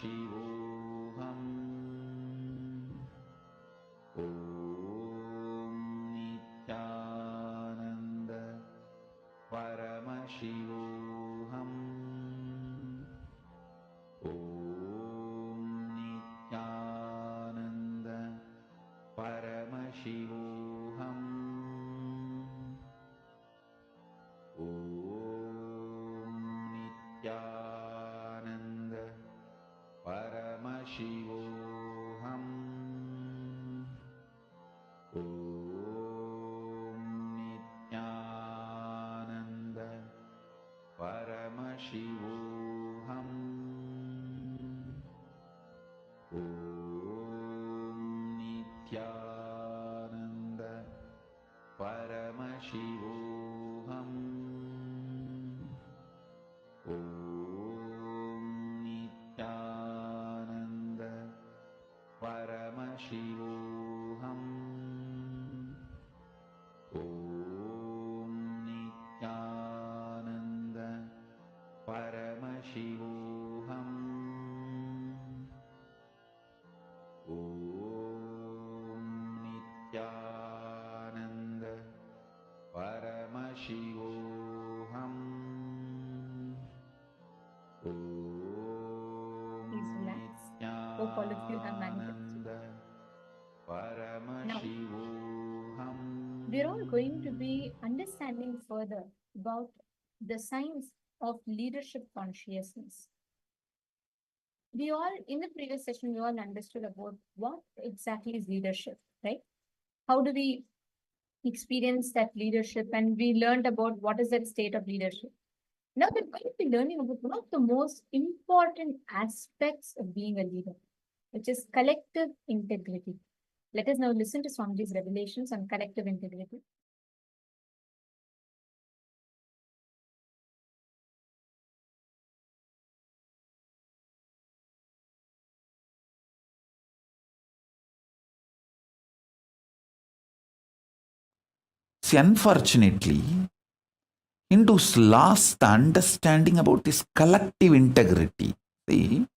Speaker 5: Paramashivoham. Om Nityananda Paramashivoham. Om Nityananda Paramashivoham. Om Nityananda Paramashivoham. Om Nityananda Paramashivoham. Om Nityananda Paramashivoham. Om Nityananda Paramashivoham. Om Nityananda Paramashivoham. Om Nityananda Paramashivoham.
Speaker 9: Please relax. Hope all of you have manifested.
Speaker 5: Paramashivoham.
Speaker 9: We're all going to be understanding further about the signs of leadership consciousness. We all, in the previous session, we all understood about what exactly is leadership, right? How do we experience that leadership? And we learned about what is that state of leadership. Now we're going to be learning about one of the most important aspects of being a leader, which is collective integrity. Let us now listen to Swamiji's revelations on collective integrity.
Speaker 5: See, unfortunately, Hindus lost the understanding about this collective integrity. See,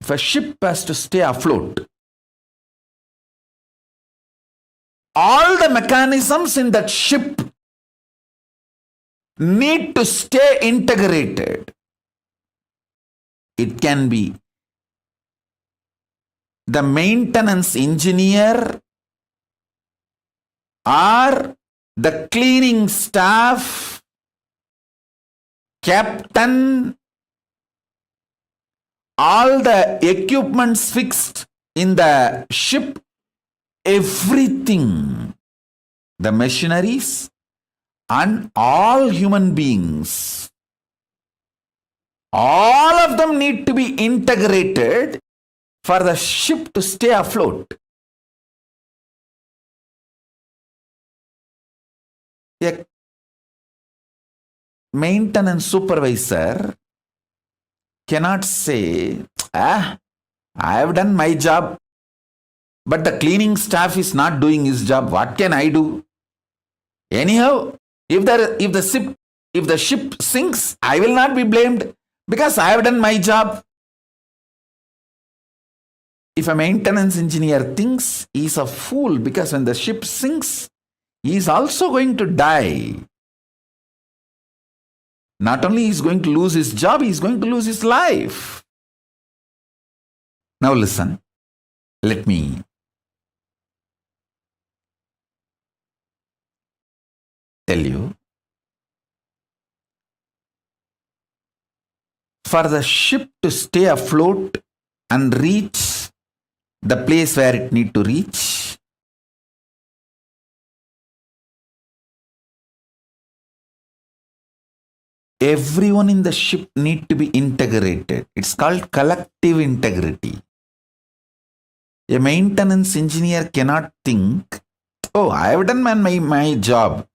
Speaker 5: if a ship has to stay afloat, all the mechanisms in that ship need to stay integrated. It can be the maintenance engineer or the cleaning staff, captain, all the equipments fixed in the ship, everything, the machineries and all human beings, all of them need to be integrated for the ship to stay afloat. A maintenance supervisor cannot say, I have done my job, but the cleaning staff is not doing his job. What can I do? Anyhow, if the ship sinks, I will not be blamed because I have done my job. If a maintenance engineer thinks he is a fool because when the ship sinks, he is also going to die. Not only he is going to lose his job, he is going to lose his life. Now listen, let me tell you. For the ship to stay afloat and reach the place where it need to reach, everyone in the ship need to be integrated. It's called collective integrity. A maintenance engineer cannot think, oh, I have done my job,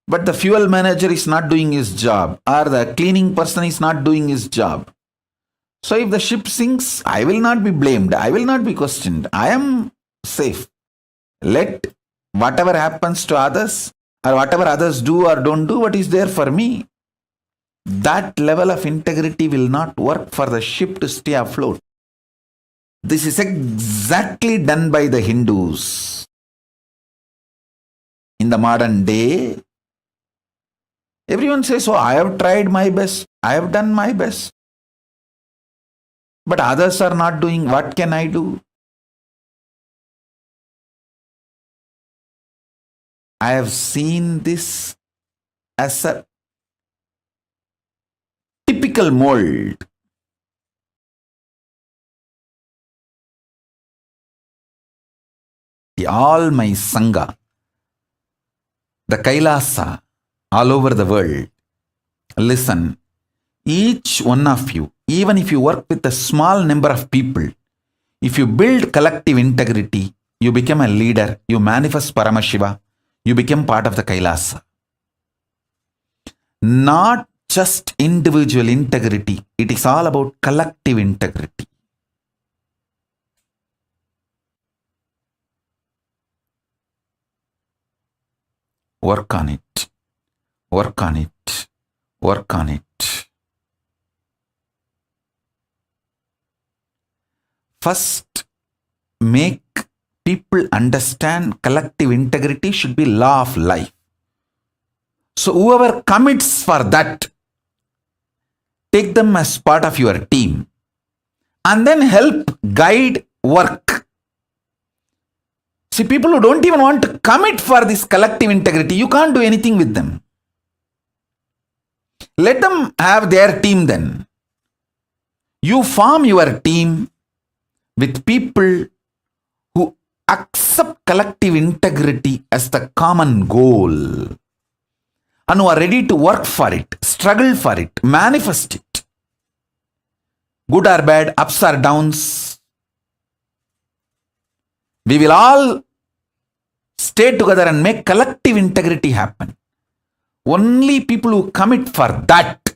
Speaker 5: but the fuel manager is not doing his job, or the cleaning person is not doing his job. So if the ship sinks, I will not be blamed. I will not be questioned. I am safe. Let whatever happens to others, or whatever others do or don't do, what is there for me. that level of integrity will not work for the ship to stay afloat. This is exactly done by the Hindus. In the modern day, everyone says, oh, I have tried my best, I have done my best. But others are not doing, what can I do? I have seen this as a typical mold. All my Sangha, the Kailasa, all over the world, listen, each one of you, even if you work with a small number of people, if you build collective integrity, you become a leader, you manifest Paramashiva, you become part of the Kailasa. Not just individual integrity, it is all about collective integrity. Work on it, work on it, work on it. First, make people understand collective integrity should be law of life. So whoever commits for that, take them as part of your team and then help guide work. See, people who don't even want to commit for this collective integrity, you can't do anything with them. Let them have their team then. You form your team with people who accept collective integrity as the common goal and who are ready to work for it, struggle for it, manifest it. Good or bad, ups or downs, we will all stay together and make collective integrity happen. Only people who commit for that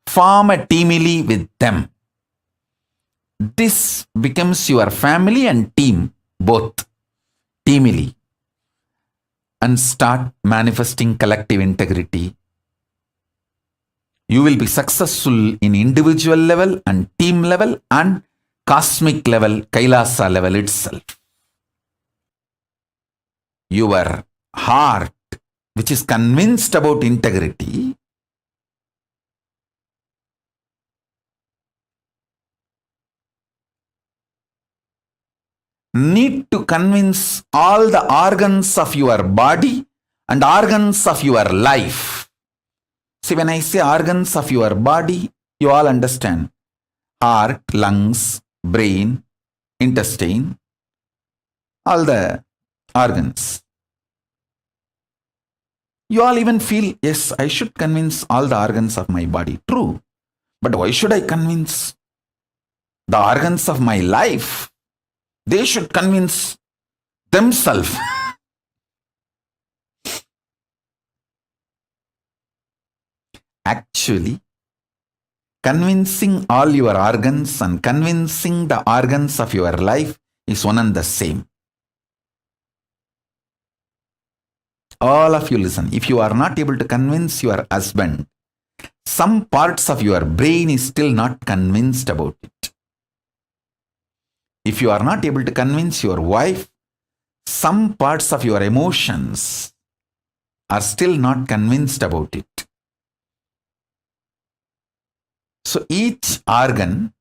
Speaker 5: form a teamily with them. This becomes your family and team, both teamily, and start manifesting collective integrity. You will be successful in individual level and team level and cosmic level, Kailasa level itself. Your heart, which is convinced about integrity, need to convince all the organs of your body and organs of your life. See, when I say organs of your body, you all understand. Heart, lungs, brain, intestine, all the organs. You all even feel, yes, I should convince all the organs of my body. True. But why should I convince the organs of my life? They should convince themselves. Actually, convincing all your organs and convincing the organs of your life is one and the same. All of you listen. If you are not able to convince your husband, some parts of your brain is still not convinced about it. If you are not able to convince your wife, some parts of your emotions are still not convinced about it. So each organ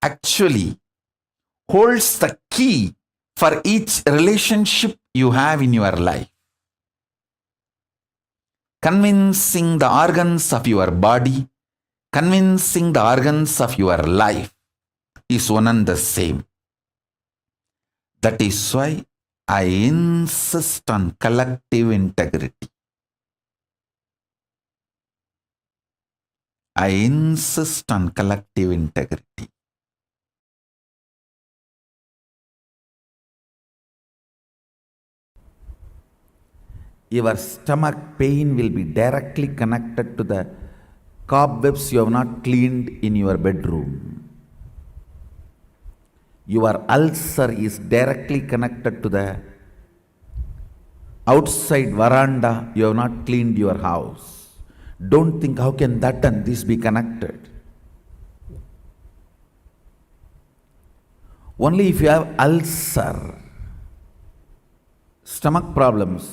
Speaker 5: actually holds the key for each relationship you have in your life. Convincing the organs of your body, convincing the organs of your life is one and the same. That is why I insist on collective integrity. I insist on collective integrity. Your stomach pain will be directly connected to the cobwebs you have not cleaned in your bedroom. Your ulcer is directly connected to the outside veranda, you have not cleaned your house. Don't think how can that and this be connected. Only if you have ulcer, stomach problems,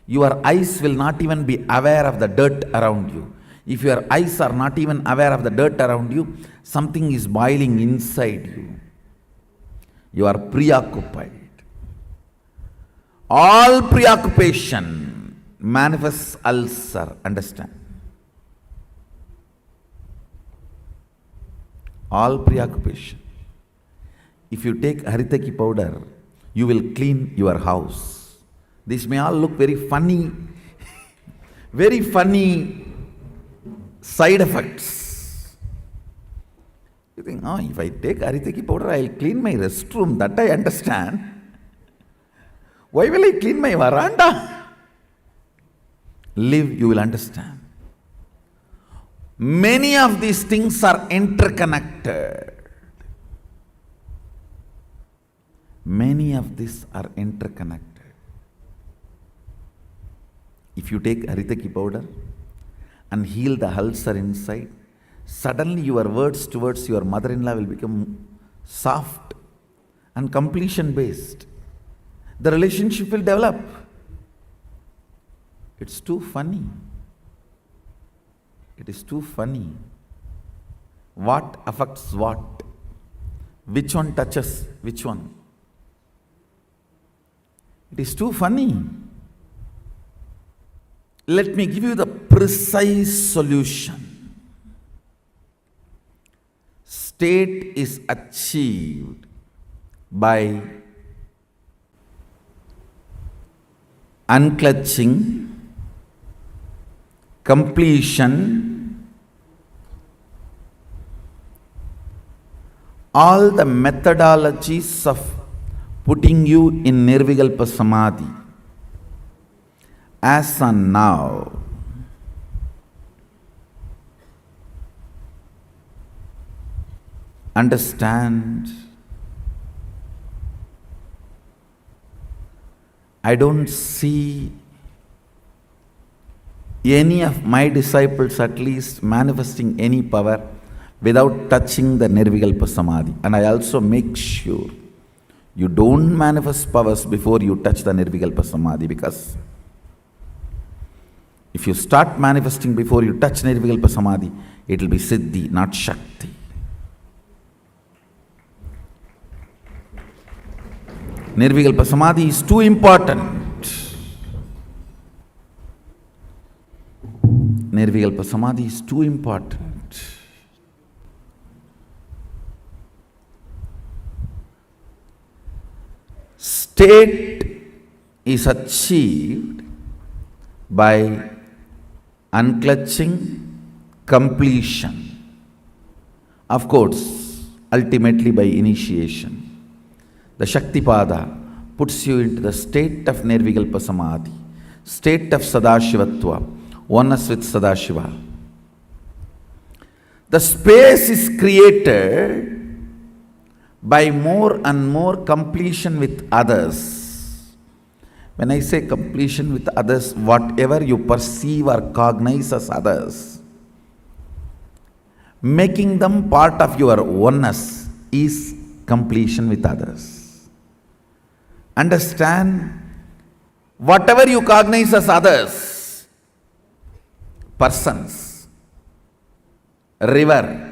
Speaker 5: your eyes will not even be aware of the dirt around you. If your eyes are not even aware of the dirt around you, something is boiling inside you. You are preoccupied. All preoccupation manifests ulcer, understand? All preoccupation. If you take haritaki powder, you will clean your house. This may all look very funny, very funny side effects. You think, oh, if I take haritaki powder, I will clean my restroom. That I understand. Why will I clean my veranda? Live, you will understand. Many of these things are interconnected. Many of these are interconnected. If you take haritaki powder and heal the ulcer inside, suddenly your words towards your mother-in-law will become soft and completion based. The relationship will develop. It's too funny. It is too funny. What affects what? Which one touches which one? It is too funny. Let me give you the precise solution. State is achieved by unclutching, completion, all the methodologies of putting you in Nirvikalpa Samadhi. As on now, understand, I don't see any of my disciples at least manifesting any power without touching the Nirvikalpa Samadhi. And I also make sure you don't manifest powers before you touch the Nirvikalpa Samadhi, because if you start manifesting before you touch Nirvikalpa Samadhi, it will be Siddhi, not Shakti. Nirvikalpa Samadhi is too important. Nirvikalpa Samadhi is too important. State is achieved by unclutching, completion. Of course, ultimately by initiation. The Shaktipada puts you into the state of Nirvikalpa Samadhi, state of Sadashivatva, oneness with Sadashiva. The space is created by more and more completion with others. When I say completion with others, whatever you perceive or cognize as others, making them part of your oneness is completion with others. Understand, whatever you cognize as others, persons, river,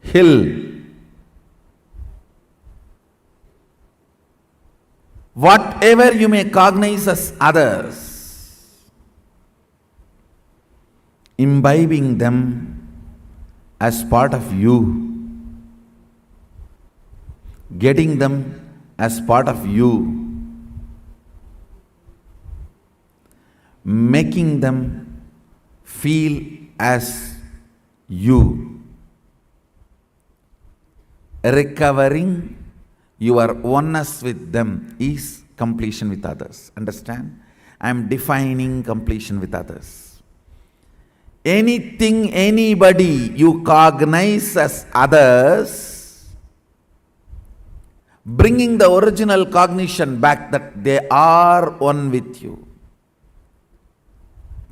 Speaker 5: hill, whatever you may cognize as others, imbibing them as part of you, getting them as part of you, making them feel as you, recovering your oneness with them is completion with others. Understand? I am defining completion with others. anything, anybody you cognize as others, bringing the original cognition back that they are one with you.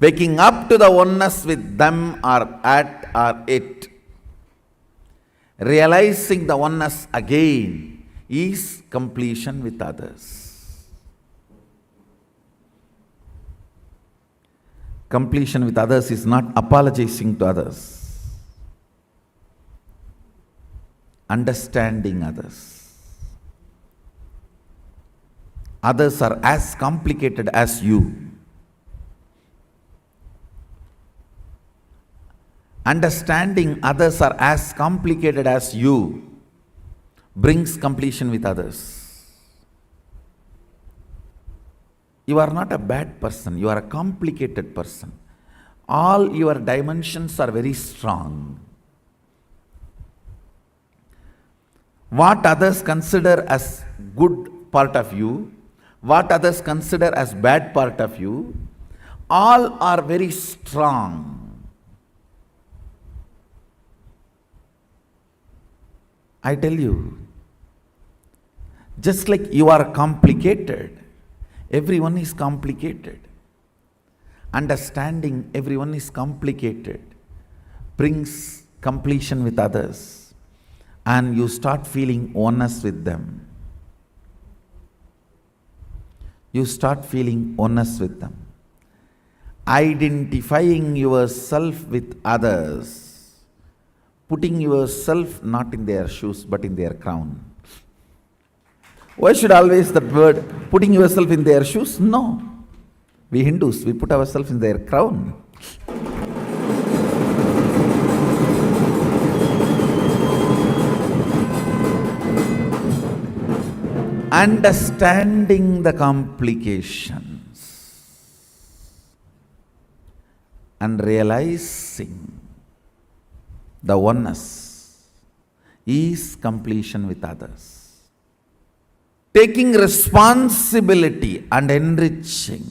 Speaker 5: Waking up to the oneness with them or at or it. Realizing the oneness again is completion with others. Completion with others is not apologizing to others. Understanding others. Others are as complicated as you. Understanding others are as complicated as you brings completion with others. You are not a bad person, you are a complicated person. All your dimensions are very strong. What others consider as good part of you, what others consider as bad part of you, all are very strong. I tell you, just like you are complicated, everyone is complicated. Understanding everyone is complicated brings completion with others, and you start feeling oneness with them. You start feeling oneness with them. Identifying yourself with others, putting yourself not in their shoes but in their crown. Why should always that word, putting yourself in their shoes? No. We Hindus, we put ourselves in their crown. Understanding the complications and realizing the oneness is completion with others. Taking responsibility and enriching.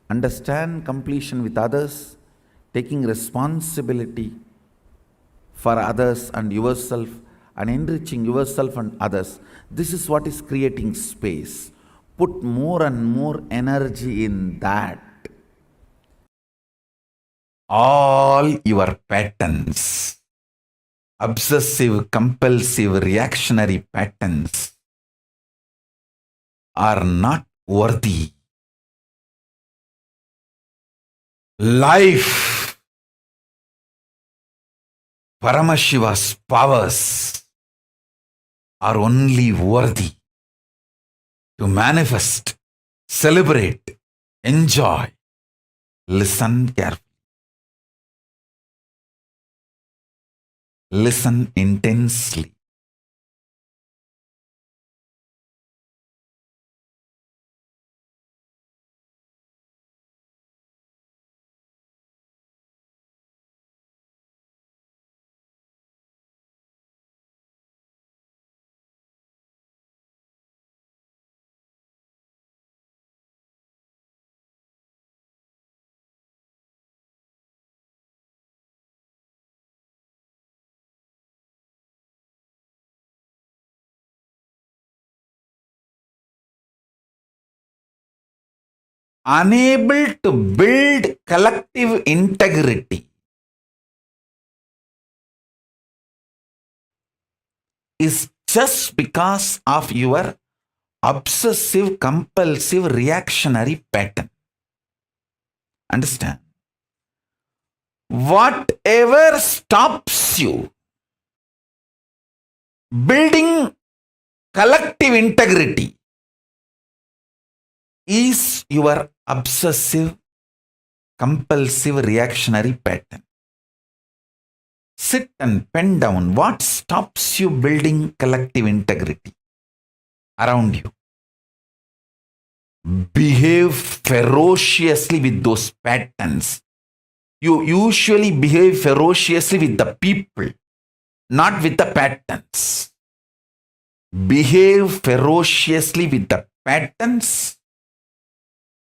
Speaker 5: Understand completion with others, taking responsibility for others and yourself, and enriching yourself and others. This is what is creating space. Put more and more energy in that. All your patterns, obsessive, compulsive, reactionary patterns, are not worthy. Life, Paramashiva's powers are only worthy to manifest, celebrate, enjoy. Listen carefully. Listen intensely. Unable to build collective integrity is just because of your obsessive, compulsive, reactionary pattern. Understand? Whatever stops you building collective integrity is your obsessive, compulsive, reactionary pattern. Sit and pen down what stops you building collective integrity around you. Behave ferociously with those patterns. You usually behave ferociously with the people, not with the patterns. Behave ferociously with the patterns.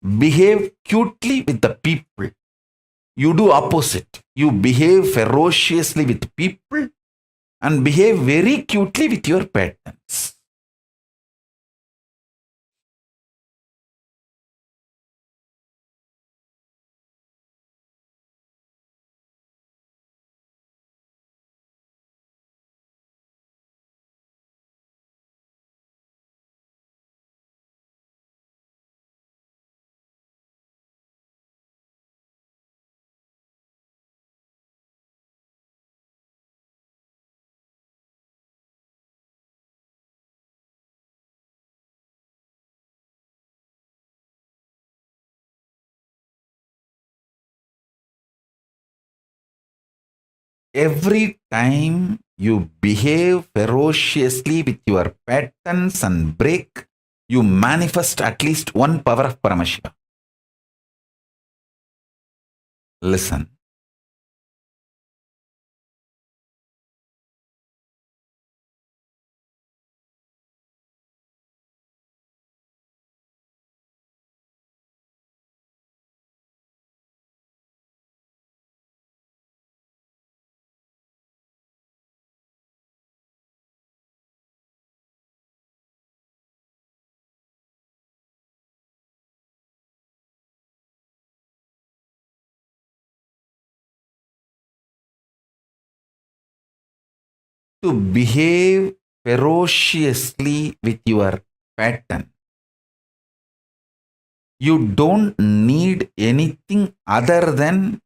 Speaker 5: Behave cutely with the people. you do opposite. You behave ferociously with people and behave very cutely with your patterns. Every time you behave ferociously with your patterns and break, you manifest at least one power of Paramashiva. Listen. To behave ferociously with your pattern, you don't need anything other than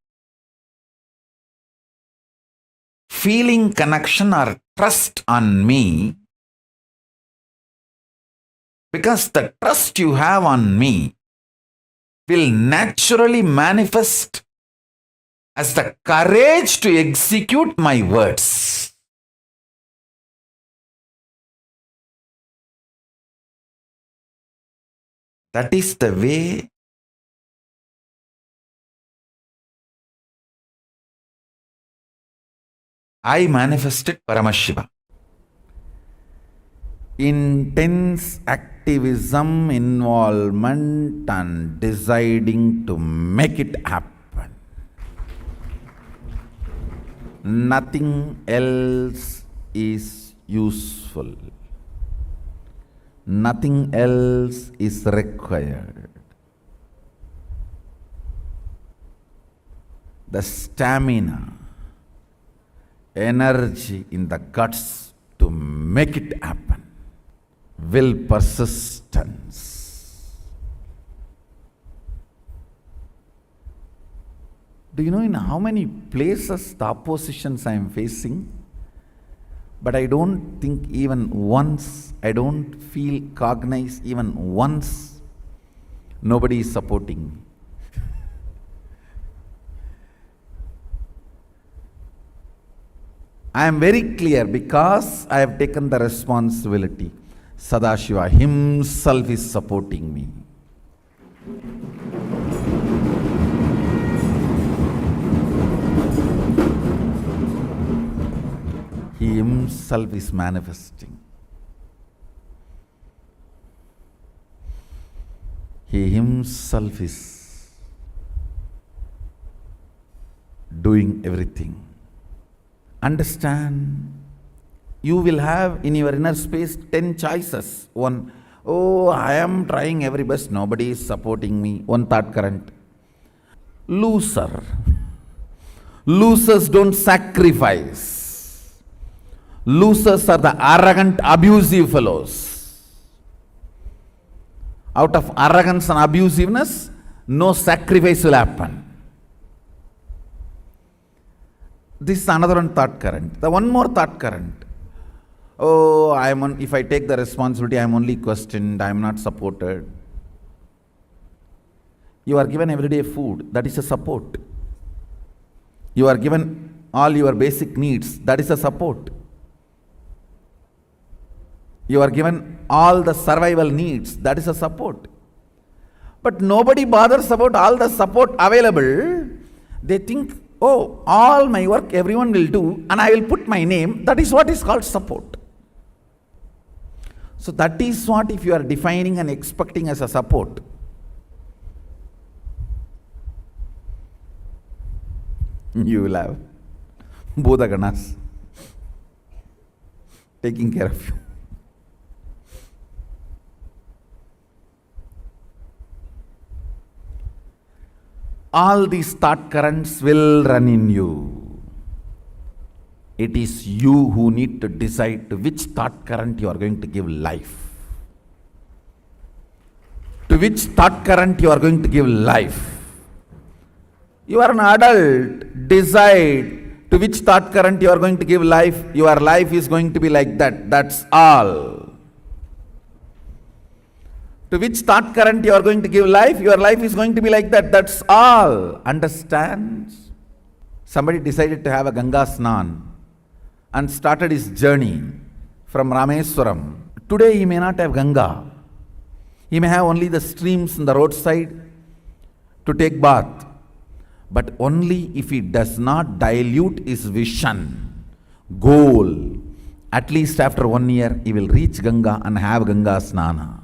Speaker 5: feeling connection or trust on me, because the trust you have on me will naturally manifest as the courage to execute my words. That is the way I manifested Paramashiva. Intense activism, involvement, and deciding to make it happen. Nothing else is useful. Nothing else is required. The stamina, energy in the guts to make it happen. Will, persistence. Do you know in how many places the oppositions I am facing? But I don't think even once, I don't feel cognized even once, nobody is supporting me. I am very clear because I have taken the responsibility. Sadashiva himself is supporting me. He himself is manifesting. He himself is doing everything. Understand, you will have in your inner space 10 choices. One, oh, I am trying every best, nobody is supporting me. One thought current. Loser. Losers don't sacrifice. Losers are the arrogant, abusive fellows. Out of arrogance and abusiveness, no sacrifice will happen. This is another one thought current. The one more thought current. Oh, if I take the responsibility, I am only questioned, I am not supported. You are given everyday food, that is a support. You are given all your basic needs, that is a support. You are given all the survival needs, that is a support. But nobody bothers about all the support available. They think, oh, all my work everyone will do and I will put my name, that is what is called support. So that is what if you are defining and expecting as a support. You will have Bodhaganas taking care of you. All these thought currents will run in you. It is you who need to decide to which thought current you are going to give life. To which thought current you are going to give life. You are an adult. Decide to which thought current you are going to give life. Your life is going to be like that. That's all. To which thought current you are going to give life, your life is going to be like that. That's all. Understand? Somebody decided to have a Ganga Snan and started his journey from Rameswaram. Today he may not have Ganga. He may have only the streams in the roadside to take bath. But only if he does not dilute his vision, goal, at least after 1 year, he will reach Ganga and have Ganga Snana.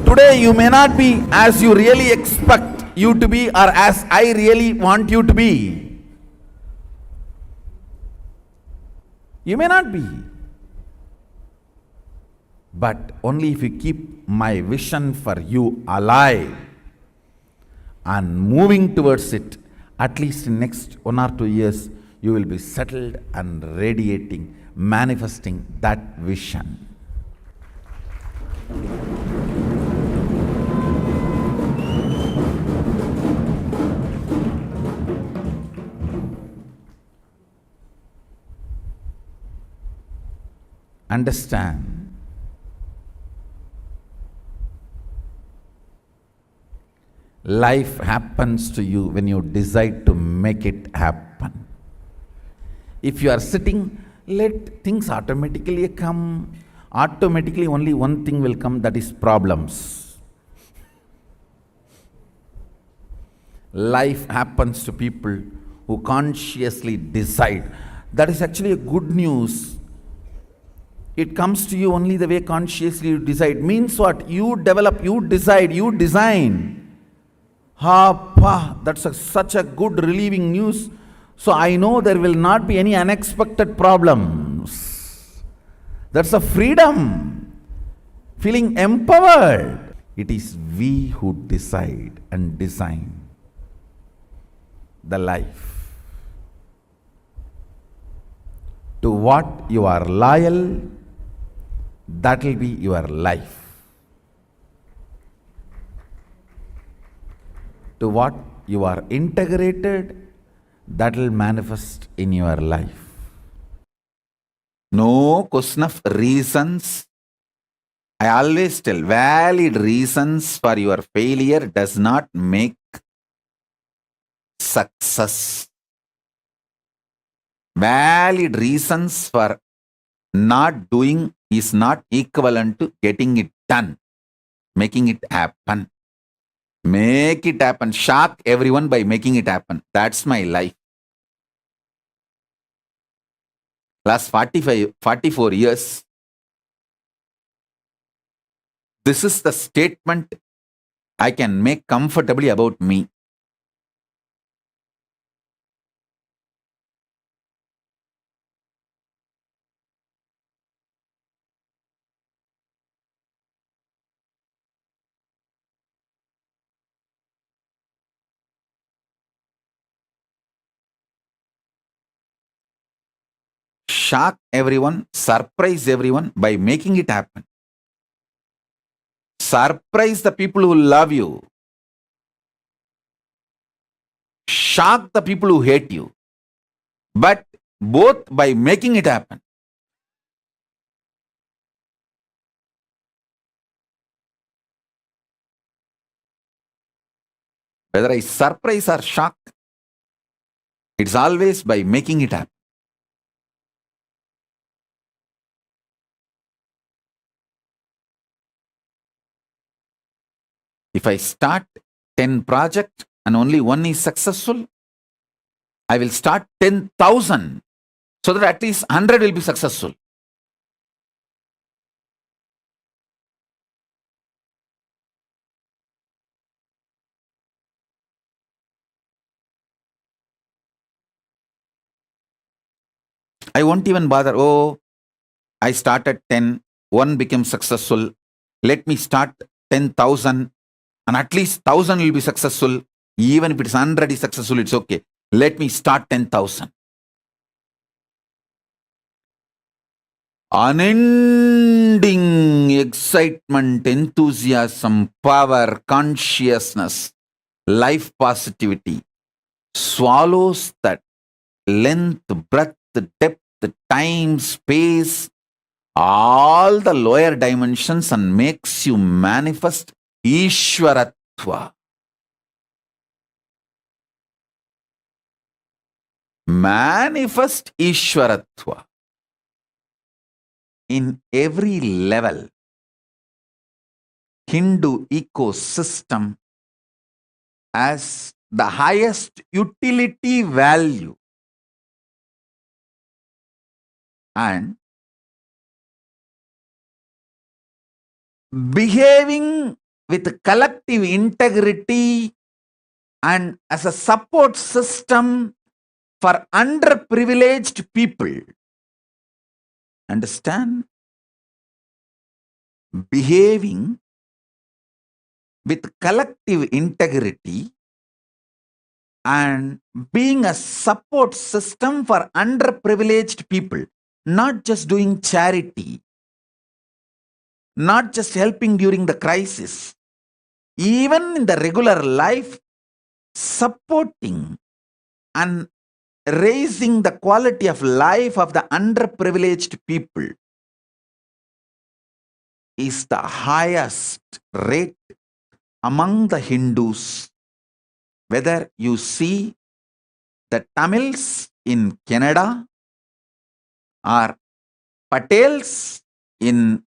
Speaker 5: Today you may not be as you really expect you to be or as I really want you to be. You may not be. But only if you keep my vision for you alive and moving towards it, at least in next 1 or 2 years, you will be settled and radiating, manifesting that vision. Understand? Life happens to you when you decide to make it happen. If you are sitting, let things automatically come. Automatically only one thing will come, that is problems. Life happens to people who consciously decide. That is actually a good news. It comes to you only the way consciously you decide. Means what? You develop, you decide, you design. That's such a good relieving news. So I know there will not be any unexpected problems. That's a freedom. Feeling empowered. It is we who decide and design the life. To what you are loyal, that will be your life. To what you are integrated, that will manifest in your life. No question of reasons. I always tell, valid reasons for your failure does not make success. Valid reasons for not doing is not equivalent to getting it done, making it happen. Make it happen. Shock everyone by making it happen. That's my life. Last 44 years, this is the statement I can make comfortably about me. Shock everyone, surprise everyone by making it happen. Surprise the people who love you. Shock the people who hate you. But both by making it happen. Whether I surprise or shock, it's always by making it happen. If I start 10 projects and only one is successful, I will start 10,000 so that at least 100 will be successful. I won't even bother. Oh, I started 10, one became successful. Let me start 10,000 and at least 1,000 will be successful. Even if it's 100 is successful, it's okay. Let me start 10,000. Unending excitement, enthusiasm, power, consciousness, life positivity swallows that length, breadth, depth, time, space, all the lower dimensions and makes you manifest Ishwaratva. Manifest Ishwaratva in every level. Hindu ecosystem as the highest utility value and behaving with collective integrity and as a support system for underprivileged people. Understand? Behaving with collective integrity and being a support system for underprivileged people, not just doing charity, not just helping during the crisis, even in the regular life, supporting and raising the quality of life of the underprivileged people is the highest rate among the Hindus. Whether you see the Tamils in Canada or Patels in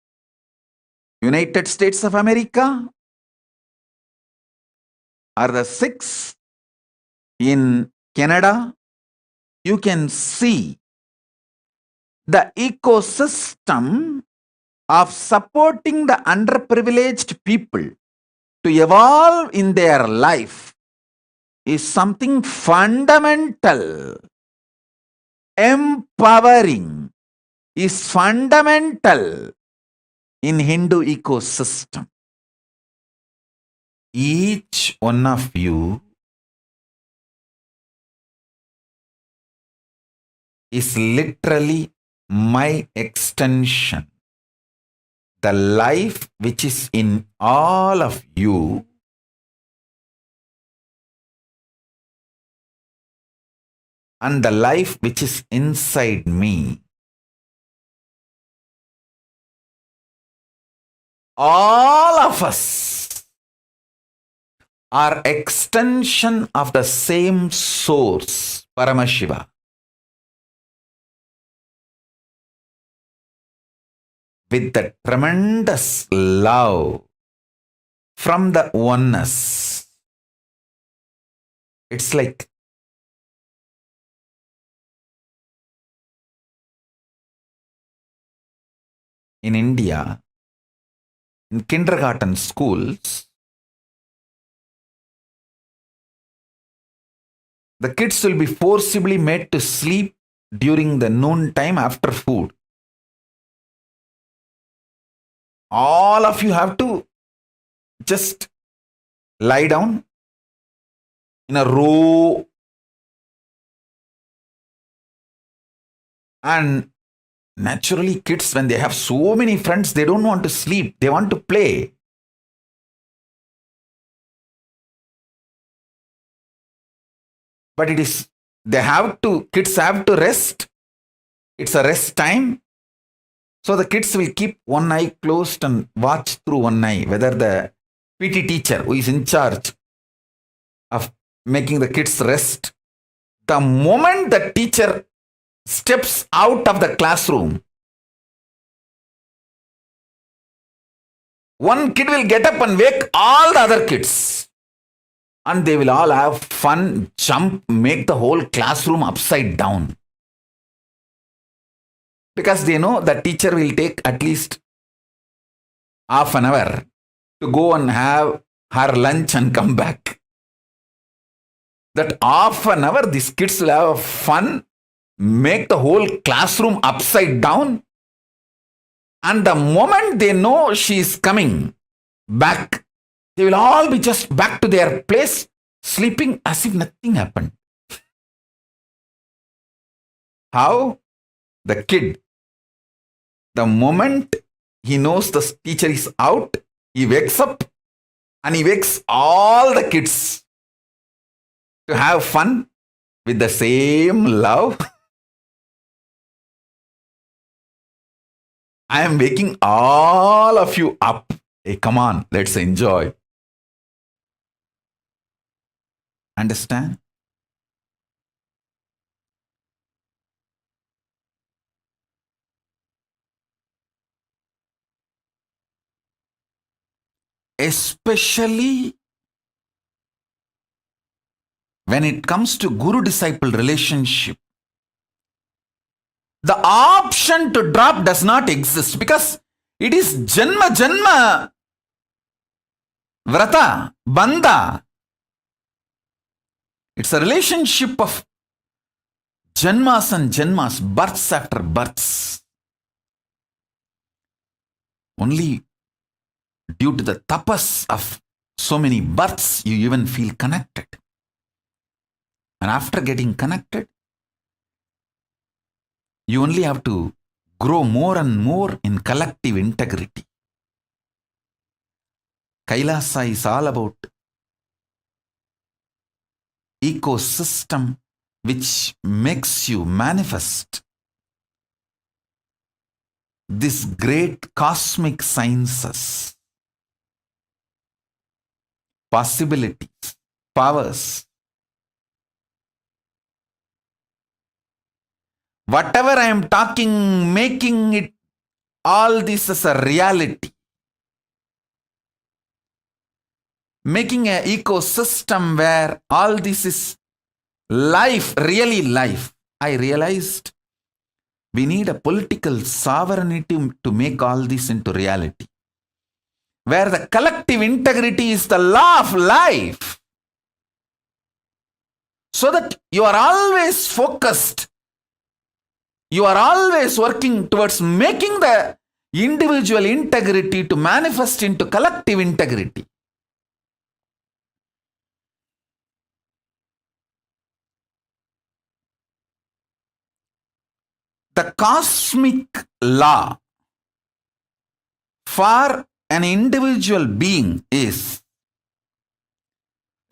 Speaker 5: United States of America or the Sikhs in Canada, you can see the ecosystem of supporting the underprivileged people to evolve in their life is something fundamental. Empowering is fundamental in Hindu ecosystem. Each one of you is literally my extension. The life which is in all of you and the life which is inside me, all of us are extension of the same source, Paramashiva. With the tremendous love from the oneness. It's like in India, in kindergarten schools, the kids will be forcibly made to sleep during the noon time after food. All of you have to just lie down in a row and naturally kids, when they have so many friends, they don't want to sleep, they want to play. But kids have to rest. It's a rest time. So the kids will keep one eye closed and watch through one eye whether the PT teacher who is in charge of making the kids rest, the moment the teacher steps out of the classroom, one kid will get up and wake all the other kids. And they will all have fun, jump, make the whole classroom upside down. Because they know the teacher will take at least half an hour to go and have her lunch and come back. That half an hour, these kids will have fun make the whole classroom upside down. And the moment they know she is coming back, they will all be just back to their place, sleeping as if nothing happened. How? The kid, the moment he knows the teacher is out, he wakes up and he wakes all the kids to have fun with the same love. I am waking all of you up. Hey, come on, let's enjoy. Understand? Especially when it comes to guru-disciple relationship, the option to drop does not exist because it is janma vrata, bandha. It's a relationship of janmas and janmas, births after births. Only due to the tapas of so many births, you even feel connected. And after getting connected, you only have to grow more and more in collective integrity. Kailasa is all about ecosystem which makes you manifest this great cosmic sciences, possibilities, powers. Whatever I am talking, making it all this as a reality. Making an ecosystem where all this is life, really life. I realized we need a political sovereignty to make all this into reality. Where the collective integrity is the law of life. So that you are always focused. You are always working towards making the individual integrity to manifest into collective integrity. The cosmic law for an individual being is,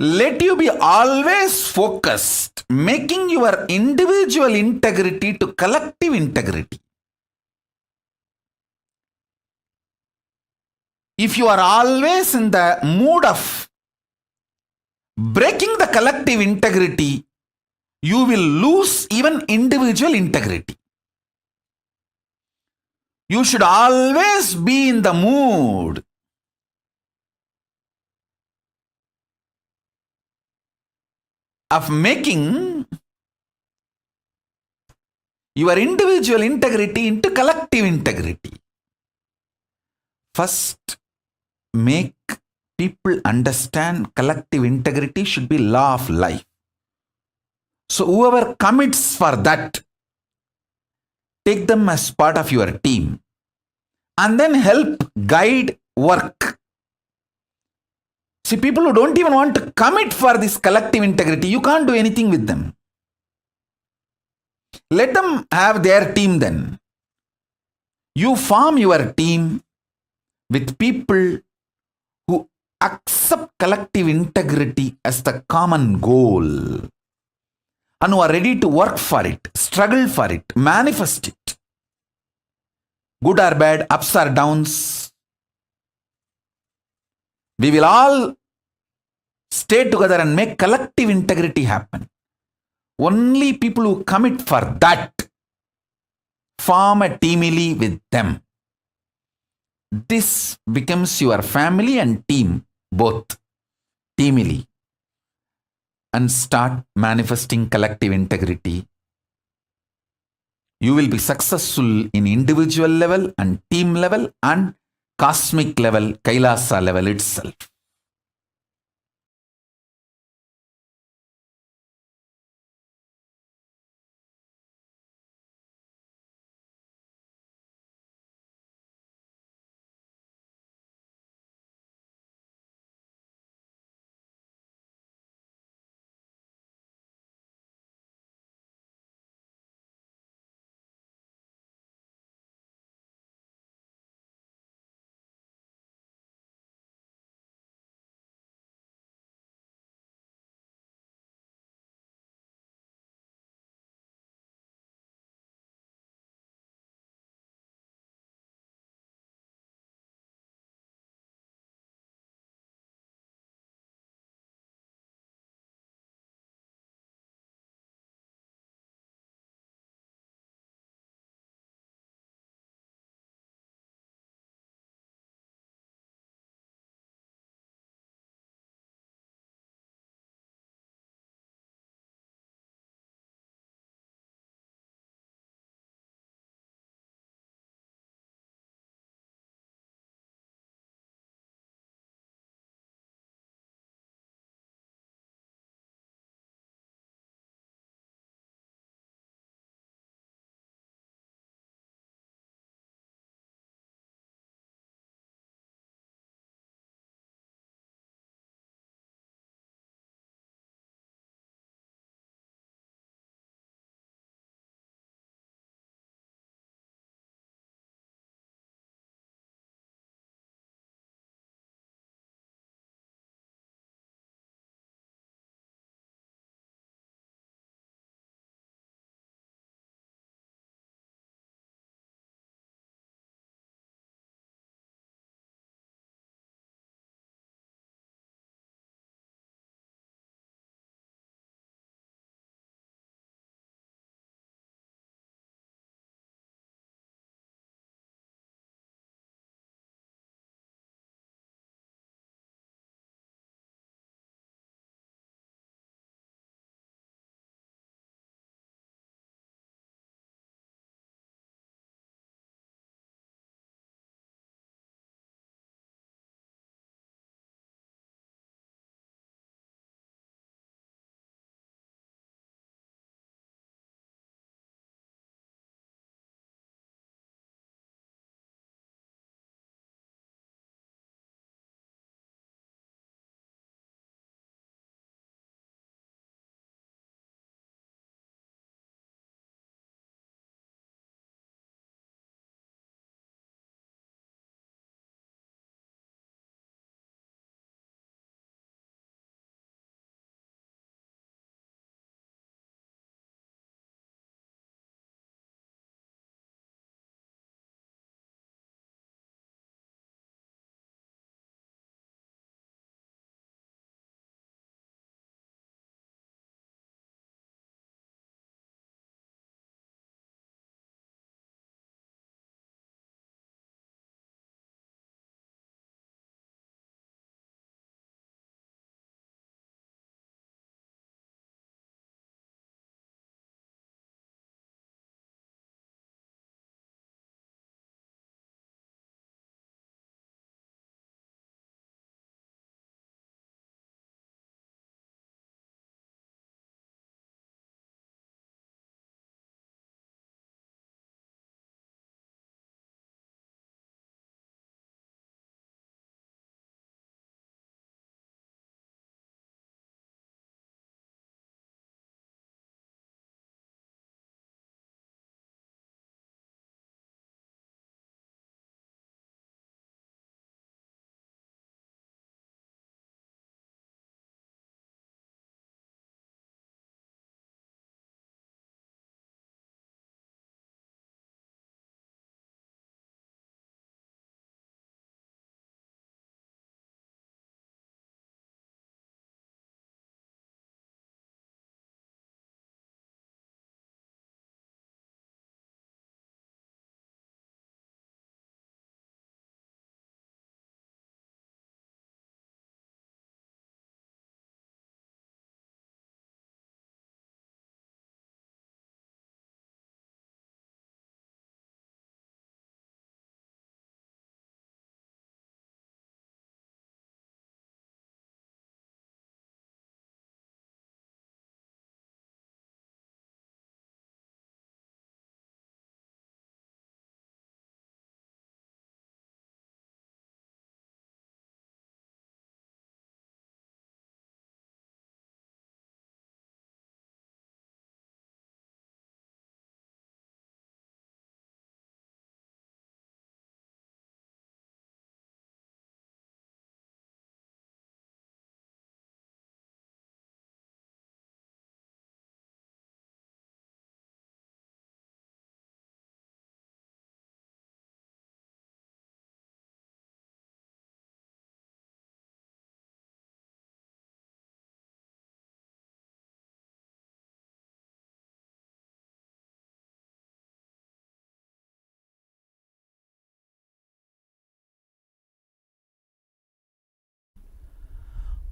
Speaker 5: let you be always focused, making your individual integrity to collective integrity. If you are always in the mood of breaking the collective integrity, you will lose even individual integrity. You should always be in the mood of making your individual integrity into collective integrity. First, make people understand collective integrity should be law of life. So whoever commits for that, take them as part of your team and then help guide work. See, people who don't even want to commit for this collective integrity, you can't do anything with them. Let them have their team then. You form your team with people who accept collective integrity as the common goal and who are ready to work for it, struggle for it, manifest it. Good or bad, ups or downs, we will all stay together and make collective integrity happen. Only people who commit for that form a teamily with them. This becomes your family and team, both teamily, and start manifesting collective integrity. You will be successful in individual level and team level and cosmic level, Kailasa level itself.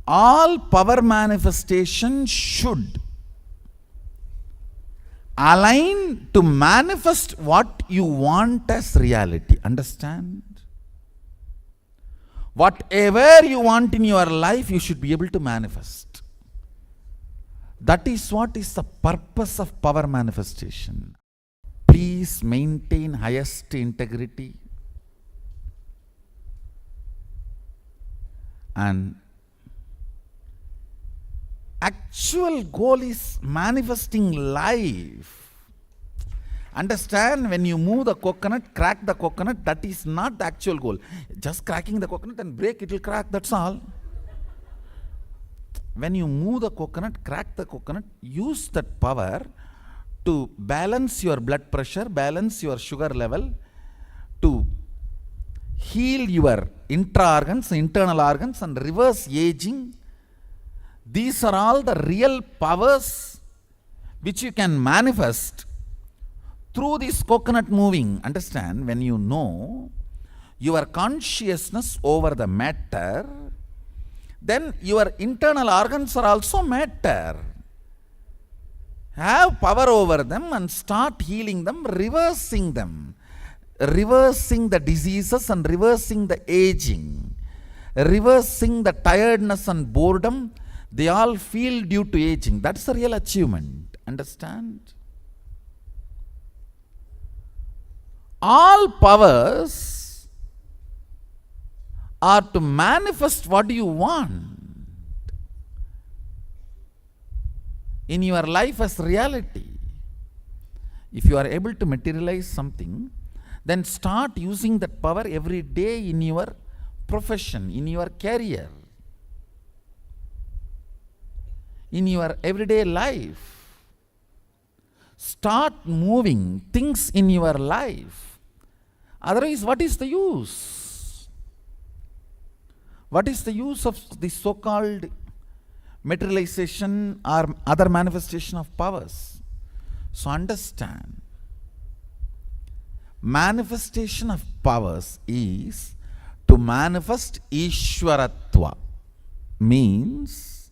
Speaker 5: all power manifestation should align to manifest what you want as reality. Understand? Whatever you want in your life, you should be able to manifest. That is what is the purpose of power manifestation. Please maintain highest integrity and actual goal is manifesting life. Understand, when you move the coconut, crack the coconut, that is not the actual goal. Just cracking the coconut and break, it will crack, that's all. When you move the coconut, crack the coconut, use that power to balance your blood pressure, balance your sugar level, to heal your intra-organs, internal organs, and reverse aging. These are all the real powers which you can manifest through this coconut moving. Understand, when you know your consciousness over the matter, then your internal organs are also matter. Have power over them and start healing them, reversing them. Reversing the diseases and reversing the aging. Reversing the tiredness and boredom. They all feel due to aging. That's the real achievement. Understand? All powers are to manifest what you want in your life as reality. If you are able to materialize something, then start using that power every day in your profession, in your career, in your everyday life. Start moving things in your life. Otherwise, what is the use? What is the use of this so-called materialization or other manifestation of powers? So understand, manifestation of powers is to manifest Ishwaratva. Means,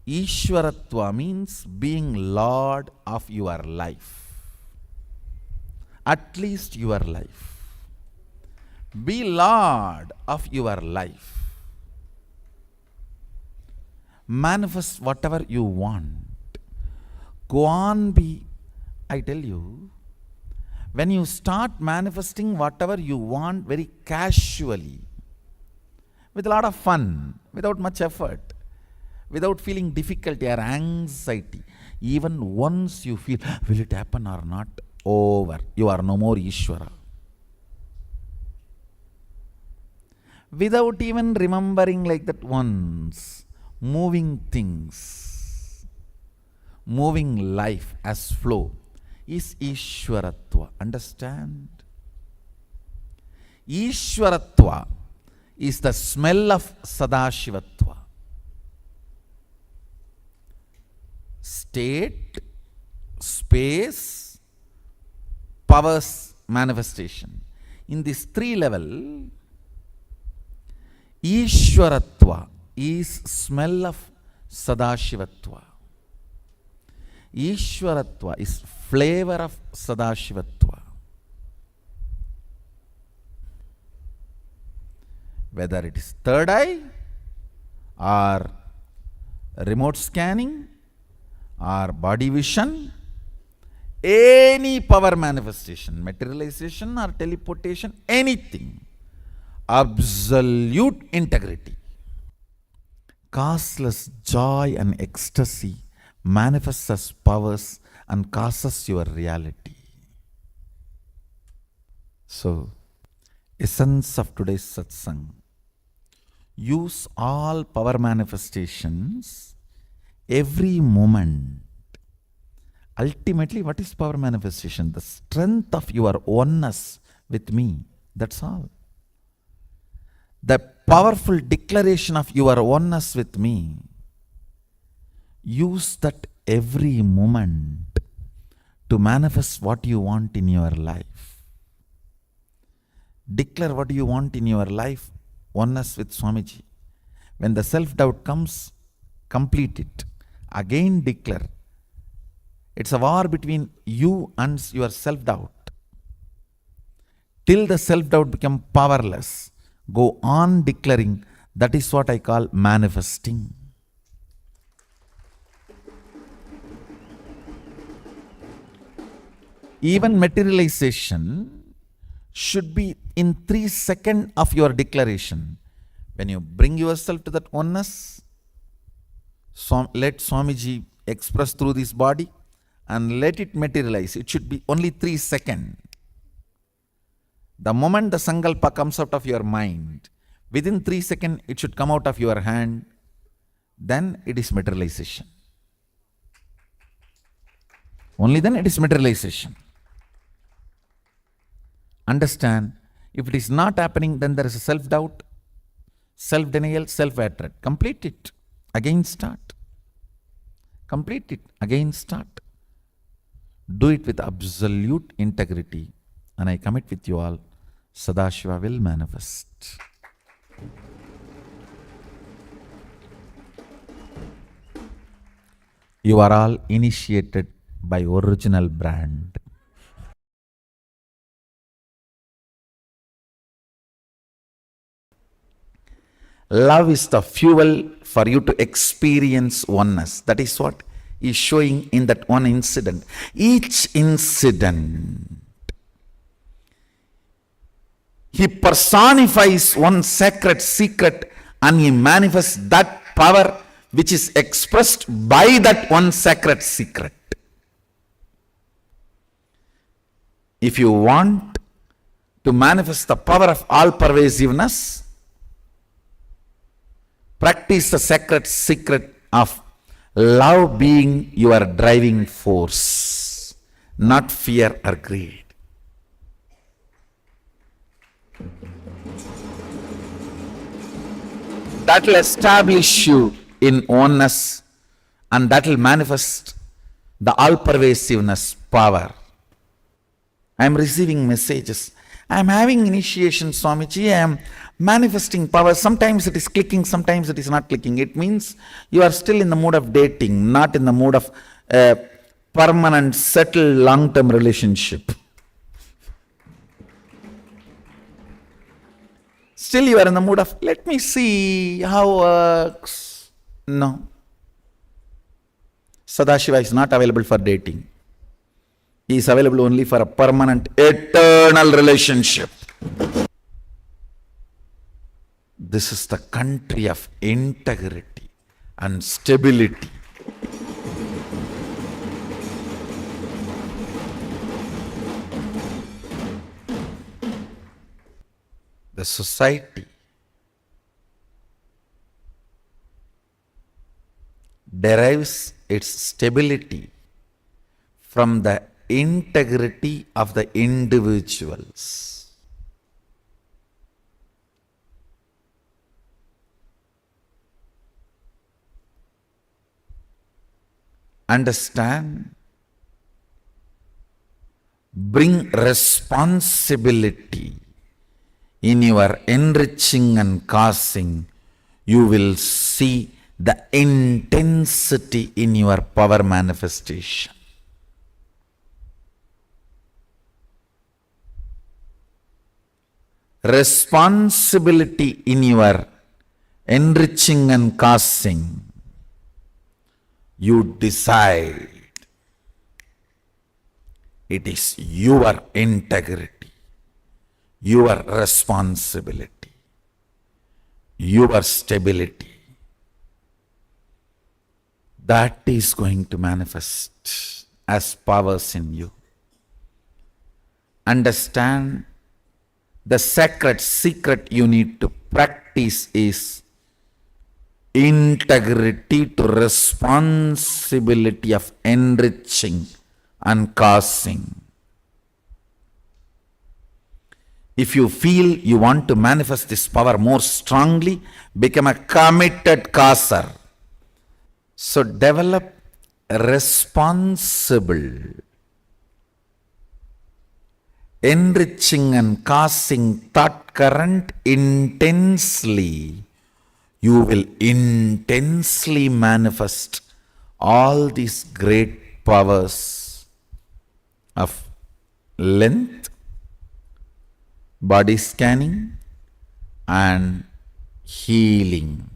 Speaker 5: Ishwaratva means being Lord of your life. At least your life. Be Lord of your life. Manifest whatever you want. Go on, I tell you, when you start manifesting whatever you want very casually, with a lot of fun, without much effort, without feeling difficulty or anxiety, even once you feel, will it happen or not, over. You are no more Ishvara. Without even remembering like that once, moving things, moving life as flow is Ishwaratva. Understand? Ishwaratva is the smell of Sadashivatva. State, space, powers, manifestation. In this three level, Ishwaratva is smell of Sadashivatva. Ishwaratva is flavor of Sadashivatva. Whether it is third eye or remote scanning or body vision, any power manifestation, materialization or teleportation, anything, absolute integrity. Causeless joy and ecstasy manifests as powers and causes your reality. So, essence of today's satsang, use all power manifestations every moment. Ultimately, what is power manifestation? The strength of your oneness with me. That's all. The powerful declaration of your oneness with me. Use that every moment to manifest what you want in your life. Declare what you want in your life. Oneness with Swamiji. When the self-doubt comes, complete it. Again declare. It's a war between you and your self-doubt. Till the self-doubt become powerless, go on declaring. That is what I call manifesting. Even materialization should be in 3 seconds of your declaration. When you bring yourself to that oneness, let Swamiji express through this body and let it materialize. It should be only 3 seconds. The moment the sankalpa comes out of your mind, within 3 seconds it should come out of your hand, then it is materialization. Only then it is materialization. Understand, if it is not happening, then there is a self-doubt, self-denial, self-hatred. Complete it, again start. Complete it, again start. Do it with absolute integrity. And I commit with you all, Sadashiva will manifest. You are all initiated by original brand. Love is the fuel for you to experience oneness. That is what is showing in that one incident. Each incident, he personifies one sacred secret and he manifests that power which is expressed by that one sacred secret. If you want to manifest the power of all pervasiveness, practice the sacred secret of love being your driving force, not fear or greed. That will establish you in oneness and that will manifest the all-pervasiveness power. I am receiving messages. I am having initiation, Swamiji. I am manifesting power. Sometimes it is clicking, sometimes it is not clicking. It means you are still in the mood of dating, not in the mood of permanent, settled, long-term relationship. Still you are in the mood of, let me see how works. No. Sadashiva is not available for dating. He is available only for a permanent, eternal relationship. This is the country of integrity and stability. The society derives its stability from the integrity of the individuals. Understand? Bring responsibility in your enriching and causing. You will see the intensity in your power manifestation. Responsibility in your enriching and causing. You decide. It is your integrity, your responsibility, your stability. That is going to manifest as powers in you. Understand, the sacred secret you need to practice is integrity to responsibility of enriching and causing. If you feel you want to manifest this power more strongly, become a committed causer. So develop a responsible, enriching and causing thought current intensely.
Speaker 7: you will intensely manifest all these great powers of length, body scanning, and healing.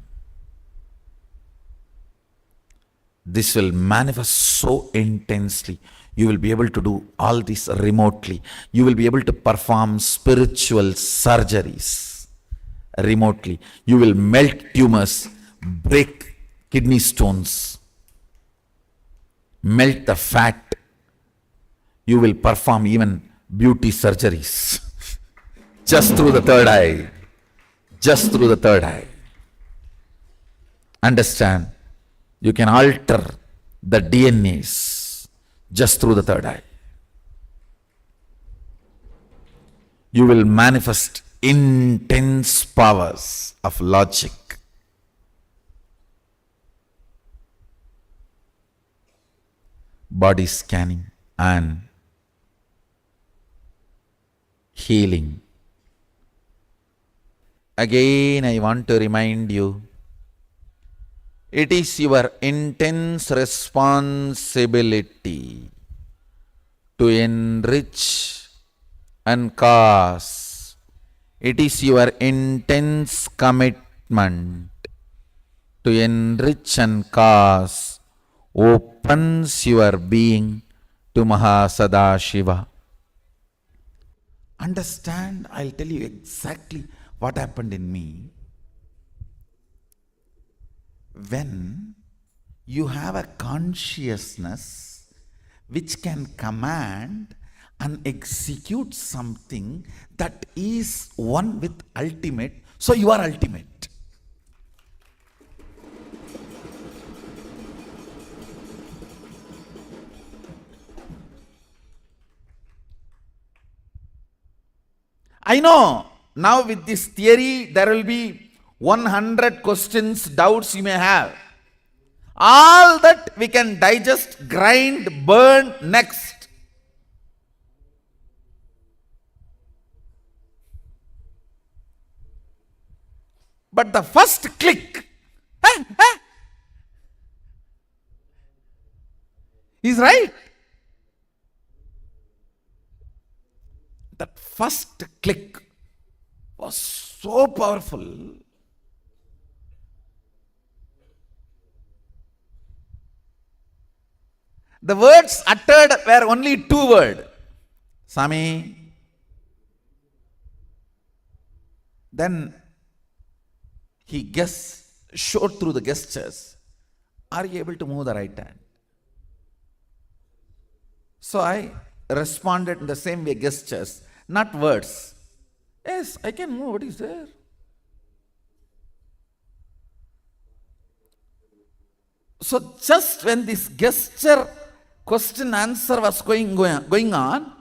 Speaker 7: This will manifest so intensely. You will be able to do all this remotely. You will be able to perform spiritual surgeries remotely. You will melt tumors, break kidney stones, melt the fat. You will perform even beauty surgeries just through the third eye. Just through the third eye. Understand? You can alter the DNAs just through the third eye. You will manifest intense powers of logic. Body scanning and healing. Again, I want to remind you, it is your intense responsibility to enrich and cause. It is your intense commitment to enrich and cause opens your being to Mahasadashiva. Understand? I'll tell you exactly what happened in me. When you have a consciousness which can command and execute something that is one with ultimate, so you are ultimate. I know now with this theory there will be 100 questions, doubts you may have. All that we can digest, grind, burn next. But the first click is right. That first click was so powerful. The words uttered were only two words. Swami. Then he showed through the gestures. Are you able to move the right hand? So I responded in the same way, gestures, not words. Yes, I can move. What is there? So just when this gesture question answer was going on,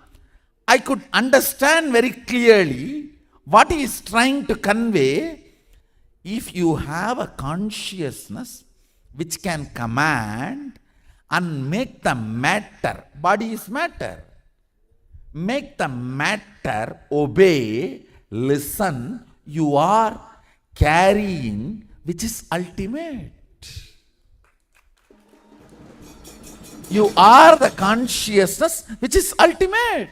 Speaker 7: I could understand very clearly what he is trying to convey. If you have a consciousness which can command and make the matter, body is matter, make the matter obey, listen, you are carrying, which is ultimate. You are the consciousness which is ultimate.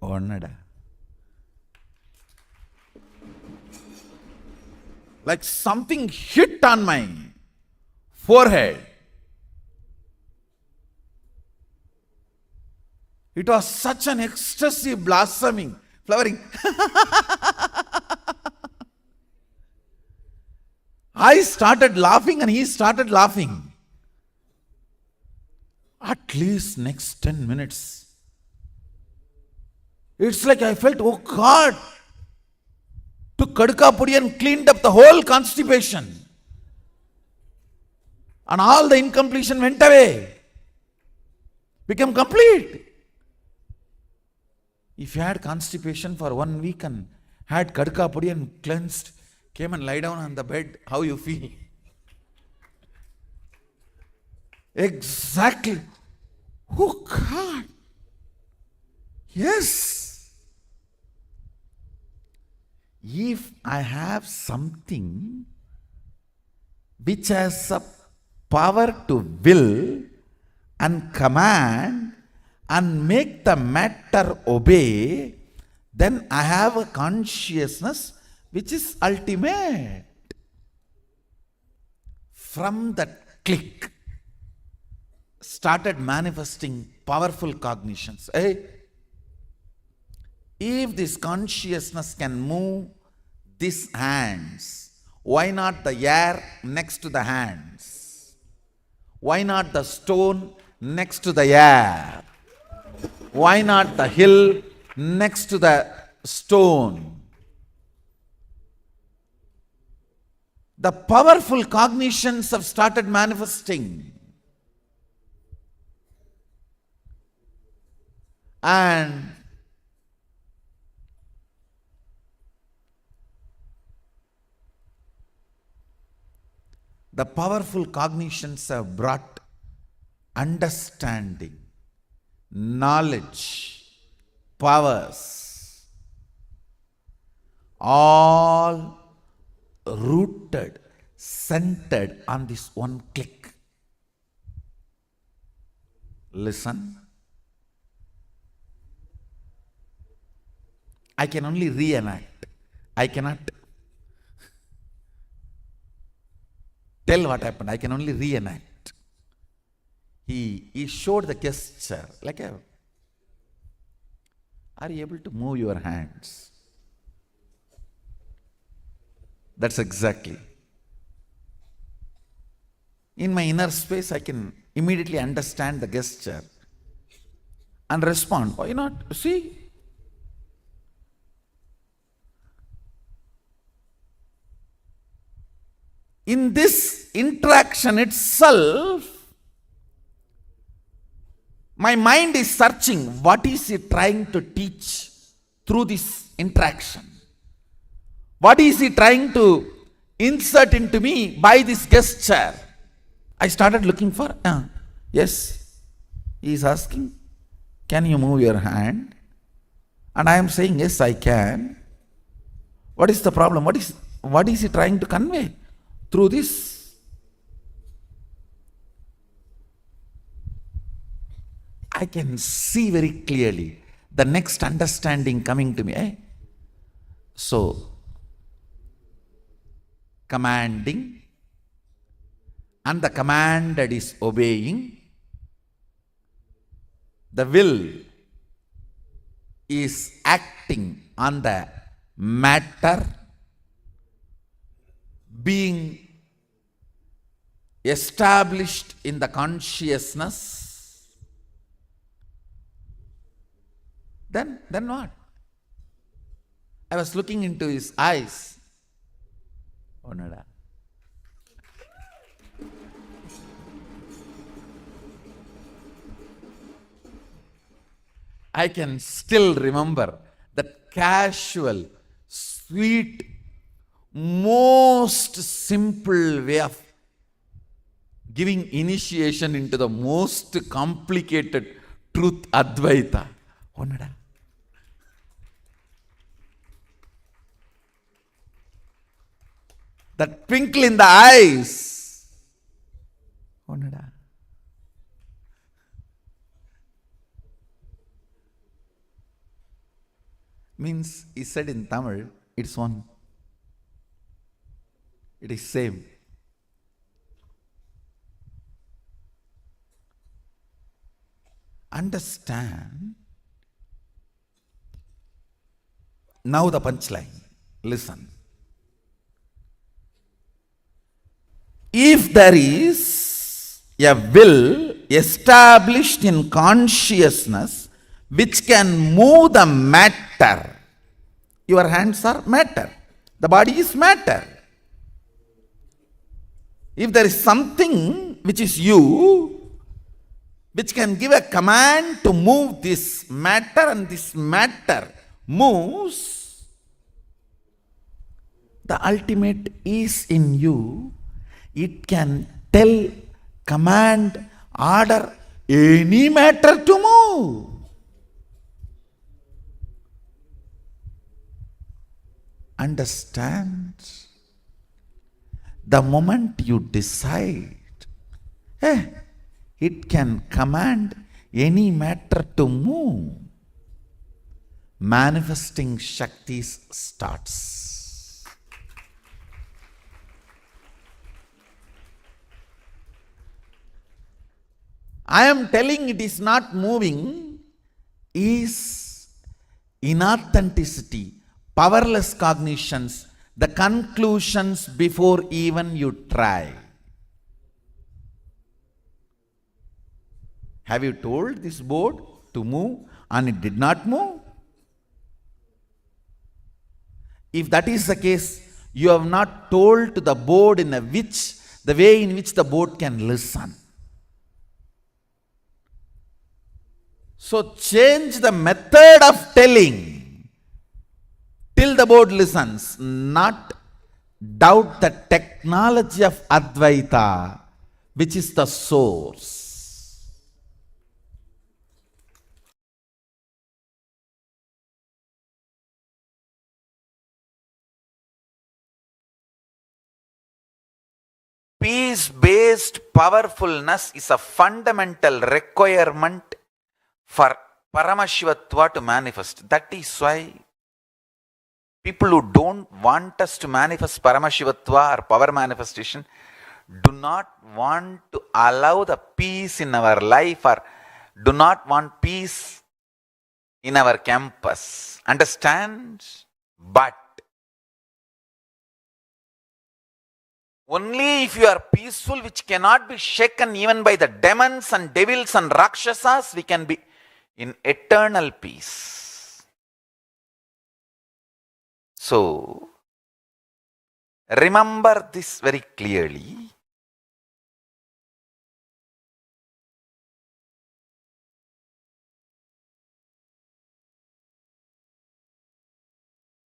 Speaker 7: Onnada. Like something hit on my forehead. It was such an ecstasy blossoming, flowering. I started laughing and he started laughing. At least next 10 minutes. It's like I felt, oh God, took Kadka Pudi and cleaned up the whole constipation. And all the incompletion went away. Became complete. If you had constipation for 1 week and had Kadka Pudi and cleansed, came and lie down on the bed, how you feel? Exactly. Oh God. Yes.
Speaker 5: if I have something which has a power to will and command and make the matter obey, then I have a consciousness which is ultimate. From that click, started manifesting powerful cognitions. Hey, if this consciousness can move these hands, why not the air next to the hands? Why not the stone next to the air? Why not the hill next to the stone? The powerful cognitions have started manifesting. And the powerful cognitions have brought understanding, knowledge, powers, all rooted, centered on this one click. Listen. I can only reenact. I cannot tell what happened. I can only reenact. He showed the gesture like a, are you able to move your hands? That's exactly. In my inner space, I can immediately understand the gesture and respond. Why not? See? In this interaction itself, my mind is searching what is he trying to teach through this interaction. What is he trying to insert into me by this gesture? I started looking for, yes, he is asking, can you move your hand? And I am saying, yes, I can. What is the problem? What is he trying to convey through this? I can see very clearly the next understanding coming to me. So, commanding, and the commanded is obeying. The will is acting on the matter, being established in the consciousness. Then what? I was looking into his eyes. Oh, nada. I can still remember that casual, sweet, most simple way of giving initiation into the most complicated truth, Advaita. Oh, nada. That twinkle in the eyes. Oh, nada. Means, he said in Tamil, it's one. It is same. Understand. Now the punchline. Listen. If there is a will established in consciousness which can move the matter, your hands are matter, the body is matter. If there is something which is you, which can give a command to move this matter, and this matter moves, the ultimate is in you. It can tell, command, order any matter to move. understand, the moment you decide, it can command any matter to move. Manifesting Shaktis starts. I am telling it is not moving is inauthenticity, powerless cognitions, the conclusions before even you try. Have you told this board to move and it did not move? If that is the case, you have not told to the board the way in which the board can listen. So change the method of telling till the board listens, not doubt the technology of Advaita, which is the source. Peace-based powerfulness is a fundamental requirement for Paramashivatva to manifest. That is why people who don't want us to manifest Paramashivatva or power manifestation do not want to allow the peace in our life or do not want peace in our campus. Understand? But only if you are peaceful, which cannot be shaken even by the demons and devils and rakshasas, we can be in eternal peace. So, remember this very clearly.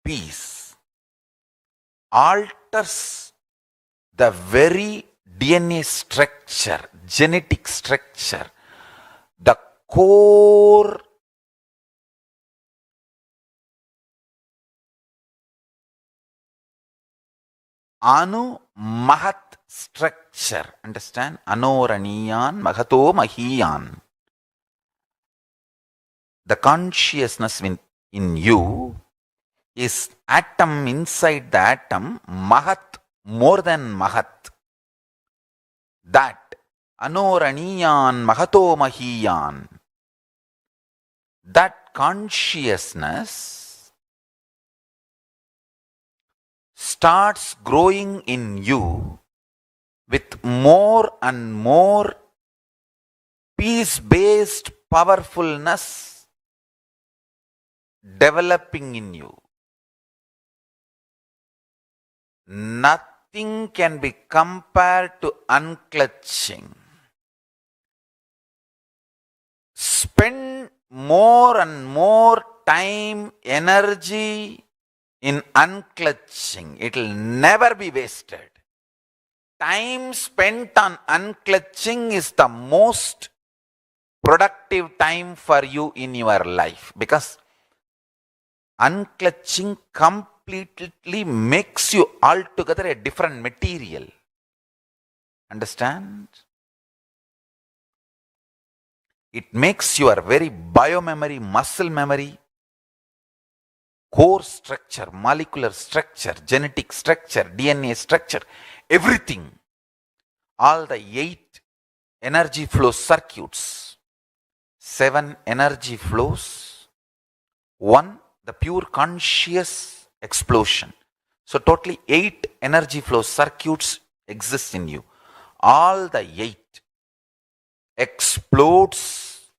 Speaker 5: Peace alters the very DNA structure, genetic structure, the core Anu Mahat structure. Understand? Anoraniyan Mahato Mahiyan. The consciousness in you is atom inside the atom, Mahat, more than Mahat. That Anoraniyan Mahato Mahiyan. That consciousness starts growing in you with more and more peace-based powerfulness developing in you. Nothing can be compared to unclutching. Spend more and more time, energy in unclutching. It will never be wasted. Time spent on unclutching is the most productive time for you in your life, because unclutching completely makes you altogether a different material. Understand? It makes your very biomemory, muscle memory, core structure, molecular structure, genetic structure, DNA structure, everything, all the 8 energy flow circuits, 7 energy flows, 1 the pure conscious explosion. So totally 8 energy flow circuits exist in you. All the 8 explodes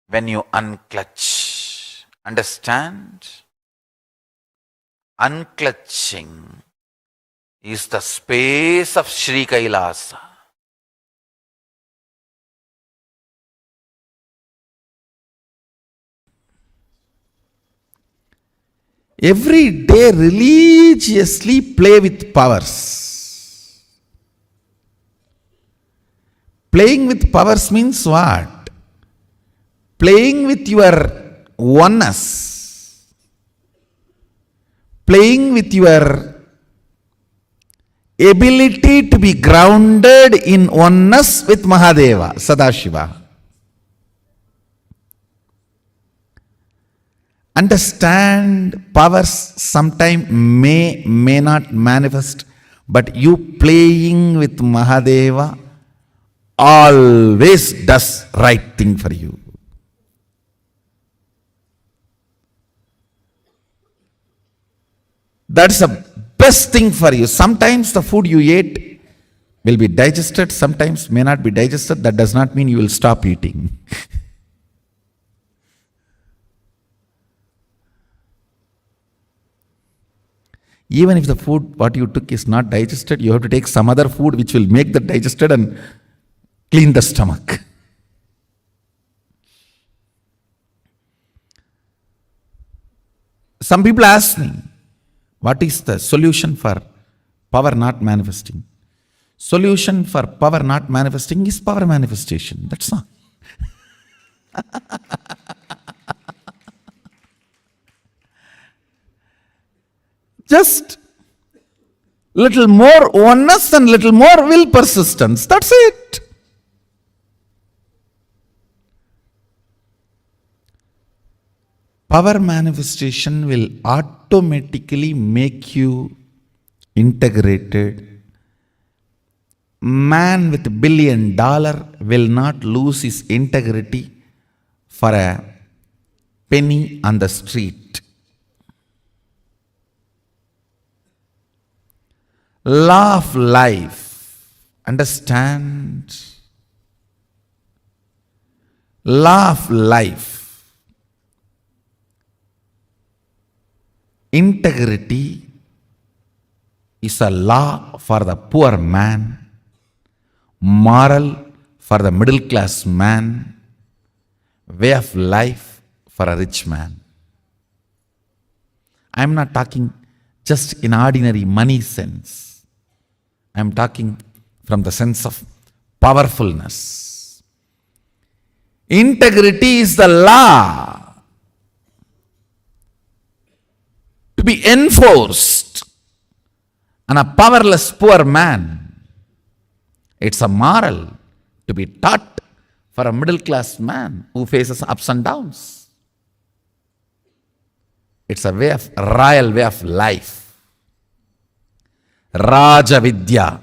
Speaker 5: when you unclutch. Understand? Unclutching is the space of Sri Kailasa. Every day religiously play with powers. Playing with powers means what? Playing with your oneness.
Speaker 7: playing with your ability to be grounded in oneness with Mahadeva, Sadashiva. Understand, powers sometime may not manifest, but you playing with Mahadeva always does right thing for you. That's the best thing for you. Sometimes the food you ate will be digested, sometimes may not be digested. That does not mean you will stop eating. Even if the food what you took is not digested, you have to take some other food which will make that digested and clean the stomach. Some people ask me, what is the solution for power not manifesting? Solution for power not manifesting is power manifestation. That's all. Just little more oneness and little more will persistence. That's it. Power manifestation will automatically make you integrated. Man with $1 billion will not lose his integrity for a penny on the street. Law of life. Understand? Law of life. Integrity is a law for the poor man, moral for the middle class man, way of life for a rich man. I am not talking just in ordinary money sense. I am talking from the sense of powerfulness. Integrity is the law to be enforced on a powerless poor man. It's a moral to be taught for a middle class man who faces ups and downs. It's a way of royal way of life. Raja Vidya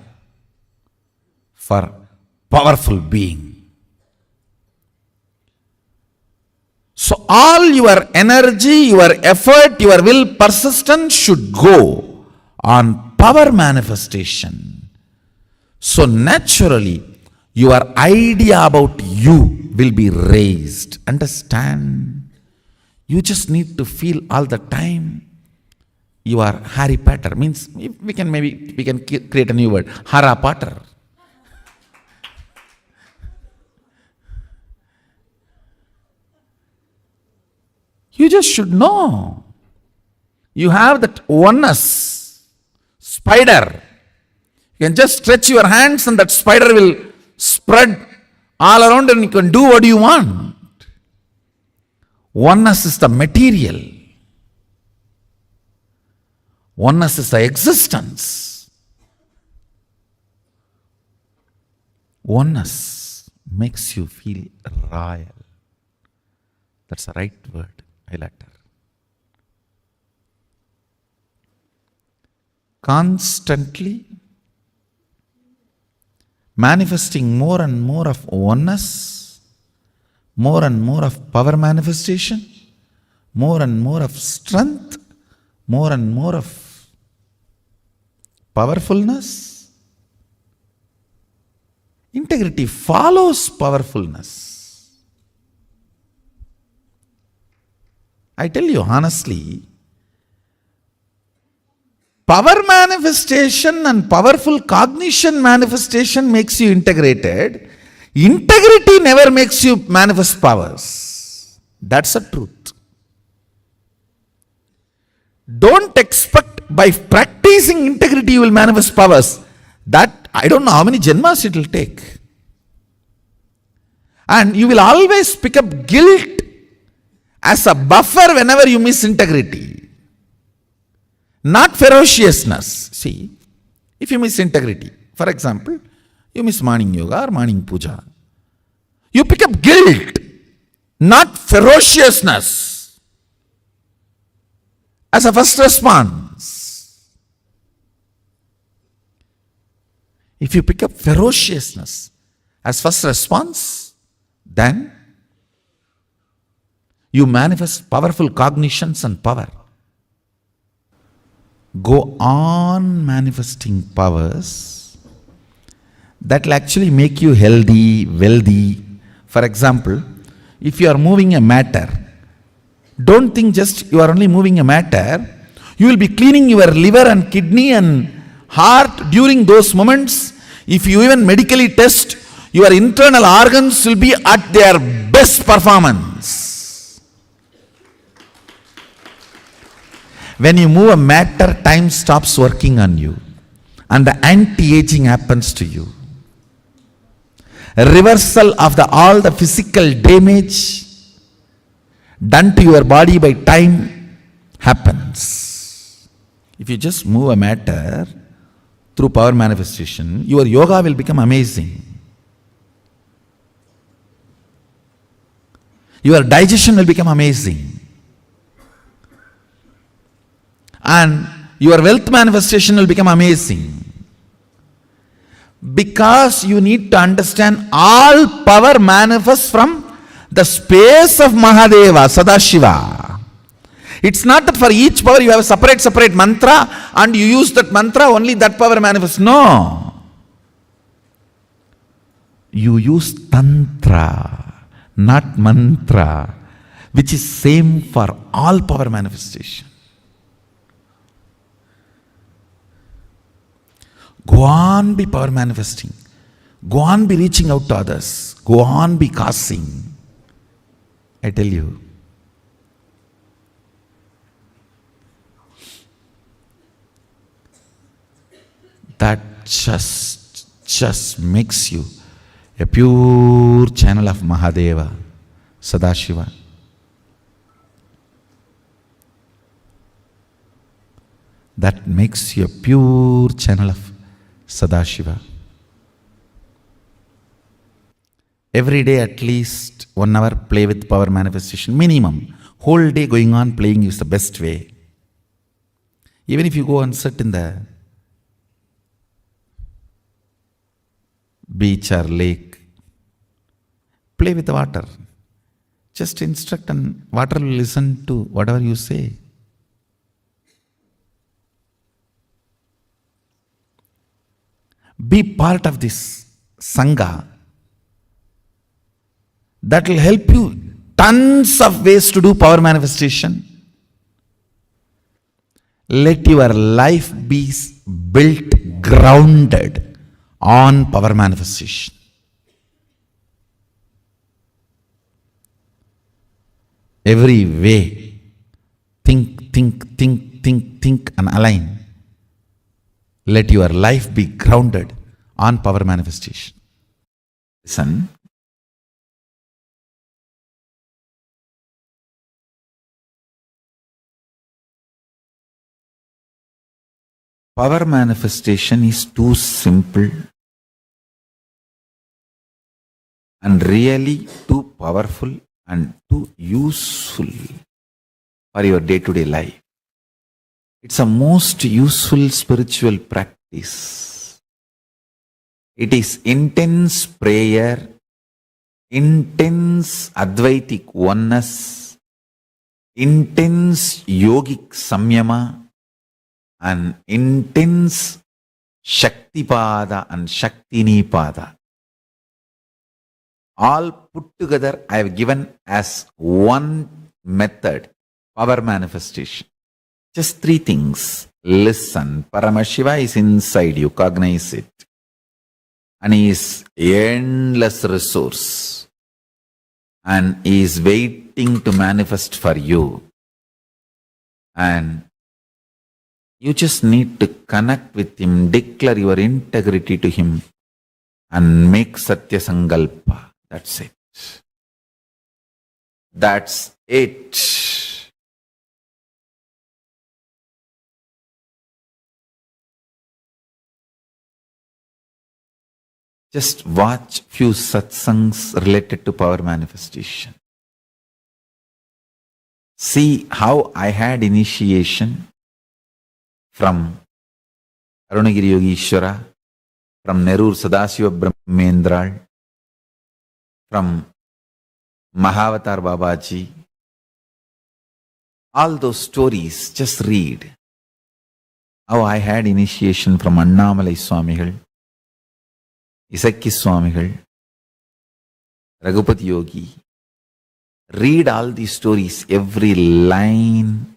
Speaker 7: for powerful being. So all your energy, your effort, your will, persistence should go on power manifestation. So naturally, your idea about you will be raised. Understand? You just need to feel all the time you are Harry Potter. Means we can create a new word. Hara Potter. You just should know. You have that oneness. Spider. You can just stretch your hands and that spider will spread all around and you can do what you want. Oneness is the material. Oneness is the existence. Oneness makes you feel royal. That's the right word. Highlighter. Constantly manifesting more and more of oneness, more and more of power manifestation, more and more of strength, more and more of powerfulness. Integrity follows powerfulness. I tell you honestly, power manifestation and powerful cognition manifestation makes you integrated. Integrity never makes you manifest powers. That's the truth. Don't expect by practicing integrity you will manifest powers. That, I don't know how many janmas it will take. And you will always pick up guilt as a buffer whenever you miss integrity.
Speaker 5: not ferociousness. See, if you miss integrity, for example, you miss morning yoga or morning puja, you pick up guilt, not ferociousness as a first response. If you pick up ferociousness as first response, then you manifest powerful cognitions and power. Go on manifesting powers that will actually make you healthy, wealthy. For example, if you are moving a matter, don't think just you are only moving a matter. You will be cleaning your liver and kidney and heart during those moments. If you even medically test, your internal organs will be at their best performance. When you move a matter, time stops working on you and the anti-aging happens to you. A reversal of all the physical damage done to your body by time happens. If you just move a matter through power manifestation, your yoga will become amazing. Your digestion will become amazing. And your wealth manifestation will become amazing. Because you need to understand all power manifests from the space of Mahadeva, Sadashiva. It's not that for each power you have a separate mantra and you use that mantra, only that power manifests. No. You use tantra, not mantra, which is same for all power manifestation. Go on be power manifesting. Go on be reaching out to others. Go on be causing. I tell you. That just makes you a pure channel of Mahadeva, Sadashiva. That makes you a pure channel of Sadashiva. Every day at least 1 hour play with power manifestation, minimum. Whole day going on playing is the best way. Even if you go and sit in the beach or lake, play with the water. Just instruct and water will listen to whatever you say. Be part of this Sangha. That will help you tons of ways to do power manifestation. Let your life be built, grounded on power manifestation. Every way, think and align. Let your life be grounded on power manifestation. Listen. Power manifestation is too simple and really too powerful and too useful for your day-to-day life. It's a most useful spiritual practice. It is intense prayer, intense Advaitic oneness, intense yogic samyama, and intense Shaktipada and Shaktinipada. All put together I have given as one method, power manifestation. Just 3 things. Listen, Paramashiva is inside you, cognize it. And he is endless resource. And he is waiting to manifest for you. And you just need to connect with him, declare your integrity to him, and make Satya Sankalpa. That's it. That's it. Just watch few satsangs related to power manifestation. See how I had initiation from Arunagiri Yogishwara, from Nerur Sadasiva Brahmendral, from Mahavatar Babaji. All those stories, just read. How I had initiation from Annamalai Swamigal, Isakki Swamigal, Raghupati Yogi. Read all these stories. Every line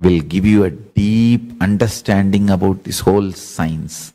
Speaker 5: will give you a deep understanding about this whole science.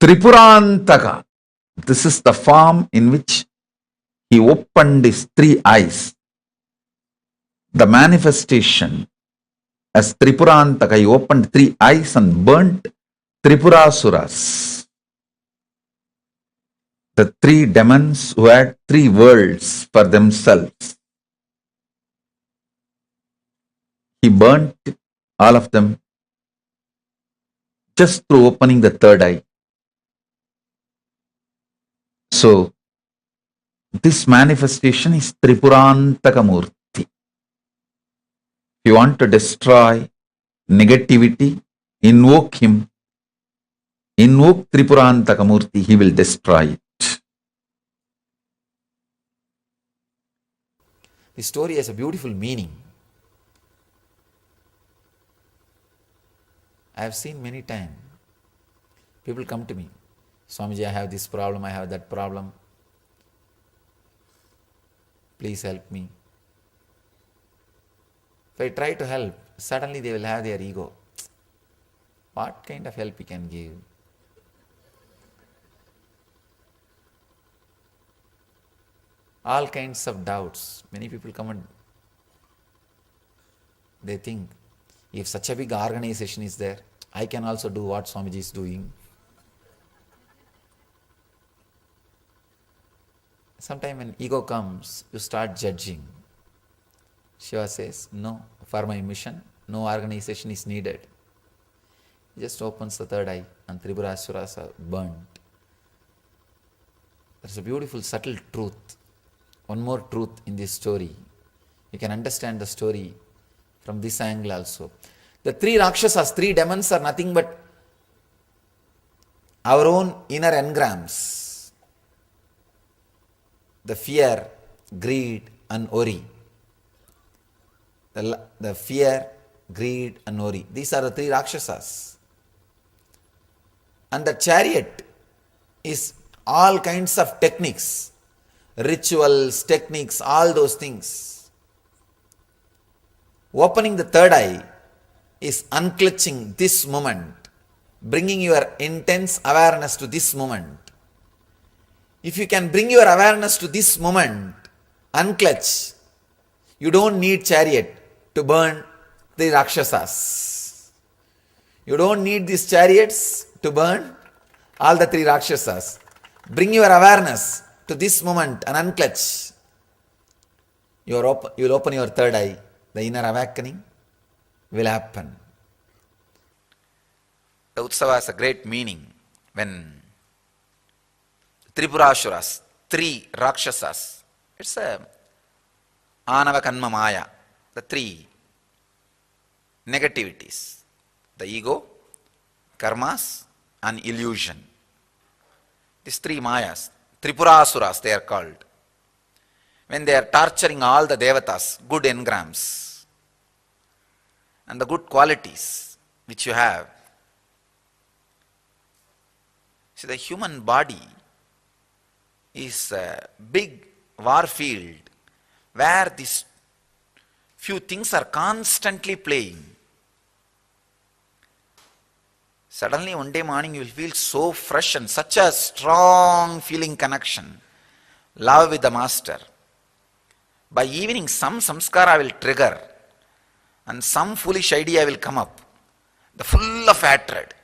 Speaker 5: Tripurantaka. This is the form in which he opened his three eyes. The manifestation as Tripurantaka, he opened three eyes and burnt Tripurasuras, the three demons who had three worlds for themselves. He burnt all of them just through opening the third eye. So, this manifestation is Tripurantaka Murti. If you want to destroy negativity, invoke him. Invoke Tripurantaka Murti, he will destroy it.
Speaker 7: The story has a beautiful meaning. I have seen many times. People come to me, Swamiji, I have this problem, I have that problem. Please help me. If I try to help, suddenly they will have their ego. What kind of help we can give? All kinds of doubts. Many people come and they think, if such a big organization is there, I can also do what Swamiji is doing. Sometimes when ego comes, you start judging. Shiva says, no, for my mission, no organization is needed. He just opens the third eye and Tripurasuras are burnt. There's a beautiful, subtle truth. One more truth in this story. You can understand the story from this angle also. The three Rakshasas, three demons are nothing but our own inner engrams. The fear, greed and worry. The fear, greed and worry. These are the three Rakshasas. And the chariot is all kinds of techniques, rituals, techniques, all those things. Opening the third eye is unclutching this moment, bringing your intense awareness to this moment. If you can bring your awareness to this moment, unclutch, you don't need chariot to burn the Rakshasas. You don't need these chariots to burn all the three Rakshasas. Bring your awareness to this moment and unclutch. You will open your third eye. The inner awakening will happen. The Utsava has a great meaning when Tripurasuras, three Rakshasas, it's a Anava Kanma Maya, the three negativities, the ego, karmas and illusion. These three Mayas, Tripurasuras they are called. When they are torturing all the devatas, good engrams and the good qualities which you have. See, the human body is a big war field where these few things are constantly playing. Suddenly one day morning you will feel so fresh and such a strong feeling connection, love with the master. By evening some samskara will trigger and some foolish idea will come up, the full of hatred,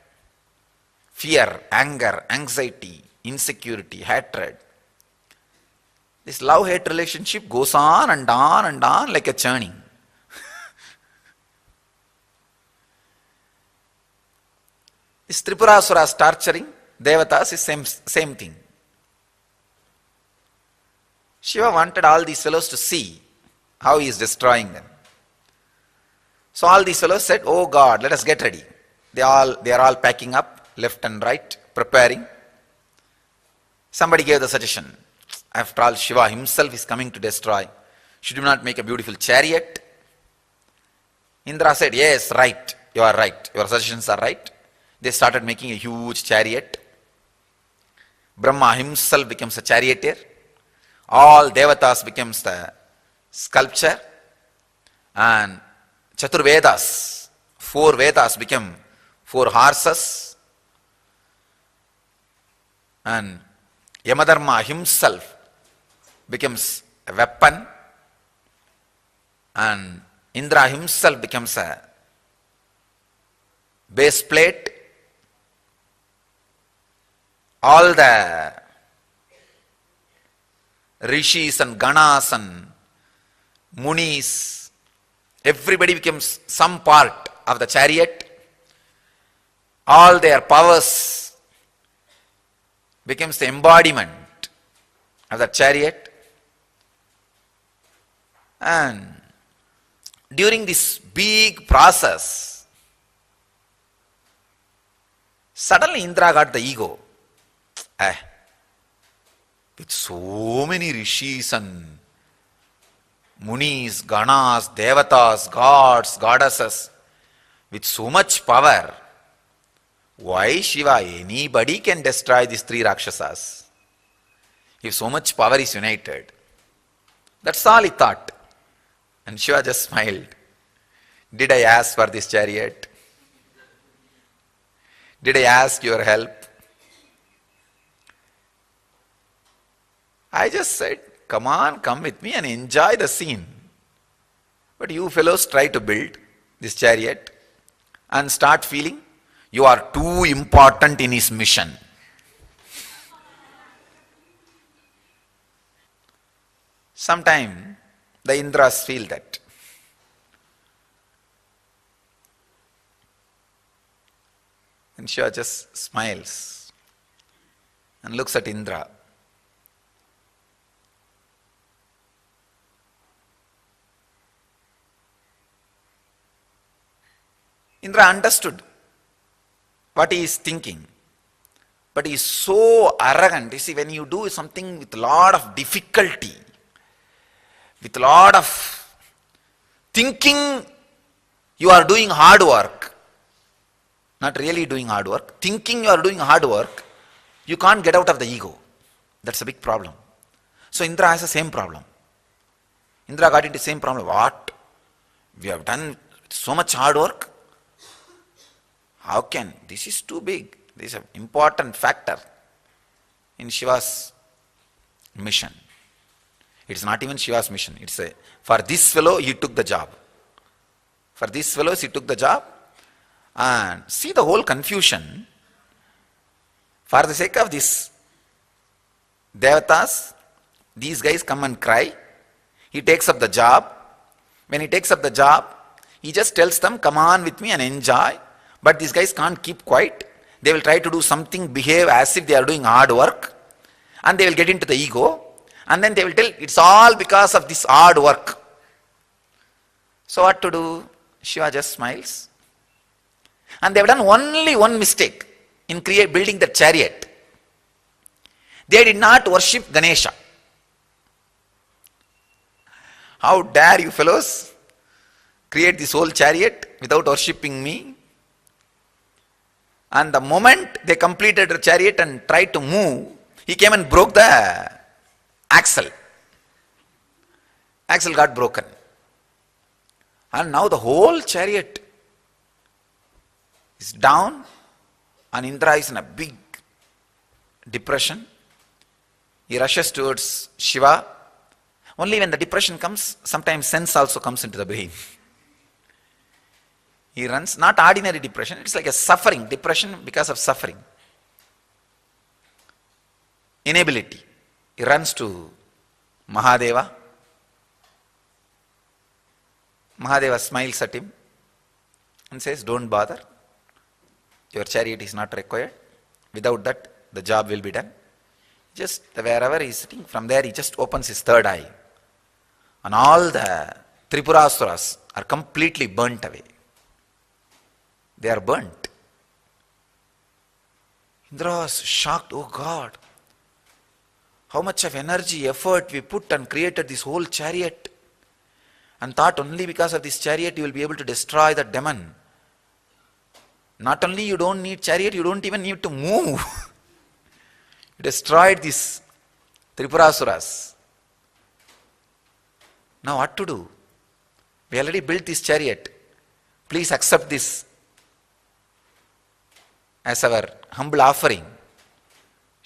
Speaker 7: fear, anger, anxiety, insecurity, hatred. This love-hate relationship goes on and on and on like a churning. This Tripurasuras torturing devatas is same thing. Shiva wanted all these fellows to see how he is destroying them. So all these fellows said, oh God, let us get ready. They are all packing up, left and right, preparing. Somebody gave the suggestion, after all Shiva himself is coming to destroy, should we not make a beautiful chariot? Indra said, yes, right, you are right, your suggestions are right. They started making a huge chariot. Brahma himself becomes a charioteer. All devatas becomes the sculpture. And Chaturvedas, 4 Vedas become 4 horses. And Yamadharma himself becomes a weapon, and Indra himself becomes a base plate. All the rishis and ganas and munis, everybody becomes some part of the chariot. All their powers becomes the embodiment of the chariot. And during this big process, suddenly Indra got the ego. With so many rishis and munis, ganas, devatas, gods, goddesses, with so much power, why Shiva? Anybody can destroy these three Rakshasas if so much power is united. That's all he thought. And Shiva just smiled. Did I ask for this chariot? Did I ask your help? I just said, come on, come with me and enjoy the scene. But you fellows try to build this chariot and start feeling you are too important in his mission. Sometimes the Indras feel that. And Shiva just smiles and looks at Indra. Indra understood what he is thinking, but he is so arrogant. You see, when you do something with a lot of difficulty, with a lot of thinking, you are doing hard work, not really doing hard work, thinking you are doing hard work, you can't get out of the ego. That's a big problem. So Indra has the same problem. Indra got into the same problem. What? We have done so much hard work. How can? This is too big. This is an important factor in Shiva's mission. It's not even Shiva's mission. It's for this fellow, he took the job. For these fellows, he took the job. And see the whole confusion. For the sake of this devatas, these guys come and cry. He takes up the job. When he takes up the job, he just tells them, come on with me and enjoy. But these guys can't keep quiet. They will try to do something, behave as if they are doing hard work. And they will get into the ego. And then they will tell, it's all because of this hard work. So what to do? Shiva just smiles. And they have done only one mistake in building the chariot. They did not worship Ganesha. How dare you fellows create this whole chariot without worshipping me? And the moment they completed the chariot and tried to move, he came and broke the axle. Axle got broken. And now the whole chariot is down, and Indra is in a big depression. He rushes towards Shiva. Only when the depression comes, sometimes sense also comes into the brain. He runs, not ordinary depression, it's like a suffering, depression because of suffering. Inability. He runs to Mahadeva. Mahadeva smiles at him and says, don't bother. Your chariot is not required. Without that, the job will be done. Just wherever he is sitting, from there he just opens his third eye. And all the Tripurasuras are completely burnt away. They are burnt. Indra was shocked. Oh God, how much of energy, effort we put and created this whole chariot, and thought only because of this chariot you will be able to destroy the demon. Not only you don't need chariot, you don't even need to move. You destroyed these Tripurasuras. Now what to do? We already built this chariot. Please accept this as our humble offering.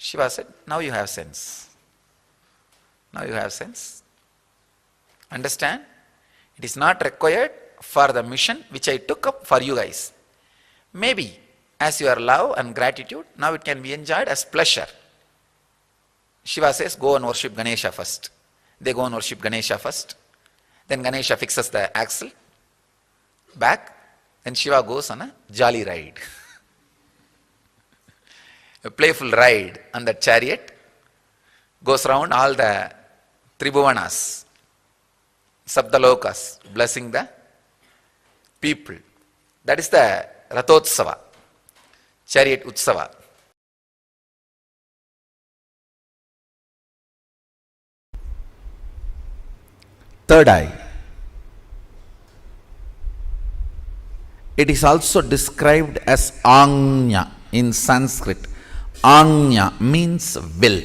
Speaker 7: Shiva said, now you have sense. Now you have sense. Understand? It is not required for the mission which I took up for you guys. Maybe as your love and gratitude, now it can be enjoyed as pleasure. Shiva says, go and worship Ganesha first. They go and worship Ganesha first. Then Ganesha fixes the axle back. Then Shiva goes on a jolly ride. A playful ride on the chariot. Goes around all the Tribhuvanas, Saptalokas, blessing the people. That is the Rathotsava, chariot Utsava. Third eye. It is also described as Anya in Sanskrit. Anya means will.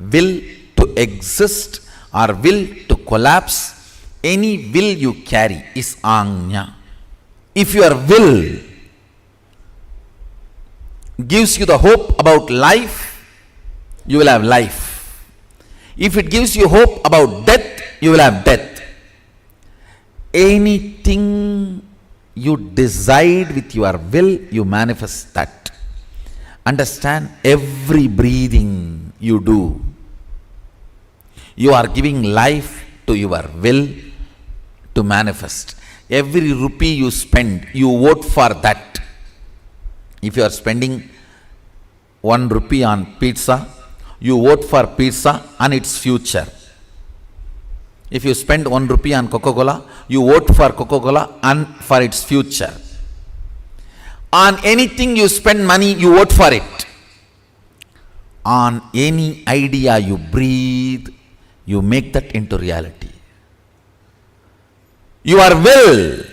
Speaker 7: Will to exist or will to collapse. Any will you carry is Anya. If your will gives you the hope about life, you will have life. If it gives you hope about death, you will have death. Anything you decide with your will, you manifest that. Understand, every breathing you do, you are giving life to your will to manifest. Every rupee you spend, you vote for that. If you are spending 1 rupee on pizza, you vote for pizza and its future. If you spend 1 rupee on Coca-Cola, you vote for Coca-Cola and for its future. On anything you spend money, you vote for it. On any idea you breathe, you make that into reality. Your will,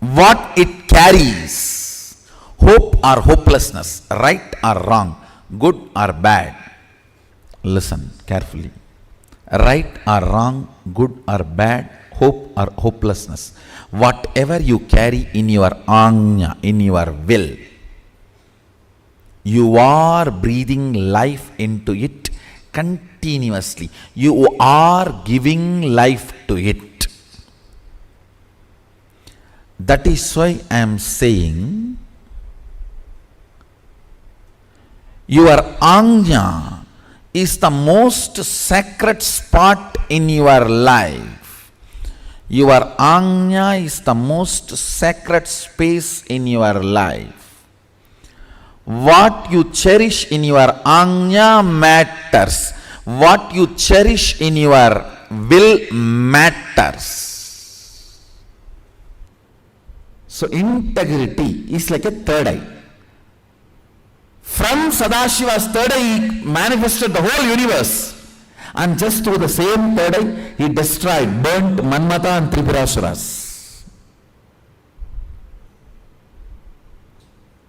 Speaker 7: what it carries, hope or hopelessness, right or wrong, good or bad. Listen carefully. Right or wrong, good or bad, hope or hopelessness. Whatever you carry in your anya, in your will, you are breathing life into it continuously. You are giving life to it. That is why I am saying your anya is the most sacred spot in your life. Your anya is the most sacred space in your life. What you cherish in your anya matters. What you cherish in your will matters. So integrity is like a third eye. From Sadashiva's third eye, he manifested the whole universe. And just through the same third eye, he destroyed, burnt Manmata and Tripurasuras.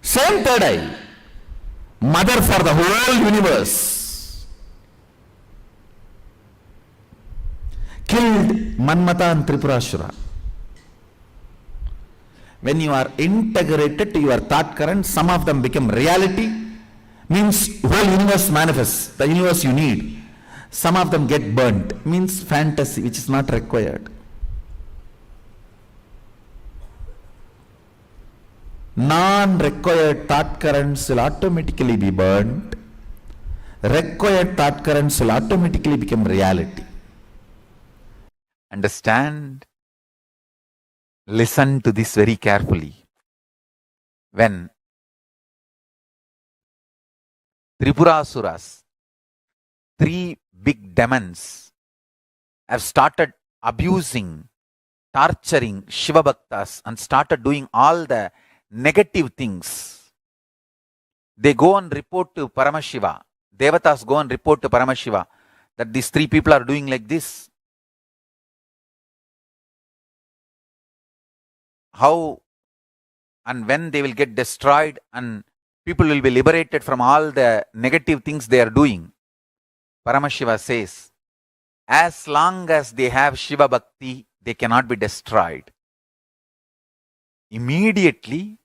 Speaker 7: Same third eye, mother for the whole universe, killed Manmata and Tripurasura. When you are integrated to your thought current, some of them become reality, means whole universe manifests, the universe you need. Some of them get burnt, means fantasy, which is not required. Non-required thought currents will automatically be burnt. Required thought currents will automatically become reality. Understand? Listen to this very carefully. When Tripurasuras, 3 big demons, have started abusing, torturing Shiva Bhaktas and started doing all the negative things, they go and report to Paramashiva. Devatas go and report to Paramashiva that these 3 people are doing like this. How and when they will get destroyed and people will be liberated from all the negative things they are doing. Paramashiva says, as long as they have Shiva Bhakti, they cannot be destroyed. Immediately,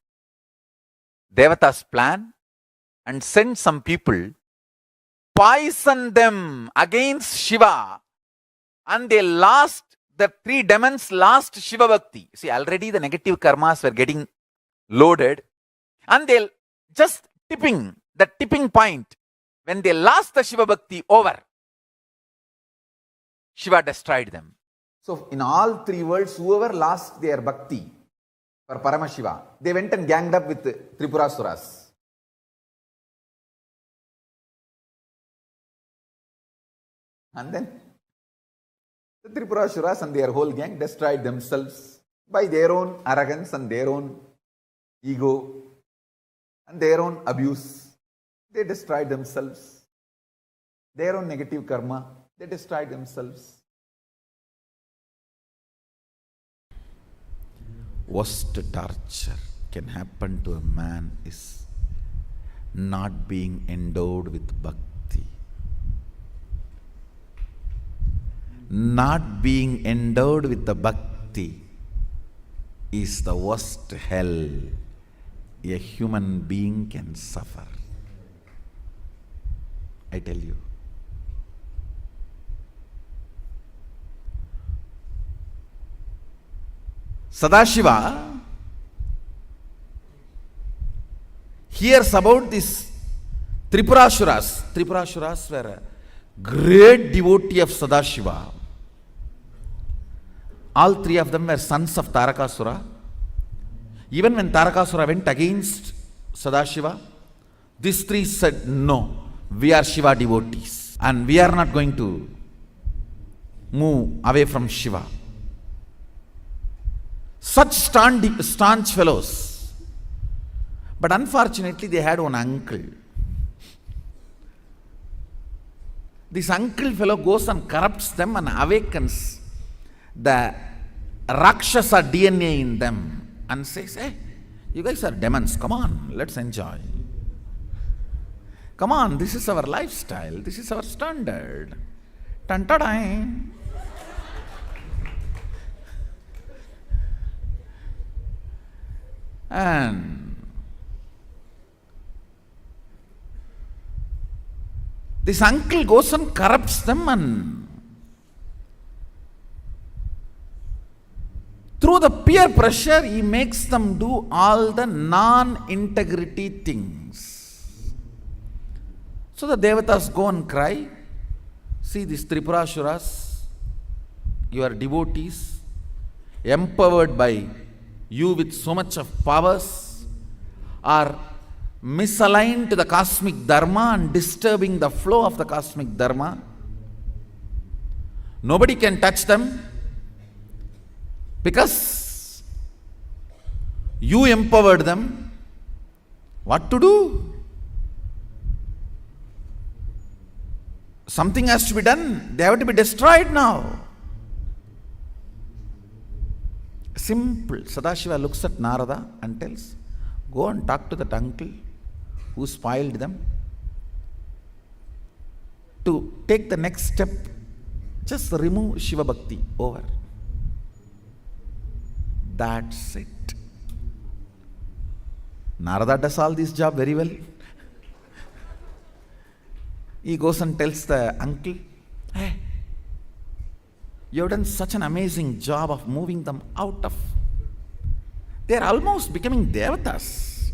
Speaker 7: Devata's plan,
Speaker 5: and sent some people, poisoned them against Shiva, and they lost, the three demons lost Shiva Bhakti. See, already the negative karmas were getting loaded, and they just the tipping point, when they lost the Shiva Bhakti over, Shiva destroyed them. So in all three worlds, whoever lost their bhakti for Paramashiva, they went and ganged up with Tripurasuras. And then the Tripurasuras and their whole gang destroyed themselves by their own arrogance and their own ego and their own abuse. They destroyed themselves. Their own negative karma, they destroyed themselves. Worst torture can happen to a man is not being endowed with bhakti. Not being endowed with the bhakti is the worst hell a human being can suffer. I tell you. Sadashiva hears about this Tripurasuras. Tripurasuras were a great devotee of Sadashiva. All three of them were sons of Tarakasura. Even when Tarakasura went against Sadashiva, these three said, no, we are Shiva devotees and we are not going to move away from Shiva. Such staunch fellows. But unfortunately, they had one uncle. This uncle fellow goes and corrupts them and awakens the Rakshasa DNA in them and says, hey, you guys are demons, come on, let's enjoy. Come on, this is our lifestyle, this is our standard. Tan-ta-dang. And this uncle goes and corrupts them, and through the peer pressure, he makes them do all the non-integrity things. So the Devatas go and cry, see these Tripurasuras, your devotees, empowered by you with so much of powers, are misaligned to the cosmic dharma and disturbing the flow of the cosmic dharma. Nobody can touch them because you empowered them. What to do? Something has to be done. They have to be destroyed now. Simple. Sadashiva looks at Narada and tells, go and talk to that uncle who spoiled them. To take the next step, just remove Shiva Bhakti over. That's it. Narada does all this job very well. He goes and tells the uncle, hey, you have done such an amazing job of moving them out of, they are almost becoming devatas.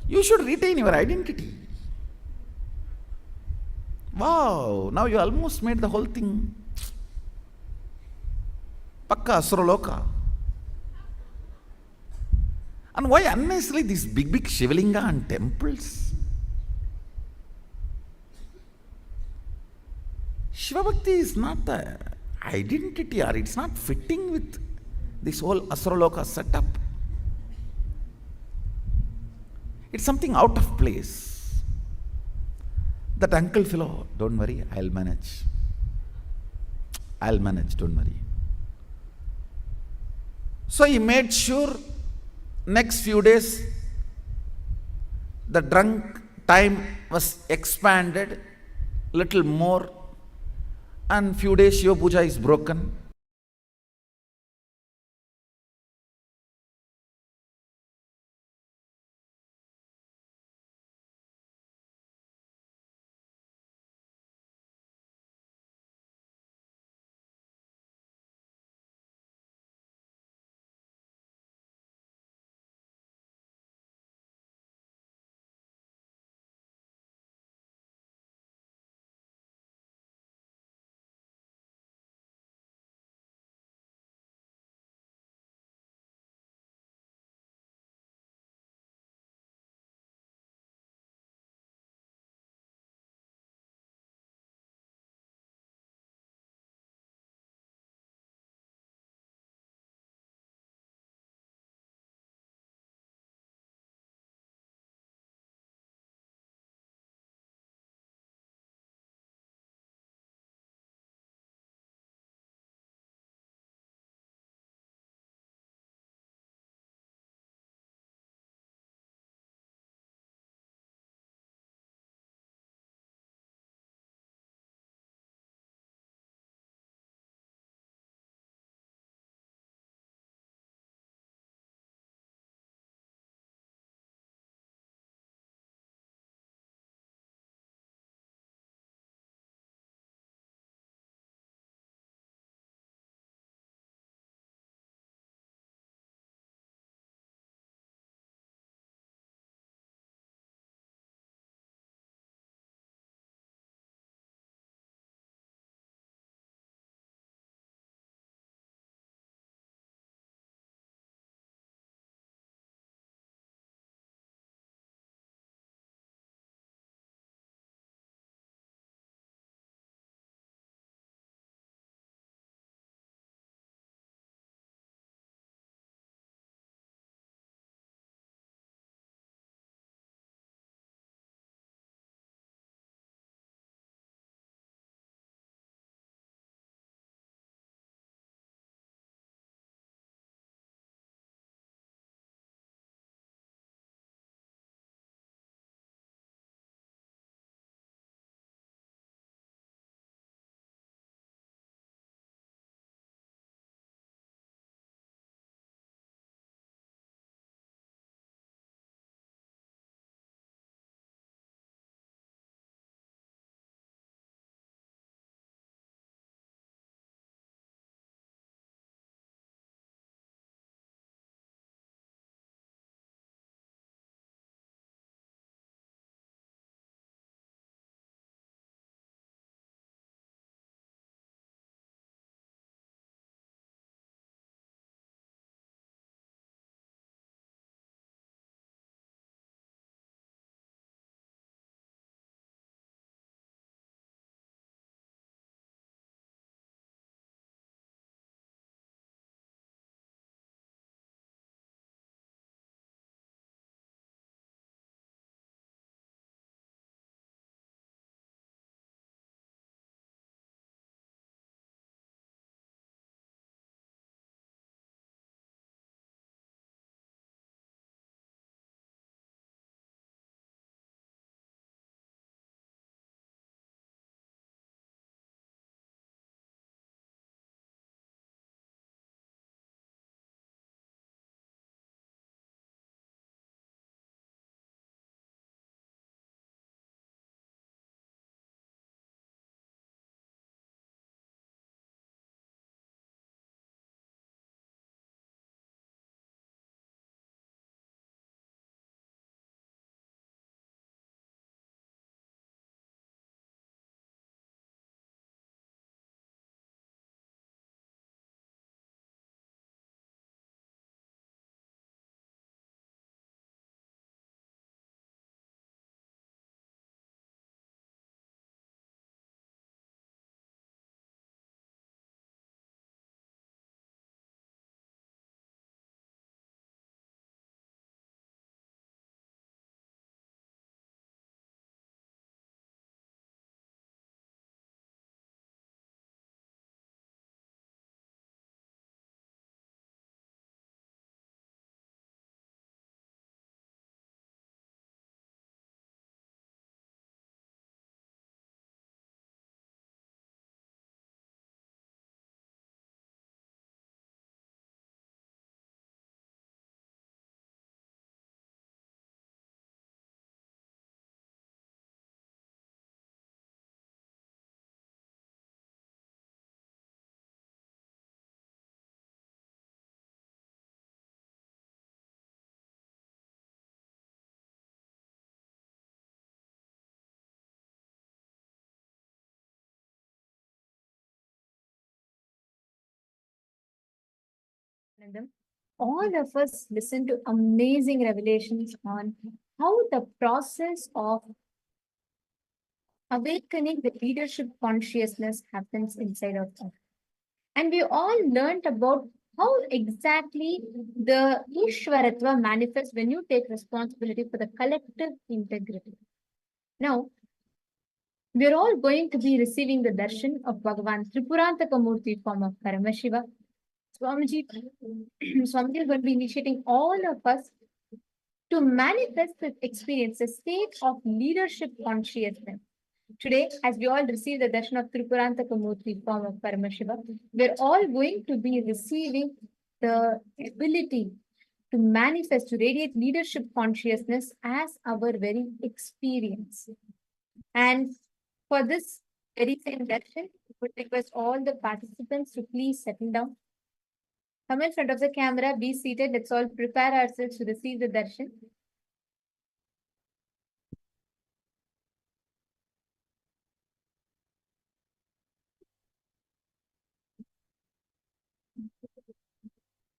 Speaker 5: You should retain your identity. Wow, now you almost made the whole thing Pakka Asuraloka. And why unnecessarily these big Shivalinga and temples? Shiva Bhakti is not the identity, or it's not fitting with this whole Asuraloka setup. It's something out of place. That uncle fellow, don't worry, I'll manage. Don't worry. So he made sure next few days the drunk time was expanded little more, and few days Shiva Puja is broken.
Speaker 9: them. All of us listen to amazing revelations on how the process of awakening the leadership consciousness happens inside of us. And we all learned about how exactly the Ishwaratva manifests when you take responsibility for the collective integrity. Now, we are all going to be receiving the darshan of Bhagavan Tripurantaka Murti form of Paramashiva. Swamiji, Swamiji is going to be initiating all of us to manifest this experience, a state of leadership consciousness. Today, as we all receive the darshan of Tripurantaka Murti form of Paramashiva, we're all going to be receiving the ability to manifest, to radiate leadership consciousness as our very experience. And for this very same darshan, we would request all the participants to please settle down. Come in front of the camera, be seated. Let's all prepare ourselves to receive the darshan.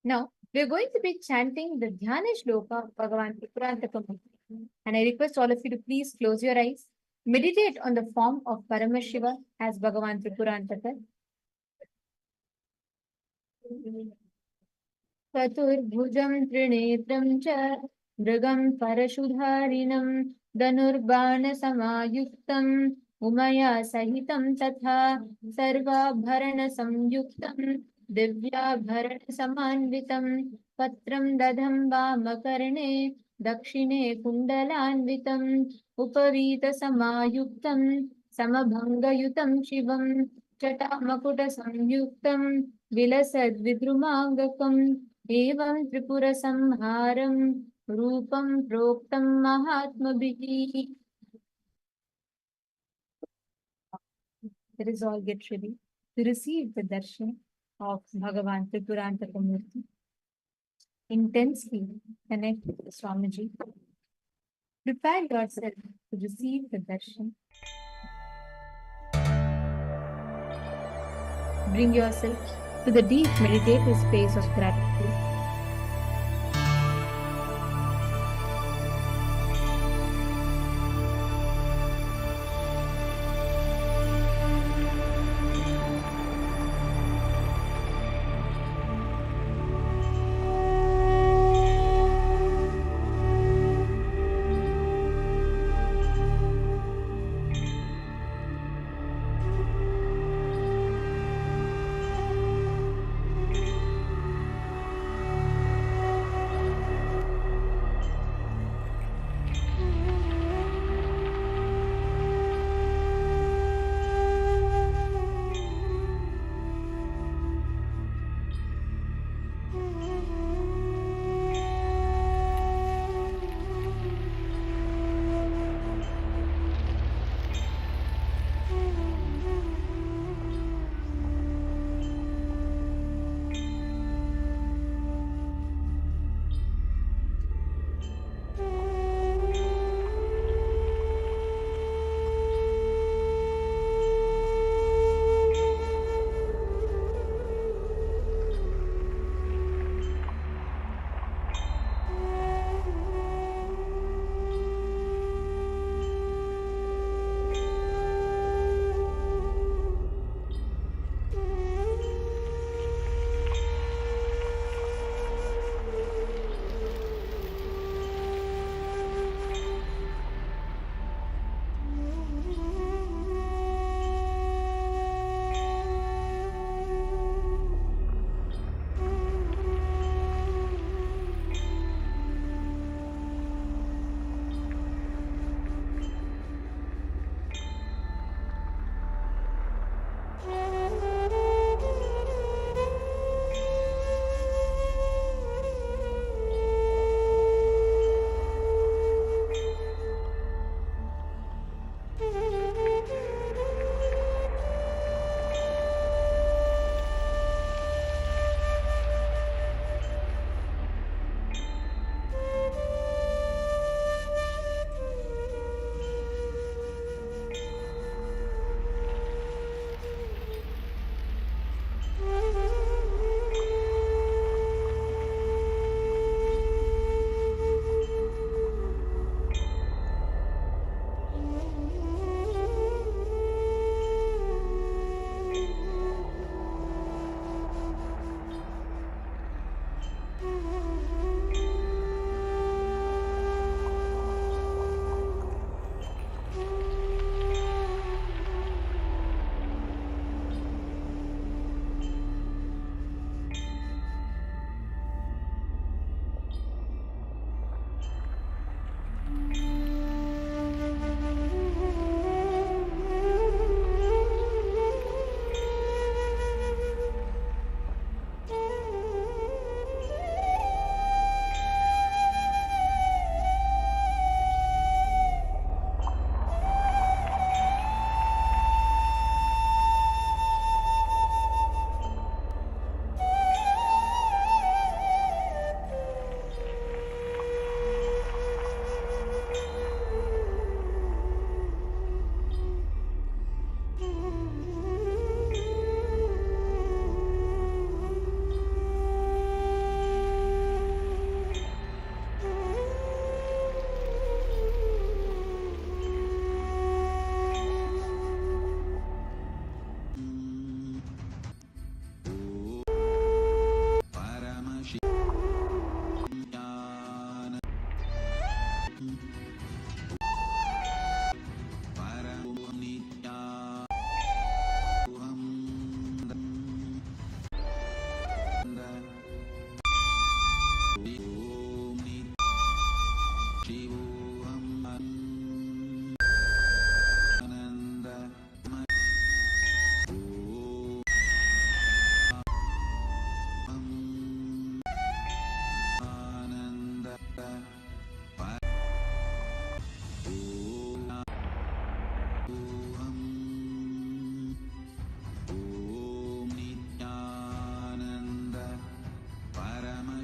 Speaker 9: Now, we're going to be chanting the Dhyana Shloka of Bhagavan Tripurantaka Murti. And I request all of you to please close your eyes. Meditate on the form of Paramashiva as Bhagavan Tripurantaka. चतुर्भुजं त्रिनेत्रं च मृगं परशुधारिणं धनुर्बाणसमायुक्तं उमया सहितं तथा सर्वाभरणसंयुक्तं दिव्याभरणसमान्वितं पत्रं दधं वामकर्णे दक्षिणे कुण्डलान्वितम् उपवीतसमायुक्तं समभङ्गयुतं शिवं जटामकुटसंयुक्तं विलसद्विद्रुमाङ्गकम् एवं त्रिपुरसंहारं रूपं प्रोक्तं महात्मभिः. Let us all get ready to receive the darshan of Bhagavan Tripurantaka Murti. Intensely connect with the Swamiji. Prepare yourself to receive the darshan. Bring yourself to the deep meditative space of gratitude.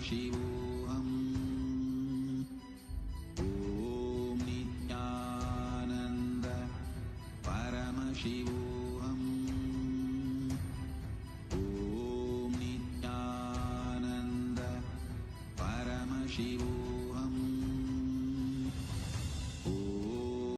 Speaker 7: Paramashivoham Om Nityananda Paramashivoham